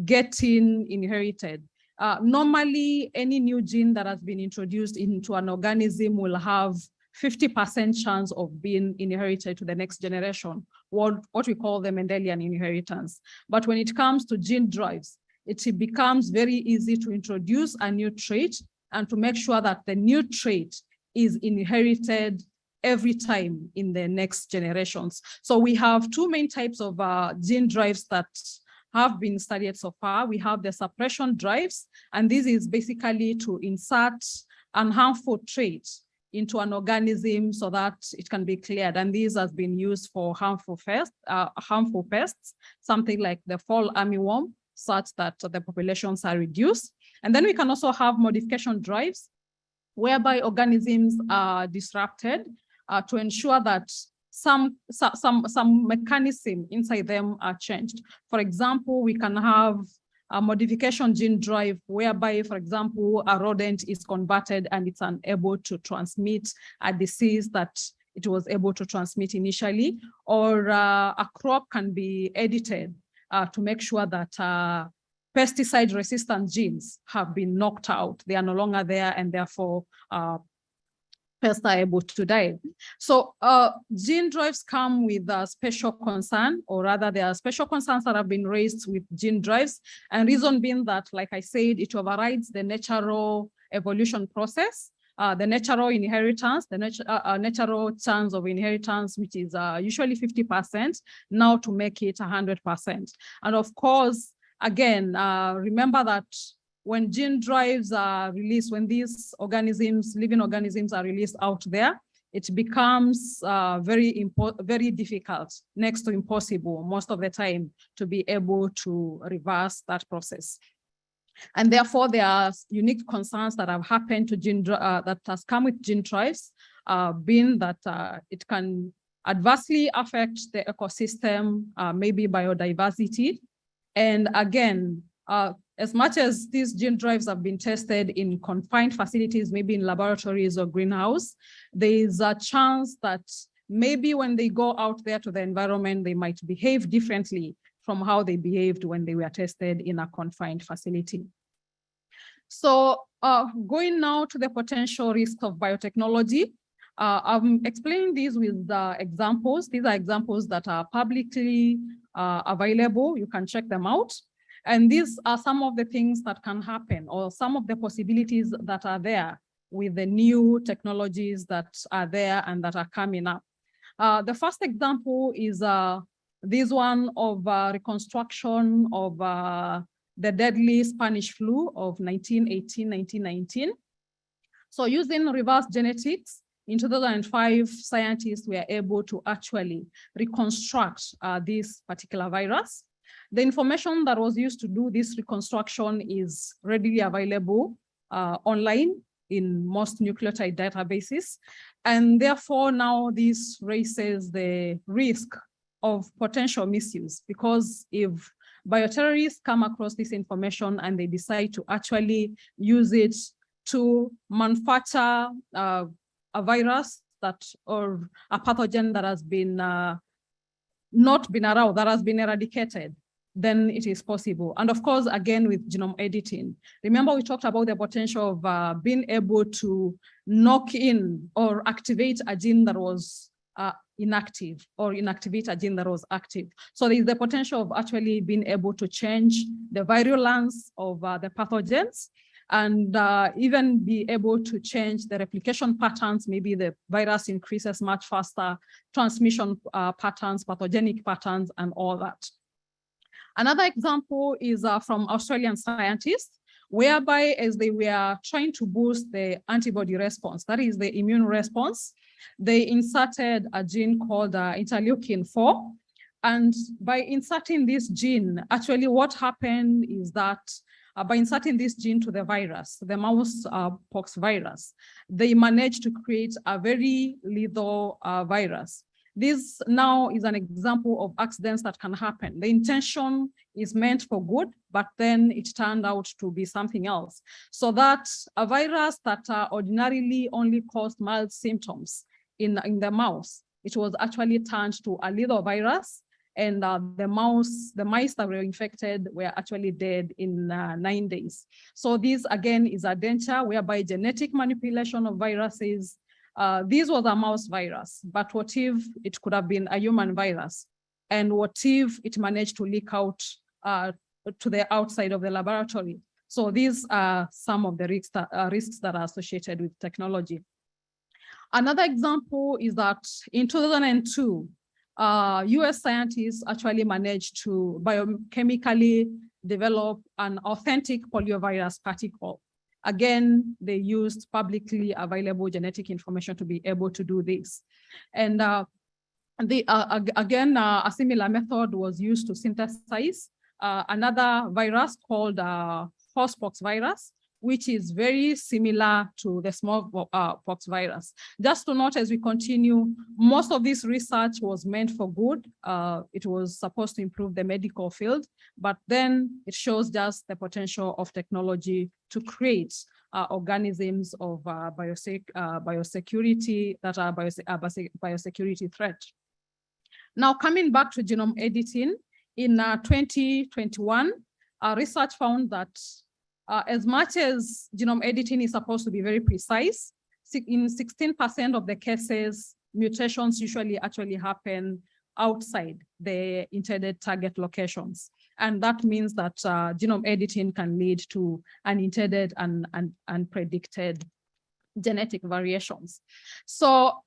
S15: getting inherited. Normally, any new gene that has been introduced into an organism will have 50% chance of being inherited to the next generation, what we call the Mendelian inheritance. But when it comes to gene drives, it becomes very easy to introduce a new trait and to make sure that the new trait is inherited every time in the next generations. So we have two main types of gene drives that have been studied so far. We have the suppression drives, and this is basically to insert an harmful trait into an organism so that it can be cleared. And this has been used for harmful pests, something like the fall armyworm, such that the populations are reduced. And then we can also have modification drives, whereby organisms are disrupted to ensure that some mechanism inside them are changed. For example, we can have a modification gene drive whereby, for example, a rodent is converted and it's unable to transmit a disease that it was able to transmit initially, or a crop can be edited to make sure that pesticide-resistant genes have been knocked out. They are no longer there, and therefore pests are able to die. So gene drives come with a special concern, or rather there are special concerns that have been raised with gene drives. And reason being that, like I said, it overrides the natural evolution process, the natural inheritance, the natural chance of inheritance, which is usually 50%, now to make it 100%. And of course, again, remember that when gene drives are released, when these organisms, living organisms are released out there, it becomes very difficult, next to impossible most of the time, to be able to reverse that process. And therefore, there are unique concerns that have happened to gene that has come with gene drives, being that it can adversely affect the ecosystem, maybe biodiversity. And again, as much as these gene drives have been tested in confined facilities, maybe in laboratories or greenhouse, there is a chance that maybe when they go out there to the environment, they might behave differently from how they behaved when they were tested in a confined facility. So going now to the potential risks of biotechnology, I'm explaining these with examples. These are examples that are publicly available. You can check them out. And these are some of the things that can happen, or some of the possibilities that are there with the new technologies that are there and that are coming up. The first example is this one of reconstruction of the deadly Spanish flu of 1918-1919. So using reverse genetics, in 2005, scientists were able to actually reconstruct this particular virus. The information that was used to do this reconstruction is readily available online in most nucleotide databases. And therefore, now this raises the risk of potential misuse, because if bioterrorists come across this information and they decide to actually use it to manufacture a virus that, or a pathogen that has been not been around, that has been eradicated, then it is possible. And of course, again, with genome editing, remember we talked about the potential of being able to knock in or activate a gene that was inactive, or inactivate a gene that was active. So there is the potential of actually being able to change the virulence of the pathogens, and even be able to change the replication patterns. Maybe the virus increases much faster, transmission patterns, pathogenic patterns, and all that. Another example is from Australian scientists, whereby as they were trying to boost the antibody response, that is the immune response, they inserted a gene called interleukin-4. And by inserting this gene, actually what happened is that by inserting this gene to the virus, the mouse pox virus, they managed to create a very lethal virus. This now is an example of accidents that can happen. The intention is meant for good, but then it turned out to be something else. So that a virus that ordinarily only caused mild symptoms in the mouse, it was actually turned to a lethal virus. And the mice that were infected were actually dead in 9 days. So this again is a danger whereby genetic manipulation of viruses. This was a mouse virus, but what if it could have been a human virus? And what if it managed to leak out to the outside of the laboratory? So these are some of the risks that are associated with technology. Another example is that in 2002, US scientists actually managed to biochemically develop an authentic poliovirus particle. Again, they used publicly available genetic information to be able to do this. And again, a similar method was used to synthesize another virus called horsepox virus, which is very similar to the smallpox virus. Just to note as we continue, most of this research was meant for good. It was supposed to improve the medical field, but then it shows just the potential of technology to create organisms of biosecurity that are biosecurity threat. Now, coming back to genome editing, in 2021, research found that as much as genome editing is supposed to be very precise, in 16% of the cases, mutations usually actually happen outside the intended target locations. And that means that genome editing can lead to unintended and unpredicted genetic variations. So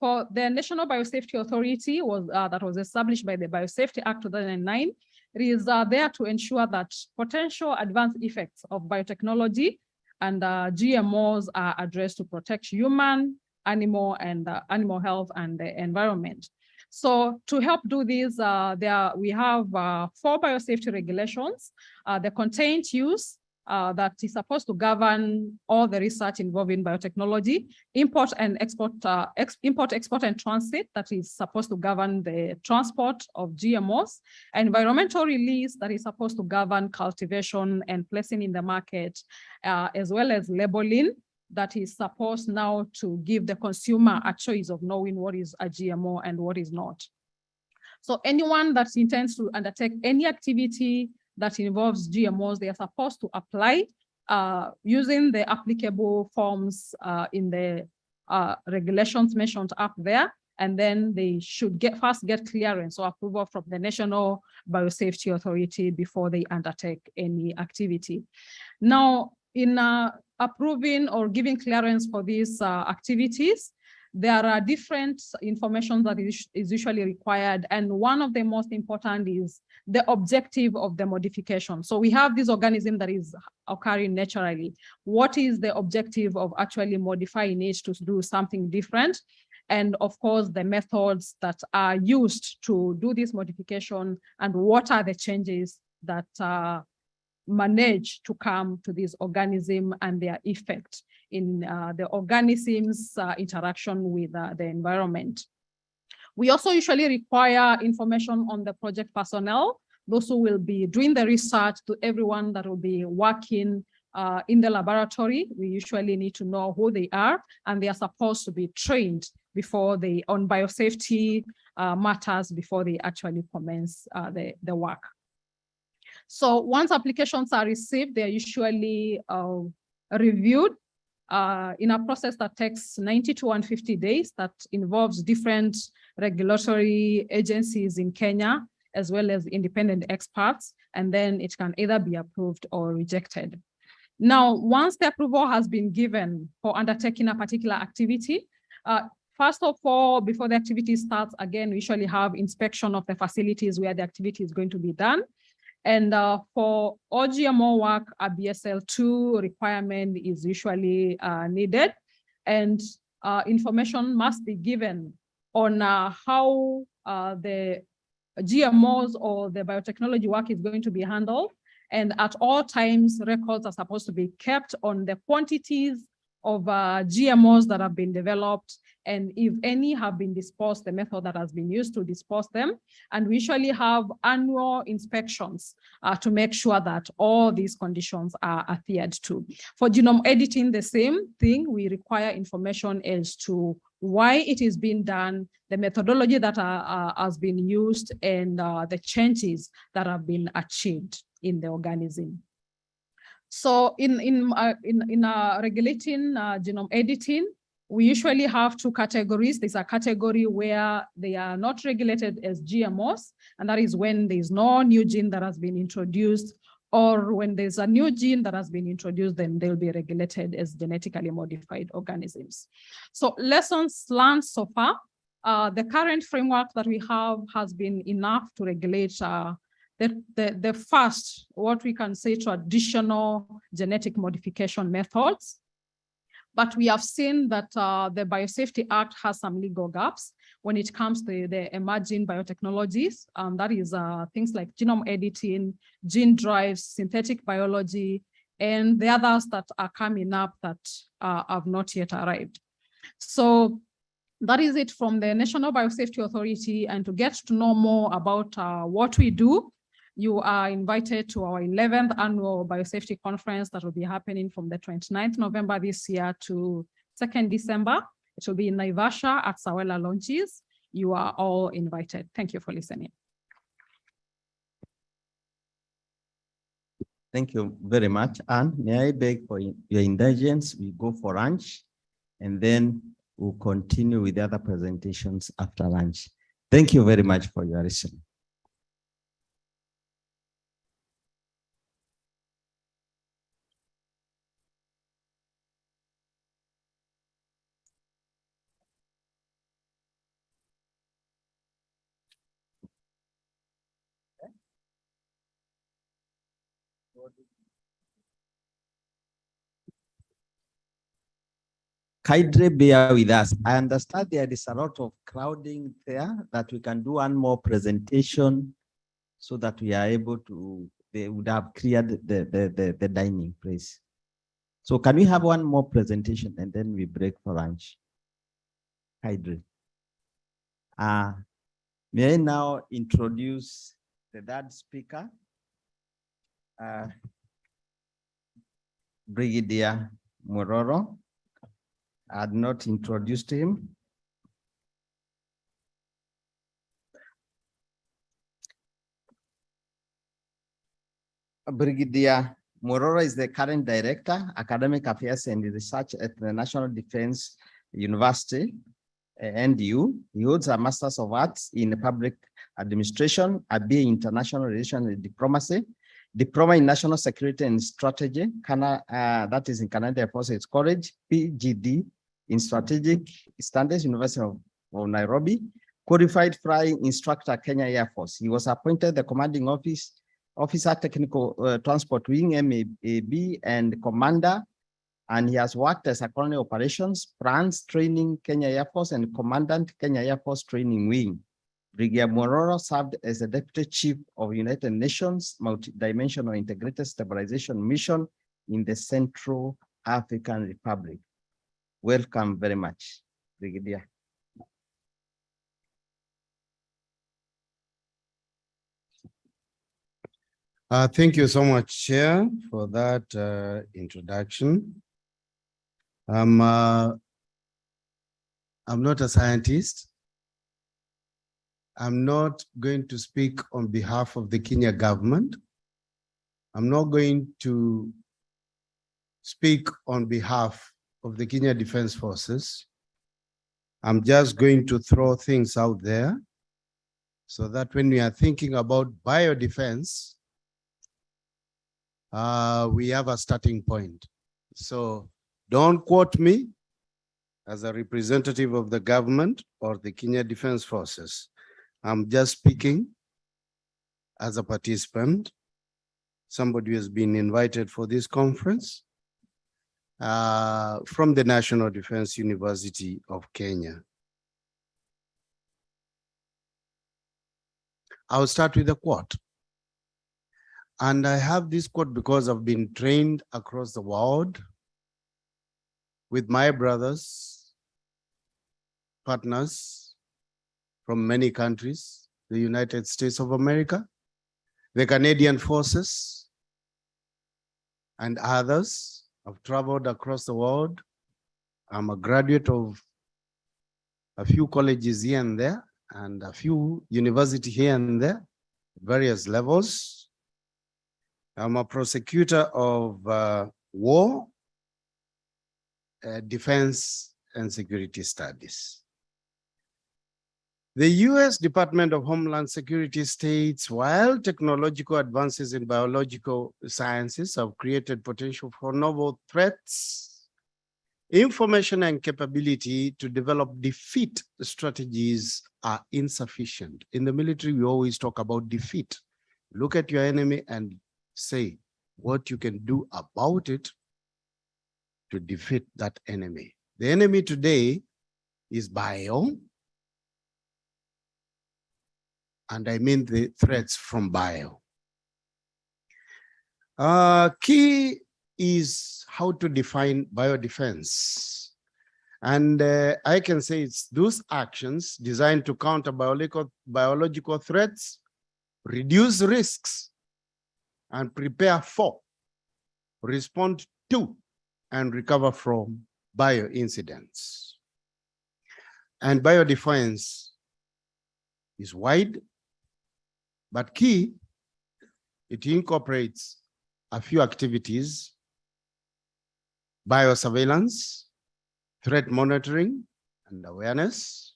S15: for the National Biosafety Authority that was established by the Biosafety Act 2009, it is there to ensure that potential adverse effects of biotechnology and GMOs are addressed to protect human, animal health and the environment. So to help do this, we have 4 biosafety regulations. The contained use that is supposed to govern all the research involving biotechnology, import, export, and transit that is supposed to govern the transport of GMOs, environmental release that is supposed to govern cultivation and placing in the market, as well as labeling that is supposed now to give the consumer a choice of knowing what is a GMO and what is not. So anyone that intends to undertake any activity that involves GMOs, they are supposed to apply using the applicable forms in the regulations mentioned up there. And then they should first get clearance or approval from the National Biosafety Authority before they undertake any activity. Now, in approving or giving clearance for these activities, there are different information that is usually required. And one of the most important is the objective of the modification. So we have this organism that is occurring naturally. What is the objective of actually modifying it to do something different? And of course, the methods that are used to do this modification, and what are the changes that manage to come to this organism and their effect in the organism's interaction with the environment. We also usually require information on the project personnel, those who will be doing the research, to everyone that will be working in the laboratory. We usually need to know who they are, and they are supposed to be trained before on biosafety matters before they actually commence the work. So once applications are received, they're usually reviewed in a process that takes 90 to 150 days that involves different regulatory agencies in Kenya, as well as independent experts, and then it can either be approved or rejected. Now, once the approval has been given for undertaking a particular activity, first of all, before the activity starts, again, we usually have inspection of the facilities where the activity is going to be done. And for all GMO work, a BSL-2 requirement is usually needed. And information must be given on how the GMOs or the biotechnology work is going to be handled. And at all times, records are supposed to be kept on the quantities of GMOs that have been developed, and if any have been disposed, the method that has been used to dispose them. And we usually have annual inspections to make sure that all these conditions are adhered to. For genome editing, the same thing. We require information as to why it is being done, the methodology that has been used, and the changes that have been achieved in the organism. So in regulating genome editing, we usually have two categories. There's a category where they are not regulated as GMOs, and that is when there's no new gene that has been introduced, or when there's a new gene that has been introduced, then they'll be regulated as genetically modified organisms. So lessons learned so far, the current framework that we have has been enough to regulate the first, what we can say, traditional genetic modification methods. But we have seen that the Biosafety Act has some legal gaps when it comes to the emerging biotechnologies. That is things like genome editing, gene drives, synthetic biology, and the others that are coming up that have not yet arrived. So that is it from the National Biosafety Authority. And to get to know more about what we do, you are invited to our 11th annual Biosafety Conference that will be happening from the 29th November this year to 2nd December. It will be in Naivasha at Sawela Launches. You are all invited. Thank you for listening.
S13: Thank you very much. And may I beg for your indulgence? We go for lunch, and then we'll continue with the other presentations after lunch. Thank you very much for your listening. Kindly bear with us. I understand there is a lot of crowding there, that we can do one more presentation so that we are able to, they would have cleared the dining place. So can we have one more presentation and then we break for lunch? Kindly. May I now introduce the third speaker, Brigadier Mororo. I had not introduced him. Brigadier Mororo is the current Director, Academic Affairs and Research at the National Defense University, NDU. He holds a Master's of Arts in Public Administration, a BA in International Relations and Diplomacy, Diploma in National Security and Strategy, that is in Canadian Air Forces College, PGD in Strategic Studies, University of Nairobi, Qualified Flying Instructor, Kenya Air Force. He was appointed the Commanding Officer, Technical Transport Wing, MAB, and Commander, and he has worked as a Colonel Operations, Plans Training, Kenya Air Force, and Commandant, Kenya Air Force Training Wing. Brigadier Mororo served as the Deputy Chief of United Nations Multidimensional Integrated Stabilization Mission in the Central African Republic. Welcome very much, Brigadier.
S14: Thank you so much, Chair, for that introduction. I'm not a scientist. I'm not going to speak on behalf of the Kenya government. I'm not going to speak on behalf of the Kenya Defense Forces. I'm just going to throw things out there so that when we are thinking about biodefense, we have a starting point. So don't quote me as a representative of the government or the Kenya Defense Forces. I'm just speaking as a participant, somebody who has been invited for this conference from the National Defense University of Kenya. I'll start with a quote. And I have this quote because I've been trained across the world with my brothers, partners from many countries, the United States of America, the Canadian Forces, and others. I've traveled across the world. I'm a graduate of
S16: a few colleges here and there, and a few universities here and there, various levels. I'm a prosecutor of war, defense, and security studies. The US Department of Homeland Security states, while technological advances in biological sciences have created potential for novel threats, information and capability to develop defeat strategies are insufficient. In the military, we always talk about defeat. Look at your enemy and say what you can do about it to defeat that enemy. The enemy today is bio, and I mean the threats from bio. Key is how to define biodefense. And I can say it's those actions designed to counter biological threats, reduce risks, and prepare for, respond to, and recover from bio incidents. And biodefense is wide, but key, it incorporates a few activities: biosurveillance, threat monitoring and awareness,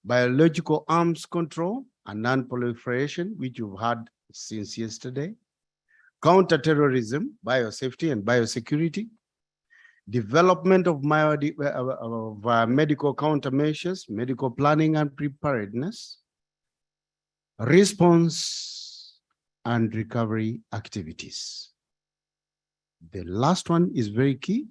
S16: biological arms control and non-proliferation, which you've had since yesterday, counterterrorism, biosafety and biosecurity, development of medical countermeasures, medical planning and preparedness, response and recovery activities. The last one is very key.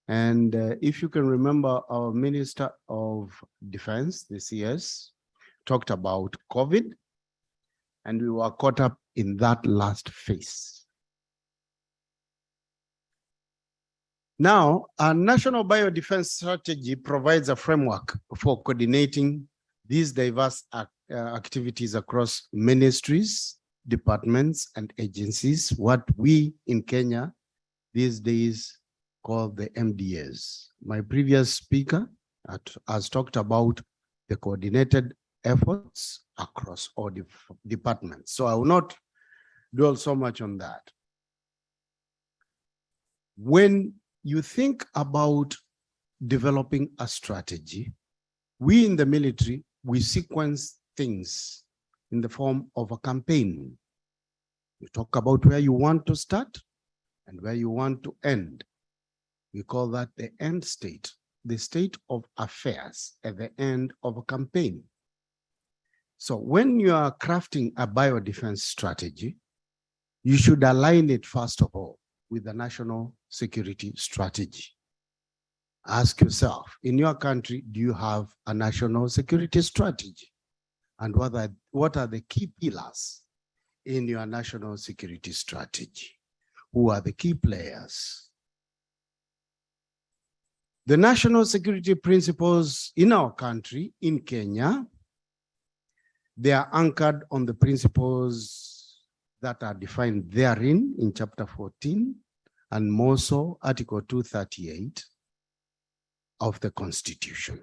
S16: And if you can remember, our Minister of Defense, the CS, talked about COVID, and we were caught up in that last phase. Now, our National Biodefense Strategy provides a framework for coordinating these diverse activities across ministries, departments, and agencies, what we in Kenya these days call the MDAs. My previous speaker has talked about the coordinated efforts across all departments. So I will not dwell so much on that. When you think about developing a strategy, we in the military, we sequence things in the form of a campaign. You talk about where you want to start and where you want to end. We call that the end state, the state of affairs at the end of a campaign. So when you are crafting a biodefense strategy, you should align it first of all with the national security strategy. Ask yourself, in your country, do you have a national security strategy? And what are the key pillars in your national security strategy? Who are the key players? The national security principles in our country, in Kenya, they are anchored on the principles that are defined therein in Chapter 14 and more so Article 238 of the Constitution.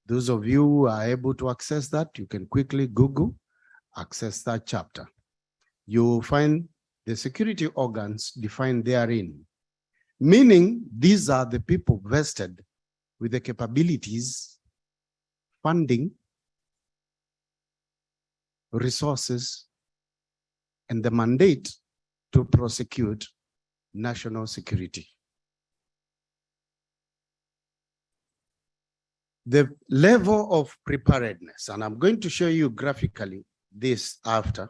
S16: Those of you who are able to access that, you can quickly Google, access that chapter. You will find the security organs defined therein, meaning these are the people vested with the capabilities, funding, resources, and the mandate to prosecute national security. The level of preparedness, and I'm going to show you graphically this after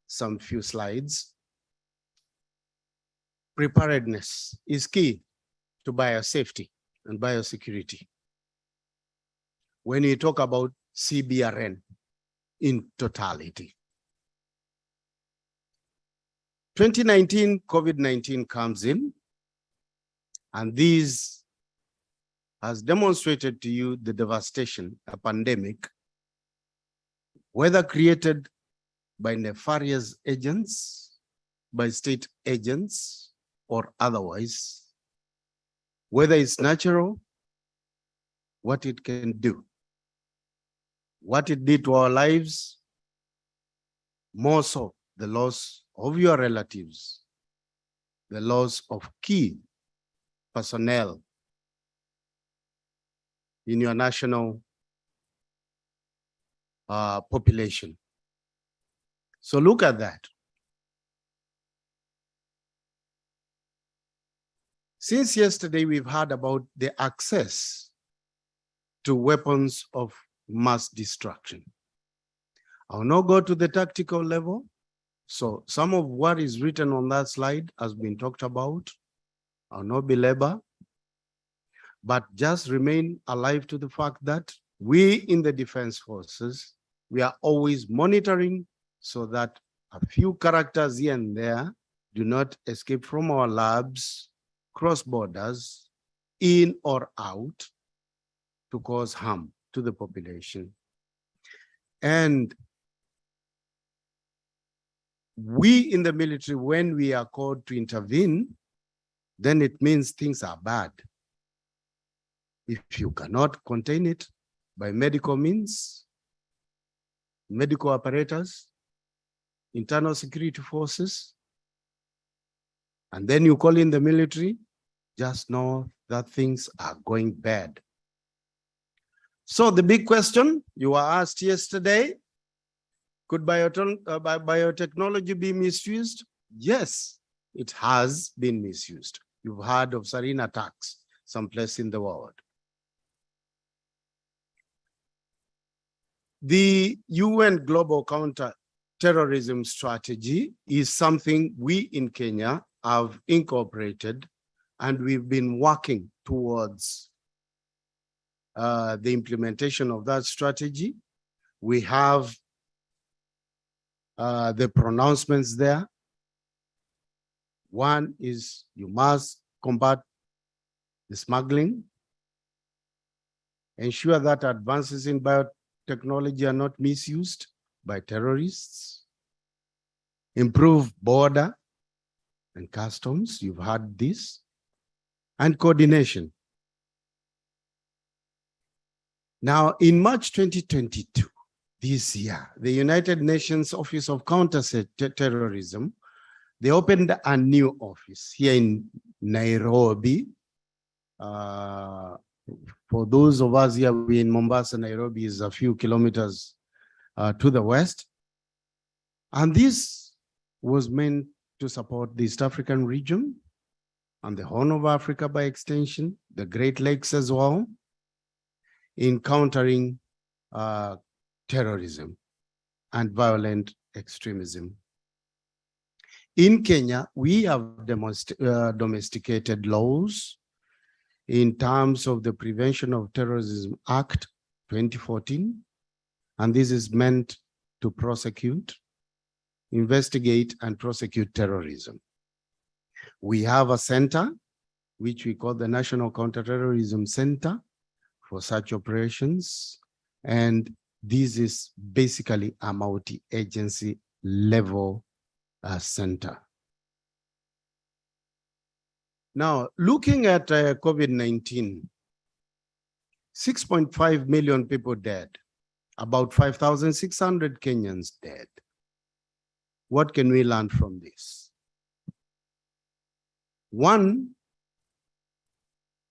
S16: some few slides. Preparedness is key to biosafety and biosecurity. When you talk about CBRN in totality. 2019, COVID-19 comes in, and this has demonstrated to you the devastation, a pandemic, whether created by nefarious agents, by state agents, or otherwise, whether it's natural what it can do, what it did to our lives, more so the loss of your relatives, the loss of key personnel in your national population. So look at that. Since yesterday, we've heard about the access to weapons of mass destruction. I'll not go to the tactical level. So some of what is written on that slide has been talked about. I'll not belabor, but just remain alive to the fact that we in the defense forces, we are always monitoring so that a few characters here and there do not escape from our labs, cross borders, in or out, to cause harm to the population. And we in the military, when we are called to intervene, then it means things are bad. If you cannot contain it by medical means, medical apparatus, internal security forces, and then you call in the military, just know that things are going bad. So the big question you were asked yesterday, could biotechnology be misused? Yes, it has been misused. You've heard of sarin attacks someplace in the world. The UN Global Counter-Terrorism Strategy is something we in Kenya have incorporated, and we've been working towards the implementation of that strategy. We have the pronouncements there. One is you must combat the smuggling, ensure that advances in biotechnology are not misused by terrorists, improve border and customs, you've heard this, and coordination. Now, in March 2022, this year, the United Nations Office of Counter-Terrorism, they opened a new office here in Nairobi. For those of us here in Mombasa, Nairobi is a few kilometers to the west. And this was meant to support the East African region and the Horn of Africa by extension, the Great Lakes as well, in countering terrorism and violent extremism. In Kenya, we have domesticated laws in terms of the Prevention of Terrorism Act 2014, and this is meant to prosecute, investigate, and prosecute terrorism. We have a center, which we call the National Counterterrorism Center for such operations, and this is basically a multi-agency level center. Now, looking at COVID-19, 6.5 million people dead, about 5,600 Kenyans dead. What can we learn from this? One,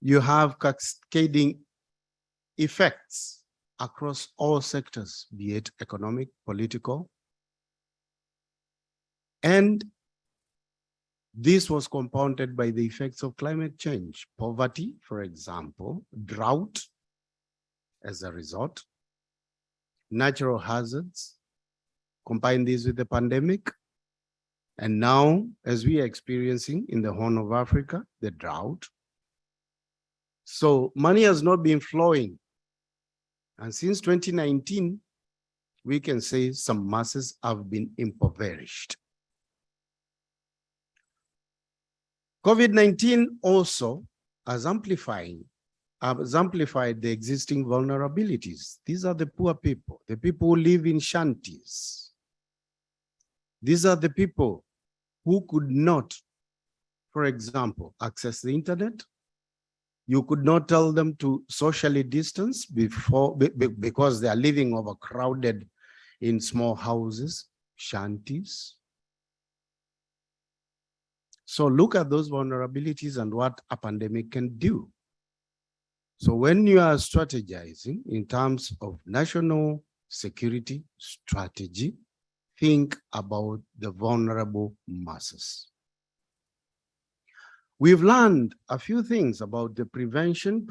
S16: you have cascading effects across all sectors, be it economic, political. And this was compounded by the effects of climate change, poverty, for example, drought as a result, natural hazards, combine these with the pandemic, and now, as we are experiencing in the Horn of Africa, the drought. So money has not been flowing. And since 2019, we can say some masses have been impoverished. COVID-19 also has amplified the existing vulnerabilities. These are the poor people, the people who live in shanties. These are the people who could not, for example, access the internet. You could not tell them to socially distance because they are living overcrowded in small houses, shanties. So look at those vulnerabilities and what a pandemic can do. So when you are strategizing in terms of national security strategy, think about the vulnerable masses. We've learned a few things about the prevention,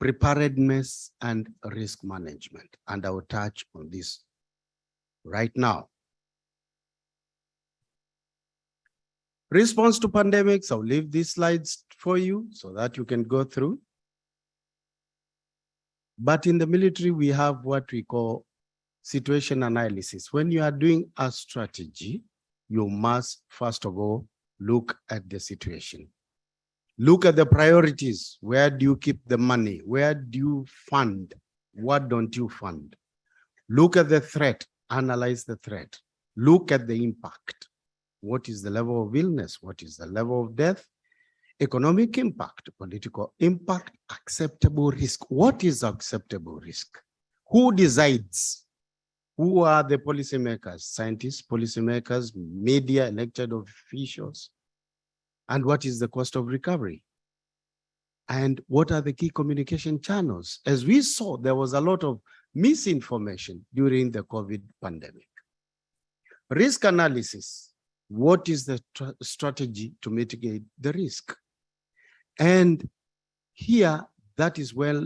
S16: preparedness, and risk management, and I will touch on this right now. Response to pandemics, I'll leave these slides for you so that you can go through. But in the military, we have what we call situation analysis. When you are doing a strategy, you must, first of all, look at the situation. Look at the priorities. Where do you keep the money? Where do you fund? What don't you fund? Look at the threat. Analyze the threat. Look at the impact. What is the level of illness? What is the level of death? Economic impact, political impact, acceptable risk. What is acceptable risk? Who decides? Who are the policymakers? Scientists, policymakers, media, elected officials. And what is the cost of recovery? And what are the key communication channels? As we saw, there was a lot of misinformation during the COVID pandemic. Risk analysis. What is the strategy to mitigate the risk? And here, that is where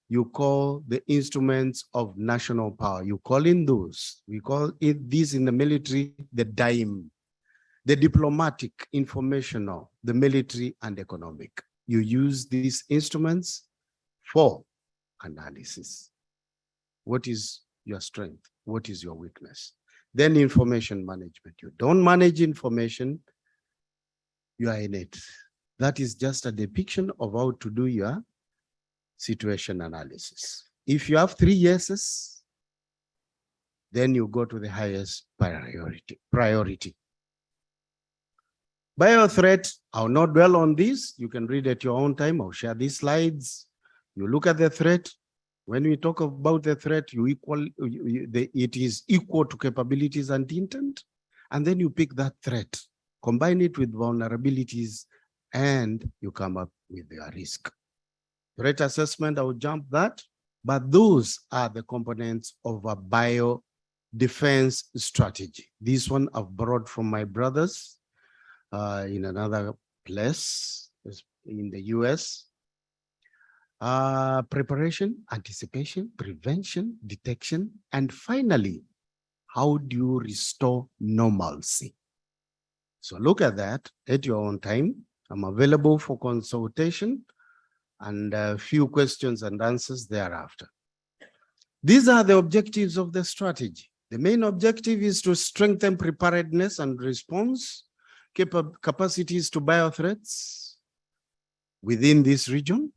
S16: you call the instruments of national power. You call in those. We call it these in the military, the DIME, the diplomatic, informational, the military, and economic. You use these instruments for analysis. What is your strength? What is your weakness? Then information management. You don't manage information, you are in it. That is just a depiction of how to do your situation analysis. If you have 3 yeses, then you go to the highest priority. Bio-threat, I'll not dwell on this. You can read at your own time. I'll share these slides. You look at the threat. When we talk about the threat, it is equal to capabilities and intent. And then you pick that threat, combine it with vulnerabilities, and you come up with your risk. Threat assessment, I will jump that. But those are the components of a bio-defense strategy. This one I've borrowed from my brothers in another place in the US. Preparation, anticipation, prevention, detection, and finally, how do you restore normalcy? So look at that at your own time. I'm available for consultation and a few questions and answers thereafter. These are the objectives of the strategy. The main objective is to strengthen preparedness and response capacities to biothreats within this region.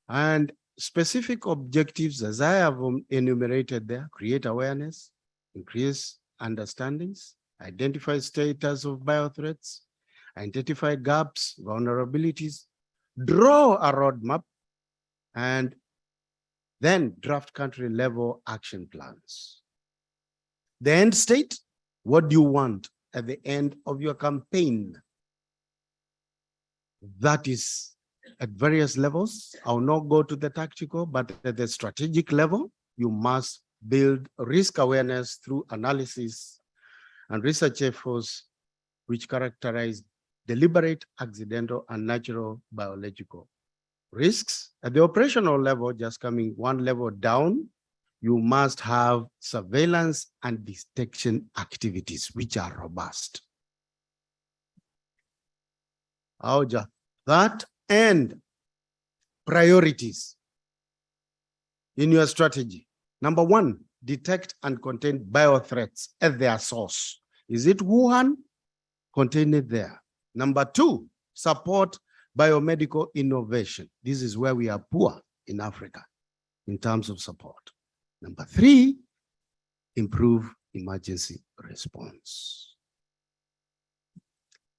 S16: And specific objectives, as I have enumerated there: create awareness, increase understandings, identify status of biothreats, identify gaps, vulnerabilities, draw a roadmap, and then draft country level action plans. The end state, what do you want at the end of your campaign? That is at various levels. I'll not go to the tactical, but at the strategic level, you must build risk awareness through analysis and research efforts which characterize deliberate, accidental, and natural biological risks. At the operational level, just coming one level down, you must have surveillance and detection activities which are robust. That and priorities in your strategy. Number one, detect and contain biothreats at their source. Is it Wuhan? Contain it there. Number two, support biomedical innovation. This is where we are poor in Africa in terms of support. Number three, improve emergency response.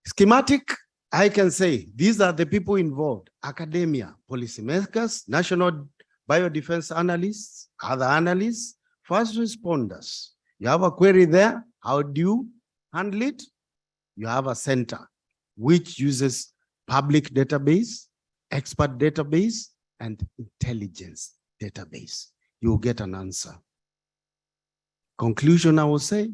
S16: Schematic I can say these are the people involved: academia, policymakers, national biodefense analysts, other analysts, first responders. You have a query there. How do you handle it? You have a center which uses public database, expert database, and intelligence database. You'll get an answer. Conclusion, I will say,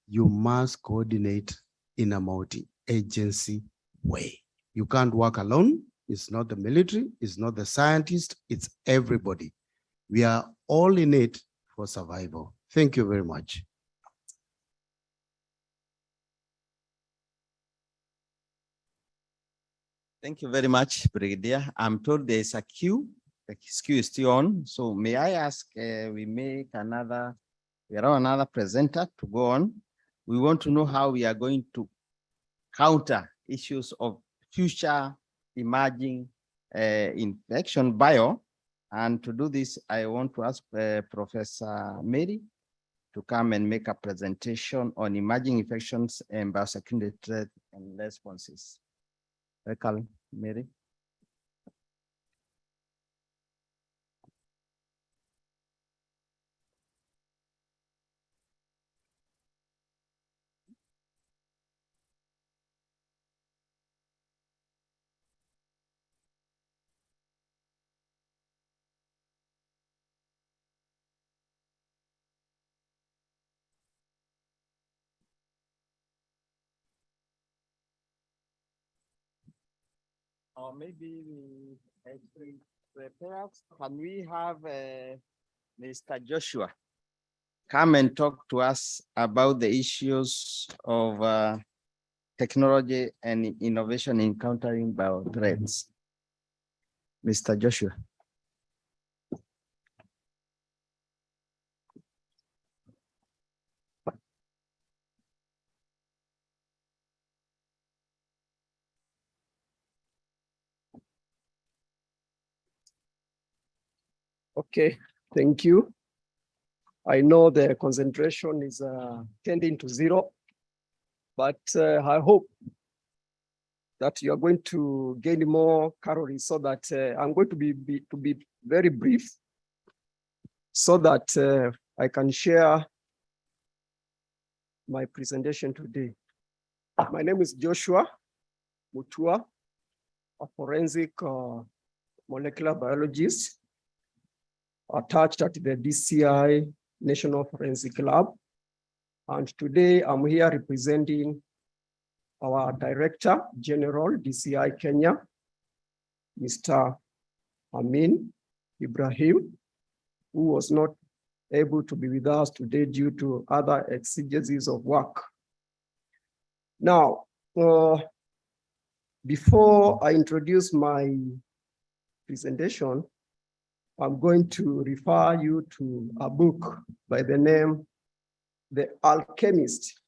S16: you must coordinate in a multi-agency way. You can't work alone. It's not the military, it's not the scientist, it's everybody. We are all in it for survival. Thank you very much.
S13: Thank you very much, Brigadier. I'm told there's a queue. The queue is still on. So may I ask, we allow another presenter to go on. We want to know how we are going to counter issues of future emerging infection bio. And to do this, I want to ask Professor Mary to come and make a presentation on emerging infections and biosecurity threats and responses. Welcome, Mary. Or maybe perhaps can we have Mr. Joshua come and talk to us about the issues of technology and innovation in countering bio threats. Mr. Joshua.
S17: Okay, thank you. I know the concentration is tending to zero, but I hope that you are going to gain more calories, so that I'm going to be very brief, so that I can share my presentation today. My name is Joshua Mutua, a forensic molecular biologist attached at the DCI National Forensic Lab. And today I'm here representing our Director General, DCI Kenya, Mr. Amin Ibrahim, who was not able to be with us today due to other exigencies of work. Now, before I introduce my presentation, I'm going to refer you to a book by the name, The Alchemist,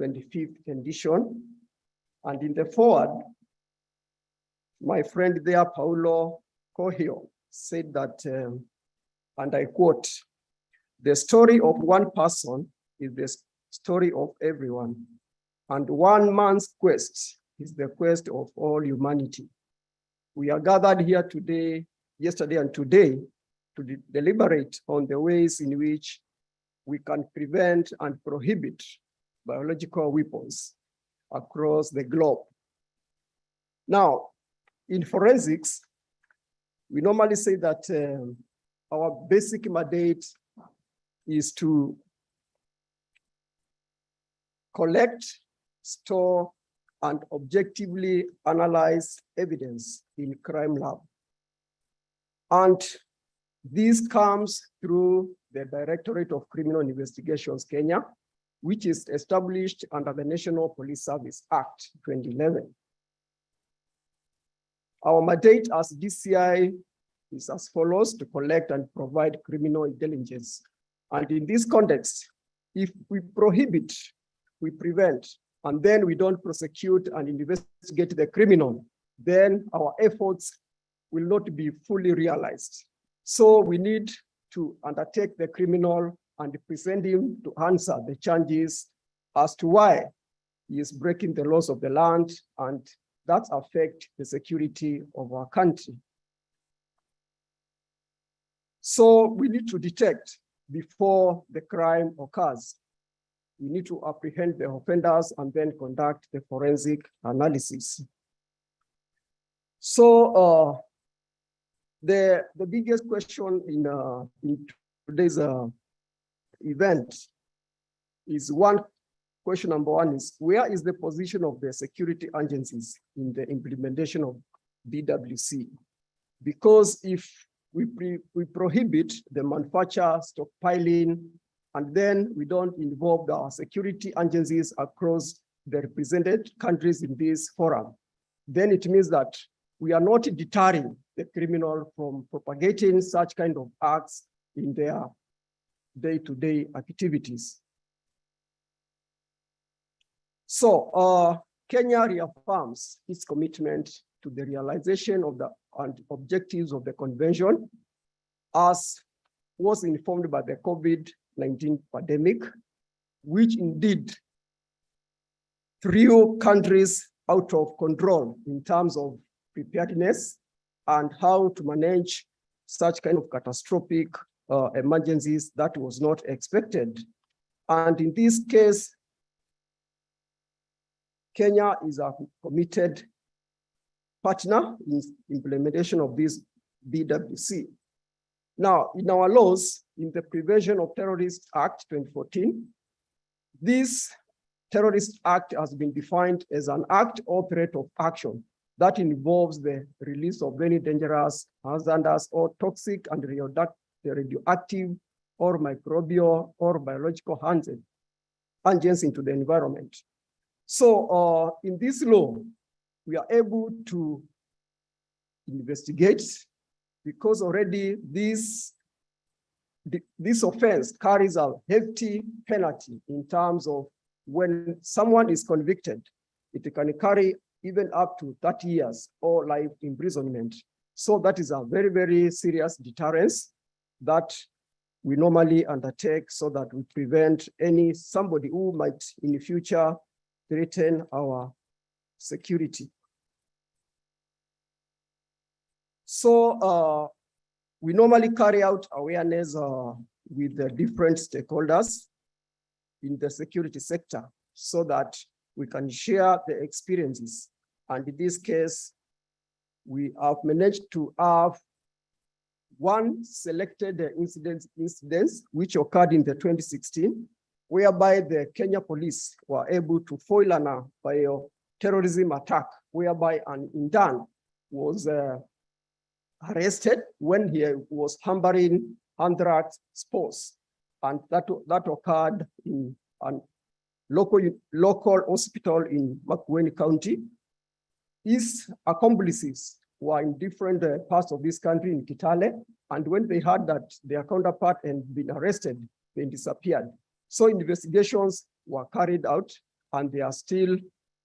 S17: 25th edition. And in the forward, my friend there, Paulo Coelho, said that, and I quote, "The story of one person is the story of everyone, and one man's quest is the quest of all humanity." We are gathered here today, yesterday and today, to deliberate on the ways in which we can prevent and prohibit biological weapons across the globe. Now, in forensics, we normally say that our basic mandate is to collect, store, and objectively analyze evidence in crime lab. And this comes through the Directorate of Criminal Investigations, Kenya, which is established under the National Police Service Act 2011. Our mandate as DCI is as follows: to collect and provide criminal intelligence. And in this context, if we prohibit, we prevent, and then we don't prosecute and investigate the criminal, then our efforts will not be fully realized. So we need to undertake the criminal and present him to answer the charges as to why he is breaking the laws of the land and that affect the security of our country. So we need to detect before the crime occurs. We need to apprehend the offenders and then conduct the forensic analysis. So the biggest question in today's event is question number one is, where is the position of the security agencies in the implementation of BWC? Because if we prohibit the manufacture, stockpiling, and then we don't involve our security agencies across the represented countries in this forum, then it means that we are not deterring the criminal from propagating such kind of acts in their day-to-day activities. So Kenya reaffirms its commitment to the realization of the objectives of the convention as was informed by the COVID-19 pandemic, which indeed threw countries out of control in terms of preparedness and how to manage such kind of catastrophic emergencies that was not expected. And in this case, Kenya is a committed partner in implementation of this BWC. Now, in our laws, in the Prevention of Terrorist Act 2014, this terrorist act has been defined as an act or threat of action that involves the release of any dangerous, hazardous, or toxic and radioactive or microbial or biological agents into the environment. So in this law, we are able to investigate because already this offense carries a hefty penalty in terms of when someone is convicted, it can carry even up to 30 years or life imprisonment. So that is a very, very serious deterrence that we normally undertake so that we prevent somebody who might in the future threaten our security. So we normally carry out awareness with the different stakeholders in the security sector so that we can share the experiences. And in this case, we have managed to have one selected incidents which occurred in the 2016, whereby the Kenya police were able to foil a bioterrorism attack, whereby an intern was arrested when he was harboring anthrax spores. And that occurred in a local hospital in Makueni County. His accomplices were in different parts of this country in Kitale. And when they heard that their counterpart had been arrested, they disappeared. So investigations were carried out and they are still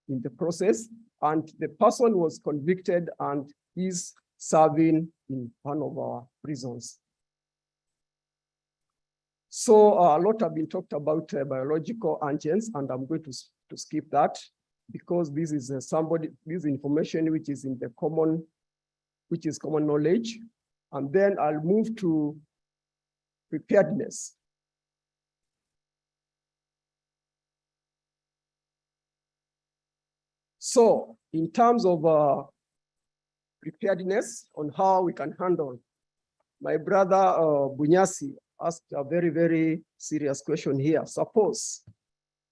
S17: in the process. And the person was convicted and is serving in one of our prisons. So a lot have been talked about biological agents, and I'm going to skip that because this is this information which is in the common knowledge. And then I'll move to preparedness. So in terms of preparedness on how we can handle, my brother Bunyasi asked a very, very serious question here. Suppose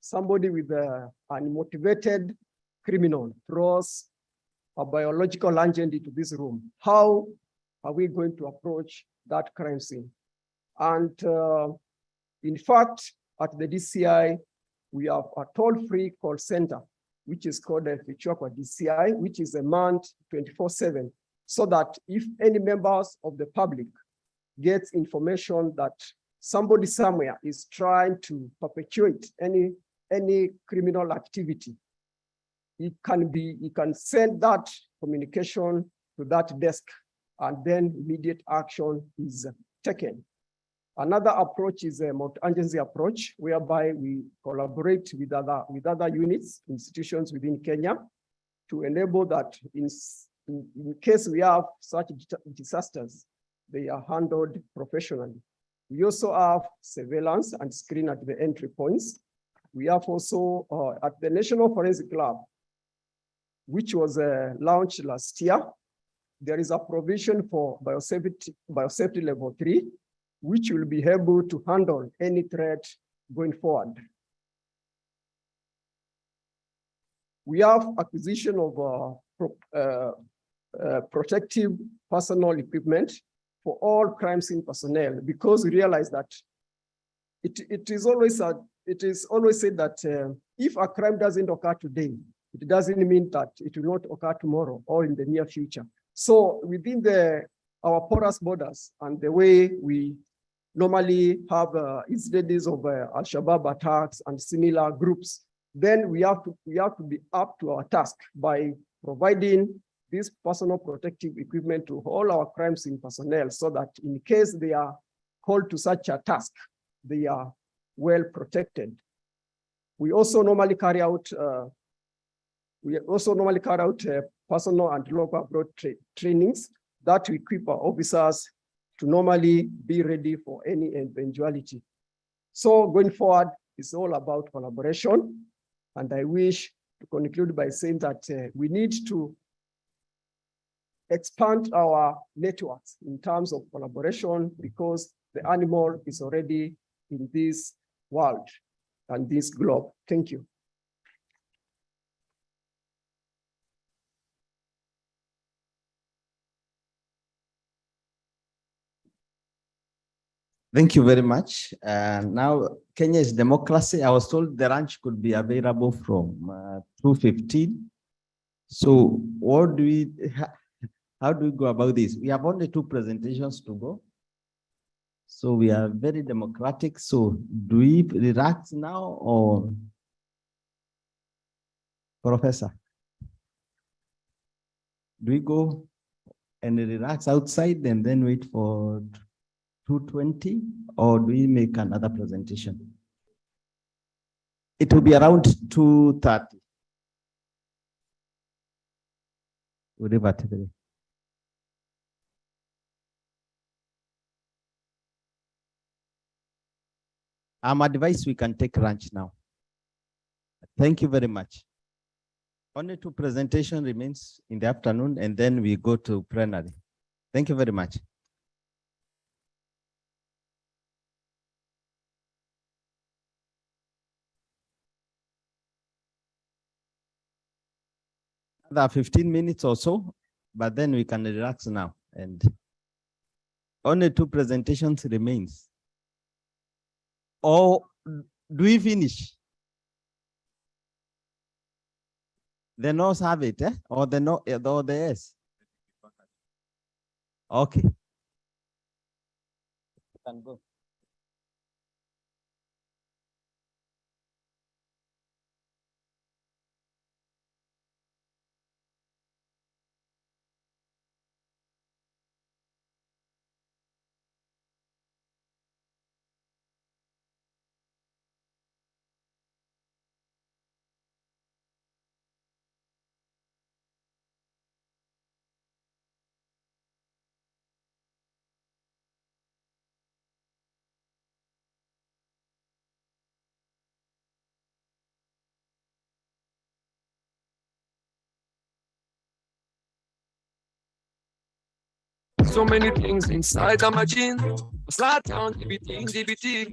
S17: somebody with an unmotivated criminal throws a biological agent into this room. How are we going to approach that crime scene? And in fact, at the DCI, we have a toll-free call center, which is called the Fichwakwa DCI, which is manned 24/7, so that if any members of the public gets information that somebody somewhere is trying to perpetuate any criminal activity, it can send that communication to that desk, and then immediate action is taken. Another approach is a multi-agency approach, whereby we collaborate with other units, institutions within Kenya, to enable that in case we have such disasters, they are handled professionally. We also have surveillance and screen at the entry points. We have also at the National Forensic Lab, which was launched last year, there is a provision for biosafety level 3, which will be able to handle any threat going forward. We have acquisition of protective personal equipment for all crime scene personnel, because we realize that it is always said that if a crime doesn't occur today, it doesn't mean that it will not occur tomorrow or in the near future. So within our porous borders and the way we normally have incidents of Al-Shabaab attacks and similar groups, then we have to be up to our task by providing this personal protective equipment to all our crime scene personnel, so that in case they are called to such a task, they are well protected. We also normally carry out personal and local abroad trainings that we equip our officers to normally be ready for any eventuality. So going forward, it's all about collaboration. And I wish to conclude by saying that we need to expand our networks in terms of collaboration, because the animal is already in this world and this globe. Thank you.
S13: Thank you very much. Now, Kenya is democracy. I was told the ranch could be available from 2:15. So what do we, how do we go about this? We have only 2 presentations to go. So we are very democratic. So do we relax now, or Professor? Do we go and relax outside and then wait for 2:20, or do we make another presentation? It will be around 2:30. I'm advised we can take lunch now. Thank you very much. Only 2 presentations remains in the afternoon, and then we go to plenary. Thank you very much. Another 15 minutes or so, but then we can relax now. And only 2 presentations remains. Or do we finish? The no's have it, eh? Or the no, or the yes? Okay. You can go.
S1: So many things inside of my jeans. Slide down, everything, DBT.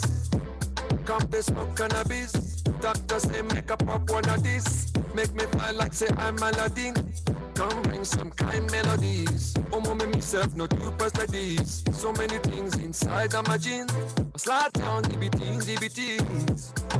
S1: yes. Come to smoke cannabis. Doctor say make a pop one of this. Make me feel like say I'm Aladdin. Come bring some kind melodies. Oh, mommy, myself, no two like these. So many things inside of my jeans. Slide down, DBTs, DBTs.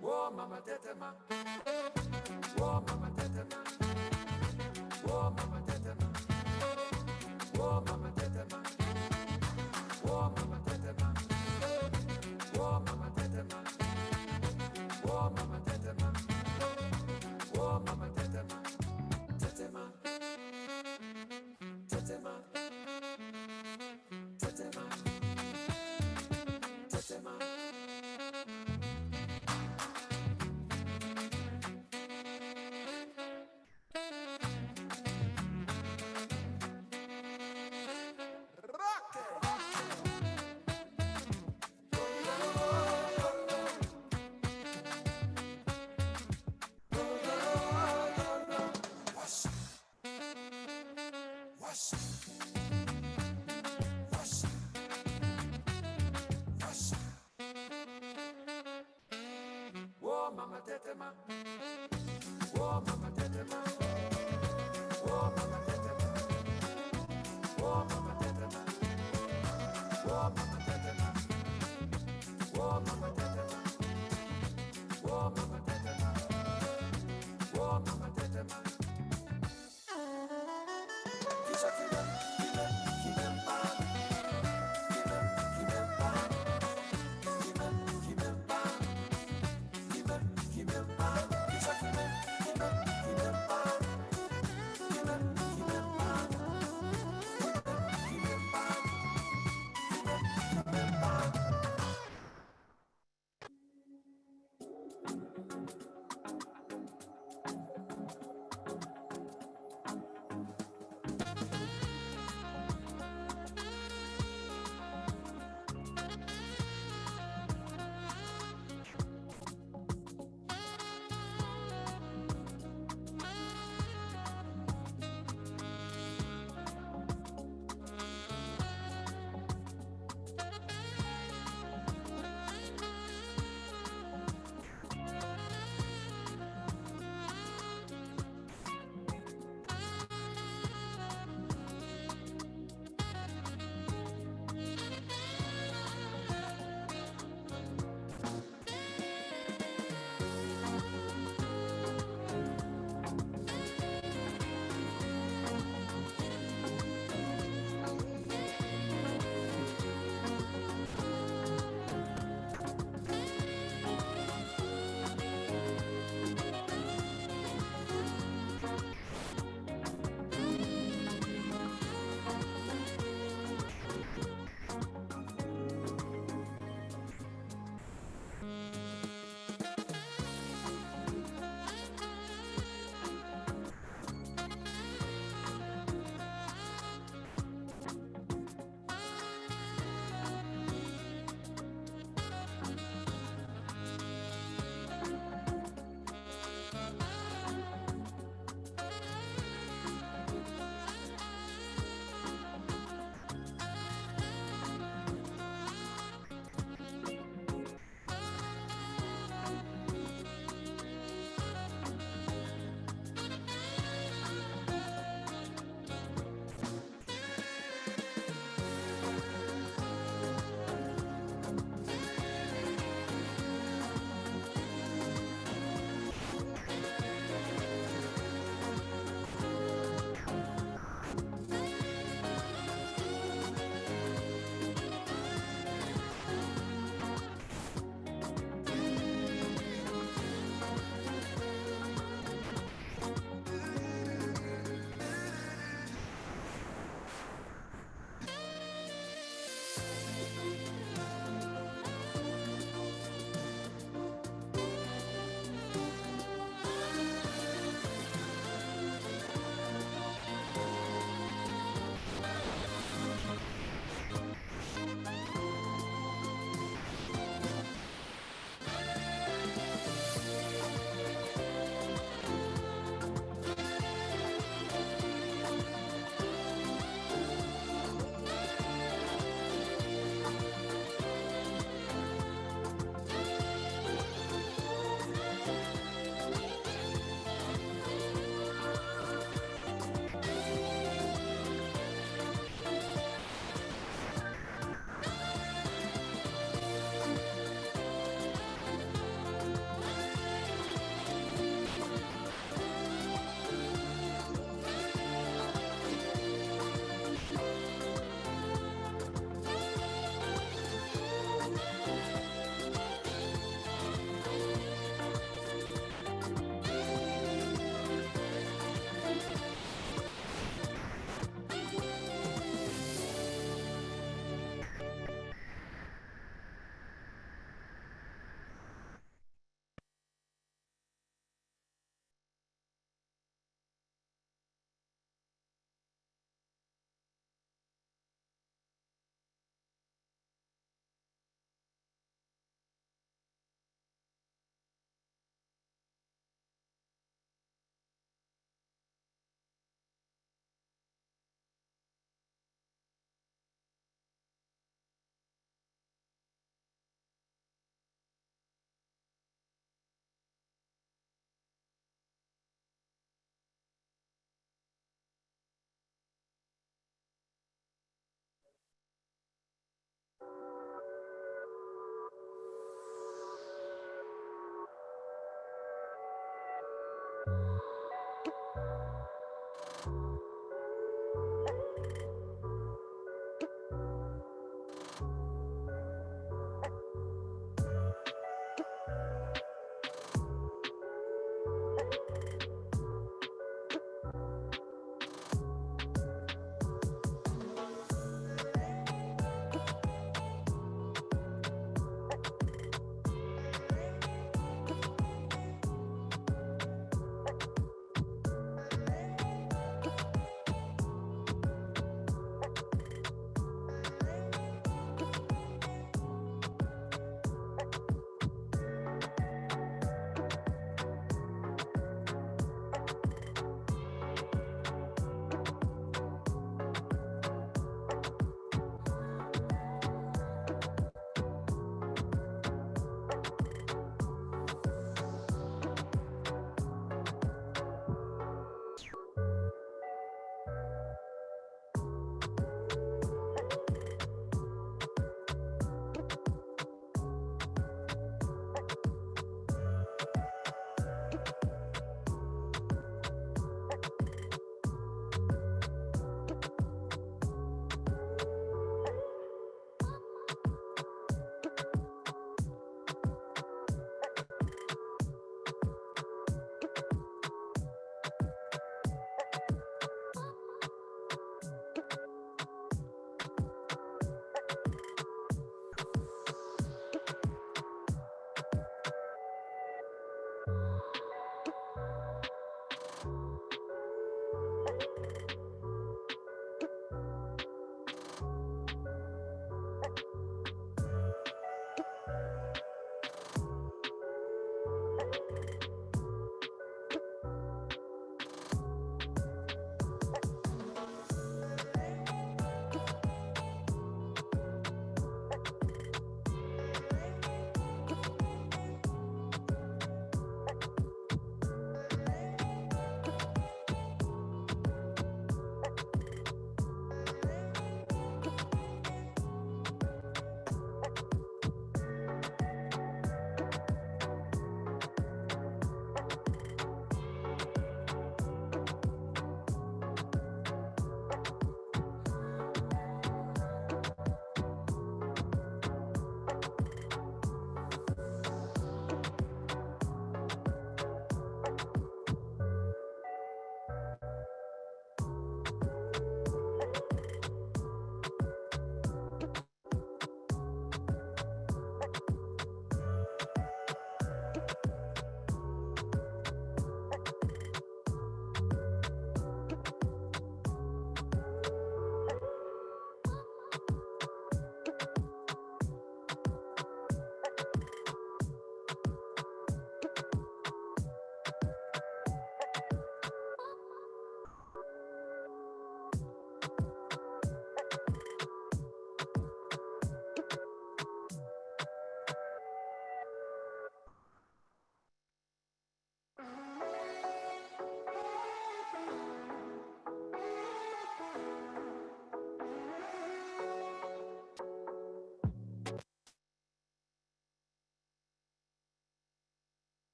S1: Whoa, mama tetema. Whoa, mama tetema. Whoa, mama tetema. Whoa, mama tetema. Whoa, mama tetema. Whoa, mama tetema. Whoa, mama tetema. Whoa, mama tetema. Tetema. Tetema. Tetema. Tetema. Whoa, mama tetema. Whoa, mama tetema. Whoa, mama tetema. Whoa, mama tetema. Whoa, mama tetema. Whoa, mama tetema. Whoa, mama tetema. Whoa, mama tetema. Kisha kibem, kibem, kibem bam. Kibem, kibem bam. Kibem, kibem bam. Kibem, kibem bam. Kisha kibem.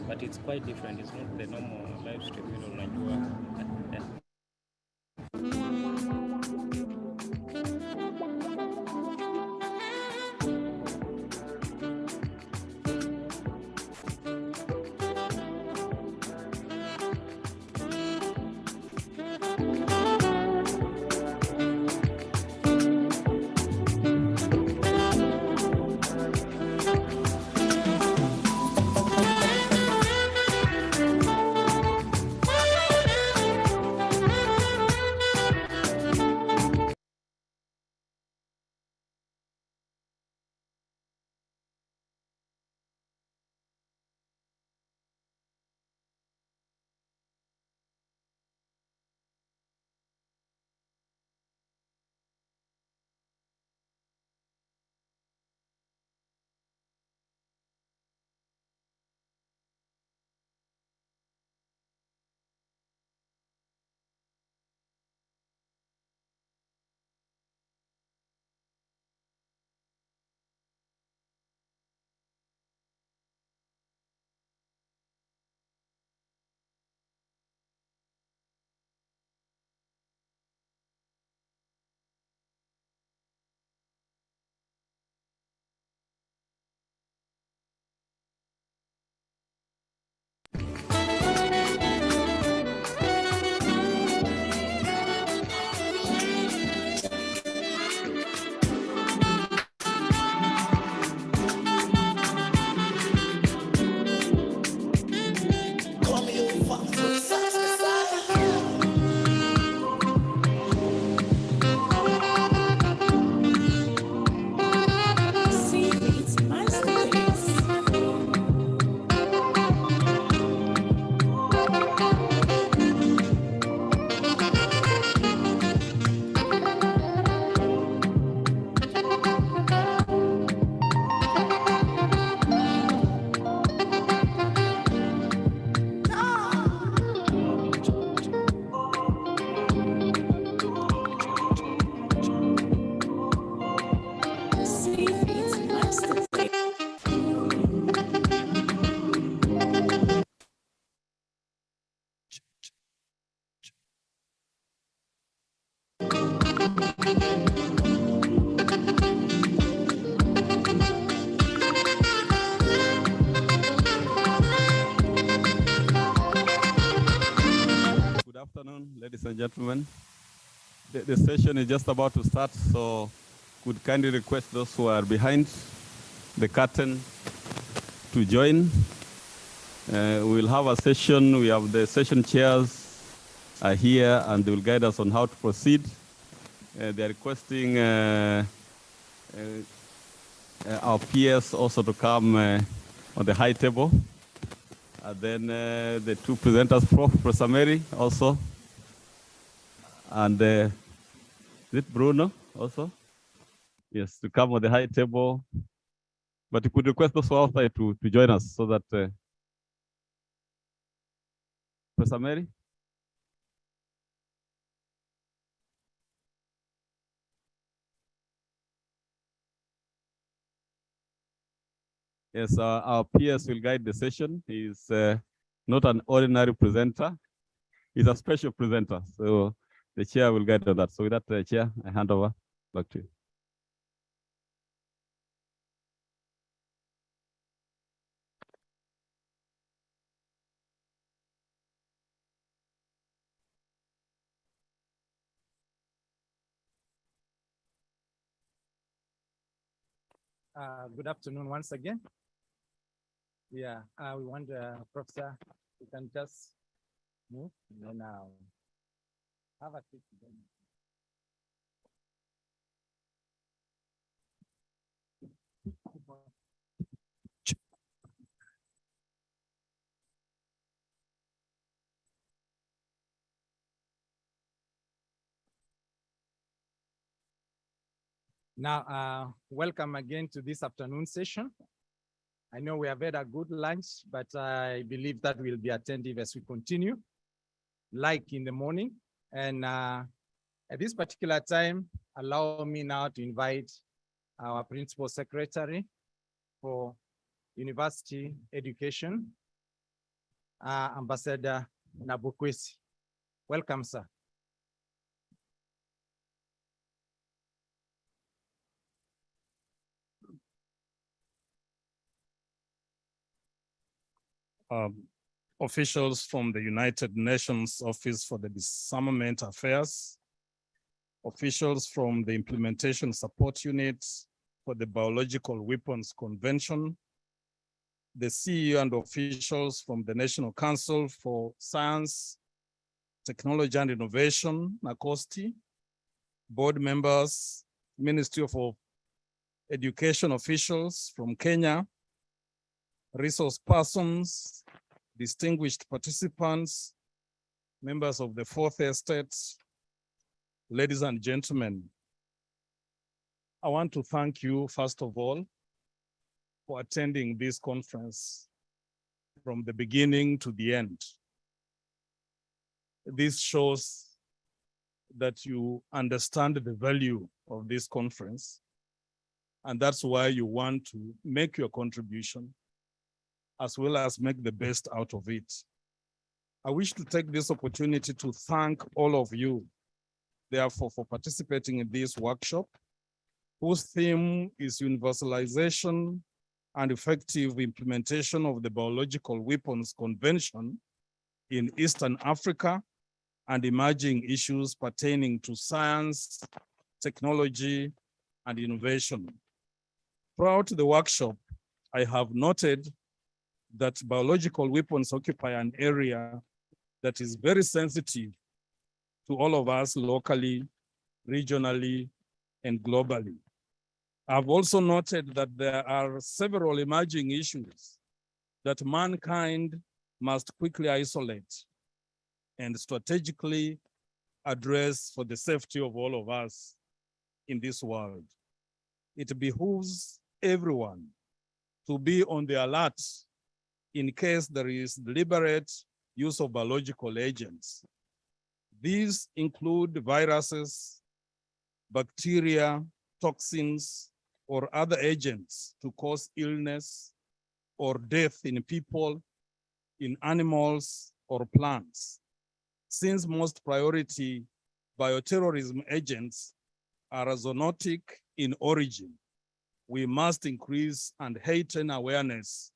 S18: but it's quite different. It's not the normal live stream, yeah.
S21: Good afternoon, ladies and gentlemen. The session is just about to start, so could kindly request those who are behind the curtain to join. We'll have a session. We have the session chairs are here, and they will guide us on how to proceed. They're requesting our peers also to come on the high table. And then the two presenters, Professor Mary also. And is it Bruno also? Yes, to come on the high table. But you could request those who are outside to join us so that Professor Mary? Yes, our peers will guide the session. He's not an ordinary presenter. He's a special presenter. So the chair will guide on that. So with that, chair, I hand over back to you.
S19: Good afternoon once again. Yeah, we want Professor, you can just move and then have a seat. Now, welcome again to this afternoon session. I know we have had a good lunch, but I believe that we'll be attentive as we continue, like in the morning. And at this particular time, allow me now to invite our Principal Secretary for University Education, Ambassador Nabukwesi. Welcome, sir.
S8: Officials from the United Nations Office for the Disarmament Affairs, officials from the Implementation Support Unit for the Biological Weapons Convention, the CEO and officials from the National Council for Science, Technology and Innovation, NACOSTI, board members, Ministry of Education officials from Kenya, resource persons, distinguished participants, members of the Fourth Estate, ladies and gentlemen, I want to thank you, first of all, for attending this conference from the beginning to the end. This shows that you understand the value of this conference, and that's why you want to make your contribution as well as make the best out of it. I wish to take this opportunity to thank all of you, therefore, for participating in this workshop, whose theme is universalization and effective implementation of the Biological Weapons Convention in Eastern Africa and emerging issues pertaining to science, technology, and innovation. Throughout the workshop, I have noted that biological weapons occupy an area that is very sensitive to all of us locally, regionally, and globally. I've also noted that there are several emerging issues that mankind must quickly isolate and strategically address for the safety of all of us in this world. It behooves everyone to be on the alert in case there is deliberate use of biological agents. These include viruses, bacteria, toxins, or other agents to cause illness or death in people, in animals, or plants. Since most priority bioterrorism agents are zoonotic in origin, we must increase and heighten awareness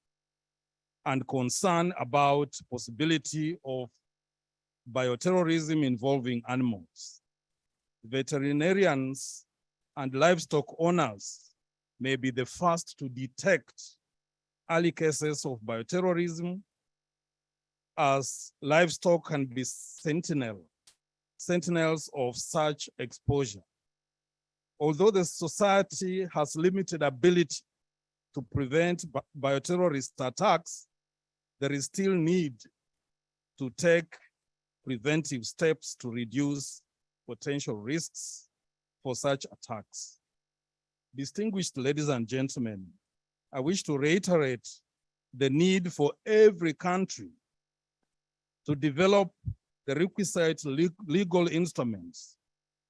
S8: and concern about possibility of bioterrorism involving animals. Veterinarians and livestock owners may be the first to detect early cases of bioterrorism, as livestock can be sentinels of such exposure. Although the society has limited ability to prevent bioterrorist attacks, there is still need to take preventive steps to reduce potential risks for such attacks. Distinguished ladies and gentlemen, I wish to reiterate the need for every country to develop the requisite legal instruments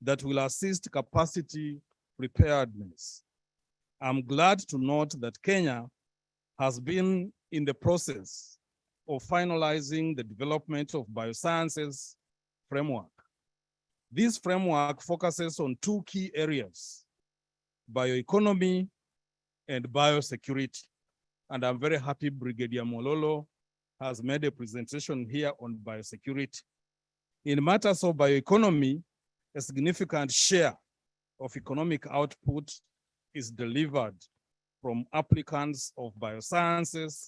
S8: that will assist capacity preparedness. I'm glad to note that Kenya has been in the process of finalizing the development of biosciences framework. This framework focuses on two key areas, bioeconomy and biosecurity. And I'm very happy Brigadier Mololo has made a presentation here on biosecurity. In matters of bioeconomy, a significant share of economic output is delivered from applicants of biosciences,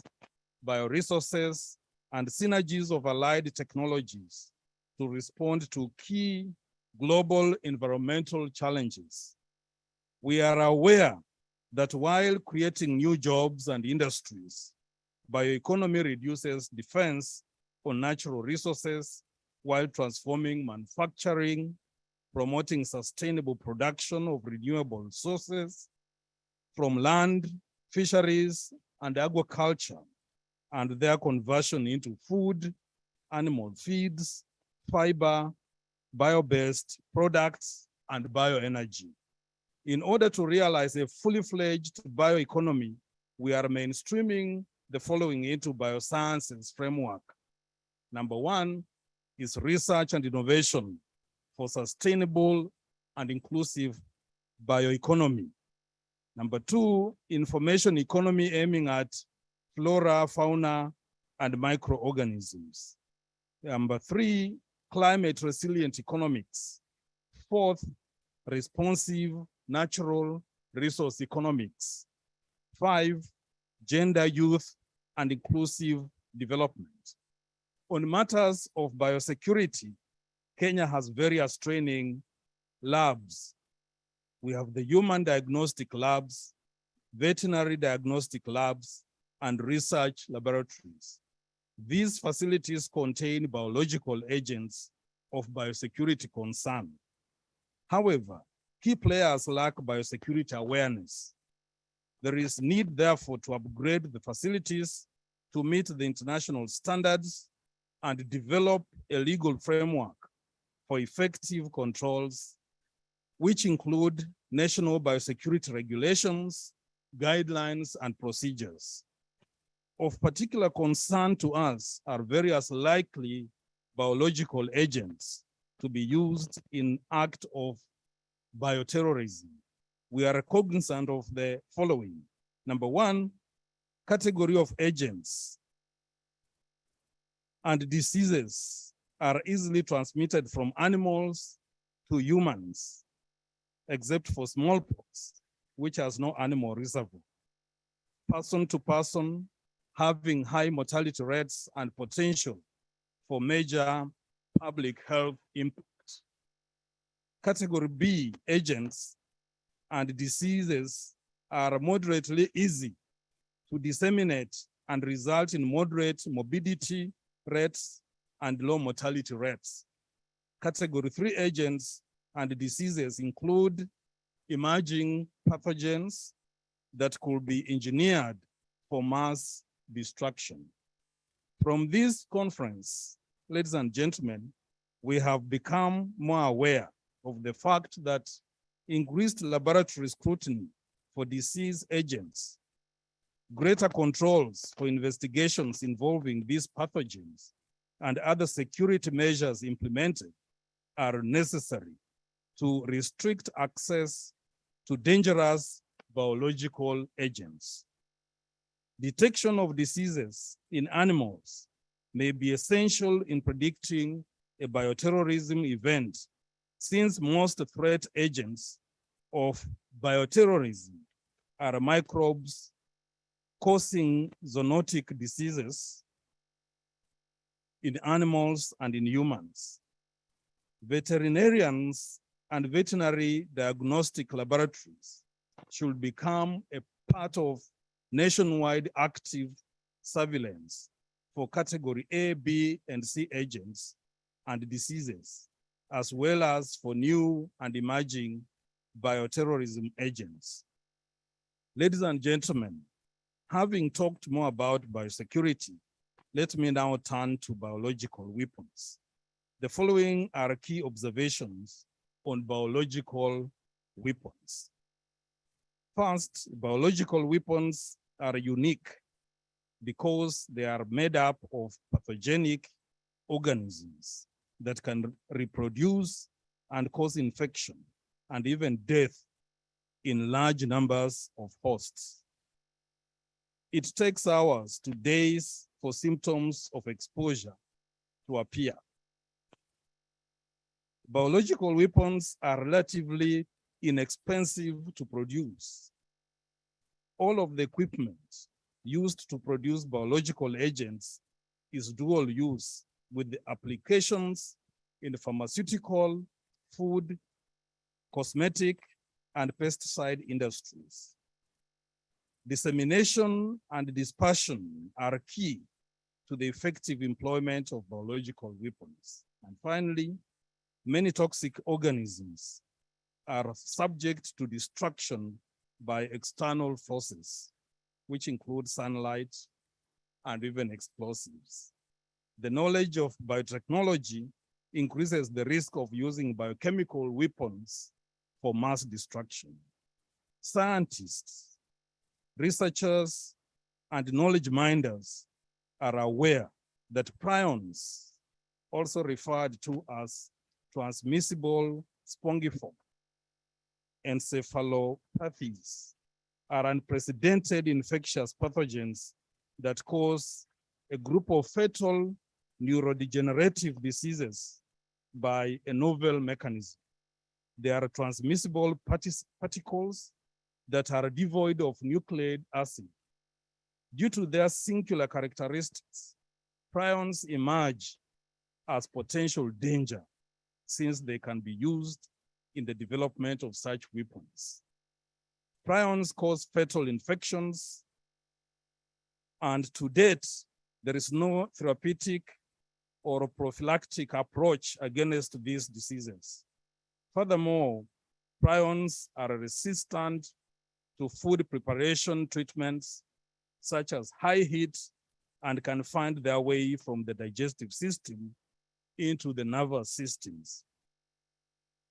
S8: bioresources, and synergies of allied technologies to respond to key global environmental challenges. We are aware that while creating new jobs and industries, bioeconomy reduces dependence on natural resources while transforming manufacturing, promoting sustainable production of renewable sources from land, fisheries, and agriculture, and their conversion into food, animal feeds, fiber, bio-based products, and bioenergy. In order to realize a fully fledged bioeconomy, we are mainstreaming the following into biosciences framework Number one is research and innovation for sustainable and inclusive bioeconomy. Number two, information economy aiming at flora, fauna, and microorganisms. Number three, climate resilient economics. Fourth, responsive natural resource economics. Five, gender, youth, and inclusive development. On matters of biosecurity, Kenya has various training labs. We have the human diagnostic labs, veterinary diagnostic labs, and research laboratories. These facilities contain biological agents of biosecurity concern. However, key players lack biosecurity awareness. There is need, therefore, to upgrade the facilities to meet the international standards and develop a legal framework for effective controls, which include national biosecurity regulations, guidelines, and procedures. Of particular concern to us are various likely biological agents to be used in act of bioterrorism. We are cognizant of the following. Number one, category of agents and diseases are easily transmitted from animals to humans, except for smallpox, which has no animal reservoir. Person to person, having high mortality rates and potential for major public health impact. Category B, agents and diseases are moderately easy to disseminate and result in moderate morbidity rates and low mortality rates. Category 3 agents and diseases include emerging pathogens that could be engineered for mass destruction. From this conference, ladies and gentlemen, we have become more aware of the fact that increased laboratory scrutiny for disease agents, greater controls for investigations involving these pathogens, and other security measures implemented are necessary to restrict access to dangerous biological agents. Detection of diseases in animals may be essential in predicting a bioterrorism event, since most threat agents of bioterrorism are microbes causing zoonotic diseases in animals and in humans. Veterinarians and veterinary diagnostic laboratories should become a part of nationwide active surveillance for category A, B, and C agents and diseases, as well as for new and emerging bioterrorism agents. Ladies and gentlemen, having talked more about biosecurity, let me now turn to biological weapons. The following are key observations on biological weapons. First, biological weapons are unique because they are made up of pathogenic organisms that can reproduce and cause infection and even death in large numbers of hosts. It takes hours to days for symptoms of exposure to appear. Biological weapons are relatively inexpensive to produce. All of the equipment used to produce biological agents is dual use, with the applications in the pharmaceutical, food, cosmetic, and pesticide industries. Dissemination and dispersion are key to the effective employment of biological weapons. And finally, many toxic organisms are subject to destruction by external forces, which include sunlight and even explosives. The knowledge of biotechnology increases the risk of using biochemical weapons for mass destruction. Scientists, researchers, and knowledge minders are aware that prions, also referred to as transmissible spongiform encephalopathies, are unprecedented infectious pathogens that cause a group of fatal neurodegenerative diseases by a novel mechanism. They are transmissible particles that are devoid of nucleic acid. Due to their singular characteristics, prions emerge as potential danger since they can be used in the development of such weapons. Prions cause fatal infections, and to date, there is no therapeutic or prophylactic approach against these diseases. Furthermore, prions are resistant to food preparation treatments such as high heat and can find their way from the digestive system into the nervous systems.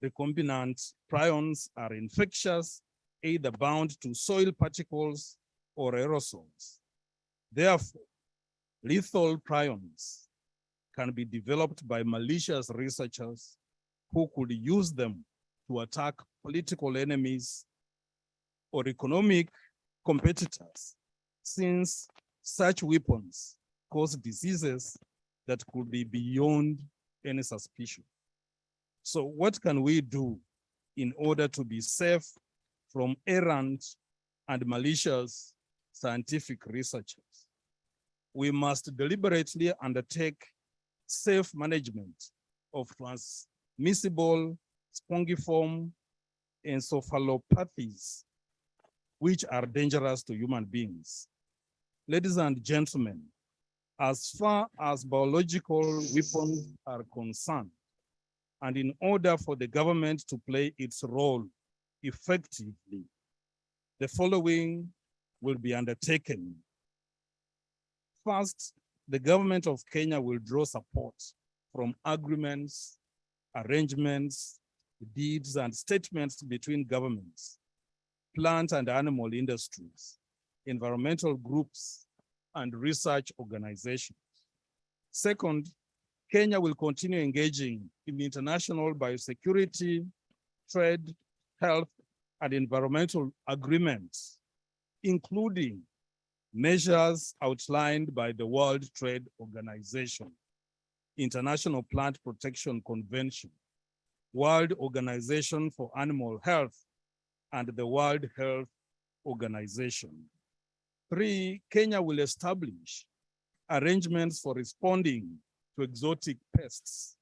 S8: Recombinant prions are infectious, either bound to soil particles or aerosols. Therefore, lethal prions can be developed by malicious researchers who could use them to attack political enemies or economic competitors, since such weapons cause diseases that could be beyond any suspicion. So what can we do in order to be safe from errant and malicious scientific researchers? We must deliberately undertake safe management of transmissible spongiform encephalopathies, which are dangerous to human beings. Ladies and gentlemen, as far as biological weapons are concerned, and in order for the government to play its role effectively, the following will be undertaken. First, the government of Kenya will draw support from agreements, arrangements, deeds, and statements between governments, plant and animal industries, environmental groups, and research organizations. Second, Kenya will continue engaging in international biosecurity, trade, health, and environmental agreements, including measures outlined by the World Trade Organization, International Plant Protection Convention, World Organization for Animal Health, and the World Health Organization. 3, Kenya will establish arrangements for responding to exotic pests,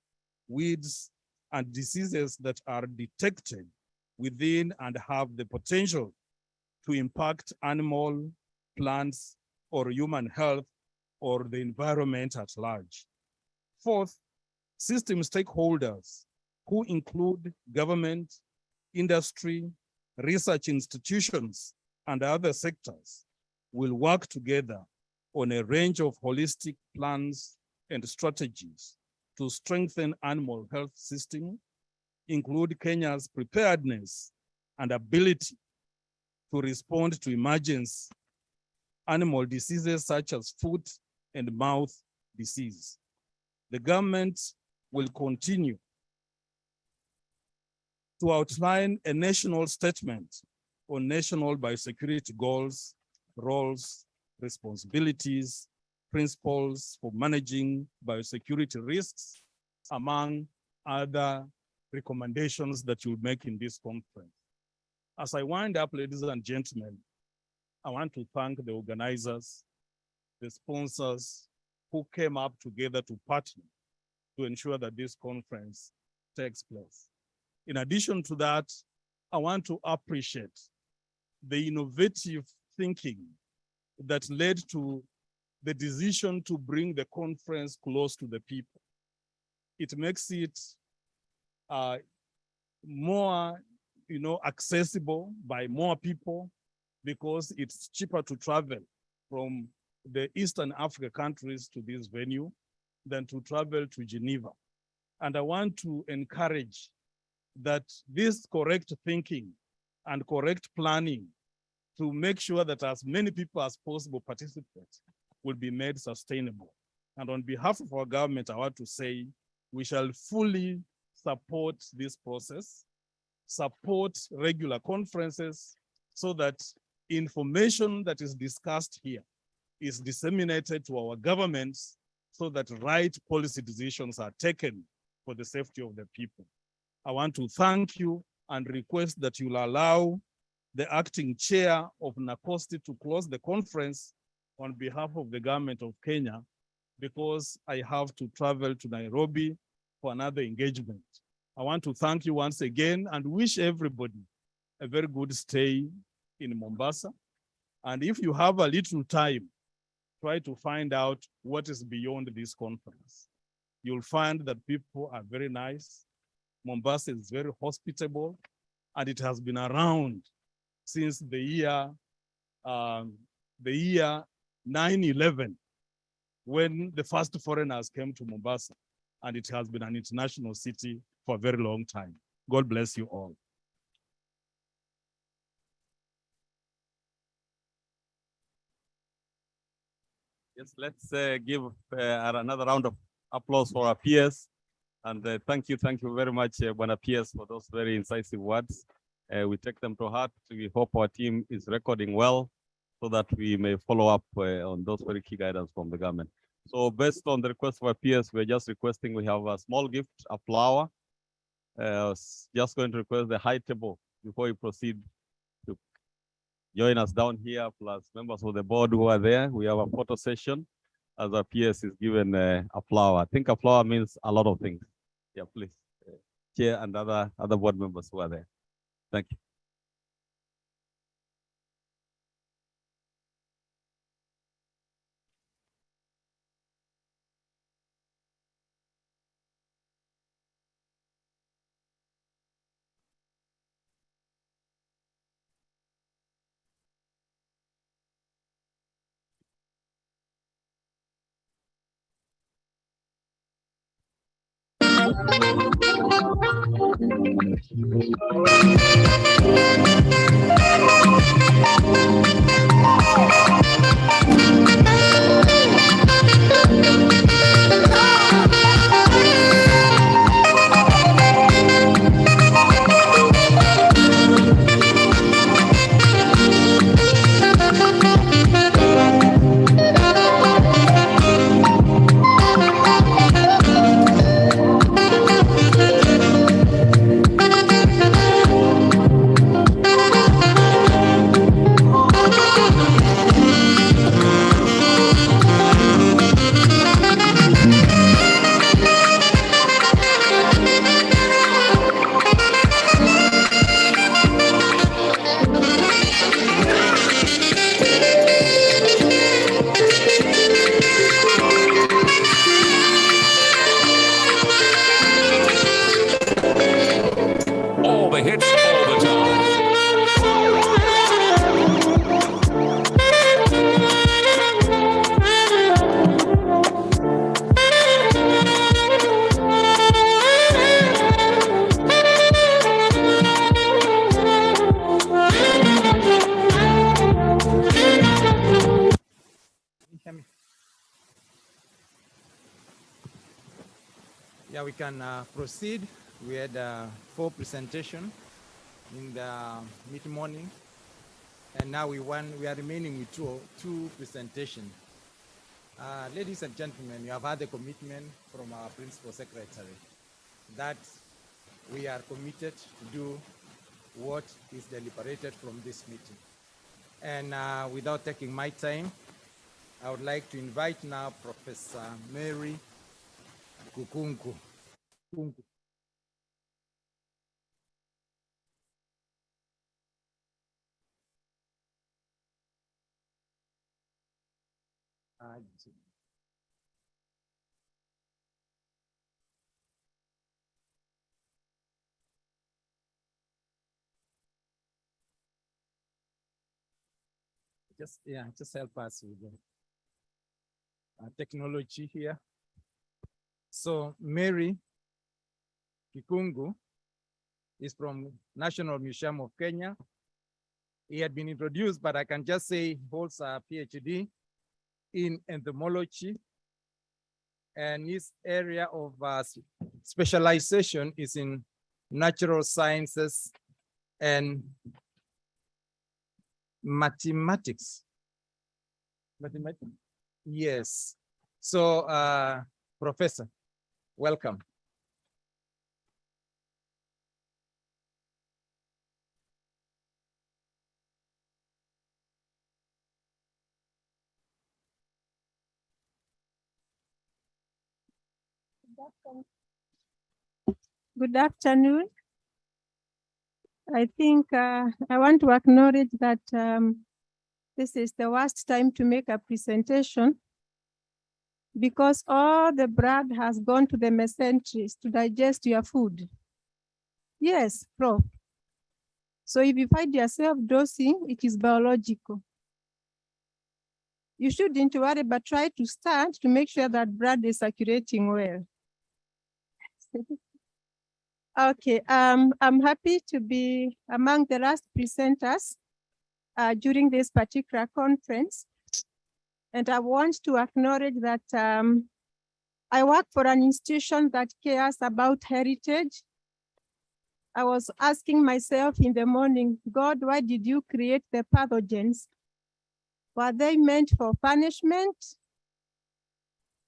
S8: weeds, and diseases that are detected within and have the potential to impact animal, plants, or human health, or the environment at large. 4th, system stakeholders, who include government, industry, research institutions, and other sectors, will work together on a range of holistic plans and strategies to strengthen animal health system, include Kenya's preparedness and ability to respond to emergency animal diseases such as foot and mouth disease. The government will continue to outline a national statement on national biosecurity goals, roles, responsibilities, principles for managing biosecurity risks, among other recommendations that you'll make in this conference. As I wind up, ladies and gentlemen, I want to thank the organizers, the sponsors who came up together to partner to ensure that this conference takes place. In addition to that, I want to appreciate the innovative thinking that led to the decision to bring the conference close to the people. It makes it more, accessible by more people, because it's cheaper to travel from the Eastern Africa countries to this venue than to travel to Geneva. And I want to encourage that this correct thinking and correct planning to make sure that as many people as possible participate will be made sustainable. And on behalf of our government, I want to say we shall fully support this process, support regular conferences so that information that is discussed here is disseminated to our governments so that right policy decisions are taken for the safety of the people. I want to thank you and request that you'll allow the acting chair of NACOSTI to close the conference on behalf of the government of Kenya, because I have to travel to Nairobi for another engagement. I want to thank you once again and wish everybody a very good stay in Mombasa. And if you have a little time, try to find out what is beyond this conference. You'll find that people are very nice. Mombasa is very hospitable, and it has been around since the year 9/11, when the first foreigners came to Mombasa, and it has been an international city for a very long time. God bless you all.
S9: Yes, let's give another round of applause for our peers. And thank you very much, Bwana Peers, for those very incisive words. We take them to heart. We hope our team is recording well so that we may follow up on those very key guidance from the government. So based on the request of our peers, we're just requesting we have a small gift, a flower. Just going to request the high table before we proceed to join us down here, plus members of the board who are there. We have a photo session as our peers is given a flower. I think a flower means a lot of things. Yeah, please. Chair and other board members who are there. Thank you.
S1: All the hits, all the time.
S19: Yeah, we can proceed. We had 4 presentations in the mid-morning, and now we are remaining with two presentations. Ladies and gentlemen, you have had a commitment from our principal secretary that we are committed to do what is deliberated from this meeting. And without taking my time, I would like to invite now Professor Mary Kukungu. Just help us with the technology here. So Mary Kikungu is from National Museum of Kenya. He had been introduced, but I can just say he holds a PhD in entomology and his area of specialization is in natural sciences and mathematics. Mathematics? Yes. So, Professor, welcome.
S10: Good afternoon. I think I want to acknowledge that this is the worst time to make a presentation because all the blood has gone to the mesenteries to digest your food. Yes, Prof. So if you find yourself dosing, it is biological. You shouldn't worry, but try to start to make sure that blood is circulating well. Okay, I'm happy to be among the last presenters during this particular conference. And I want to acknowledge that I work for an institution that cares about heritage. I was asking myself in the morning, God, why did you create the pathogens? Were they meant for punishment?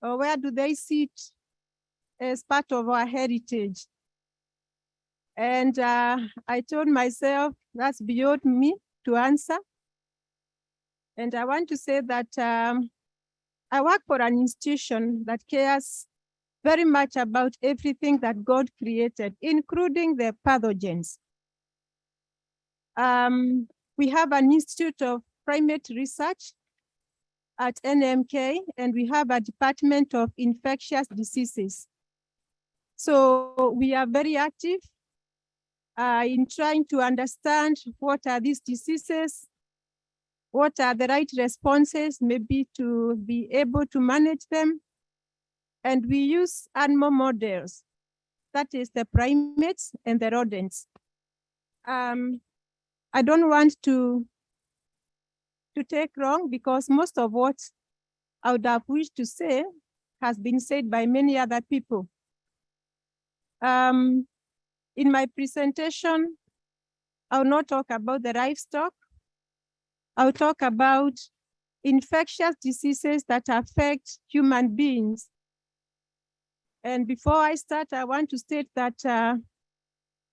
S10: Or where do they sit as part of our heritage? And I told myself, that's beyond me to answer. And I want to say that I work for an institution that cares very much about everything that God created, including the pathogens. We have an Institute of Primate Research at NMK, and we have a Department of Infectious Diseases. So we are very active in trying to understand what are these diseases, what are the right responses, maybe to be able to manage them. And we use animal models, that is the primates and the rodents. I don't want to take long because most of what I would have wished to say has been said by many other people. In my presentation, I will not talk about the livestock. I will talk about infectious diseases that affect human beings. And before I start, I want to state that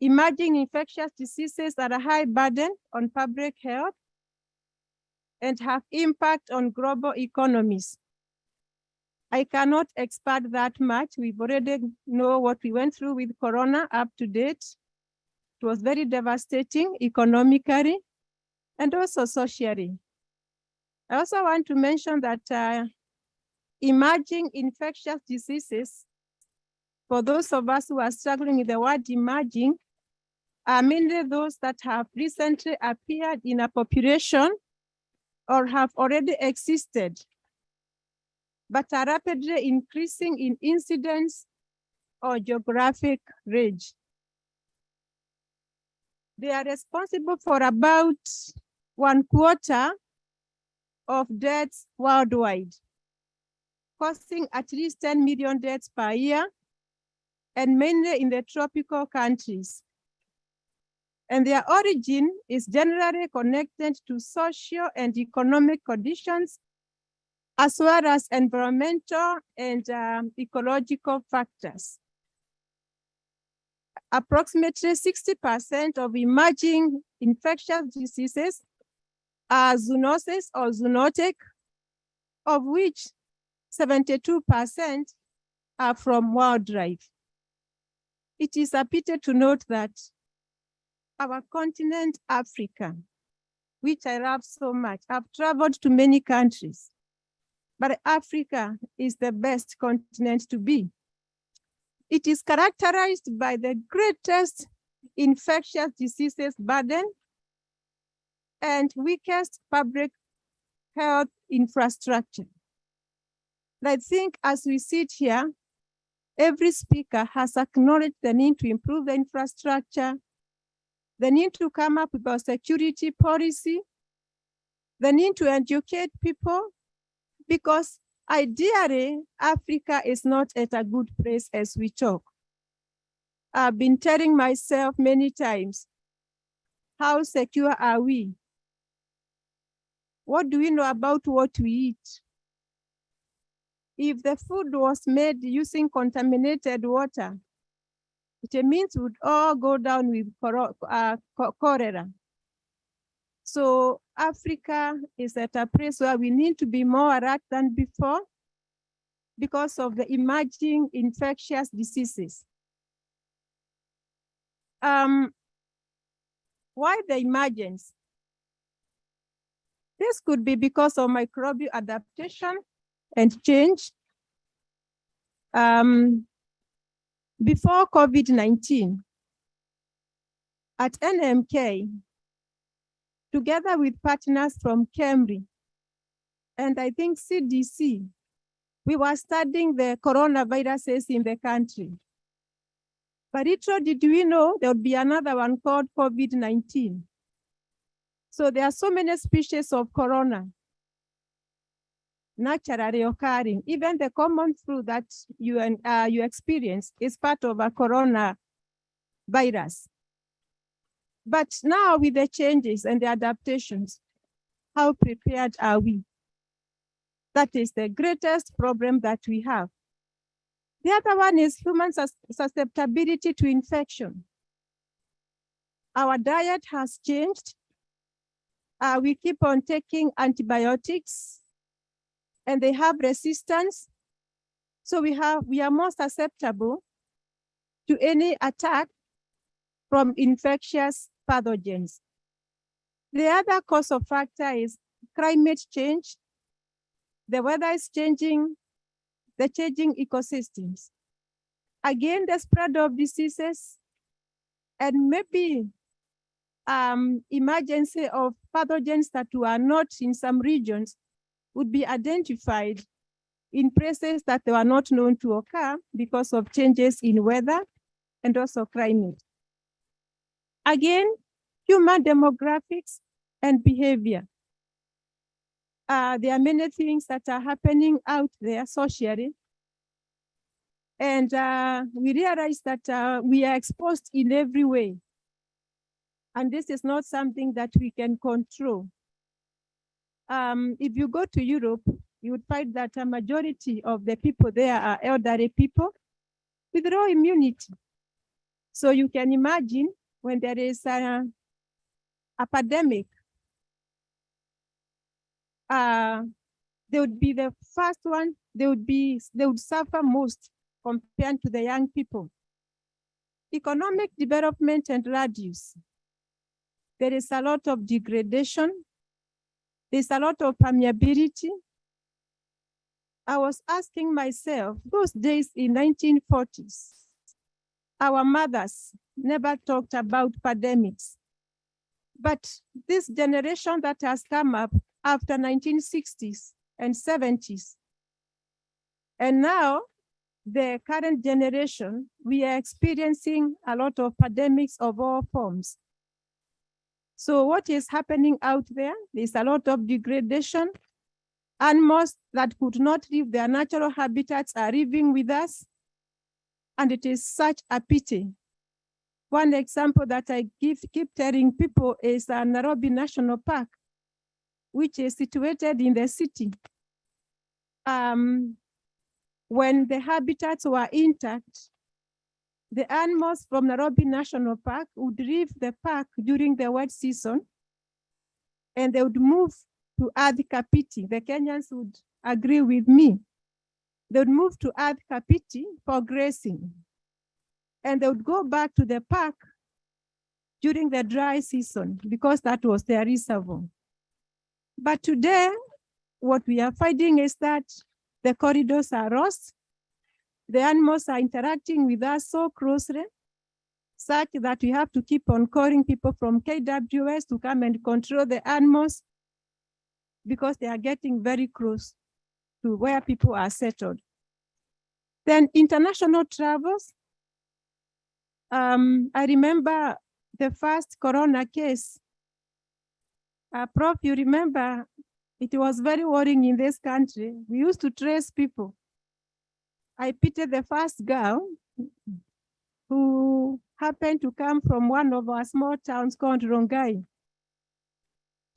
S10: emerging infectious diseases are a high burden on public health and have impact on global economies. I cannot expand that much. We've already know what we went through with Corona up to date. It was very devastating economically and also socially. I also want to mention that emerging infectious diseases, for those of us who are struggling with the word emerging, are mainly those that have recently appeared in a population or have already existed, but are rapidly increasing in incidence or geographic range. They are responsible for about 1/4 of deaths worldwide, causing at least 10 million deaths per year, and mainly in the tropical countries. And their origin is generally connected to social and economic conditions, as well as environmental and ecological factors. Approximately 60% of emerging infectious diseases are zoonoses or zoonotic, of which 72% are from wildlife. It is a pity to note that our continent, Africa, which I love so much, I've traveled to many countries, but Africa is the best continent to be. It is characterized by the greatest infectious diseases burden and weakest public health infrastructure. And I think as we sit here, every speaker has acknowledged the need to improve the infrastructure, the need to come up with a security policy, the need to educate people, because Ideally, Africa is not at a good place as we talk. I've been telling myself many times, how secure are we? What do we know about what we eat? If the food was made using contaminated water, it means we would all go down with cholera. So Africa is at a place where we need to be more alert than before because of the emerging infectious diseases. Why the emergence? This could be because of microbial adaptation and change. Before COVID-19, at NMK, together with partners from Cambridge, and I think CDC, we were studying the coronaviruses in the country. But little did we know there would be another one called COVID-19. So there are so many species of corona naturally occurring. Even the common flu that you experience is part of a corona virus. But now with the changes and the adaptations, how prepared are we? That is the greatest problem that we have. The other one is human susceptibility to infection. Our diet has changed. We keep on taking antibiotics and they have resistance. So we are more susceptible to any attack from infectious pathogens. The other cause of factor is climate change. The weather is changing, the changing ecosystems. Again, the spread of diseases and maybe emergency of pathogens that were not in some regions would be identified in places that they were not known to occur because of changes in weather and also climate. Again, human demographics and behavior. There are many things that are happening out there socially. And we realize that we are exposed in every way. And this is not something that we can control. If you go to Europe, you would find that a majority of the people there are elderly people with low immunity. So you can imagine when there is an epidemic, they would be the first one, they would suffer most compared to the young people. Economic development and land use. There is a lot of degradation. There's a lot of permeability. I was asking myself, those days in 1940s, our mothers never talked about pandemics. But this generation that has come up after 1960s and 70s, and now the current generation, we are experiencing a lot of pandemics of all forms. So what is happening out there? There's a lot of degradation. Animals that could not leave their natural habitats are living with us. And it is such a pity. One example that I keep telling people is Nairobi National Park, which is situated in the city. When the habitats were intact, the animals from Nairobi National Park would leave the park during the wet season, and they would move to Ardhi Kapiti. The Kenyans would agree with me. They would move to Ardhi Kapiti for grazing, and they would go back to the park during the dry season because that was their reservoir. But today, what we are finding is that the corridors are lost. The animals are interacting with us so closely, such that we have to keep on calling people from KWS to come and control the animals because they are getting very close to where people are settled. Then international travels. I remember the first corona case. Prof, you remember It was very worrying in this country. We used to trace people. I pitied the first girl who happened to come from one of our small towns called Rongai.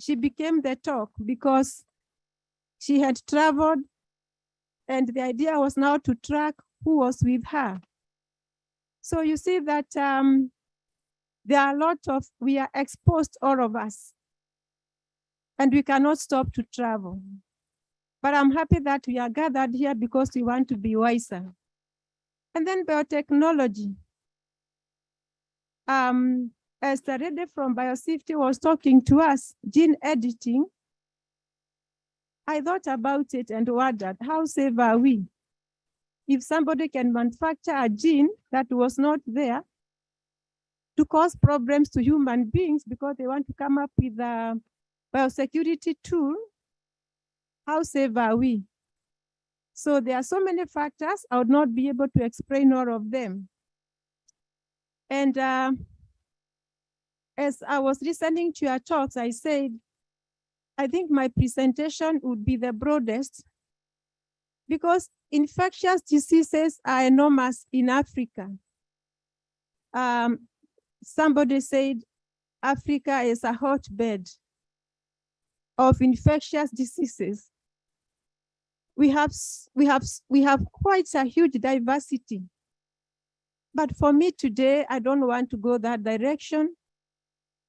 S10: She became the talk because she had traveled, and the idea was now to track who was with her. So you see that there are a lot of, we are exposed, all of us, and we cannot stop to travel. But I'm happy that we are gathered here because we want to be wiser. And then biotechnology. As the lady from biosafety was talking to us, gene editing, I thought about it and wondered, how safe are we? If somebody can manufacture a gene that was not there to cause problems to human beings because they want to come up with a biosecurity tool, how safe are we? So there are so many factors, I would not be able to explain all of them. And as I was listening to your talks, I said, I think my presentation would be the broadest because infectious diseases are enormous in Africa. Somebody said Africa is a hotbed of infectious diseases. We have quite a huge diversity. But for me today, I don't want to go that direction,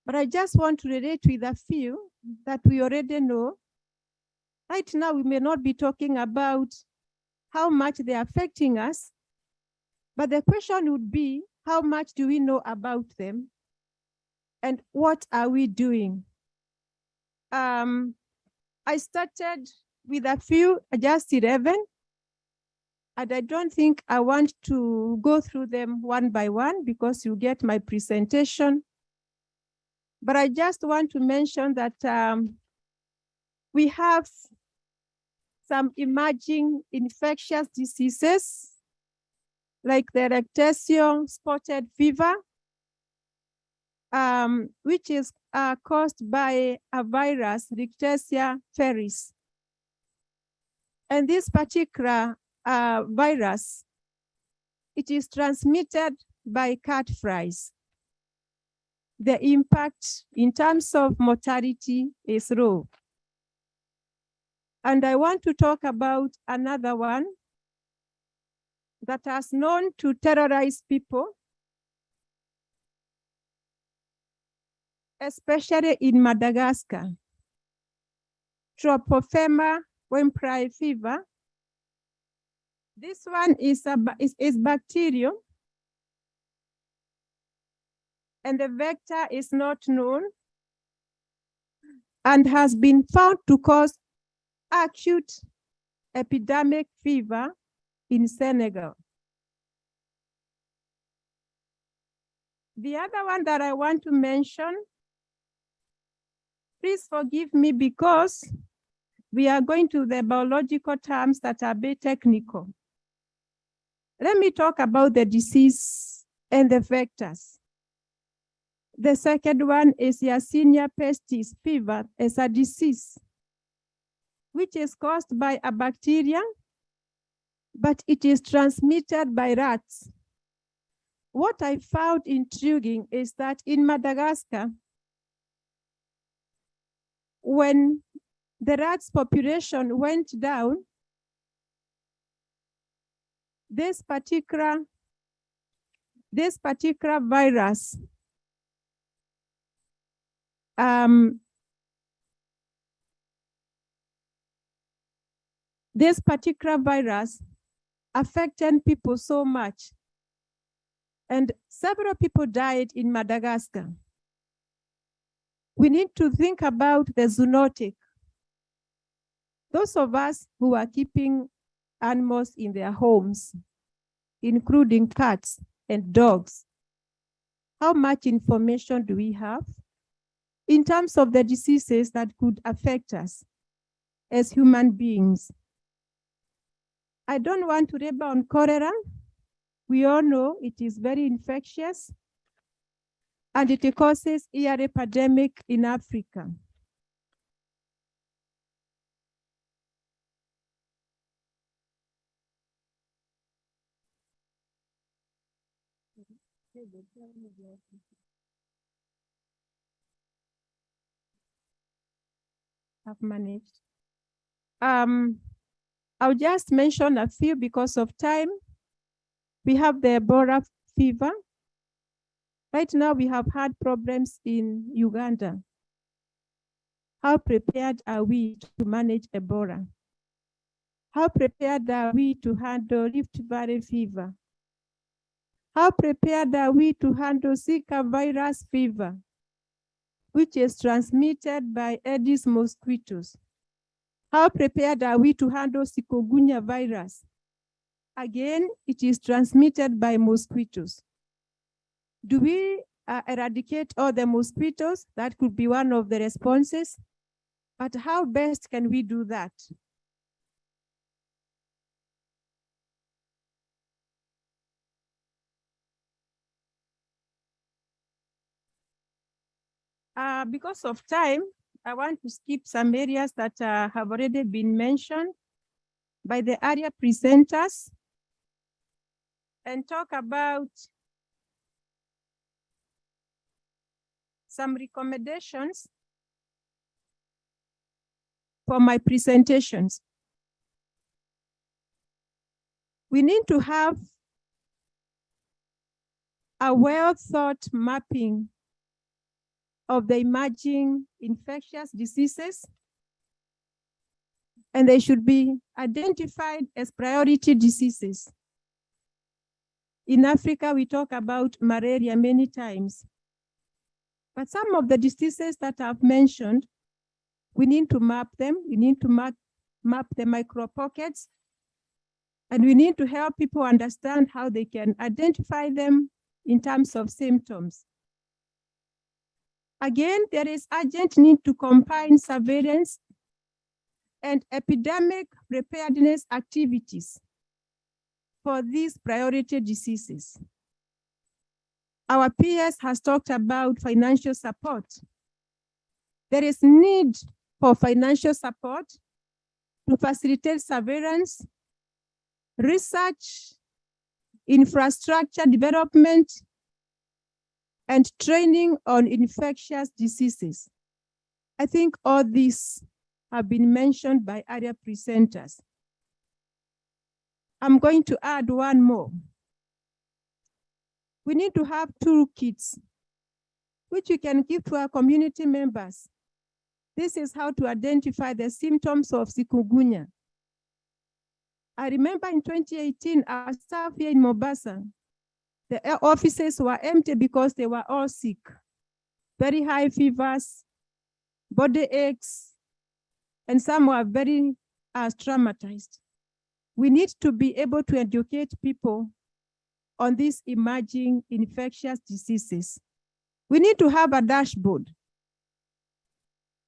S10: but I just want to relate with a few that we already know. Right now, we may not be talking about how much they're affecting us, but the question would be, how much do we know about them? And what are we doing? I started with a few, just 11, and I don't think I want to go through them one by one because you get my presentation. But I just want to mention that we have some emerging infectious diseases like the rickettsia spotted fever, which is caused by a virus, Rickettsia feris. And this particular virus, it is transmitted by cat flies. The impact in terms of mortality is low. And I want to talk about another one that has known to terrorize people, especially in Madagascar. Tropophaema wemprei fever. This one is bacterium, and the vector is not known and has been found to cause acute epidemic fever in Senegal. The other one that I want to mention, please forgive me because we are going to the biological terms that are a bit technical. Let me talk about the disease and the vectors. The second one is Yersinia pestis fever as a disease, which is caused by a bacteria, but it is transmitted by rats. What I found intriguing is that in Madagascar, when the rats population went down, this particular virus affected people so much, and several people died in Madagascar. We need to think about the zoonotic. Those of us who are keeping animals in their homes, including cats and dogs, how much information do we have in terms of the diseases that could affect us as human beings? I don't want to labor on cholera. We all know it is very infectious and it causes yearly epidemic in Africa. I've managed. I'll just mention a few because of time. We have the Ebola fever. Right now, we have had problems in Uganda. How prepared are we to manage Ebola? How prepared are we to handle Rift Valley fever? How prepared are we to handle Zika virus fever, which is transmitted by Aedes mosquitoes? How prepared are we to handle chikungunya virus? Again, it is transmitted by mosquitoes. Do we eradicate all the mosquitoes? That could be one of the responses. But how best can we do that? Because of time, I want to skip some areas that have already been mentioned by the area presenters and talk about some recommendations for my presentations. We need to have a well-thought mapping of the emerging infectious diseases, and they should be identified as priority diseases. In Africa, we talk about malaria many times, but some of the diseases that I've mentioned, we need to map them. We need to map the micro pockets, and we need to help people understand how they can identify them in terms of symptoms. Again, there is urgent need to combine surveillance and epidemic preparedness activities for these priority diseases. Our PS has talked about financial support. There is need for financial support to facilitate surveillance, research, infrastructure development, and training on infectious diseases. I think all these have been mentioned by area presenters. I'm going to add one more. We need to have toolkits, which we can give to our community members. This is how to identify the symptoms of chikungunya. I remember in 2018, our staff here in Mombasa, the offices were empty because they were all sick. Very high fevers, body aches, and some were very traumatized. We need to be able to educate people on these emerging infectious diseases. We need to have a dashboard.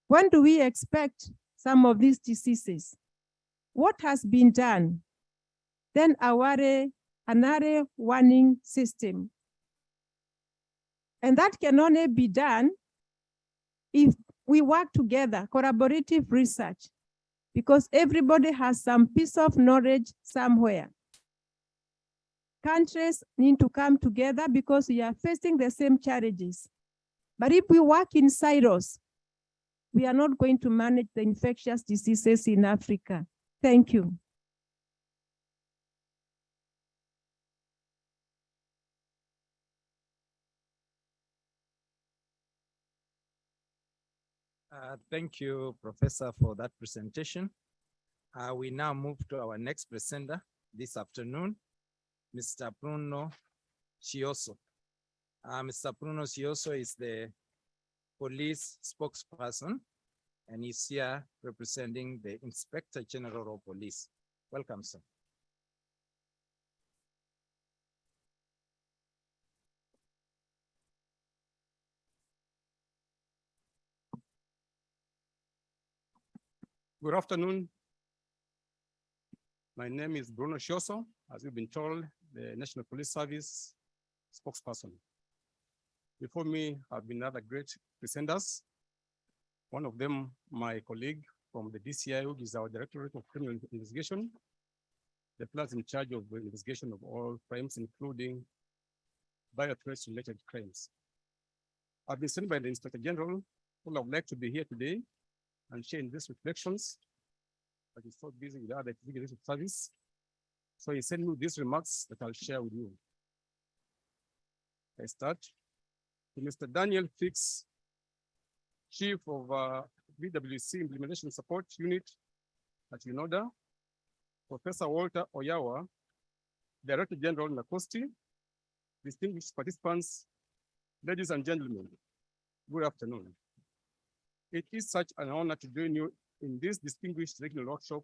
S10: When do we expect some of these diseases? What has been done? Then another warning system. And that can only be done if we work together, collaborative research, because everybody has some piece of knowledge somewhere. Countries need to come together because we are facing the same challenges. But if we work in silos, we are not going to manage the infectious diseases in Africa. Thank you.
S19: Thank you, Professor, for that presentation. We now move to our next presenter this afternoon, Mr. Bruno Chioso. Mr. Bruno Chioso is the police spokesperson, and he's here representing the Inspector General of Police. Welcome, sir.
S2: Good afternoon. My name is Bruno Chioso, as you've been told, the National Police Service spokesperson. Before me have been other great presenters. One of them, my colleague from the DCI, who is our Directorate of Criminal Investigation, the person in charge of the investigation of all crimes, including biothreats related crimes. I've been sent by the Inspector General, who would like to be here today and share in these reflections, but he's so busy with other activities of service. So he sent me these remarks that I'll share with you. I start to Mr. Daniel Fix, Chief of BWC Implementation Support Unit at UNODA, Professor Walter Oyawa, Director General Nakosti, distinguished participants, ladies and gentlemen, good afternoon. It is such an honor to join you in this distinguished regional workshop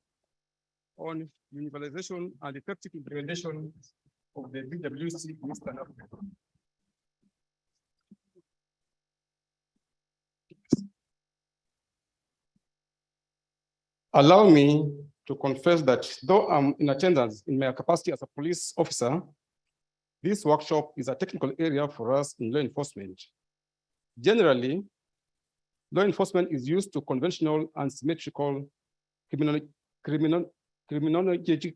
S2: on universalization and effective implementation of the BWC in Eastern Africa. Allow me to confess that though I'm in attendance in my capacity as a police officer, this workshop is a technical area for us in law enforcement. Generally, law enforcement is used to conventional and symmetrical criminologic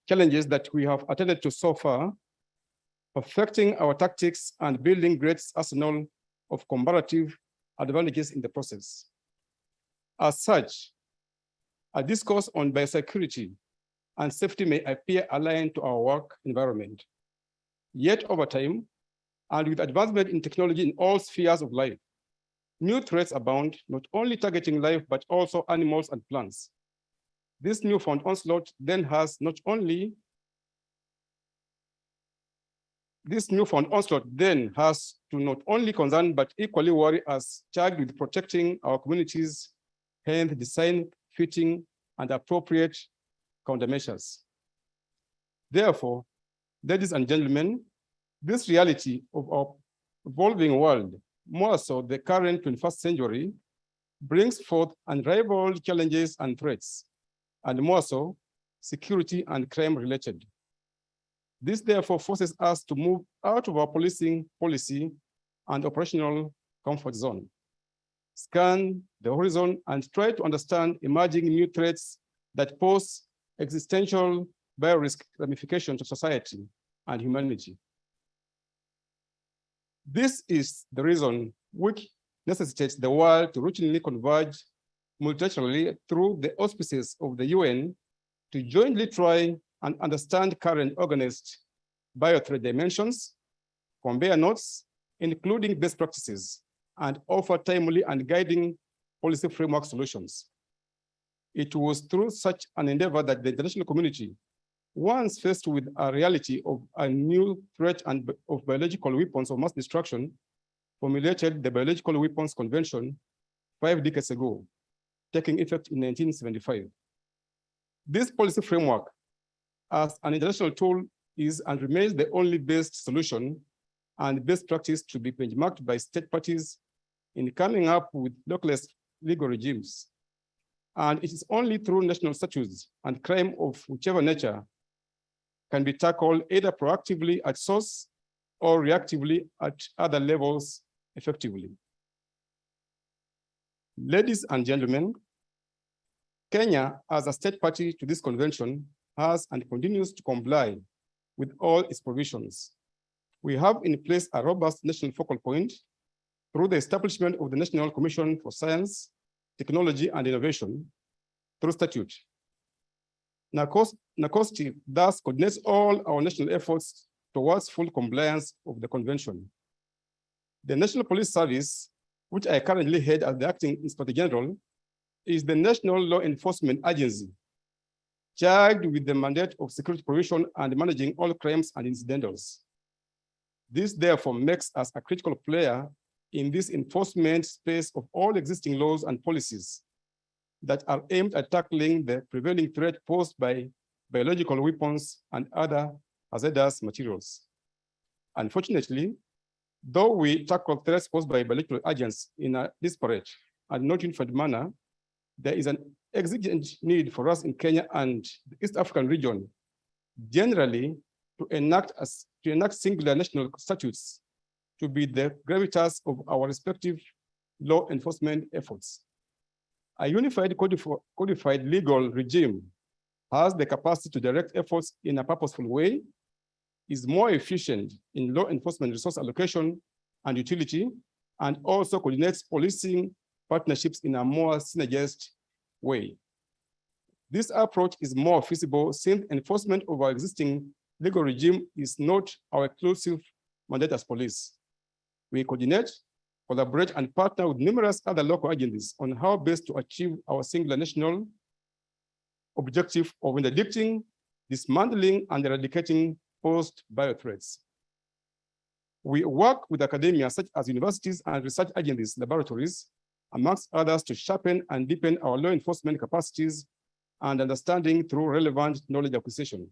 S2: challenges that we have attended to so far, perfecting our tactics and building great arsenal of comparative advantages in the process. As such, a discourse on biosecurity and safety may appear aligned to our work environment. Yet over time, and with advancement in technology in all spheres of life, new threats abound, not only targeting life, but also animals and plants. This newfound onslaught then has to not only concern, but equally worry us, charged with protecting our communities, hence design, fitting, and appropriate countermeasures. Therefore, ladies and gentlemen, this reality of our evolving world, more so the current 21st century, brings forth unrivaled challenges and threats, and more so, security and crime related. This therefore forces us to move out of our policing policy and operational comfort zone, scan the horizon, and try to understand emerging new threats that pose existential biorisk ramifications to society and humanity. This is the reason which necessitates the world to routinely converge multilaterally through the auspices of the UN to jointly try and understand current organized biothreat dimensions, compare notes, including best practices, and offer timely and guiding policy framework solutions. It was through such an endeavor that the international community, once faced with a reality of a new threat and of biological weapons of mass destruction, formulated the Biological Weapons Convention 5 decades ago, taking effect in 1975. This policy framework, as an international tool, is and remains the only best solution and best practice to be benchmarked by state parties in coming up with localized legal regimes. And it is only through national statutes and crime of whichever nature can be tackled either proactively at source or reactively at other levels effectively. Ladies and gentlemen, Kenya, as a state party to this convention, has and continues to comply with all its provisions. We have in place a robust national focal point through the establishment of the National Commission for Science, Technology, and Innovation through statute. NACOSTI thus coordinates all our national efforts towards full compliance of the convention. The National Police Service, which I currently head as the Acting Inspector General, is the national law enforcement agency charged with the mandate of security provision and managing all crimes and incidentals. This therefore makes us a critical player in this enforcement space of all existing laws and policies that are aimed at tackling the prevailing threat posed by biological weapons and other hazardous materials. Unfortunately, though we tackle threats posed by biological agents in a disparate and not unified manner, there is an exigent need for us in Kenya and the East African region generally to enact singular national statutes to be the gravitas of our respective law enforcement efforts. A unified codified legal regime has the capacity to direct efforts in a purposeful way, is more efficient in law enforcement resource allocation and utility, and also coordinates policing partnerships in a more synergized way. This approach is more feasible since enforcement of our existing legal regime is not our exclusive mandate as police. We coordinate, collaborate, and partner with numerous other local agencies on how best to achieve our singular national objective of interdicting, dismantling, and eradicating post-bio threats. We work with academia such as universities and research agencies, laboratories, amongst others, to sharpen and deepen our law enforcement capacities and understanding through relevant knowledge acquisition.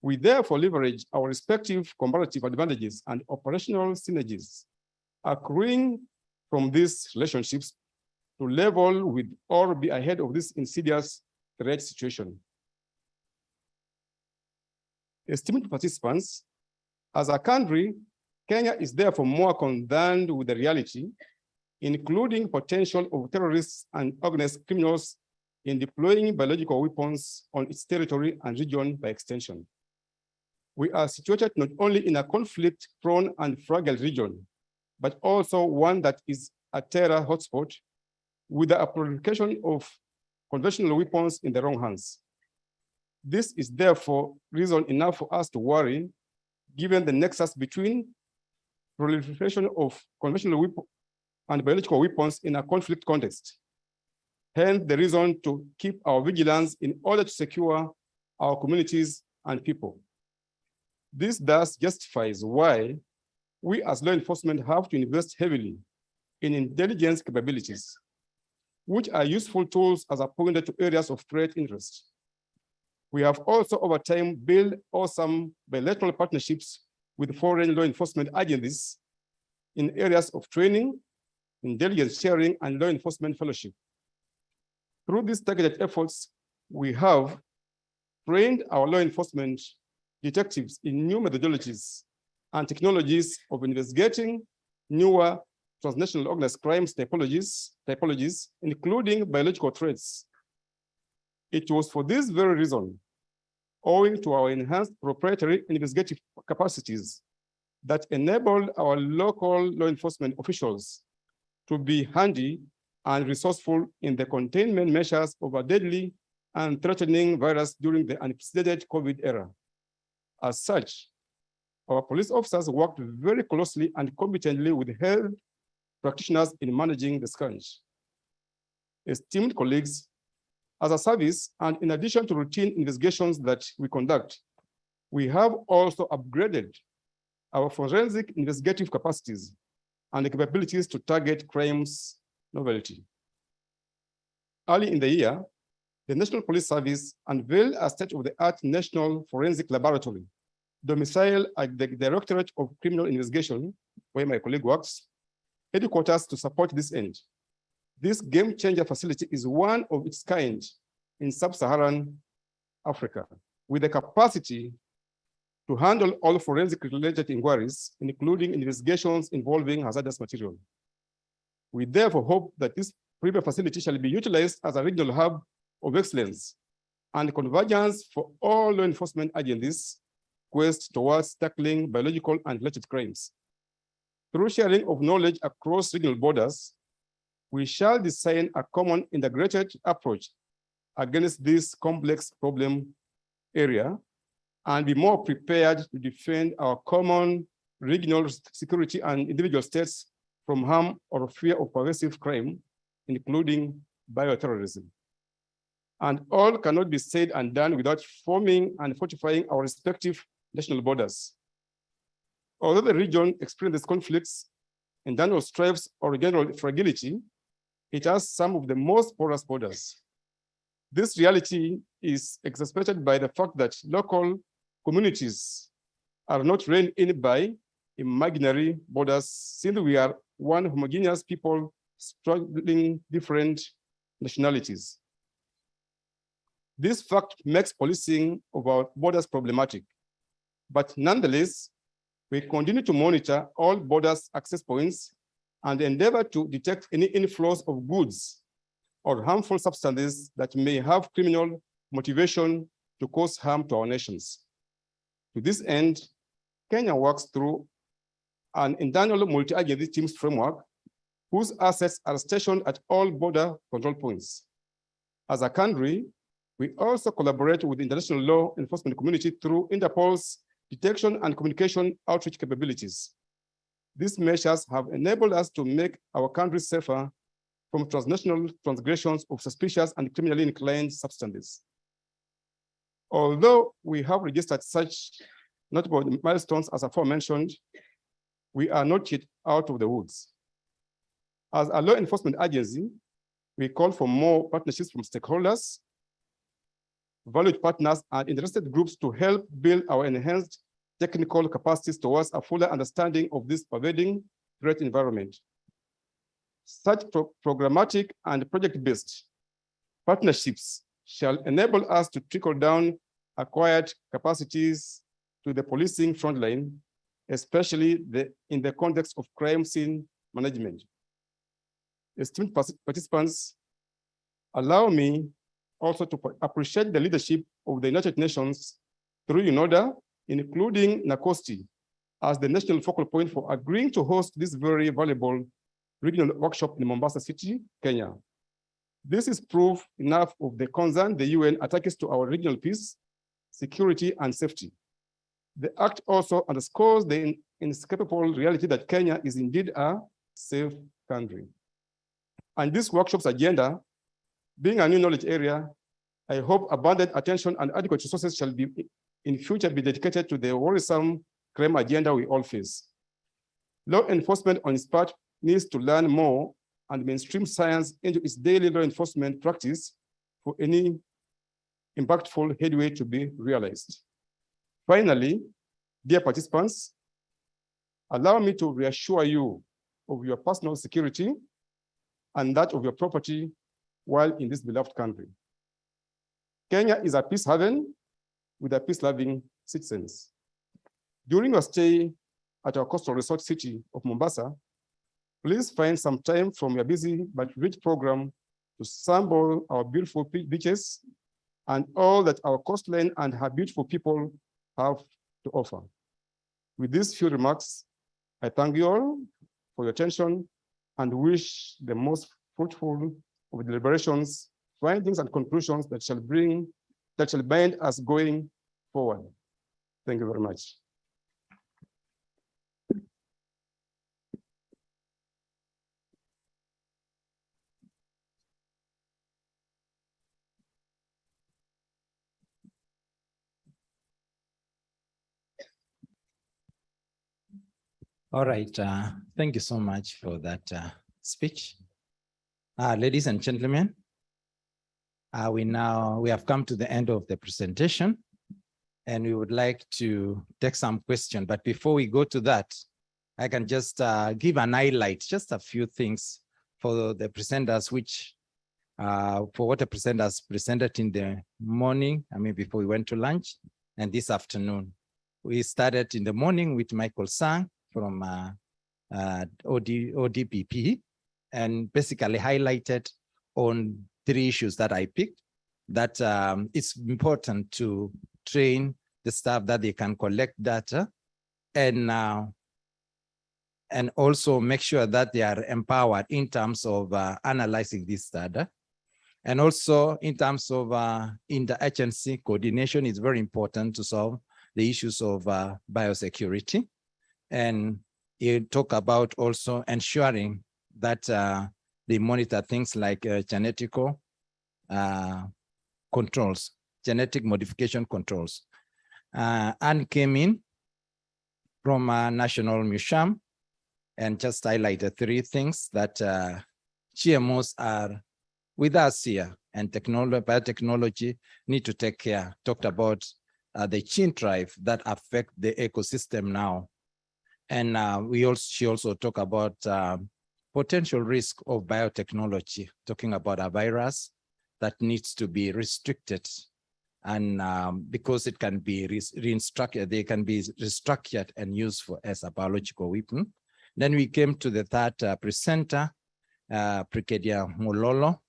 S2: We therefore leverage our respective comparative advantages and operational synergies accruing from these relationships to level with or be ahead of this insidious threat situation. Esteemed participants, as a country, Kenya is therefore more concerned with the reality, including potential of terrorists and organized criminals in deploying biological weapons on its territory and region by extension. We are situated not only in a conflict-prone and fragile region, but also one that is a terror hotspot with the application of conventional weapons in the wrong hands. This is therefore reason enough for us to worry, given the nexus between proliferation of conventional weapons and biological weapons in a conflict context. Hence, the reason to keep our vigilance in order to secure our communities and people. This thus justifies why we as law enforcement have to invest heavily in intelligence capabilities, which are useful tools as appointed to areas of threat interest. We have also over time built awesome bilateral partnerships with foreign law enforcement agencies in areas of training, intelligence sharing, and law enforcement fellowship. Through these targeted efforts, we have trained our law enforcement detectives in new methodologies and technologies of investigating newer transnational organized crimes typologies, including biological threats. It was for this very reason, owing to our enhanced proprietary investigative capacities, that enabled our local law enforcement officials to be handy and resourceful in the containment measures of a deadly and threatening virus during the unprecedented COVID era. As such, our police officers worked very closely and competently with health practitioners in managing the scourge. Esteemed colleagues, as a service, and in addition to routine investigations that we conduct, we have also upgraded our forensic investigative capacities and the capabilities to target crimes novelty. Early in the year, the National Police Service unveiled a state-of-the-art National Forensic Laboratory, domiciled at the Directorate of Criminal Investigation, where my colleague works, headquarters to support this end. This game-changer facility is one of its kind in sub-Saharan Africa, with the capacity to handle all forensic-related inquiries, including investigations involving hazardous material. We therefore hope that this premier facility shall be utilized as a regional hub of excellence and convergence for all law enforcement agencies' quest towards tackling biological and related crimes. Through sharing of knowledge across regional borders, we shall design a common integrated approach against this complex problem area and be more prepared to defend our common regional security and individual states from harm or fear of pervasive crime, including bioterrorism. And all cannot be said and done without forming and fortifying our respective national borders. Although the region experiences conflicts, internal strifes, or general fragility, it has some of the most porous borders. This reality is exacerbated by the fact that local communities are not reined in by imaginary borders, since we are one homogeneous people struggling different nationalities. This fact makes policing of our borders problematic, but nonetheless, we continue to monitor all borders access points and endeavor to detect any inflows of goods or harmful substances that may have criminal motivation to cause harm to our nations. To this end, Kenya works through an internal multi-agency teams framework whose assets are stationed at all border control points. As a country, we also collaborate with the international law enforcement community through Interpol's detection and communication outreach capabilities. These measures have enabled us to make our country safer from transnational transgressions of suspicious and criminally inclined substances. Although we have registered such notable milestones as aforementioned, we are not yet out of the woods. As a law enforcement agency, we call for more partnerships from stakeholders, valued partners, and interested groups to help build our enhanced technical capacities towards a fuller understanding of this pervading threat environment. Such programmatic and project-based partnerships shall enable us to trickle down acquired capacities to the policing frontline, especially in the context of crime scene management. Esteemed participants, allow me also to appreciate the leadership of the United Nations through UNODA, including NACOSTI, as the national focal point for agreeing to host this very valuable regional workshop in Mombasa City, Kenya. This is proof enough of the concern the UN attaches to our regional peace, security, and safety. The act also underscores the inescapable reality that Kenya is indeed a safe country. And this workshop's agenda, being a new knowledge area, I hope abundant attention and adequate resources shall be in future be dedicated to the worrisome crime agenda we all face. Law enforcement on its part needs to learn more and mainstream science into its daily law enforcement practice for any impactful headway to be realized. Finally, dear participants, allow me to reassure you of your personal security and that of your property while in this beloved country. Kenya is a peace haven with a peace-loving citizens. During your stay at our coastal resort city of Mombasa, please find some time from your busy but rich program to sample our beautiful beaches and all that our coastline and her beautiful people have to offer. With these few remarks, I thank you all for your attention and wish the most fruitful of deliberations, findings, and conclusions that shall bind us going forward. Thank you very much.
S11: All right, thank you so much for that speech. Ladies and gentlemen, we have come to the end of the presentation and we would like to take some questions. But before we go to that, I can just give an highlight, just a few things for the presenters, which for what the presenters presented in the morning, before we went to lunch, and this afternoon. We started in the morning with Michael Sang from ODPP, and basically highlighted on 3 issues that I picked, that it's important to train the staff that they can collect data and also make sure that they are empowered in terms of analyzing this data. And also in terms of interagency coordination, is very important to solve the issues of biosecurity. And you talk about also ensuring that they monitor things like genetic controls, genetic modification controls. Anne came in from National Museum and just highlighted 3 things that GMOs are with us here, and biotechnology need to take care. Talked about the gene drive that affect the ecosystem now. And she also talked about potential risk of biotechnology, talking about a virus that needs to be restricted. And because it can be restructured, they can be restructured and used as a biological weapon. Then we came to the 3rd presenter, Brigadier Mololo,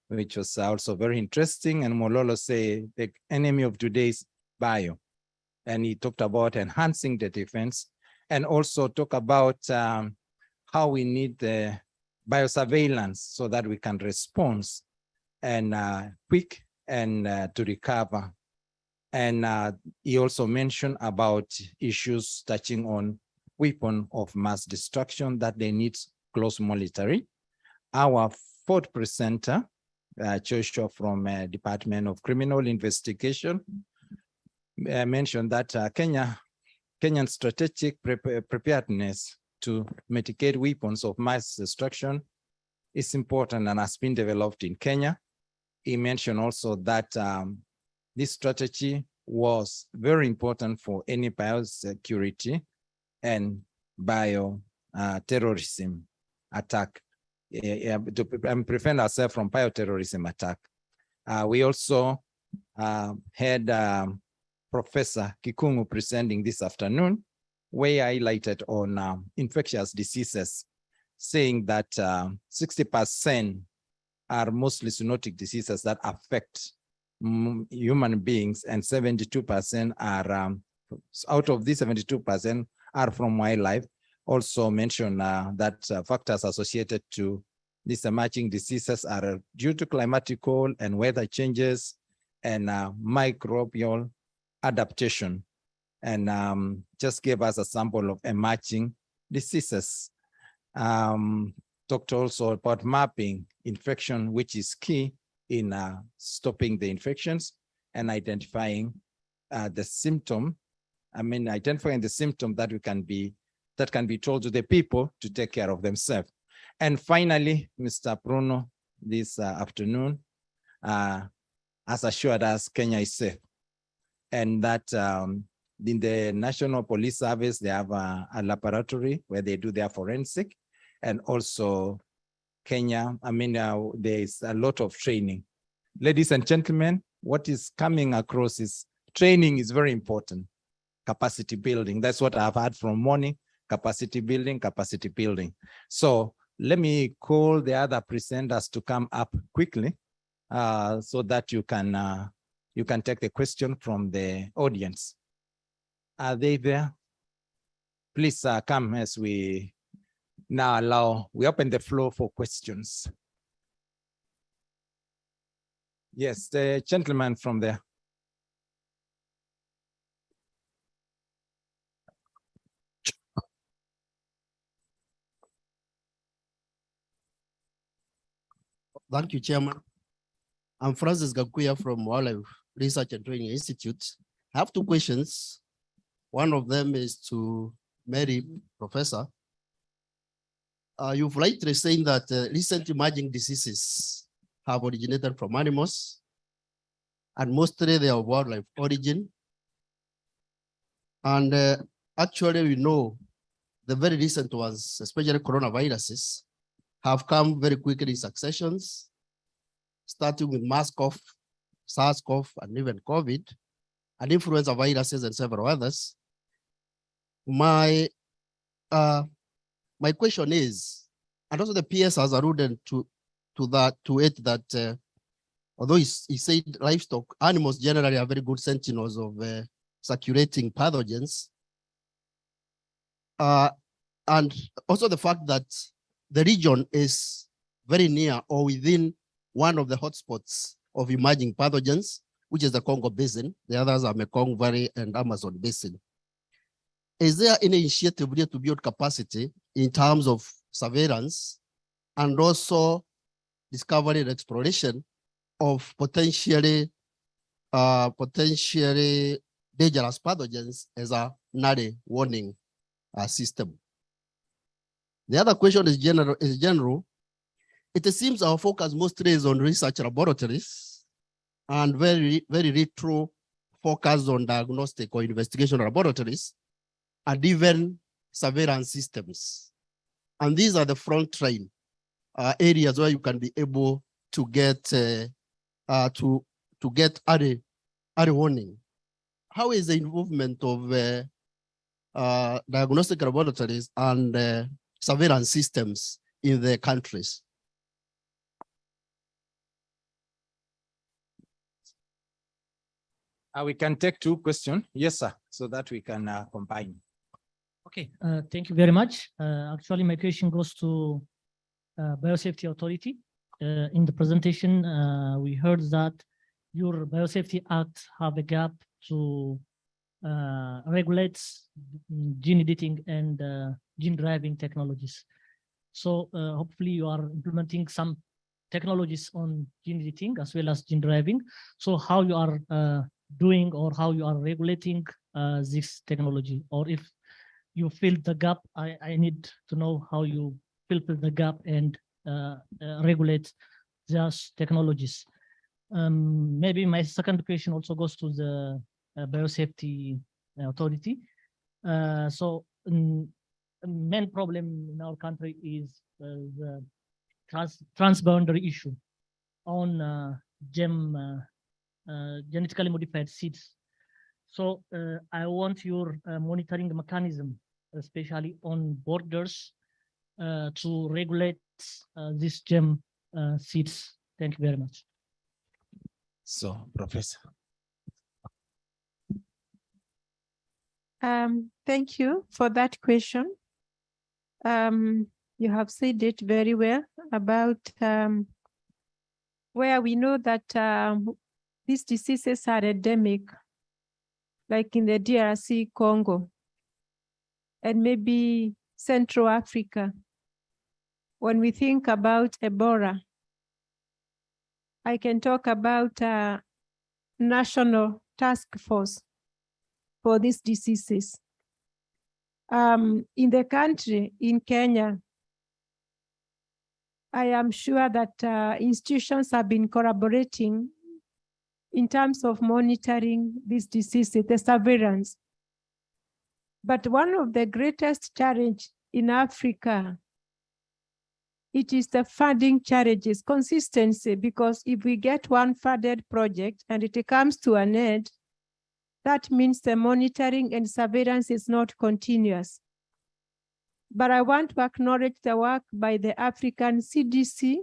S11: which was also very interesting. And Mololo say the enemy of today is bio. and he talked about enhancing the defense, and also talk about how we need the biosurveillance so that we can respond and quick and to recover. And he also mentioned about issues touching on weapon of mass destruction that they need close monitoring. Our fourth presenter, Joshua from Department of Criminal Investigation, mentioned that Kenyan strategic preparedness to mitigate weapons of mass destruction is important and has been developed in Kenya. He mentioned also that this strategy was very important for any biosecurity and terrorism attack. To prevent ourselves from bioterrorism attack. We also had Professor Kikungu presenting this afternoon, where I highlighted on infectious diseases, saying that 60% are mostly zoonotic diseases that affect human beings, and 72% are, out of these 72% are from wildlife. Also mentioned that factors associated to these emerging diseases are due to climatical and weather changes and microbial adaptation. And just gave us a sample of emerging diseases. Talked also about mapping infection, which is key in stopping the infections and identifying the symptom. Identifying the symptom that can be told to the people to take care of themselves. And finally, Mr. Bruno this afternoon has assured us Kenya is safe, and that in the National Police Service, they have a laboratory where they do their forensic, and also Kenya, there is a lot of training. Ladies and gentlemen, what is coming across is training is very important. Capacity building, that's what I've heard from morning. Capacity building, capacity building. So let me call the other presenters to come up quickly so that you can take the question from the audience. Are they there? Please come as we now we open the floor for questions. Yes, the gentleman from there.
S12: Thank you, Chairman. I'm Francis Gakuya from Wildlife Research and Training Institute. I have two questions. One of them is to Mary, Professor. You've rightly saying that recent emerging diseases have originated from animals, and mostly they are of wildlife origin. And actually, we know the very recent ones, especially coronaviruses, have come very quickly in successions, starting with MERS-CoV, SARS-CoV, and even COVID, and influenza viruses and several others. My question is, and also the PS has alluded to that although he said livestock, animals generally are very good sentinels of circulating pathogens. And also the fact that the region is very near or within one of the hotspots of emerging pathogens, which is the Congo Basin. The others are Mekong Valley and Amazon Basin. Is there any initiative here to build capacity in terms of surveillance and also discovery and exploration of potentially dangerous pathogens as a early warning system? The other question is general. It seems our focus mostly is on research laboratories and very retro focus on diagnostic or investigation laboratories and even surveillance systems. And these are the front line areas where you can be able to get early warning. How is the involvement of diagnostic laboratories and surveillance systems in the countries?
S11: We can take two questions. Yes, sir. so that we can combine.
S4: Okay, thank you very much. Actually, my question goes to Biosafety Authority. In the presentation, we heard that your Biosafety Act have a gap to regulate gene editing and gene driving technologies. So hopefully you are implementing some technologies on gene editing as well as gene driving. So how you are doing or how you are regulating this technology, or if you fill the gap, I need to know how you fill the gap and regulate those technologies. Maybe my second question also goes to the Biosafety Authority. So main problem in our country is the transboundary issue on genetically modified seeds. So I want your monitoring mechanism, especially on borders, to regulate these gem seeds. Thank you very much.
S11: So, Professor.
S10: Thank you for that question. You have said it very well about where we know that these diseases are endemic, like in the DRC Congo, and maybe Central Africa. When we think about Ebola, I can talk about a national task force for these diseases. In the country, in Kenya, I am sure that institutions have been collaborating in terms of monitoring these diseases, the surveillance. But one of the greatest challenges in Africa, it is the funding challenges, consistency, because if we get one funded project and it comes to an end, that means the monitoring and surveillance is not continuous. But I want to acknowledge the work by the African CDC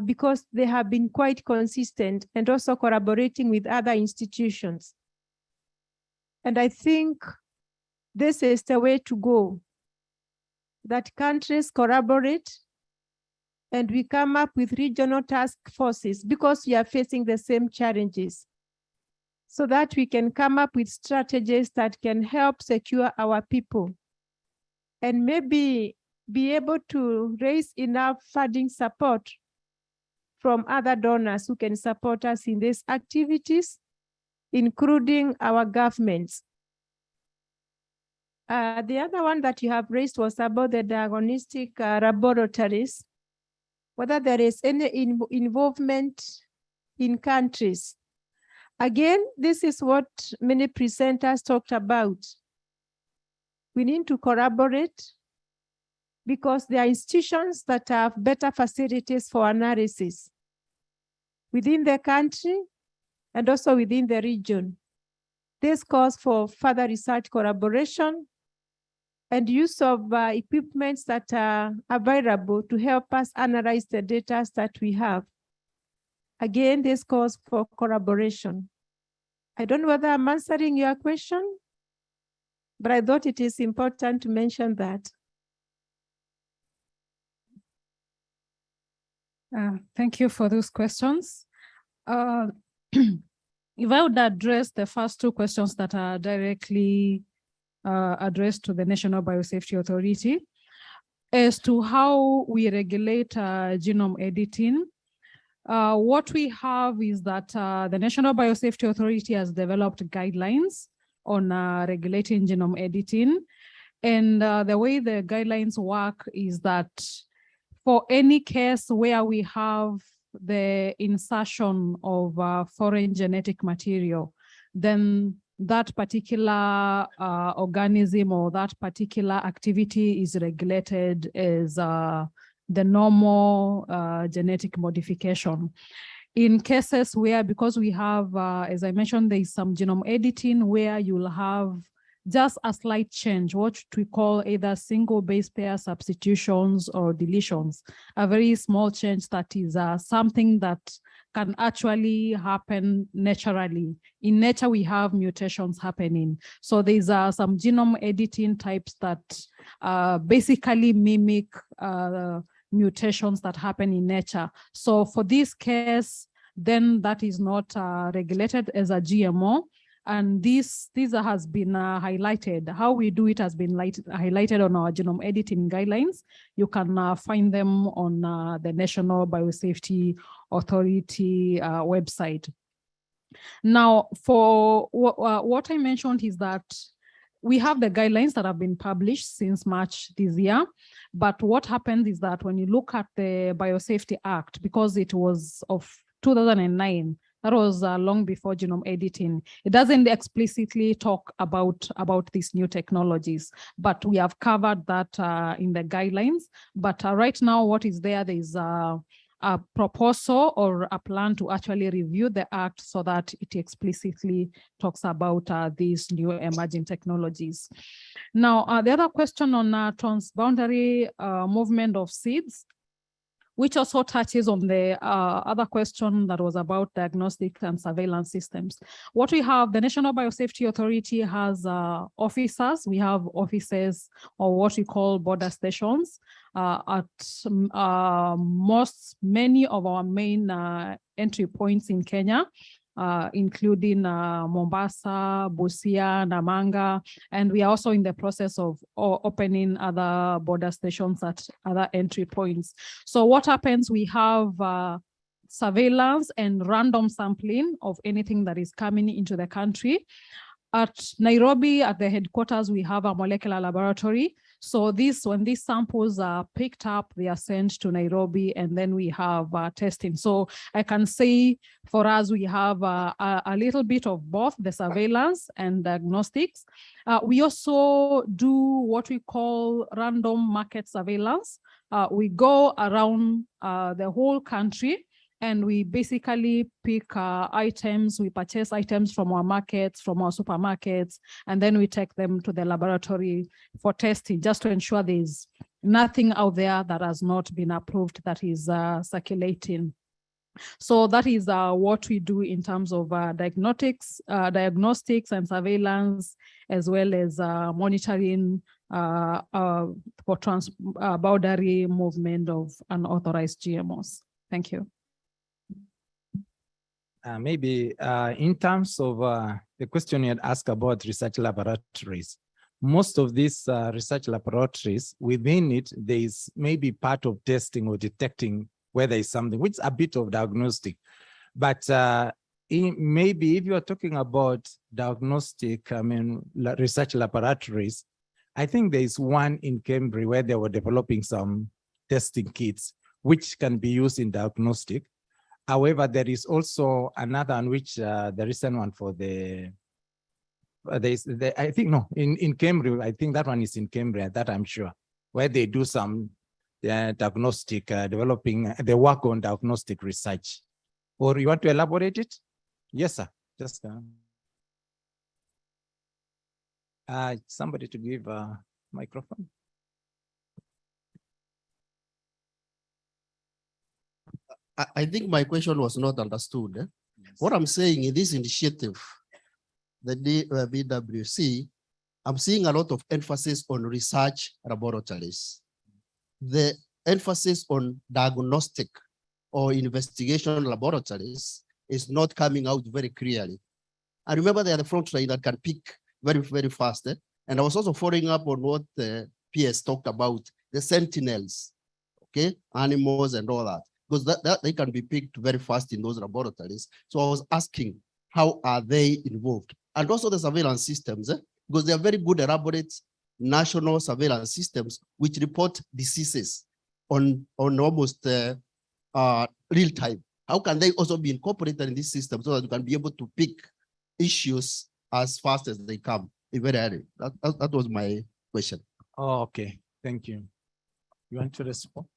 S10: because they have been quite consistent and also collaborating with other institutions. And I think this is the way to go, that countries collaborate and we come up with regional task forces because we are facing the same challenges, so that we can come up with strategies that can help secure our people and maybe be able to raise enough funding support from other donors who can support us in these activities, including our governments. The other one that you have raised was about the diagnostic laboratories, whether there is any involvement in countries. Again, this is what many presenters talked about. We need to collaborate because there are institutions that have better facilities for analysis within the country and also within the region. This calls for further research collaboration and use of equipments that are available to help us analyze the data that we have. Again, this calls for collaboration. I don't know whether I'm answering your question, but I thought it is important to mention that.
S15: Thank you for those questions. If I would address the first two questions that are directly addressed to the National Biosafety Authority as to how we regulate genome editing. What we have is that the National Biosafety Authority has developed guidelines on regulating genome editing. And the way the guidelines work is that for any case where we have the insertion of foreign genetic material, then that particular organism or that particular activity is regulated as the normal genetic modification. In cases where, because we have, as I mentioned, there is some genome editing where you'll have just a slight change, what we call either single base pair substitutions or deletions, a very small change that is something that can actually happen naturally. In nature, we have mutations happening. So there's some genome editing types that basically mimic mutations that happen in nature. So for this case, then that is not regulated as a GMO. And this has been highlighted. How we do it has been highlighted on our genome editing guidelines. You can find them on the National Biosafety Authority website. Now, for what I mentioned is that we have the guidelines that have been published since March this year. But what happens is that when you look at the Biosafety Act, because it was of 2009, that was long before genome editing. It doesn't explicitly talk about these new technologies, but we have covered that in the guidelines. But right now, what is there is a proposal or a plan to actually review the act so that it explicitly talks about these new emerging technologies. Now, the other question on transboundary movement of seeds, which also touches on the other question that was about diagnostic and surveillance systems. What we have, the National Biosafety Authority has officers. We have offices or what we call border stations at many of our main entry points in Kenya, including Mombasa, Busia, Namanga, and we are also in the process of opening other border stations at other entry points. So what happens, we have surveillance and random sampling of anything that is coming into the country. At Nairobi, at the headquarters, we have a molecular laboratory. So when these samples are picked up, they are sent to Nairobi, and then we have testing. So I can say for us, we have a little bit of both the surveillance and diagnostics. We also do what we call random market surveillance. We go around the whole country, and we basically pick items, we purchase items from our markets, from our supermarkets, and then we take them to the laboratory for testing, just to ensure there's nothing out there that has not been approved that is circulating. So that is what we do in terms of diagnostics and surveillance, as well as monitoring for transboundary movement of unauthorized GMOs. Thank you.
S11: Maybe in terms of the question you had asked about research laboratories, most of these research laboratories, within it, there is maybe part of testing or detecting where there is something, which is a bit of diagnostic. But maybe if you are talking about diagnostic, research laboratories, I think there is one in Cambridge where they were developing some testing kits, which can be used in diagnostic. However, there is also another on which the recent one for I think, no, in Cambridge, I think that one is in Cambridge, that I'm sure, where they do some diagnostic, developing, they work on diagnostic research. Or you want to elaborate it? Yes, sir. Just somebody to give a microphone.
S12: I think my question was not understood. Yes. What I'm saying in this initiative, the BWC, I'm seeing a lot of emphasis on research laboratories. The emphasis on diagnostic or investigation laboratories is not coming out very clearly. I remember they are the front line that can pick very, very fast. And I was also following up on what the PS talked about, the sentinels, okay, animals and all that, because that they can be picked very fast in those laboratories. So I was asking, how are they involved? And also the surveillance systems, because they are very good, elaborate national surveillance systems which report diseases on almost real time. How can they also be incorporated in this system so that you can be able to pick issues as fast as they come? Very early. That was my question.
S11: Oh, okay. Thank you. You want to respond?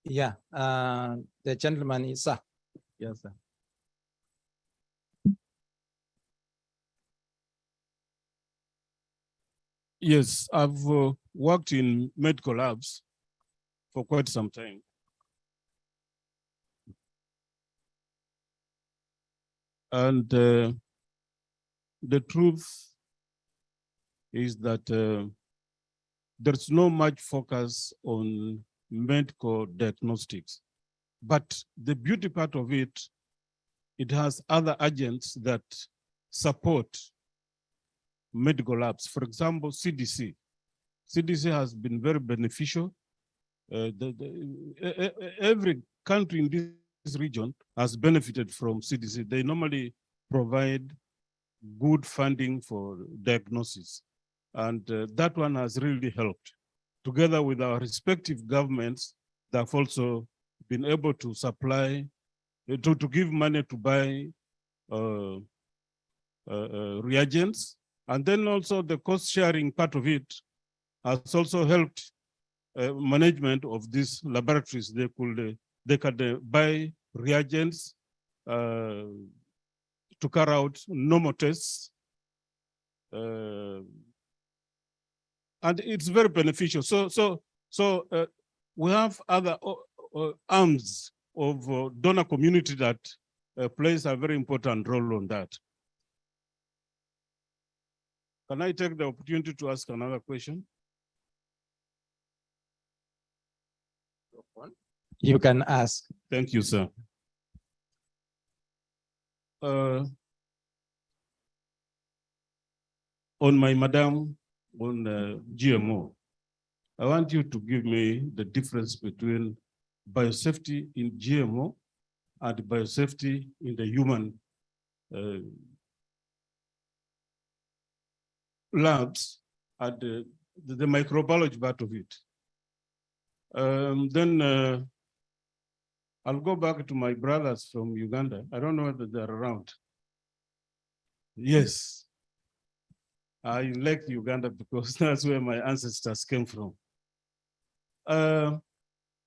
S11: Yeah, the gentleman is, sir. Yes, sir.
S3: Yes, I've worked in medical labs for quite some time. And the truth is that there's no much focus on medical diagnostics. But the beauty part of it, it has other agents that support medical labs. For example, CDC. CDC has been very beneficial. Every country in this region has benefited from CDC. They normally provide good funding for diagnosis. And that one has really helped. Together with our respective governments, they have also been able to supply, to give money to buy reagents. And then also the cost sharing part of it has also helped management of these laboratories. They could buy reagents to carry out normal tests. And it's very beneficial. So we have other arms of donor community that plays a very important role on that. Can I take the opportunity to ask another question?
S11: You can ask.
S3: Thank you, sir. On my madam, on GMO, I want you to give me the difference between biosafety in GMO and biosafety in the human labs and the microbiology part of it. Then I'll go back to my brothers from Uganda. I don't know whether they're around. Yes. I like Uganda because that's where my ancestors came from.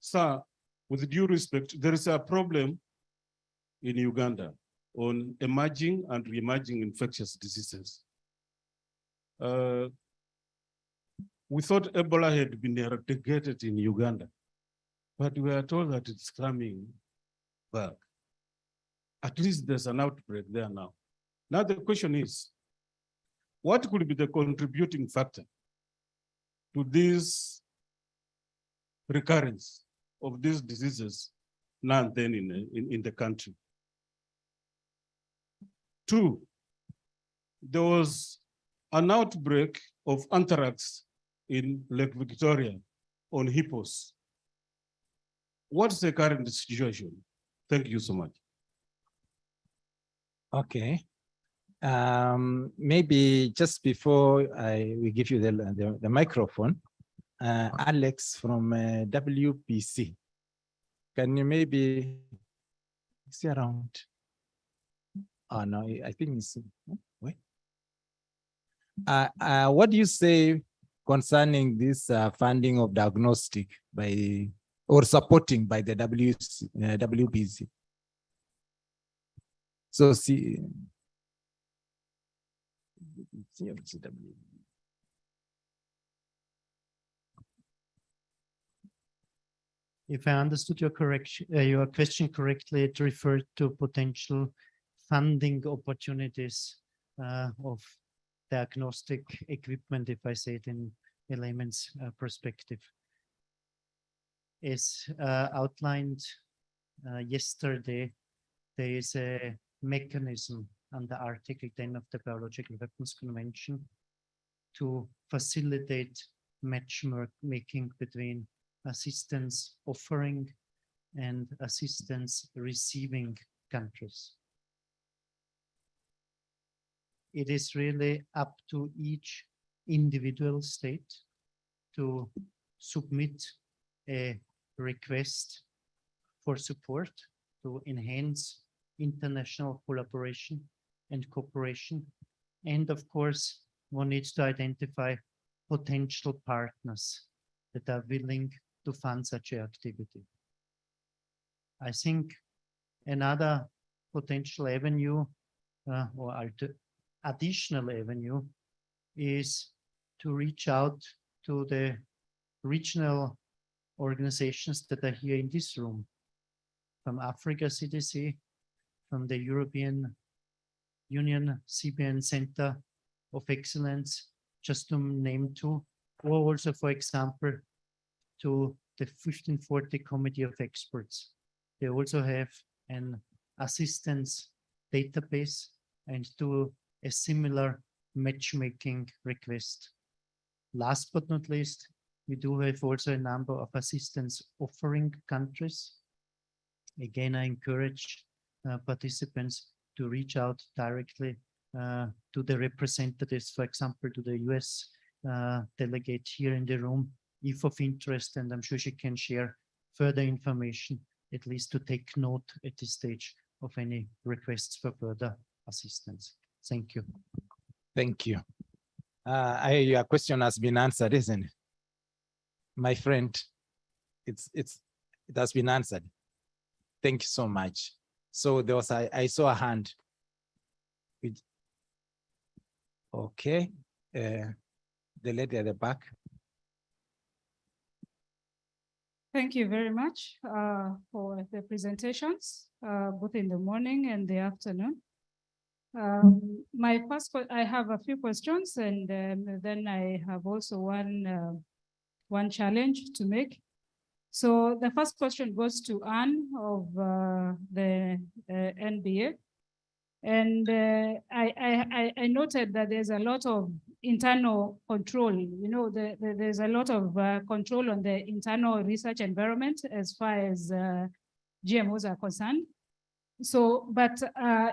S3: Sir, with due respect, there is a problem in Uganda on emerging and re-emerging infectious diseases. We thought Ebola had been eradicated in Uganda, but we are told that it's coming back. At least there's an outbreak there now. Now the question is, what could be the contributing factor to this recurrence of these diseases now and then in the country? Two, there was an outbreak of anthrax in Lake Victoria on hippos. What's the current situation? Thank you so much.
S11: Okay. Maybe just before we give you the microphone, Alex from WBC, can you maybe see around? Oh no, I think it's wait. What do you say concerning this funding of diagnostic by or supporting by the WBC? So see.
S6: If I understood your question correctly, it referred to potential funding opportunities of diagnostic equipment, if I say it in a layman's perspective. As outlined yesterday, there is a mechanism under Article 10 of the Biological Weapons Convention to facilitate matchmaking between assistance offering and assistance receiving countries. It is really up to each individual state to submit a request for support to enhance international collaboration and cooperation. And of course, one needs to identify potential partners that are willing to fund such an activity. I think another potential avenue or additional avenue is to reach out to the regional organizations that are here in this room, from Africa CDC, from the European Union CBN Center of Excellence, just to name two, or also, for example, to the 1540 Committee of Experts. They also have an assistance database and do a similar matchmaking request. Last but not least, we do have also a number of assistance offering countries. Again, I encourage participants to reach out directly to the representatives, for example, to the US delegate here in the room, if of interest, and I'm sure she can share further information, at least to take note at this stage of any requests for further assistance. Thank you.
S11: Thank you. Your question has been answered, isn't it? My friend, it has been answered. Thank you so much. So there was, I saw a hand. Okay, the lady at the back.
S15: Thank you very much for the presentations, both in the morning and the afternoon. My first, I have a few questions, and then I have also one challenge to make. So the first question goes to Anne of the NBA. And I noted that there's a lot of internal control. You know, there's a lot of control on the internal research environment as far as GMOs are concerned. So, but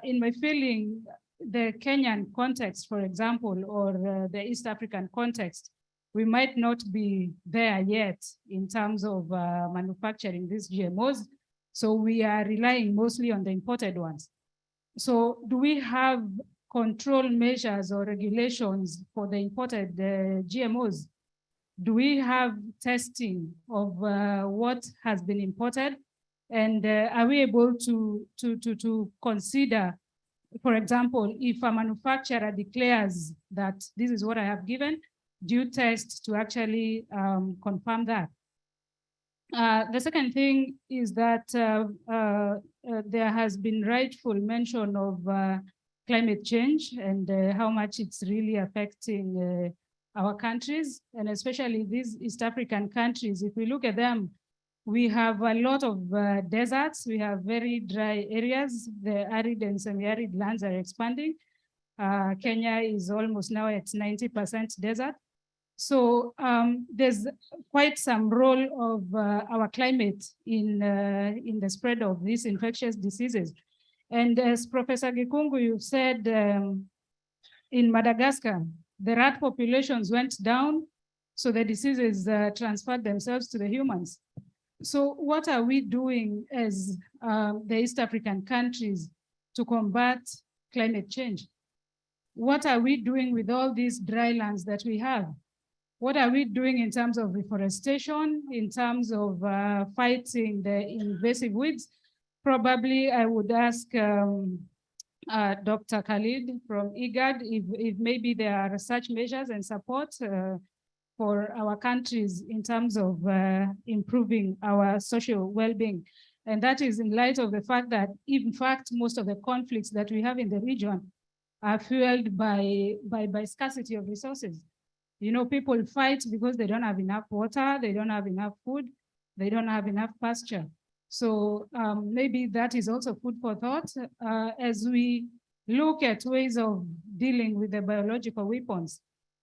S15: in my feeling, the Kenyan context, for example, or the East African context, we might not be there yet in terms of manufacturing these GMOs. So we are relying mostly on the imported ones. So do we have control measures or regulations for the imported GMOs? Do we have testing of what has been imported? And are we able to consider, for example, if a manufacturer declares that this is what I have given, do you test to actually confirm that? The second thing is that there has been rightful mention of climate change and how much it's really affecting our countries, and especially these East African countries. If we look at them, we have a lot of deserts, we have very dry areas, the arid and semi-arid lands are expanding. Kenya is almost now at 90% desert. So there's quite some role of our climate in the spread of these infectious diseases. And as Professor Gikungu, you said in Madagascar, the rat populations went down, so the diseases transferred themselves to the humans. So what are we doing as the East African countries to combat climate change? What are we doing with all these dry lands that we have? What are we doing in terms of reforestation, in terms of fighting the invasive weeds? Probably I would ask Dr. Khalid from IGAD if maybe there are such measures and support for our countries in terms of improving our social well-being. And that is in light of the fact that, in fact, most of the conflicts that we have in the region are fueled by scarcity of resources. You know, people fight because they don't have enough water, they don't have enough food, they don't have enough pasture. So maybe that is also food for thought as we look at ways of dealing with the biological weapons.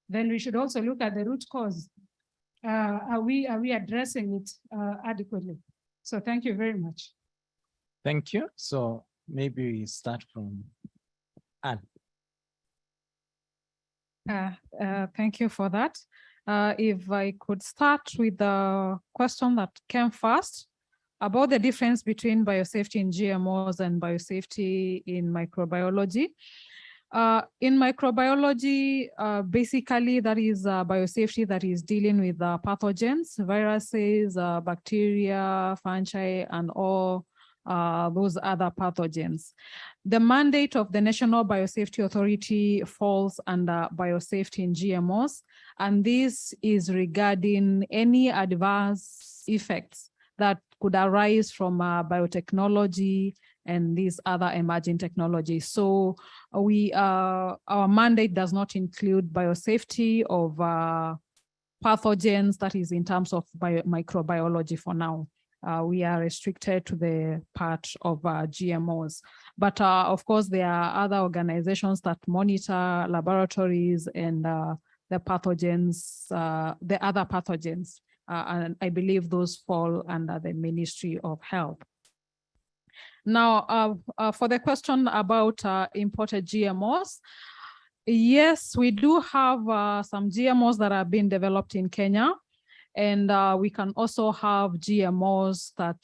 S15: Then we should also look at the root cause. Are we addressing it adequately? So thank you very much.
S11: Thank you. So maybe we start from Anne.
S15: Thank you for that. If I could start with the question that came first about the difference between biosafety in GMOs and biosafety in microbiology. In microbiology, basically that is biosafety that is dealing with pathogens, viruses, bacteria, fungi, and all those other pathogens. The mandate of the National Biosafety Authority falls under biosafety in GMOs, and this is regarding any adverse effects that could arise from biotechnology, and these other emerging technologies. So our mandate does not include biosafety of pathogens, that is in terms of microbiology for now. We are restricted to the part of GMOs. But of course, there are other organizations that monitor laboratories and the pathogens, the other pathogens. And I believe those fall under the Ministry of Health. Now, for the question about imported GMOs, yes, we do have some GMOs that are being developed in Kenya. And we can also have GMOs that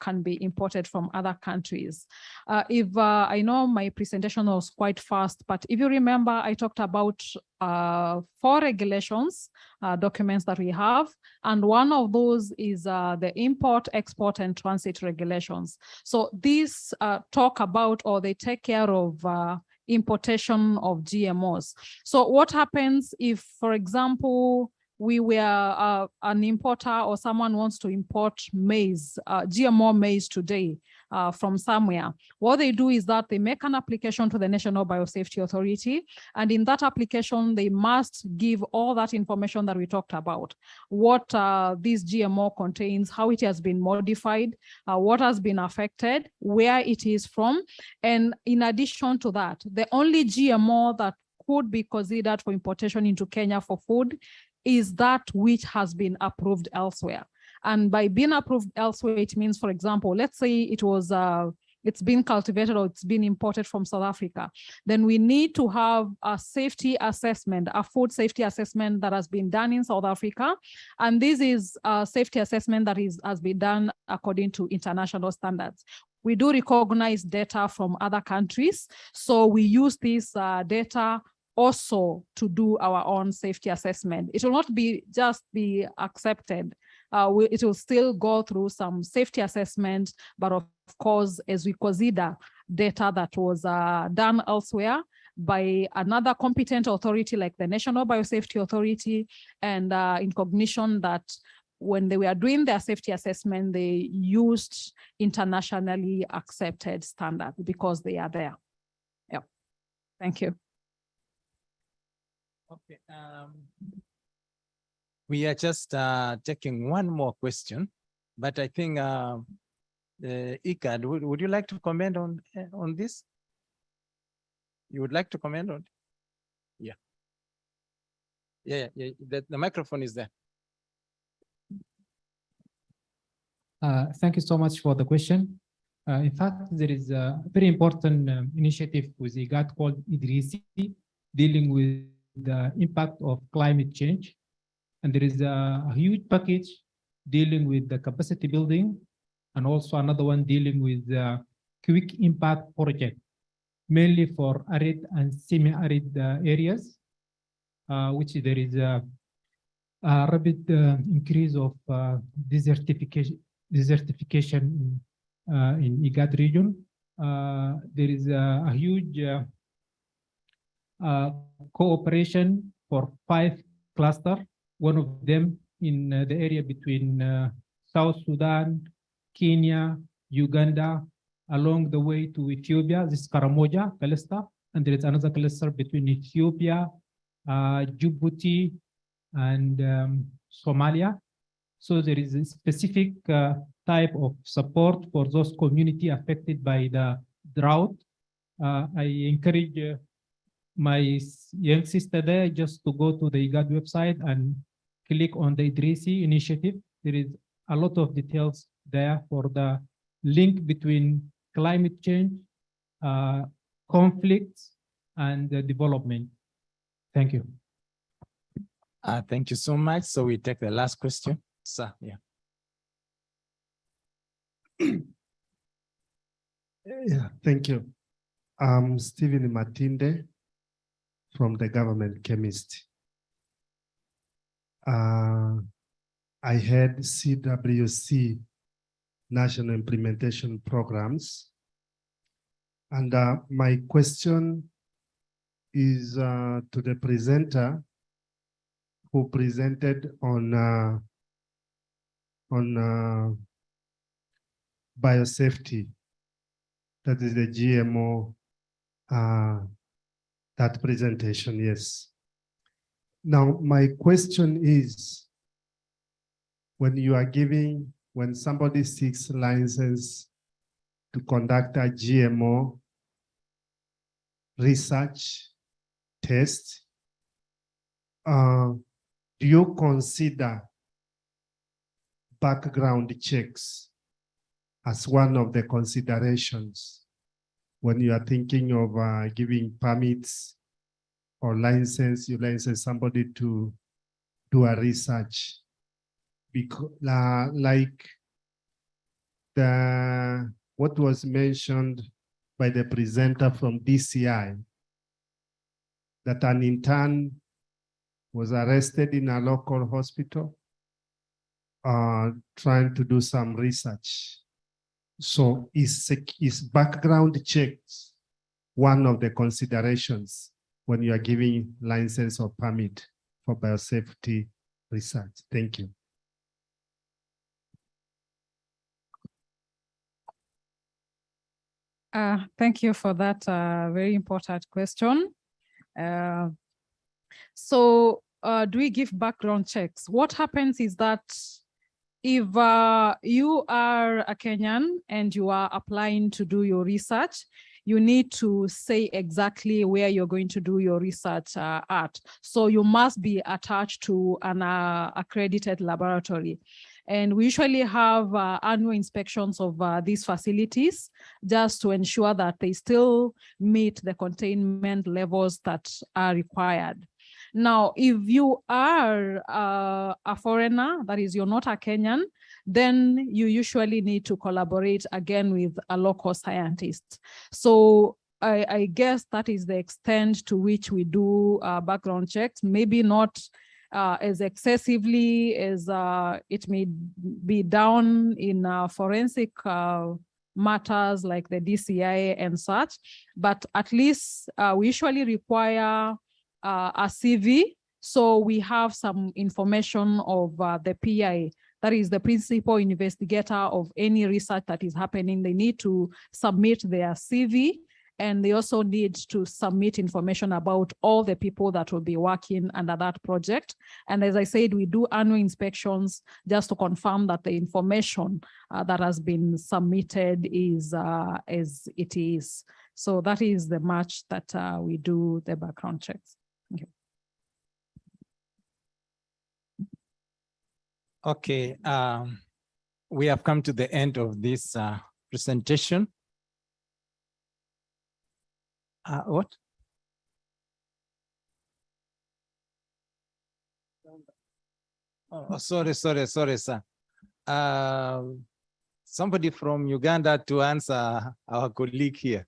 S15: can be imported from other countries. I know my presentation was quite fast, but if you remember, I talked about 4 regulations, documents that we have. And one of those is the import, export, and transit regulations. So these talk about, or they take care of importation of GMOs. So what happens if, for example, we were an importer or someone wants to import maize, GMO maize today from somewhere? What they do is that they make an application to the National Biosafety Authority. And in that application, they must give all that information that we talked about. What this GMO contains, how it has been modified, what has been affected, where it is from. And in addition to that, the only GMO that could be considered for importation into Kenya for food is that which has been approved elsewhere. And by being approved elsewhere, it means, for example, let's say it was it's been cultivated or it's been imported from South Africa. Then we need to have a safety assessment, a food safety assessment that has been done in South Africa. And this is a safety assessment that has been done according to international standards. We do recognize data from other countries. So we use this data also to do our own safety assessment. It will not just be accepted. It will still go through some safety assessment, but of course, as we consider data that was done elsewhere by another competent authority like the National Biosafety Authority, and in cognition that when they were doing their safety assessment, they used internationally accepted standards because they are there. Yeah, thank you.
S19: Okay, we are just taking one more question, but I think Ikad, would you like to comment on this? You would like to comment on? Yeah. The microphone is there.
S7: Thank you so much for the question. In fact, there is a very important initiative with IGAD called BWC dealing with the impact of climate change. And there is a huge package dealing with the capacity building, and also another one dealing with the quick impact project, mainly for arid and semi-arid areas, which there is a rapid increase of desertification in IGAD region. There is a huge cooperation for 5 clusters, one of them in the area between South Sudan, Kenya, Uganda, along the way to Ethiopia, this Karamoja cluster, and there is another cluster between Ethiopia, Djibouti, and Somalia. So there is a specific type of support for those communities affected by the drought. I encourage my young sister there just to go to the IGAD website and click on the BWC initiative. There is a lot of details there for the link between climate change, conflicts, and development. Thank you.
S19: Thank you so much. So we take the last question. Sir, yeah.
S20: Yeah, thank you. I'm Stephen Matinde from the government chemist. I had CWC national implementation programs. And my question is to the presenter who presented on biosafety. That is the GMO, that presentation, yes. Now, my question is, when somebody seeks license to conduct a GMO research test, do you consider background checks as one of the considerations when you are thinking of giving permits or you license somebody to do a research? Because like what was mentioned by the presenter from DCI, that an intern was arrested in a local hospital trying to do some research. So is background checks one of the considerations when you are giving license or permit for biosafety research? Thank you.
S15: Thank you for that very important question. So do we give background checks? What happens is that if you are a Kenyan and you are applying to do your research, you need to say exactly where you're going to do your research at. So you must be attached to an accredited laboratory. And we usually have annual inspections of these facilities just to ensure that they still meet the containment levels that are required. Now, if you are a foreigner, that is, you're not a Kenyan, then you usually need to collaborate again with a local scientist. So I guess that is the extent to which we do background checks, maybe not as excessively as it may be done in forensic matters like the DCI and such, but at least we usually require a CV, so we have some information of the PI, that is the principal investigator of any research that is happening. They need to submit their CV, and they also need to submit information about all the people that will be working under that project. And as I said, we do annual inspections just to confirm that the information that has been submitted is as it is. So that is the much that we do the background checks. Thank you.
S19: Okay, we have come to the end of this presentation. What? Oh, sorry, sir. Somebody from Uganda to answer our colleague here.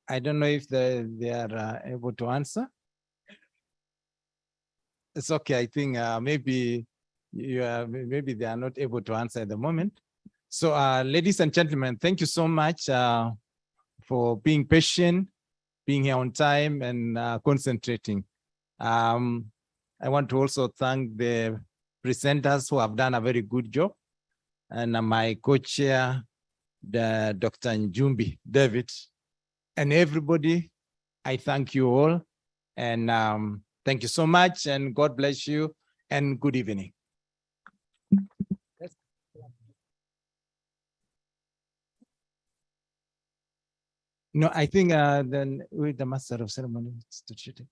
S19: I don't know if they are able to answer. It's okay. I think maybe maybe they are not able to answer at the moment. So, ladies and gentlemen, thank you so much for being patient, being here on time, and concentrating. I want to also thank the presenters who have done a very good job, and my co-chair, Dr. Njumbi David, and everybody. I thank you all, and thank you so much, and God bless you, and good evening. No, I think then with the master of ceremony to shoot it.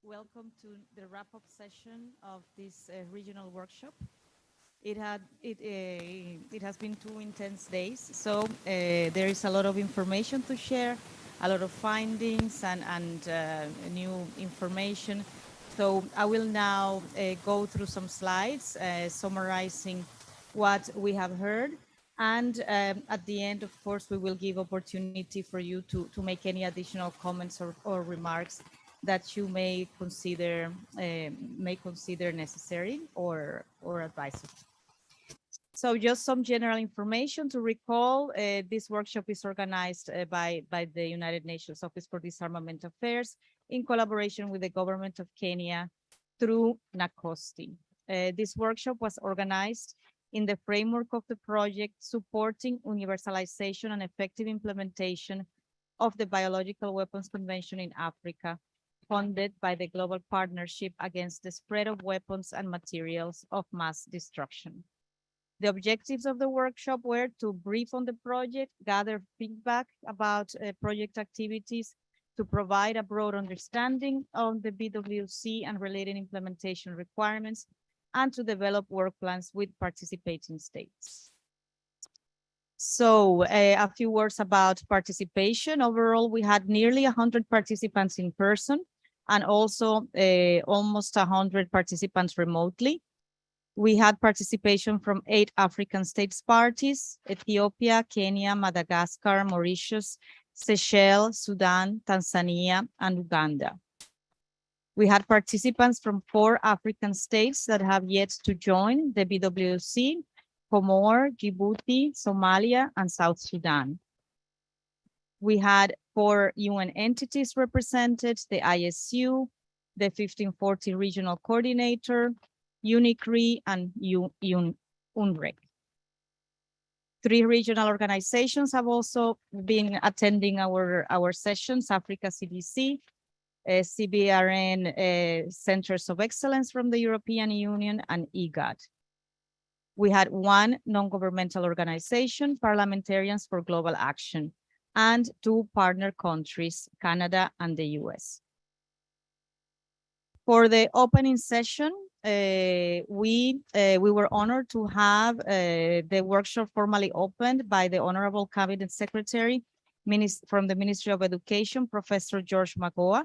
S5: Welcome to the wrap-up session of this regional workshop. It has been 2 intense days, so there is a lot of information to share, a lot of findings and new information. So I will now go through some slides summarizing what we have heard. And at the end, of course, we will give opportunity for you to make any additional comments or remarks that you may consider necessary or advisable. So just some general information to recall, this workshop is organized by the United Nations Office for Disarmament Affairs in collaboration with the government of Kenya through NACOSTI. This workshop was organized in the framework of the project supporting universalization and effective implementation of the Biological Weapons Convention in Africa, funded by the Global Partnership Against the Spread of Weapons and Materials of Mass Destruction. The objectives of the workshop were to brief on the project, gather feedback about project activities, to provide a broad understanding of the BWC and related implementation requirements, and to develop work plans with participating states. So a few words about participation. Overall, we had nearly 100 participants in person and also almost 100 participants remotely. We had participation from 8 African states parties: Ethiopia, Kenya, Madagascar, Mauritius, Seychelles, Sudan, Tanzania, and Uganda. We had participants from 4 African states that have yet to join the BWC: Comor, Djibouti, Somalia, and South Sudan. We had 4 UN entities represented: the ISU, the 1540 Regional Coordinator, UNICRI, and UNREC. 3 regional organizations have also been attending our sessions: Africa CDC, CBRN Centers of Excellence from the European Union, and IGAD. We had 1 non-governmental organization, Parliamentarians for Global Action, and 2 partner countries, Canada and the US. For the opening session, we were honored to have the workshop formally opened by the Honorable Cabinet Secretary from the Ministry of Education, Professor George Magoa,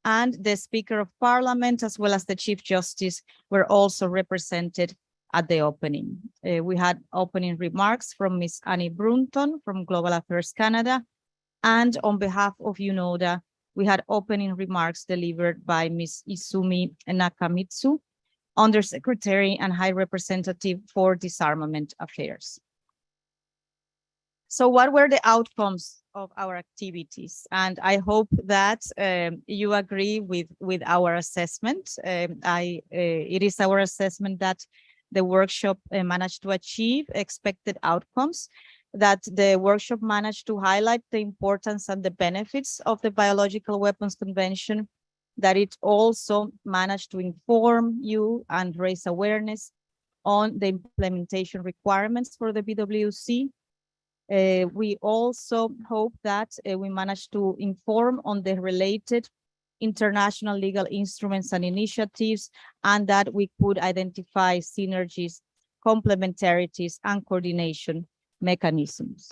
S5: and the Speaker of Parliament, as well as the Chief Justice, were also represented at the opening. We had opening remarks from Ms. Annie Brunton from Global Affairs Canada, and on behalf of UNODA, we had opening remarks delivered by Ms. Izumi Nakamitsu, Undersecretary and High Representative for Disarmament Affairs. So what were the outcomes of our activities? And I hope that you agree with our assessment. It is our assessment that the workshop managed to achieve expected outcomes, that the workshop managed to highlight the importance and the benefits of the Biological Weapons Convention, that it also managed to inform you and raise awareness on the implementation requirements for the BWC. We also hope that we managed to inform on the related international legal instruments and initiatives, and that we could identify synergies, complementarities, and coordination mechanisms.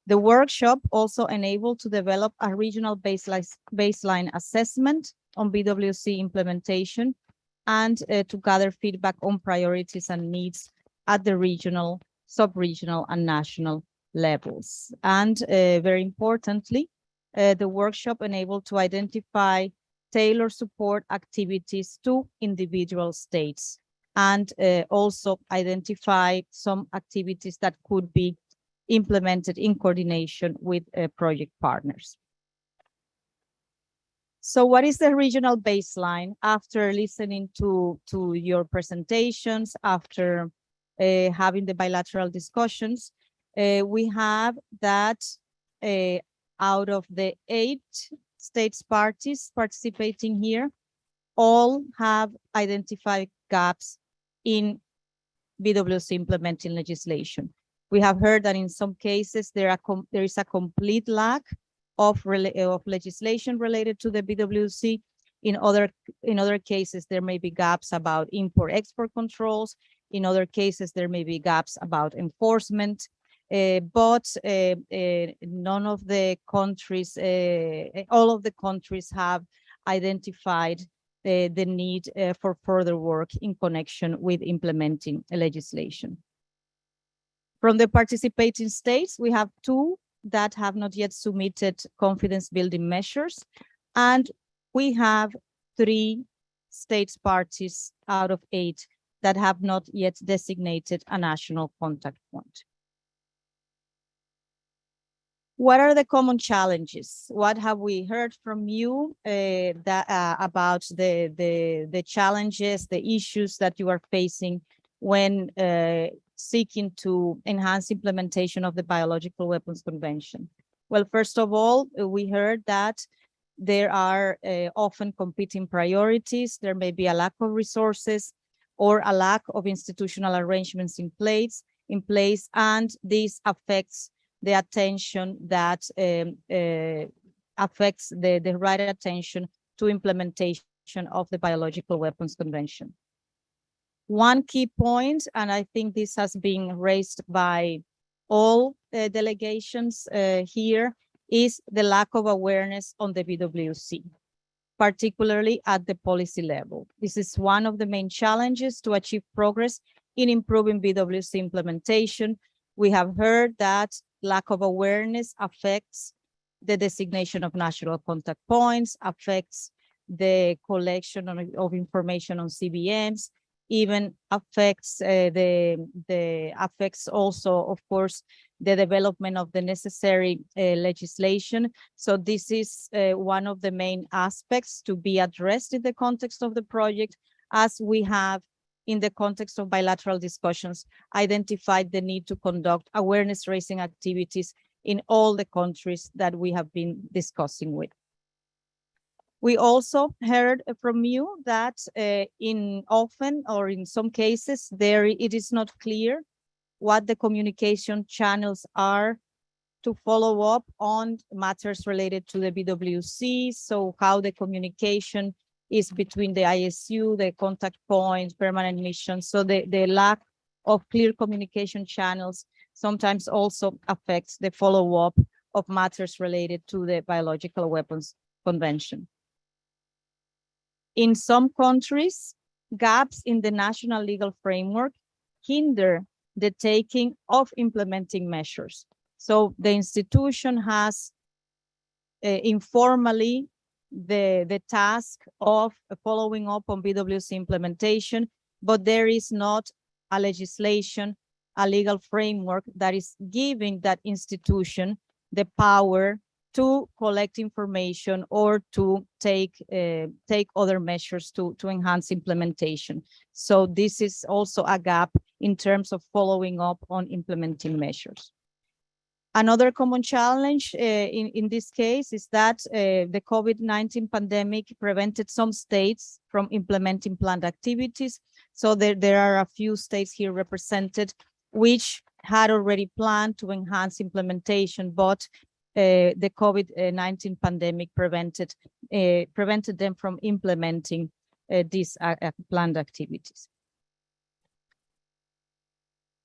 S5: The workshop also enabled to develop a regional baseline assessment on BWC implementation and to gather feedback on priorities and needs at the regional, sub-regional, and national levels. And very importantly, the workshop enabled to identify tailored support activities to individual states, and also identify some activities that could be implemented in coordination with project partners. So what is the regional baseline? After listening to your presentations, after having the bilateral discussions, we have that out of the 8 states parties participating here, all have identified gaps in BWC implementing legislation. We have heard that in some cases there is a complete lack of legislation related to the BWC. In other cases, there may be gaps about import-export controls. In other cases, there may be gaps about enforcement. But none of the countries, all of the countries have identified the need for further work in connection with implementing legislation. From the participating states, we have 2 that have not yet submitted confidence building measures, and we have 3 states parties out of 8 that have not yet designated a national contact point. What are the common challenges? What have we heard from you about the challenges, the issues that you are facing when seeking to enhance implementation of the Biological Weapons Convention? Well, first of all, we heard that there are often competing priorities. There may be a lack of resources or a lack of institutional arrangements in place, and this affects the attention that affects the right attention to implementation of the Biological Weapons Convention. One key point, and I think this has been raised by all delegations here, is the lack of awareness on the BWC, particularly at the policy level. This is one of the main challenges to achieve progress in improving BWC implementation. We have heard that lack of awareness affects the designation of national contact points, affects the collection of information on CBMs, even affects affects also, of course, the development of the necessary legislation. So this is one of the main aspects to be addressed in the context of the project, as we have, in the context of bilateral discussions, identified the need to conduct awareness-raising activities in all the countries that we have been discussing with. We also heard from you that often, or in some cases, it is not clear what the communication channels are to follow up on matters related to the BWC. So how the communication is between the ISU, the contact points, permanent missions. So the lack of clear communication channels sometimes also affects the follow-up of matters related to the Biological Weapons Convention. In some countries, gaps in the national legal framework hinder the taking of implementing measures. So the institution has informally the task of following up on BWC implementation, but there is not a legislation a legal framework that is giving that institution the power to collect information or to take other measures to enhance implementation. So this is also a gap in terms of following up on implementing measures. Another common challenge in this case is that the COVID-19 pandemic prevented some states from implementing planned activities. So there are a few states here represented which had already planned to enhance implementation, but the COVID-19 pandemic prevented them from implementing these planned activities.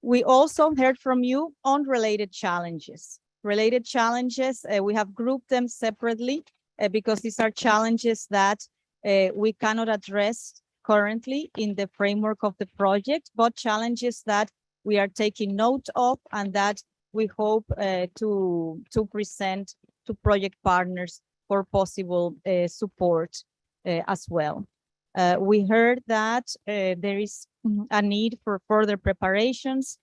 S5: We also heard from you on related challenges. Related challenges, we have grouped them separately because these are challenges that we cannot address currently in the framework of the project, but challenges that we are taking note of and that we hope to present to project partners for possible support as well. We heard that there is a need for further preparations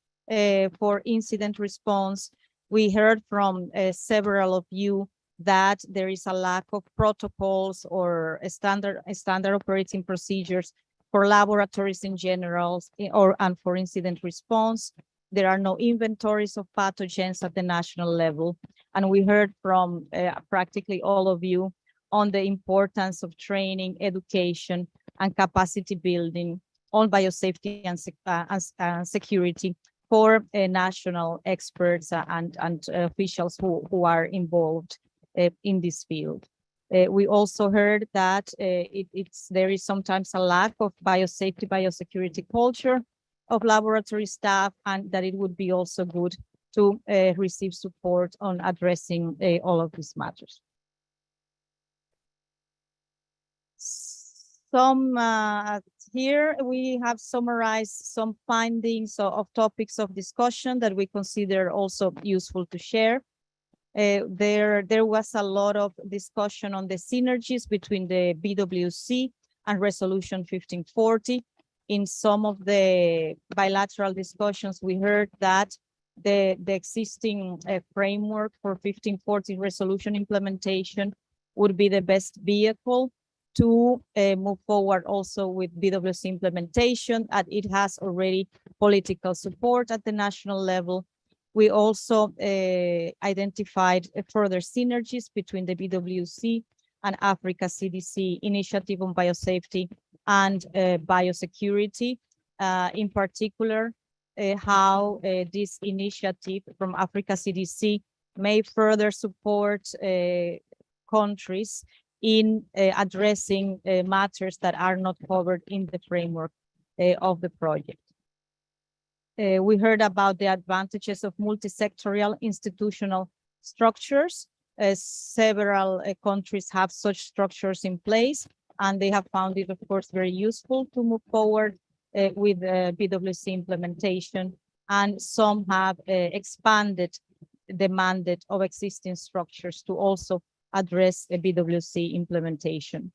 S5: for incident response. We heard from several of you that there is a lack of protocols or standard operating procedures for laboratories in general and for incident response. There are no inventories of pathogens at the national level. And we heard from practically all of you on the importance of training, education, and capacity building on biosafety and security for national experts and officials who are involved in this field. We also heard that there is sometimes a lack of biosafety, biosecurity culture of laboratory staff, and that it would be also good to receive support on addressing all of these matters. Here we have summarized some findings of topics of discussion that we consider also useful to share. There was a lot of discussion on the synergies between the BWC and Resolution 1540. In some of the bilateral discussions, we heard that the existing framework for 1540 resolution implementation would be the best vehicle to move forward also with BWC implementation, and it has already political support at the national level. We also identified further synergies between the BWC and Africa CDC initiative on biosafety and biosecurity. In particular, how this initiative from Africa CDC may further support countries in addressing matters that are not covered in the framework of the project. We heard about the advantages of multi-sectorial institutional structures. Several countries have such structures in place, and they have found it, of course, very useful to move forward with BWC implementation, and some have expanded the mandate of existing structures to also address the BWC implementation.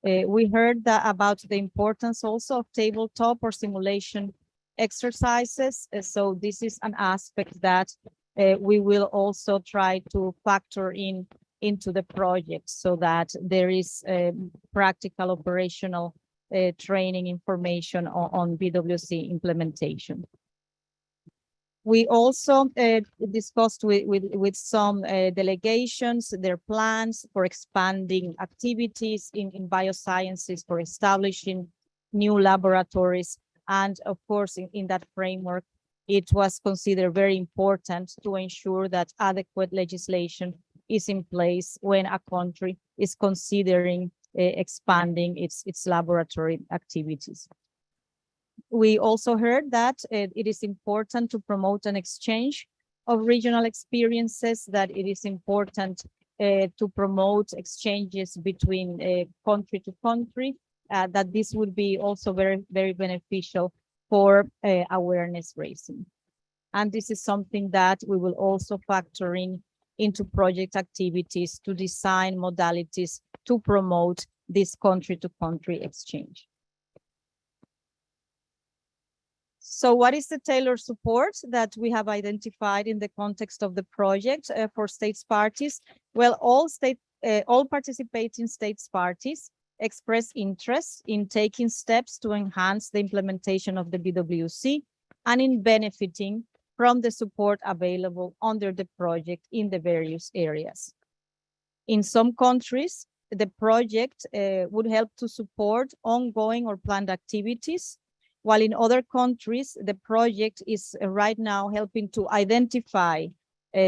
S5: We heard about the importance also of tabletop or simulation exercises. So this is an aspect that we will also try to factor into the project so that there is practical operational training information on BWC implementation. We also discussed with some delegations their plans for expanding activities in biosciences, for establishing new laboratories. And of course, in that framework, it was considered very important to ensure that adequate legislation is in place when a country is considering expanding its laboratory activities. We also heard that it is important to promote an exchange of regional experiences, that it is important to promote exchanges between country to country, that this would be also very, very beneficial for awareness raising. And this is something that we will also factor into project activities to design modalities to promote this country to country exchange. So what is the tailored support that we have identified in the context of the project for states parties? Well, all participating states parties express interest in taking steps to enhance the implementation of the BWC and in benefiting from the support available under the project in the various areas. In some countries, the project would help to support ongoing or planned activities, while in other countries, the project is right now helping to identify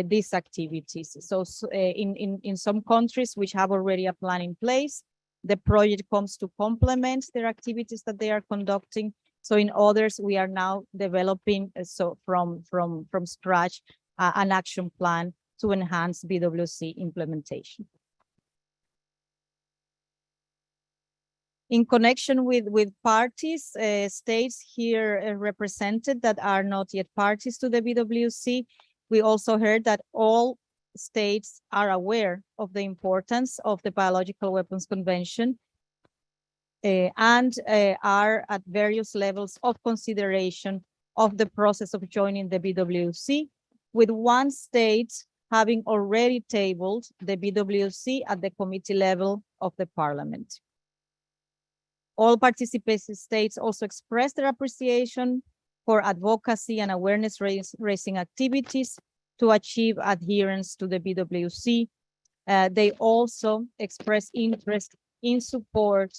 S5: these activities. So in some countries which have already a plan in place, the project comes to complement their activities that they are conducting. So in others, we are now developing from scratch an action plan to enhance BWC implementation. In connection with parties, states here represented that are not yet parties to the BWC, we also heard that all states are aware of the importance of the Biological Weapons Convention and are at various levels of consideration of the process of joining the BWC, with one state having already tabled the BWC at the committee level of the Parliament. All participating states also expressed their appreciation for advocacy and awareness raising activities to achieve adherence to the BWC. They also expressed interest in support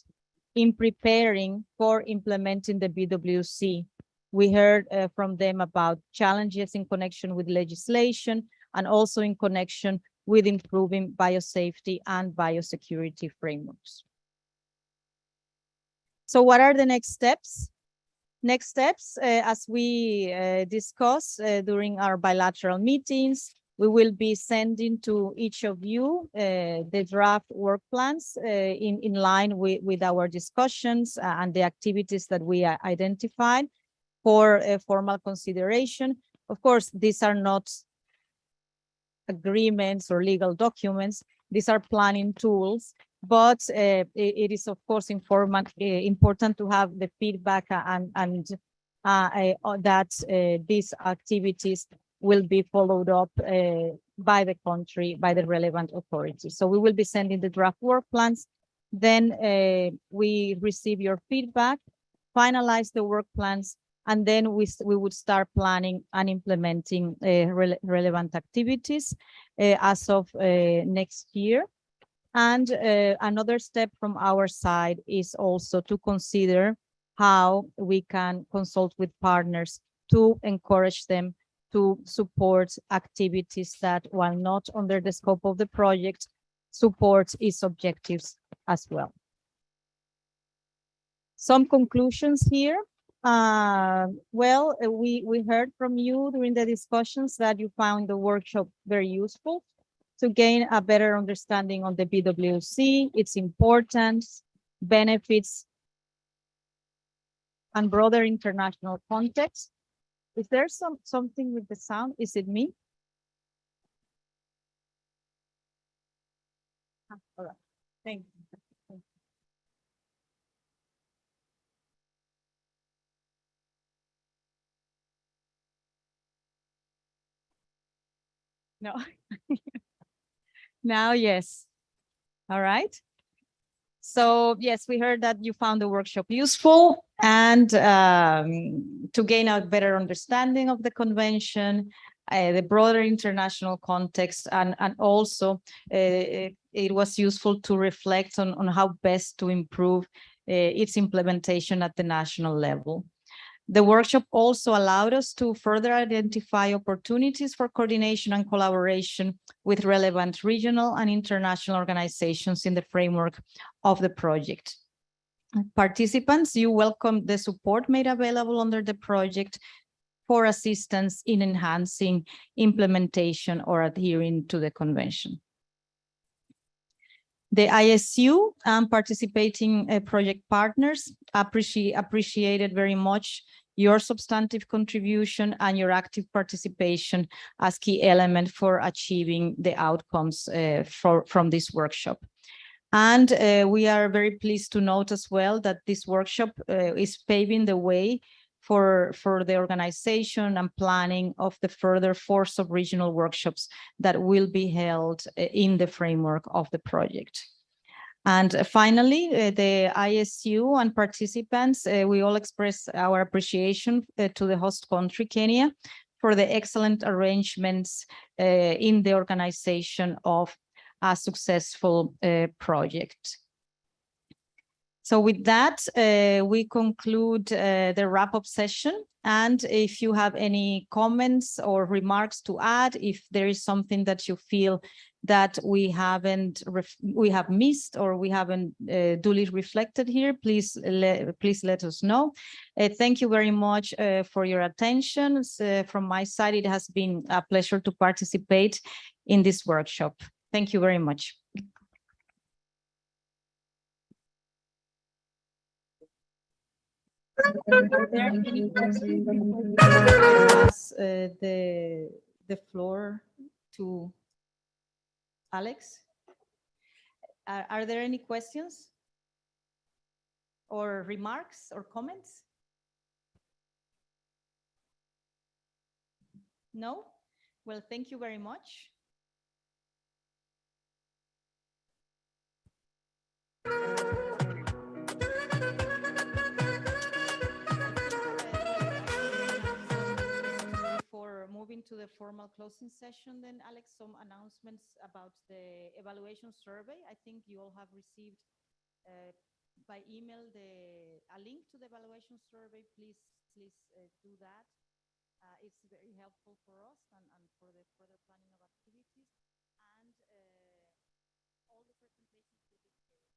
S5: in preparing for implementing the BWC. We heard from them about challenges in connection with legislation and also in connection with improving biosafety and biosecurity frameworks. So what are the next steps? Next steps, as we discussed during our bilateral meetings, we will be sending to each of you the draft work plans in line with our discussions and the activities that we identified for formal consideration. Of course, these are not agreements or legal documents. These are planning tools, but it is, of course, important to have the feedback and that these activities will be followed up by the country, by the relevant authorities. So we will be sending the draft work plans. Then we receive your feedback, finalize the work plans, and then we would start planning and implementing relevant activities as of next year. And another step from our side is also to consider how we can consult with partners to encourage them to support activities that, while not under the scope of the project, support its objectives as well. Some conclusions here. Well, we heard from you during the discussions that you found the workshop very useful to gain a better understanding on the BWC, its importance, benefits, and broader international context. Is there something with the sound? Is it me? All right, thank you. No. Now, yes. All right. So yes, we heard that you found the workshop useful and to gain a better understanding of the convention, the broader international context, and also it was useful to reflect on how best to improve its implementation at the national level. The workshop also allowed us to further identify opportunities for coordination and collaboration with relevant regional and international organizations in the framework of the project. Participants, you welcome the support made available under the project for assistance in enhancing implementation or adhering to the convention. The ISU and participating project partners appreciated very much your substantive contribution and your active participation as key element for achieving the outcomes from this workshop. And we are very pleased to note as well that this workshop is paving the way for the organization and planning of the further 4 sub-regional workshops that will be held in the framework of the project. And finally, the ISU and participants, we all express our appreciation to the host country, Kenya, for the excellent arrangements in the organization of a successful project. So with that, we conclude the wrap-up session. And if you have any comments or remarks to add, if there is something that you feel that we have missed or we haven't duly reflected here, please let us know. Thank you very much for your attention. From my side, it has been a pleasure to participate in this workshop. Thank you very much. Pass the floor to Alex. Are there any questions or remarks or comments? No? Well, thank you very much. Before moving to the formal closing session, then Alex, some announcements about the evaluation survey. I think you all have received by email a link to the evaluation survey. Please do that. It's very helpful for us and for the further planning of activities. And all the presentations will be shared.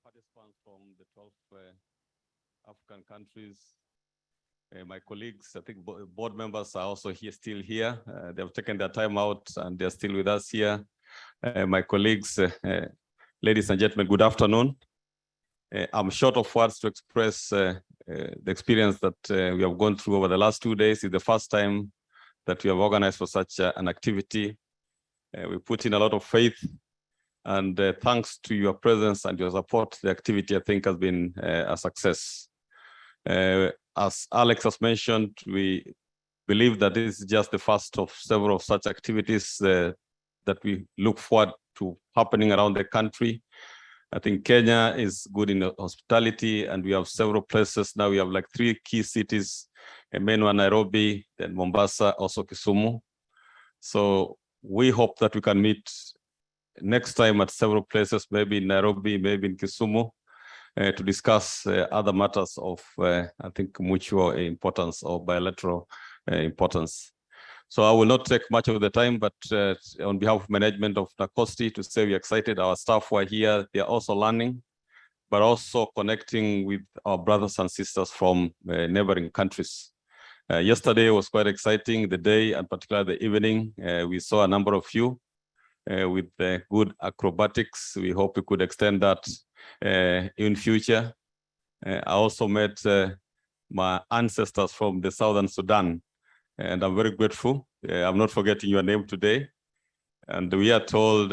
S9: Participants from the 12 African countries, my colleagues, I think board members are also here, still here. They have taken their time out and they're still with us here. My colleagues, ladies and gentlemen, good afternoon. I'm short of words to express the experience that we have gone through over the last 2 days. It's the first time that we have organized for such an activity. We put in a lot of faith, and thanks to your presence and your support, the activity, I think, has been a success. As Alex has mentioned, we believe that this is just the first of several such activities that we look forward to happening around the country. I think Kenya is good in hospitality, and we have several places. Now we have like 3 key cities, main one Nairobi, then Mombasa, also Kisumu. So we hope that we can meet next time at several places, maybe in Nairobi, maybe in Kisumu, to discuss other matters of, I think, mutual importance or bilateral importance. So I will not take much of the time, but on behalf of management of NACOSTI, to say we're excited. Our staff who are here, they are also learning, but also connecting with our brothers and sisters from neighboring countries. Yesterday was quite exciting, the day and particularly the evening. We saw a number of you with good acrobatics. We hope we could extend that in future. I also met my ancestors from the Southern Sudan, and I'm very grateful. I'm not forgetting your name today. And we are told,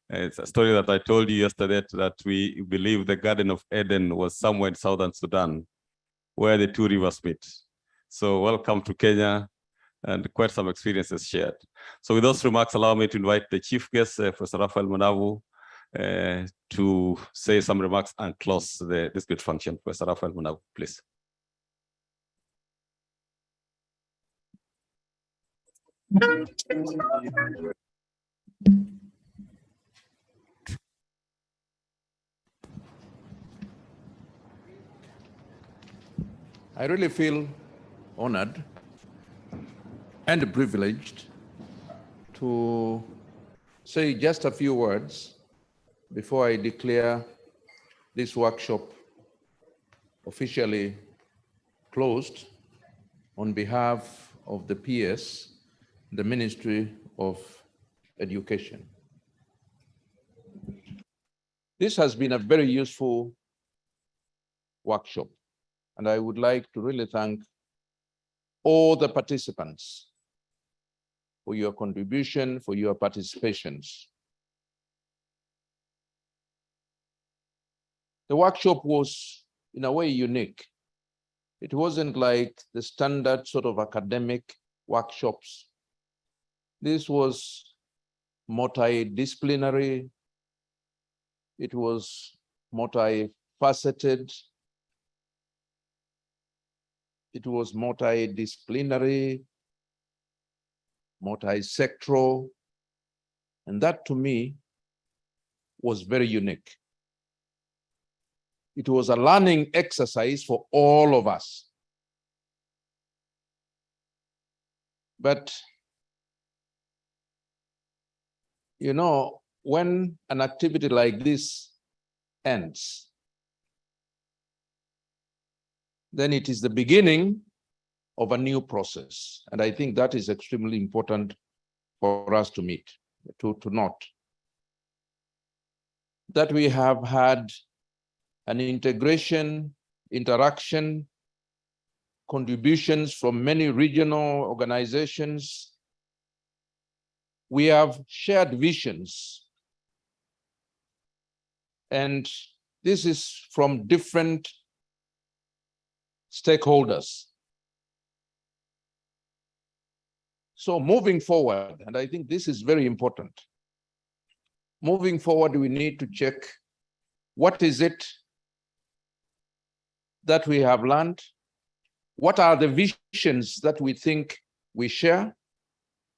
S9: it's a story that I told you yesterday, that we believe the Garden of Eden was somewhere in Southern Sudan, where the 2 rivers meet. So welcome to Kenya, and quite some experiences shared. So with those remarks, allow me to invite the chief guest, Professor Raphael Manavu, to say some remarks and close this good function. Professor Raphael Manavu, please.
S14: I really feel honored and privileged to say just a few words before I declare this workshop officially closed on behalf of the PS, the Ministry of Education. This has been a very useful workshop, and I would like to really thank all the participants for your contribution, for your participations. The workshop was, in a way, unique. It wasn't like the standard sort of academic workshops. This was multidisciplinary. It was multifaceted. It was multidisciplinary, multi-sectoral, and that to me was very unique. It was a learning exercise for all of us. But, you know, when an activity like this ends, then it is the beginning of a new process. And I think that is extremely important for us to note. That we have had an integration, interaction, contributions from many regional organizations. We have shared visions. And this is from different stakeholders. So moving forward, and I think this is very important. Moving forward, we need to check what is it that we have learned? What are the visions that we think we share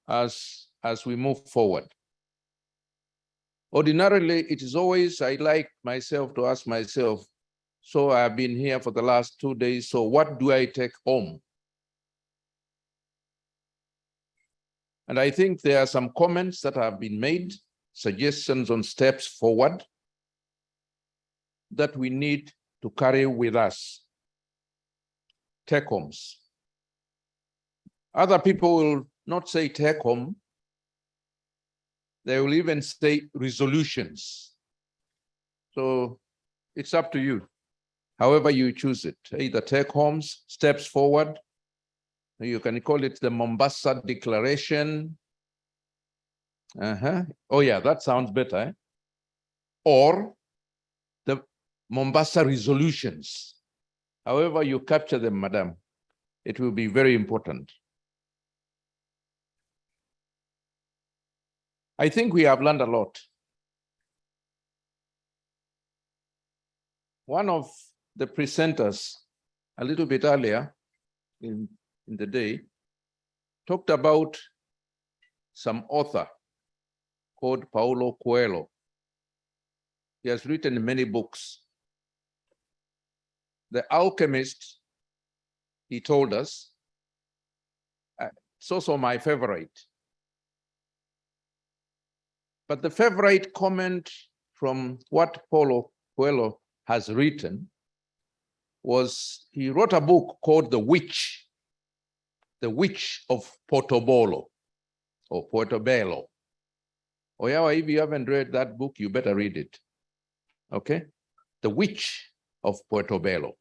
S14: as we move forward? Ordinarily, it is always, I like myself to ask myself, so I've been here for the last 2 days, so what do I take home? And I think there are some comments that have been made, suggestions on steps forward that we need to carry with us. Take homes. Other people will not say take home. They will even say resolutions. So it's up to you, however you choose it. Either take homes, steps forward. You can call it the Mombasa Declaration. Oh yeah, that sounds better. Eh? Or the Mombasa resolutions. However you capture them, madam, it will be very important. I think we have learned a lot. One of the presenters a little bit earlier in the day talked about some author called Paulo Coelho. He has written many books. The Alchemist, he told us, it's also my favorite. But the favorite comment from what Paulo Coelho has written was, he wrote a book called The Witch of Portobello, or Portobello. Oh yeah, if you haven't read that book, you better read it. Okay? The Witch of Portobello.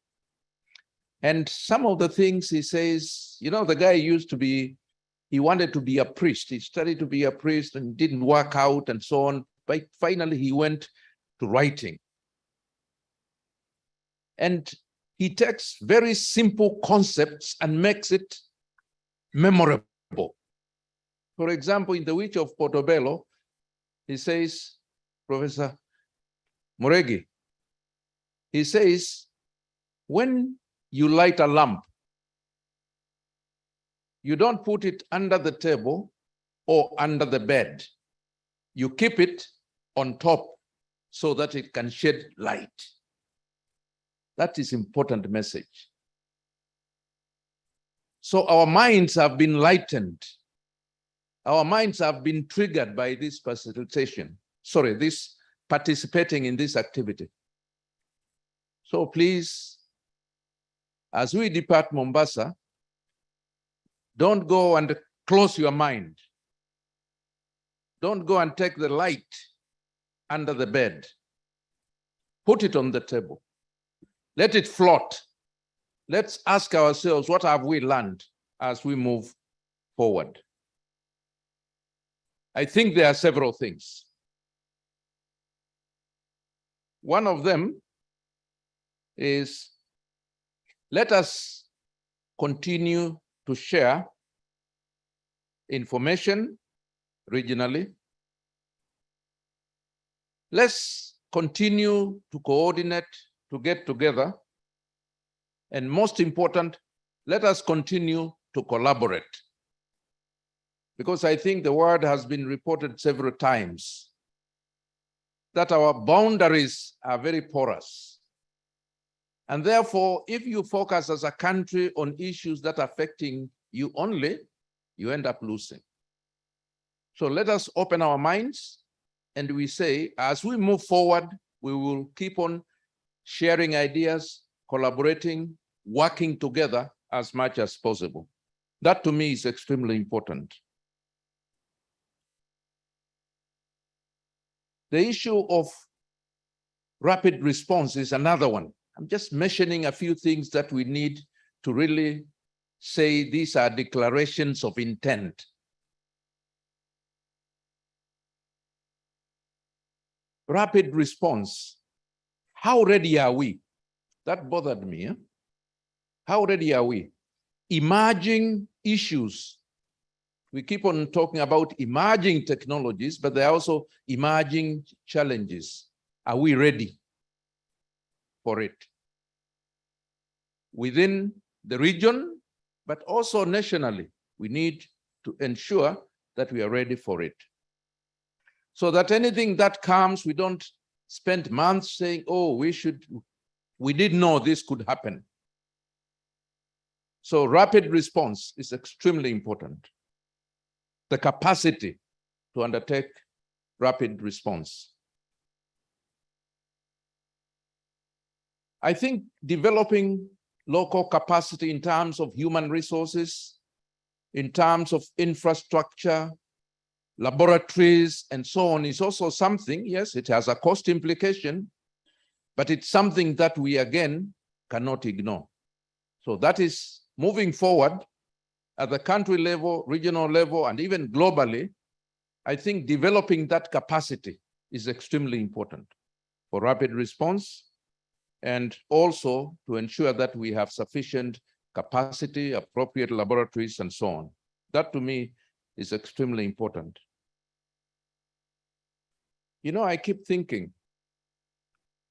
S14: And some of the things he says, you know, the guy used to be, he wanted to be a priest. He studied to be a priest and didn't work out and so on. But finally, he went to writing. And he takes very simple concepts and makes it memorable. For example, in The Witch of Portobello, he says, Professor Moregi, he says, when you light a lamp, you don't put it under the table or under the bed. You keep it on top so that it can shed light. That is important message. So our minds have been lightened. Our minds have been triggered by this facilitation. Sorry, this participating in this activity. So please, as we depart Mombasa, don't go and close your mind. Don't go and take the light under the bed. Put it on the table. Let it float. Let's ask ourselves, what have we learned as we move forward? I think there are several things. One of them is, let us continue to share information regionally. Let's continue to coordinate, to get together. And most important, let us continue to collaborate. Because I think the word has been reported several times that our boundaries are very porous. And therefore, if you focus as a country on issues that are affecting you only, you end up losing. So let us open our minds and we say, as we move forward, we will keep on sharing ideas, collaborating, working together as much as possible. That to me is extremely important. The issue of rapid response is another one. I'm just mentioning a few things that we need to really say these are declarations of intent. Rapid response. How ready are we? That bothered me. Eh? How ready are we? Emerging issues. We keep on talking about emerging technologies, but there are also emerging challenges. Are we ready for it? Within the region, but also nationally, we need to ensure that we are ready for it. So that anything that comes, we don't spend months saying, oh, we didn't know this could happen. So rapid response is extremely important. The capacity to undertake rapid response. I think developing local capacity in terms of human resources, in terms of infrastructure, laboratories, and so on is also something, yes, it has a cost implication, but it's something that we again cannot ignore. So that is moving forward at the country level, regional level, and even globally. I think developing that capacity is extremely important for rapid response, and also to ensure that we have sufficient capacity, appropriate laboratories, and so on. That to me is extremely important. You know, I keep thinking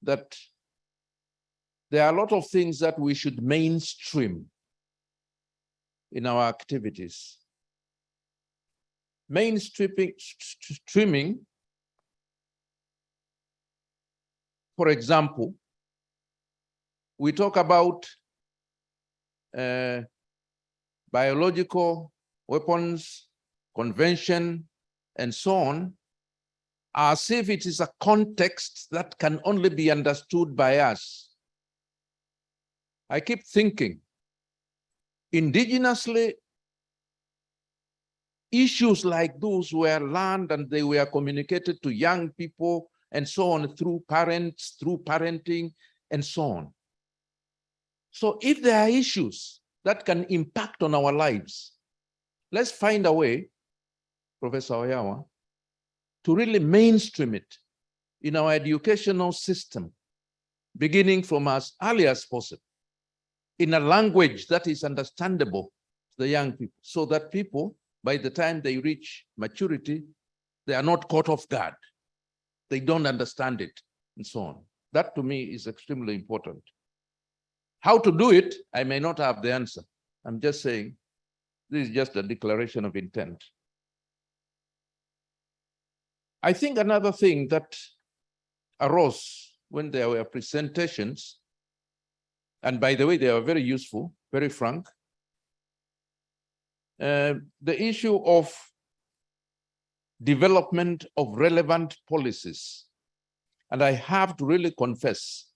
S14: that there are a lot of things that we should mainstream in our activities. Mainstreaming, for example, we talk about biological weapons, convention, and so on, as if it is a context that can only be understood by us. I keep thinking, indigenously, issues like those were learned and they were communicated to young people and so on through parents, through parenting, and so on. So if there are issues that can impact on our lives, let's find a way, Professor Oyawa, to really mainstream it in our educational system, beginning from as early as possible, in a language that is understandable to the young people, so that people, by the time they reach maturity, they are not caught off guard. They don't understand it, and so on. That to me is extremely important. How to do it, I may not have the answer. I'm just saying, this is just a declaration of intent. I think another thing that arose when there were presentations, and by the way, they are very useful, very frank, the issue of development of relevant policies. And I have to really confess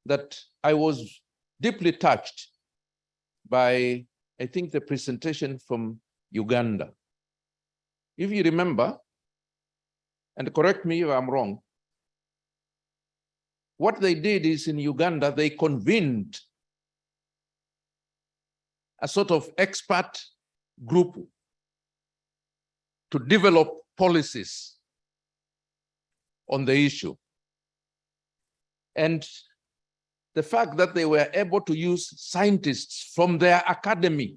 S14: that I was deeply touched by, I think, the presentation from Uganda. If you remember, and correct me if I'm wrong, what they did is in Uganda, they convened a sort of expert group to develop policies on the issue. And the fact that they were able to use scientists from their academy,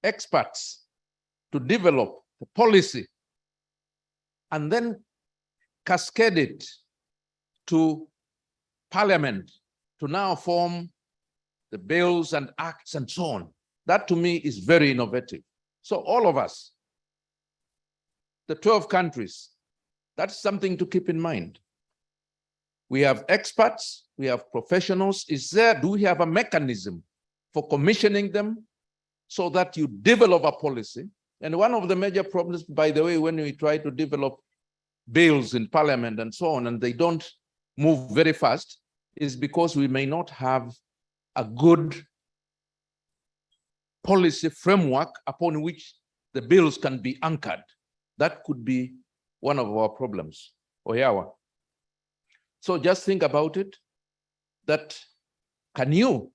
S14: experts, to develop the policy, and then cascade it to Parliament to now form the bills and acts and so on. That to me is very innovative. So all of us, the 12 countries, that's something to keep in mind. We have experts, we have professionals. Do we have a mechanism for commissioning them so that you develop a policy? And one of the major problems, by the way, when we try to develop bills in Parliament and so on, and they don't move very fast, is because we may not have a good policy framework upon which the bills can be anchored. That could be one of our problems. Oyawa. So just think about it, that can you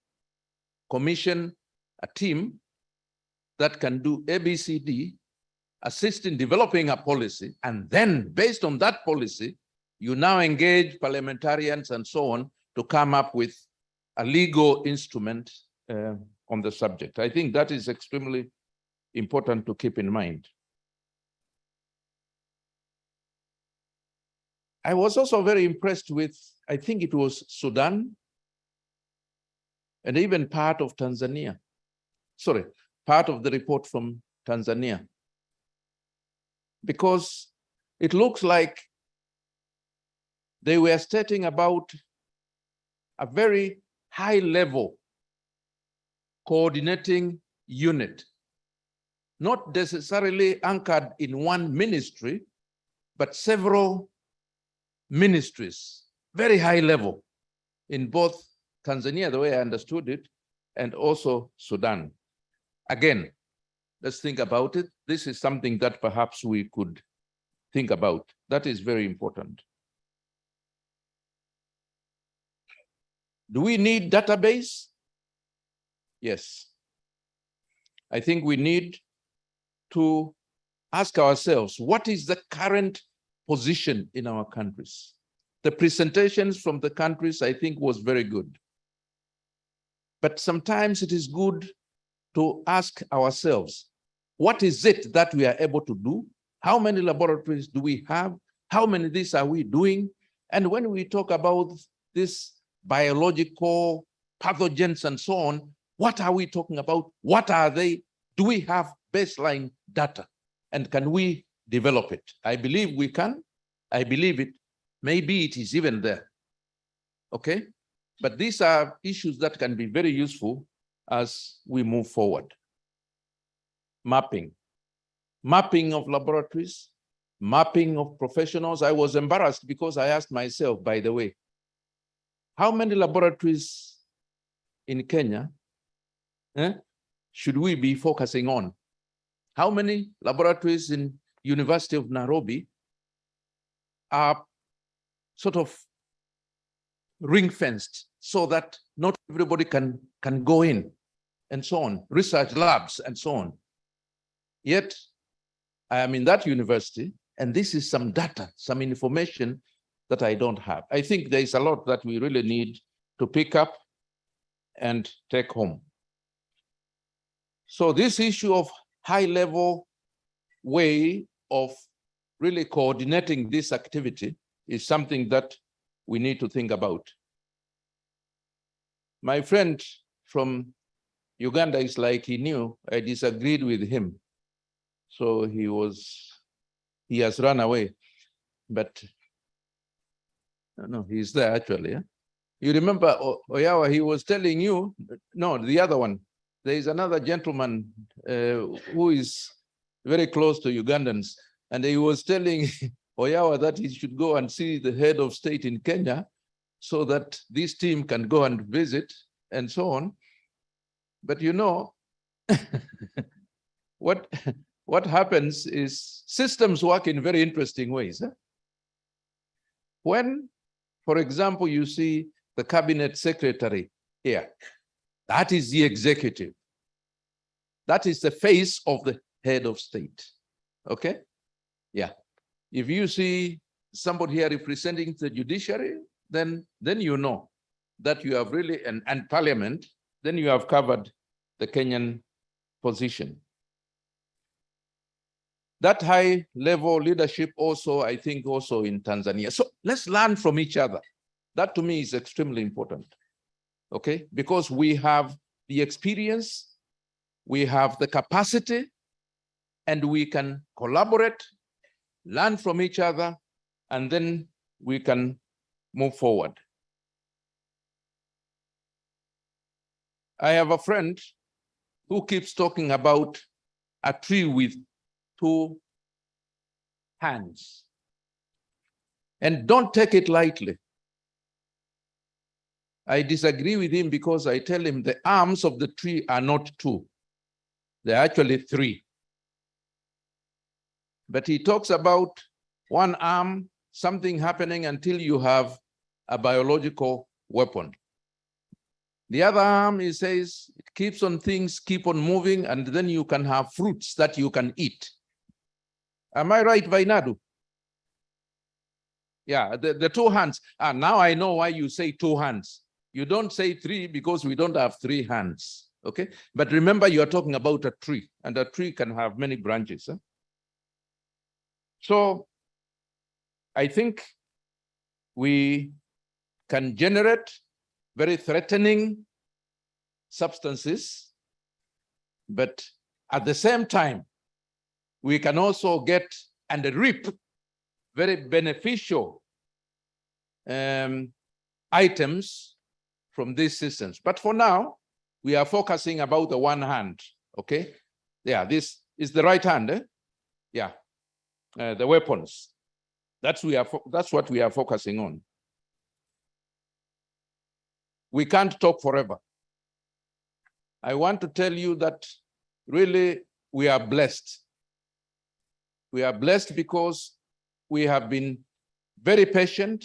S14: commission a team that can do ABCD, assist in developing a policy, and then based on that policy, you now engage parliamentarians and so on to come up with a legal instrument on the subject. I think that is extremely important to keep in mind. I was also very impressed with, I think it was Sudan and even part of Tanzania. Sorry, part of the report from Tanzania. Because it looks like they were stating about a very high level coordinating unit, not necessarily anchored in one ministry, but several ministries, very high level in both Tanzania, the way I understood it, and also Sudan. Again, let's think about it. This is something that perhaps we could think about. That is very important. Do we need database? Yes. I think we need to ask ourselves, what is the current position in our countries? The presentations from the countries, I think, was very good. But sometimes it is good to ask ourselves, what is it that we are able to do? How many laboratories do we have? How many of these are we doing? And when we talk about this biological pathogens and so on, what are we talking about? What are they? Do we have baseline data? And can we develop it? I believe we can. I believe it. Maybe it is even there. Okay? But these are issues that can be very useful as we move forward. Mapping. Mapping of laboratories, mapping of professionals. I was embarrassed because I asked myself, by the way, how many laboratories in Kenya should we be focusing on? How many laboratories in University of Nairobi are sort of ring-fenced so that not everybody can go in and so on, research labs and so on. Yet, I am in that university, and this is some data, some information that I don't have. I think there is a lot that we really need to pick up and take home. So this issue of high-level way of really coordinating this activity is something that we need to think about. My friend from Uganda is like he knew I disagreed with him. So he has run away, but no, he's there actually. Yeah? You remember Oyawa, he was telling you, no, the other one, there is another gentleman who is very close to Ugandans, and he was telling Oyawa that he should go and see the head of state in Kenya so that this team can go and visit and so on. But you know, what happens is systems work in very interesting ways. When, for example, you see the cabinet secretary here, that is the executive. That is the face of the head of state. Okay? Yeah. If you see somebody here representing the judiciary, then you know that you have really, and parliament, then you have covered the Kenyan position. that high level leadership also, I think also in Tanzania. So let's learn from each other. That to me is extremely important, okay? Because we have the experience, we have the capacity, and we can collaborate, learn from each other, and then we can move forward. I have a friend who keeps talking about a tree with 2 hands. And don't take it lightly. I disagree with him because I tell him the arms of the tree are not 2. They're actually 3. But he talks about 1 arm, something happening until you have a biological weapon. The other arm, he says, it keeps on things, keep on moving, and then you can have fruits that you can eat. Am I right, Vainadu? Yeah, the 2 hands. Now I know why you say 2 hands. You don't say 3 because we don't have 3 hands, okay? But remember, you are talking about a tree, and a tree can have many branches. Huh? So I think we can generate very threatening substances, but at the same time, we can also get and reap very beneficial items from these systems. But for now, we are focusing about the 1 hand, okay? Yeah, this is the right hand, eh? Yeah, the weapons. That's what we are focusing on. We can't talk forever. I want to tell you that really we are blessed. We are blessed because we have been very patient.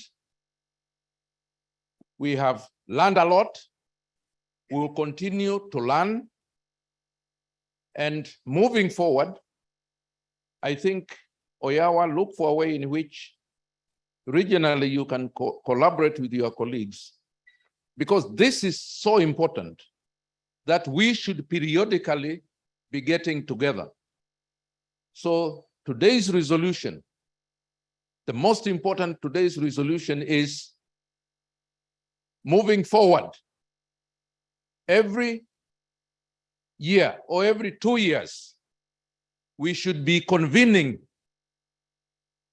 S14: We have learned a lot. We will continue to learn. And moving forward, I think, Oyawa, look for a way in which regionally you can collaborate with your colleagues, because this is so important that we should periodically be getting together. So today's resolution, the most important today's resolution is moving forward. Every year or every 2 years, we should be convening,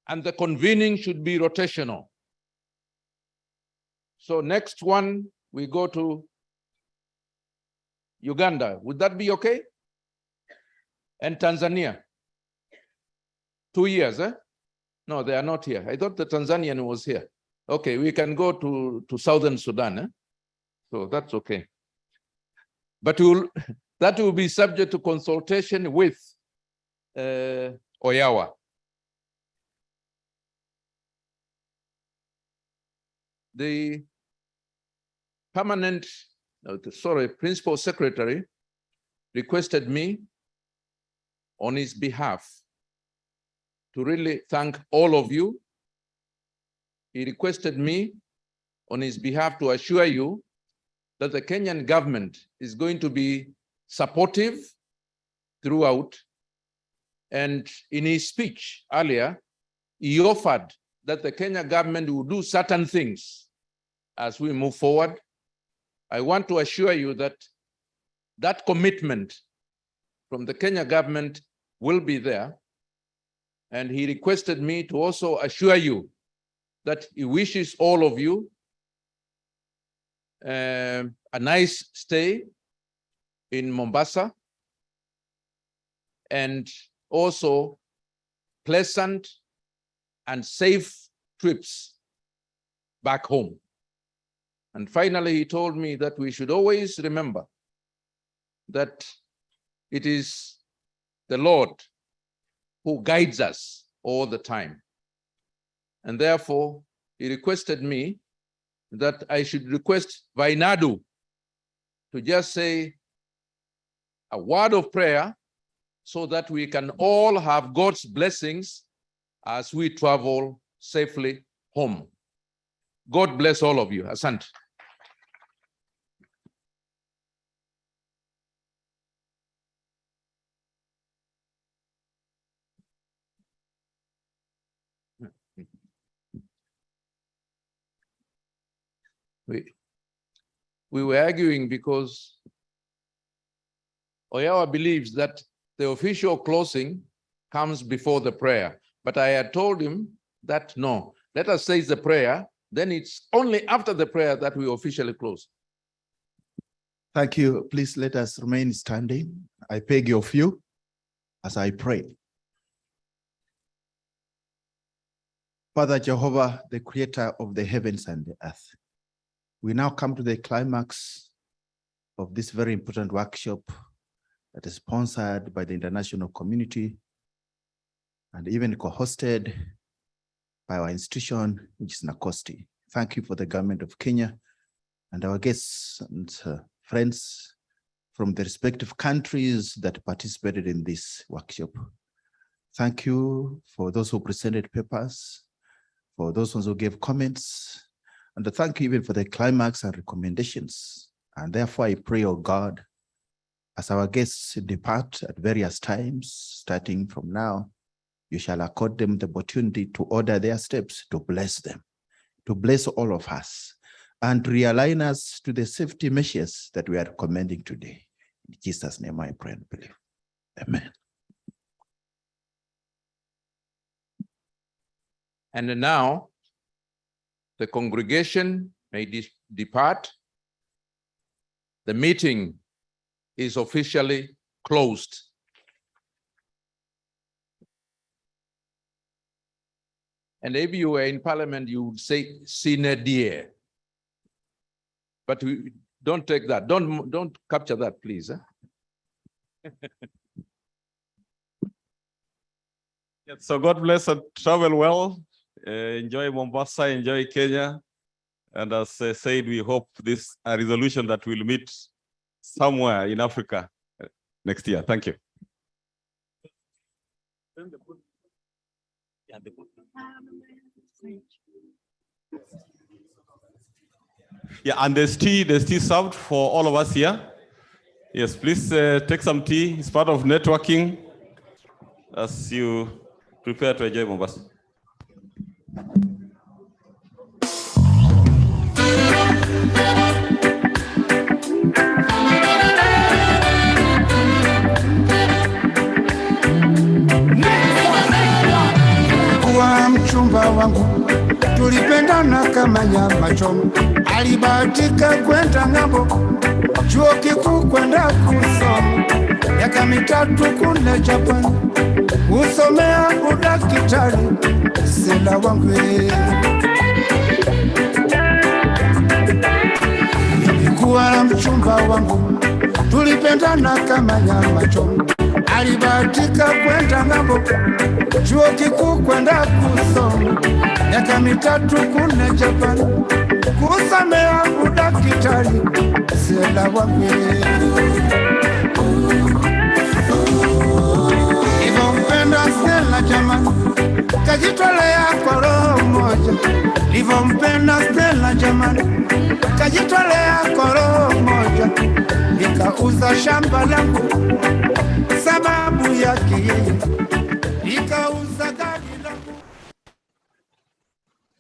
S14: and the convening should be rotational. So next one, we go to Uganda. Would that be okay? And Tanzania. 2 years, eh? No, they are not here. I thought the Tanzanian was here. Okay, we can go to Southern Sudan, eh? So that's okay. But that will be subject to consultation with Oyawa. The principal secretary requested me on his behalf to really thank all of you. He requested me on his behalf to assure you that the Kenyan government is going to be supportive throughout. And in his speech earlier, he offered that the Kenya government will do certain things as we move forward. I want to assure you that that commitment from the Kenya government will be there. And he requested me to also assure you that he wishes all of you a nice stay in Mombasa, and also pleasant and safe trips back home. And finally, he told me that we should always remember that it is the Lord who guides us all the time. And therefore, he requested me that I should request Vainadu to just say a word of prayer so that we can all have God's blessings as we travel safely home. God bless all of you. Asante. we were arguing because Oyawa believes that the official closing comes before the prayer. But I had told him that no, let us say the prayer, then it's only after the prayer that we officially close.
S16: Thank you. Please let us remain standing. I beg of you as I pray. Father Jehovah, the creator of the heavens and the earth, we now come to the climax of this very important workshop that is sponsored by the international community and even co-hosted by our institution, which is NACOSTI. Thank you for the government of Kenya and our guests and friends from the respective countries that participated in this workshop. Thank you for those who presented papers, for those ones who gave comments, and thank you even for the climax and recommendations. And therefore I pray, oh God, as our guests depart at various times, starting from now, you shall accord them the opportunity to order their steps, to bless them, to bless all of us, and realign us to the safety measures that we are recommending today. In Jesus' name I pray and believe. Amen.
S14: And now, the congregation may depart. The meeting is officially closed. And if you were in parliament, you would say sine die. But we don't take that. Don't capture that, please.
S9: Yes, so God bless and travel well. Enjoy Mombasa, enjoy Kenya. And as I said, we hope this a resolution that will meet somewhere in Africa next year. Thank you. Yeah, and there's tea served for all of us here. Yes, please take some tea. It's part of networking as you prepare to enjoy Mombasa.
S22: Kwa mchumba wangu tulipendana kama nyama choma, alibahatika kwenda ng'ambo, chuo kikuu kwenda kusoma, miaka mitatu kule Japan, kusomea udaktari. Sela wangu nilikuwa na mchumba wangu, tulipendana kama nyama choma, alibahatika kwenda ng'ambo, chuo kikuu kwenda kusoma, miaka mitatu kule Japan, kusomea udaktari. Sela wangu nilivyompenda Stella jamani, kajitolea kwa roho moja. Nilivyompenda Stella jamani, kajitolea kwa roho moja. Nikauza shamba langu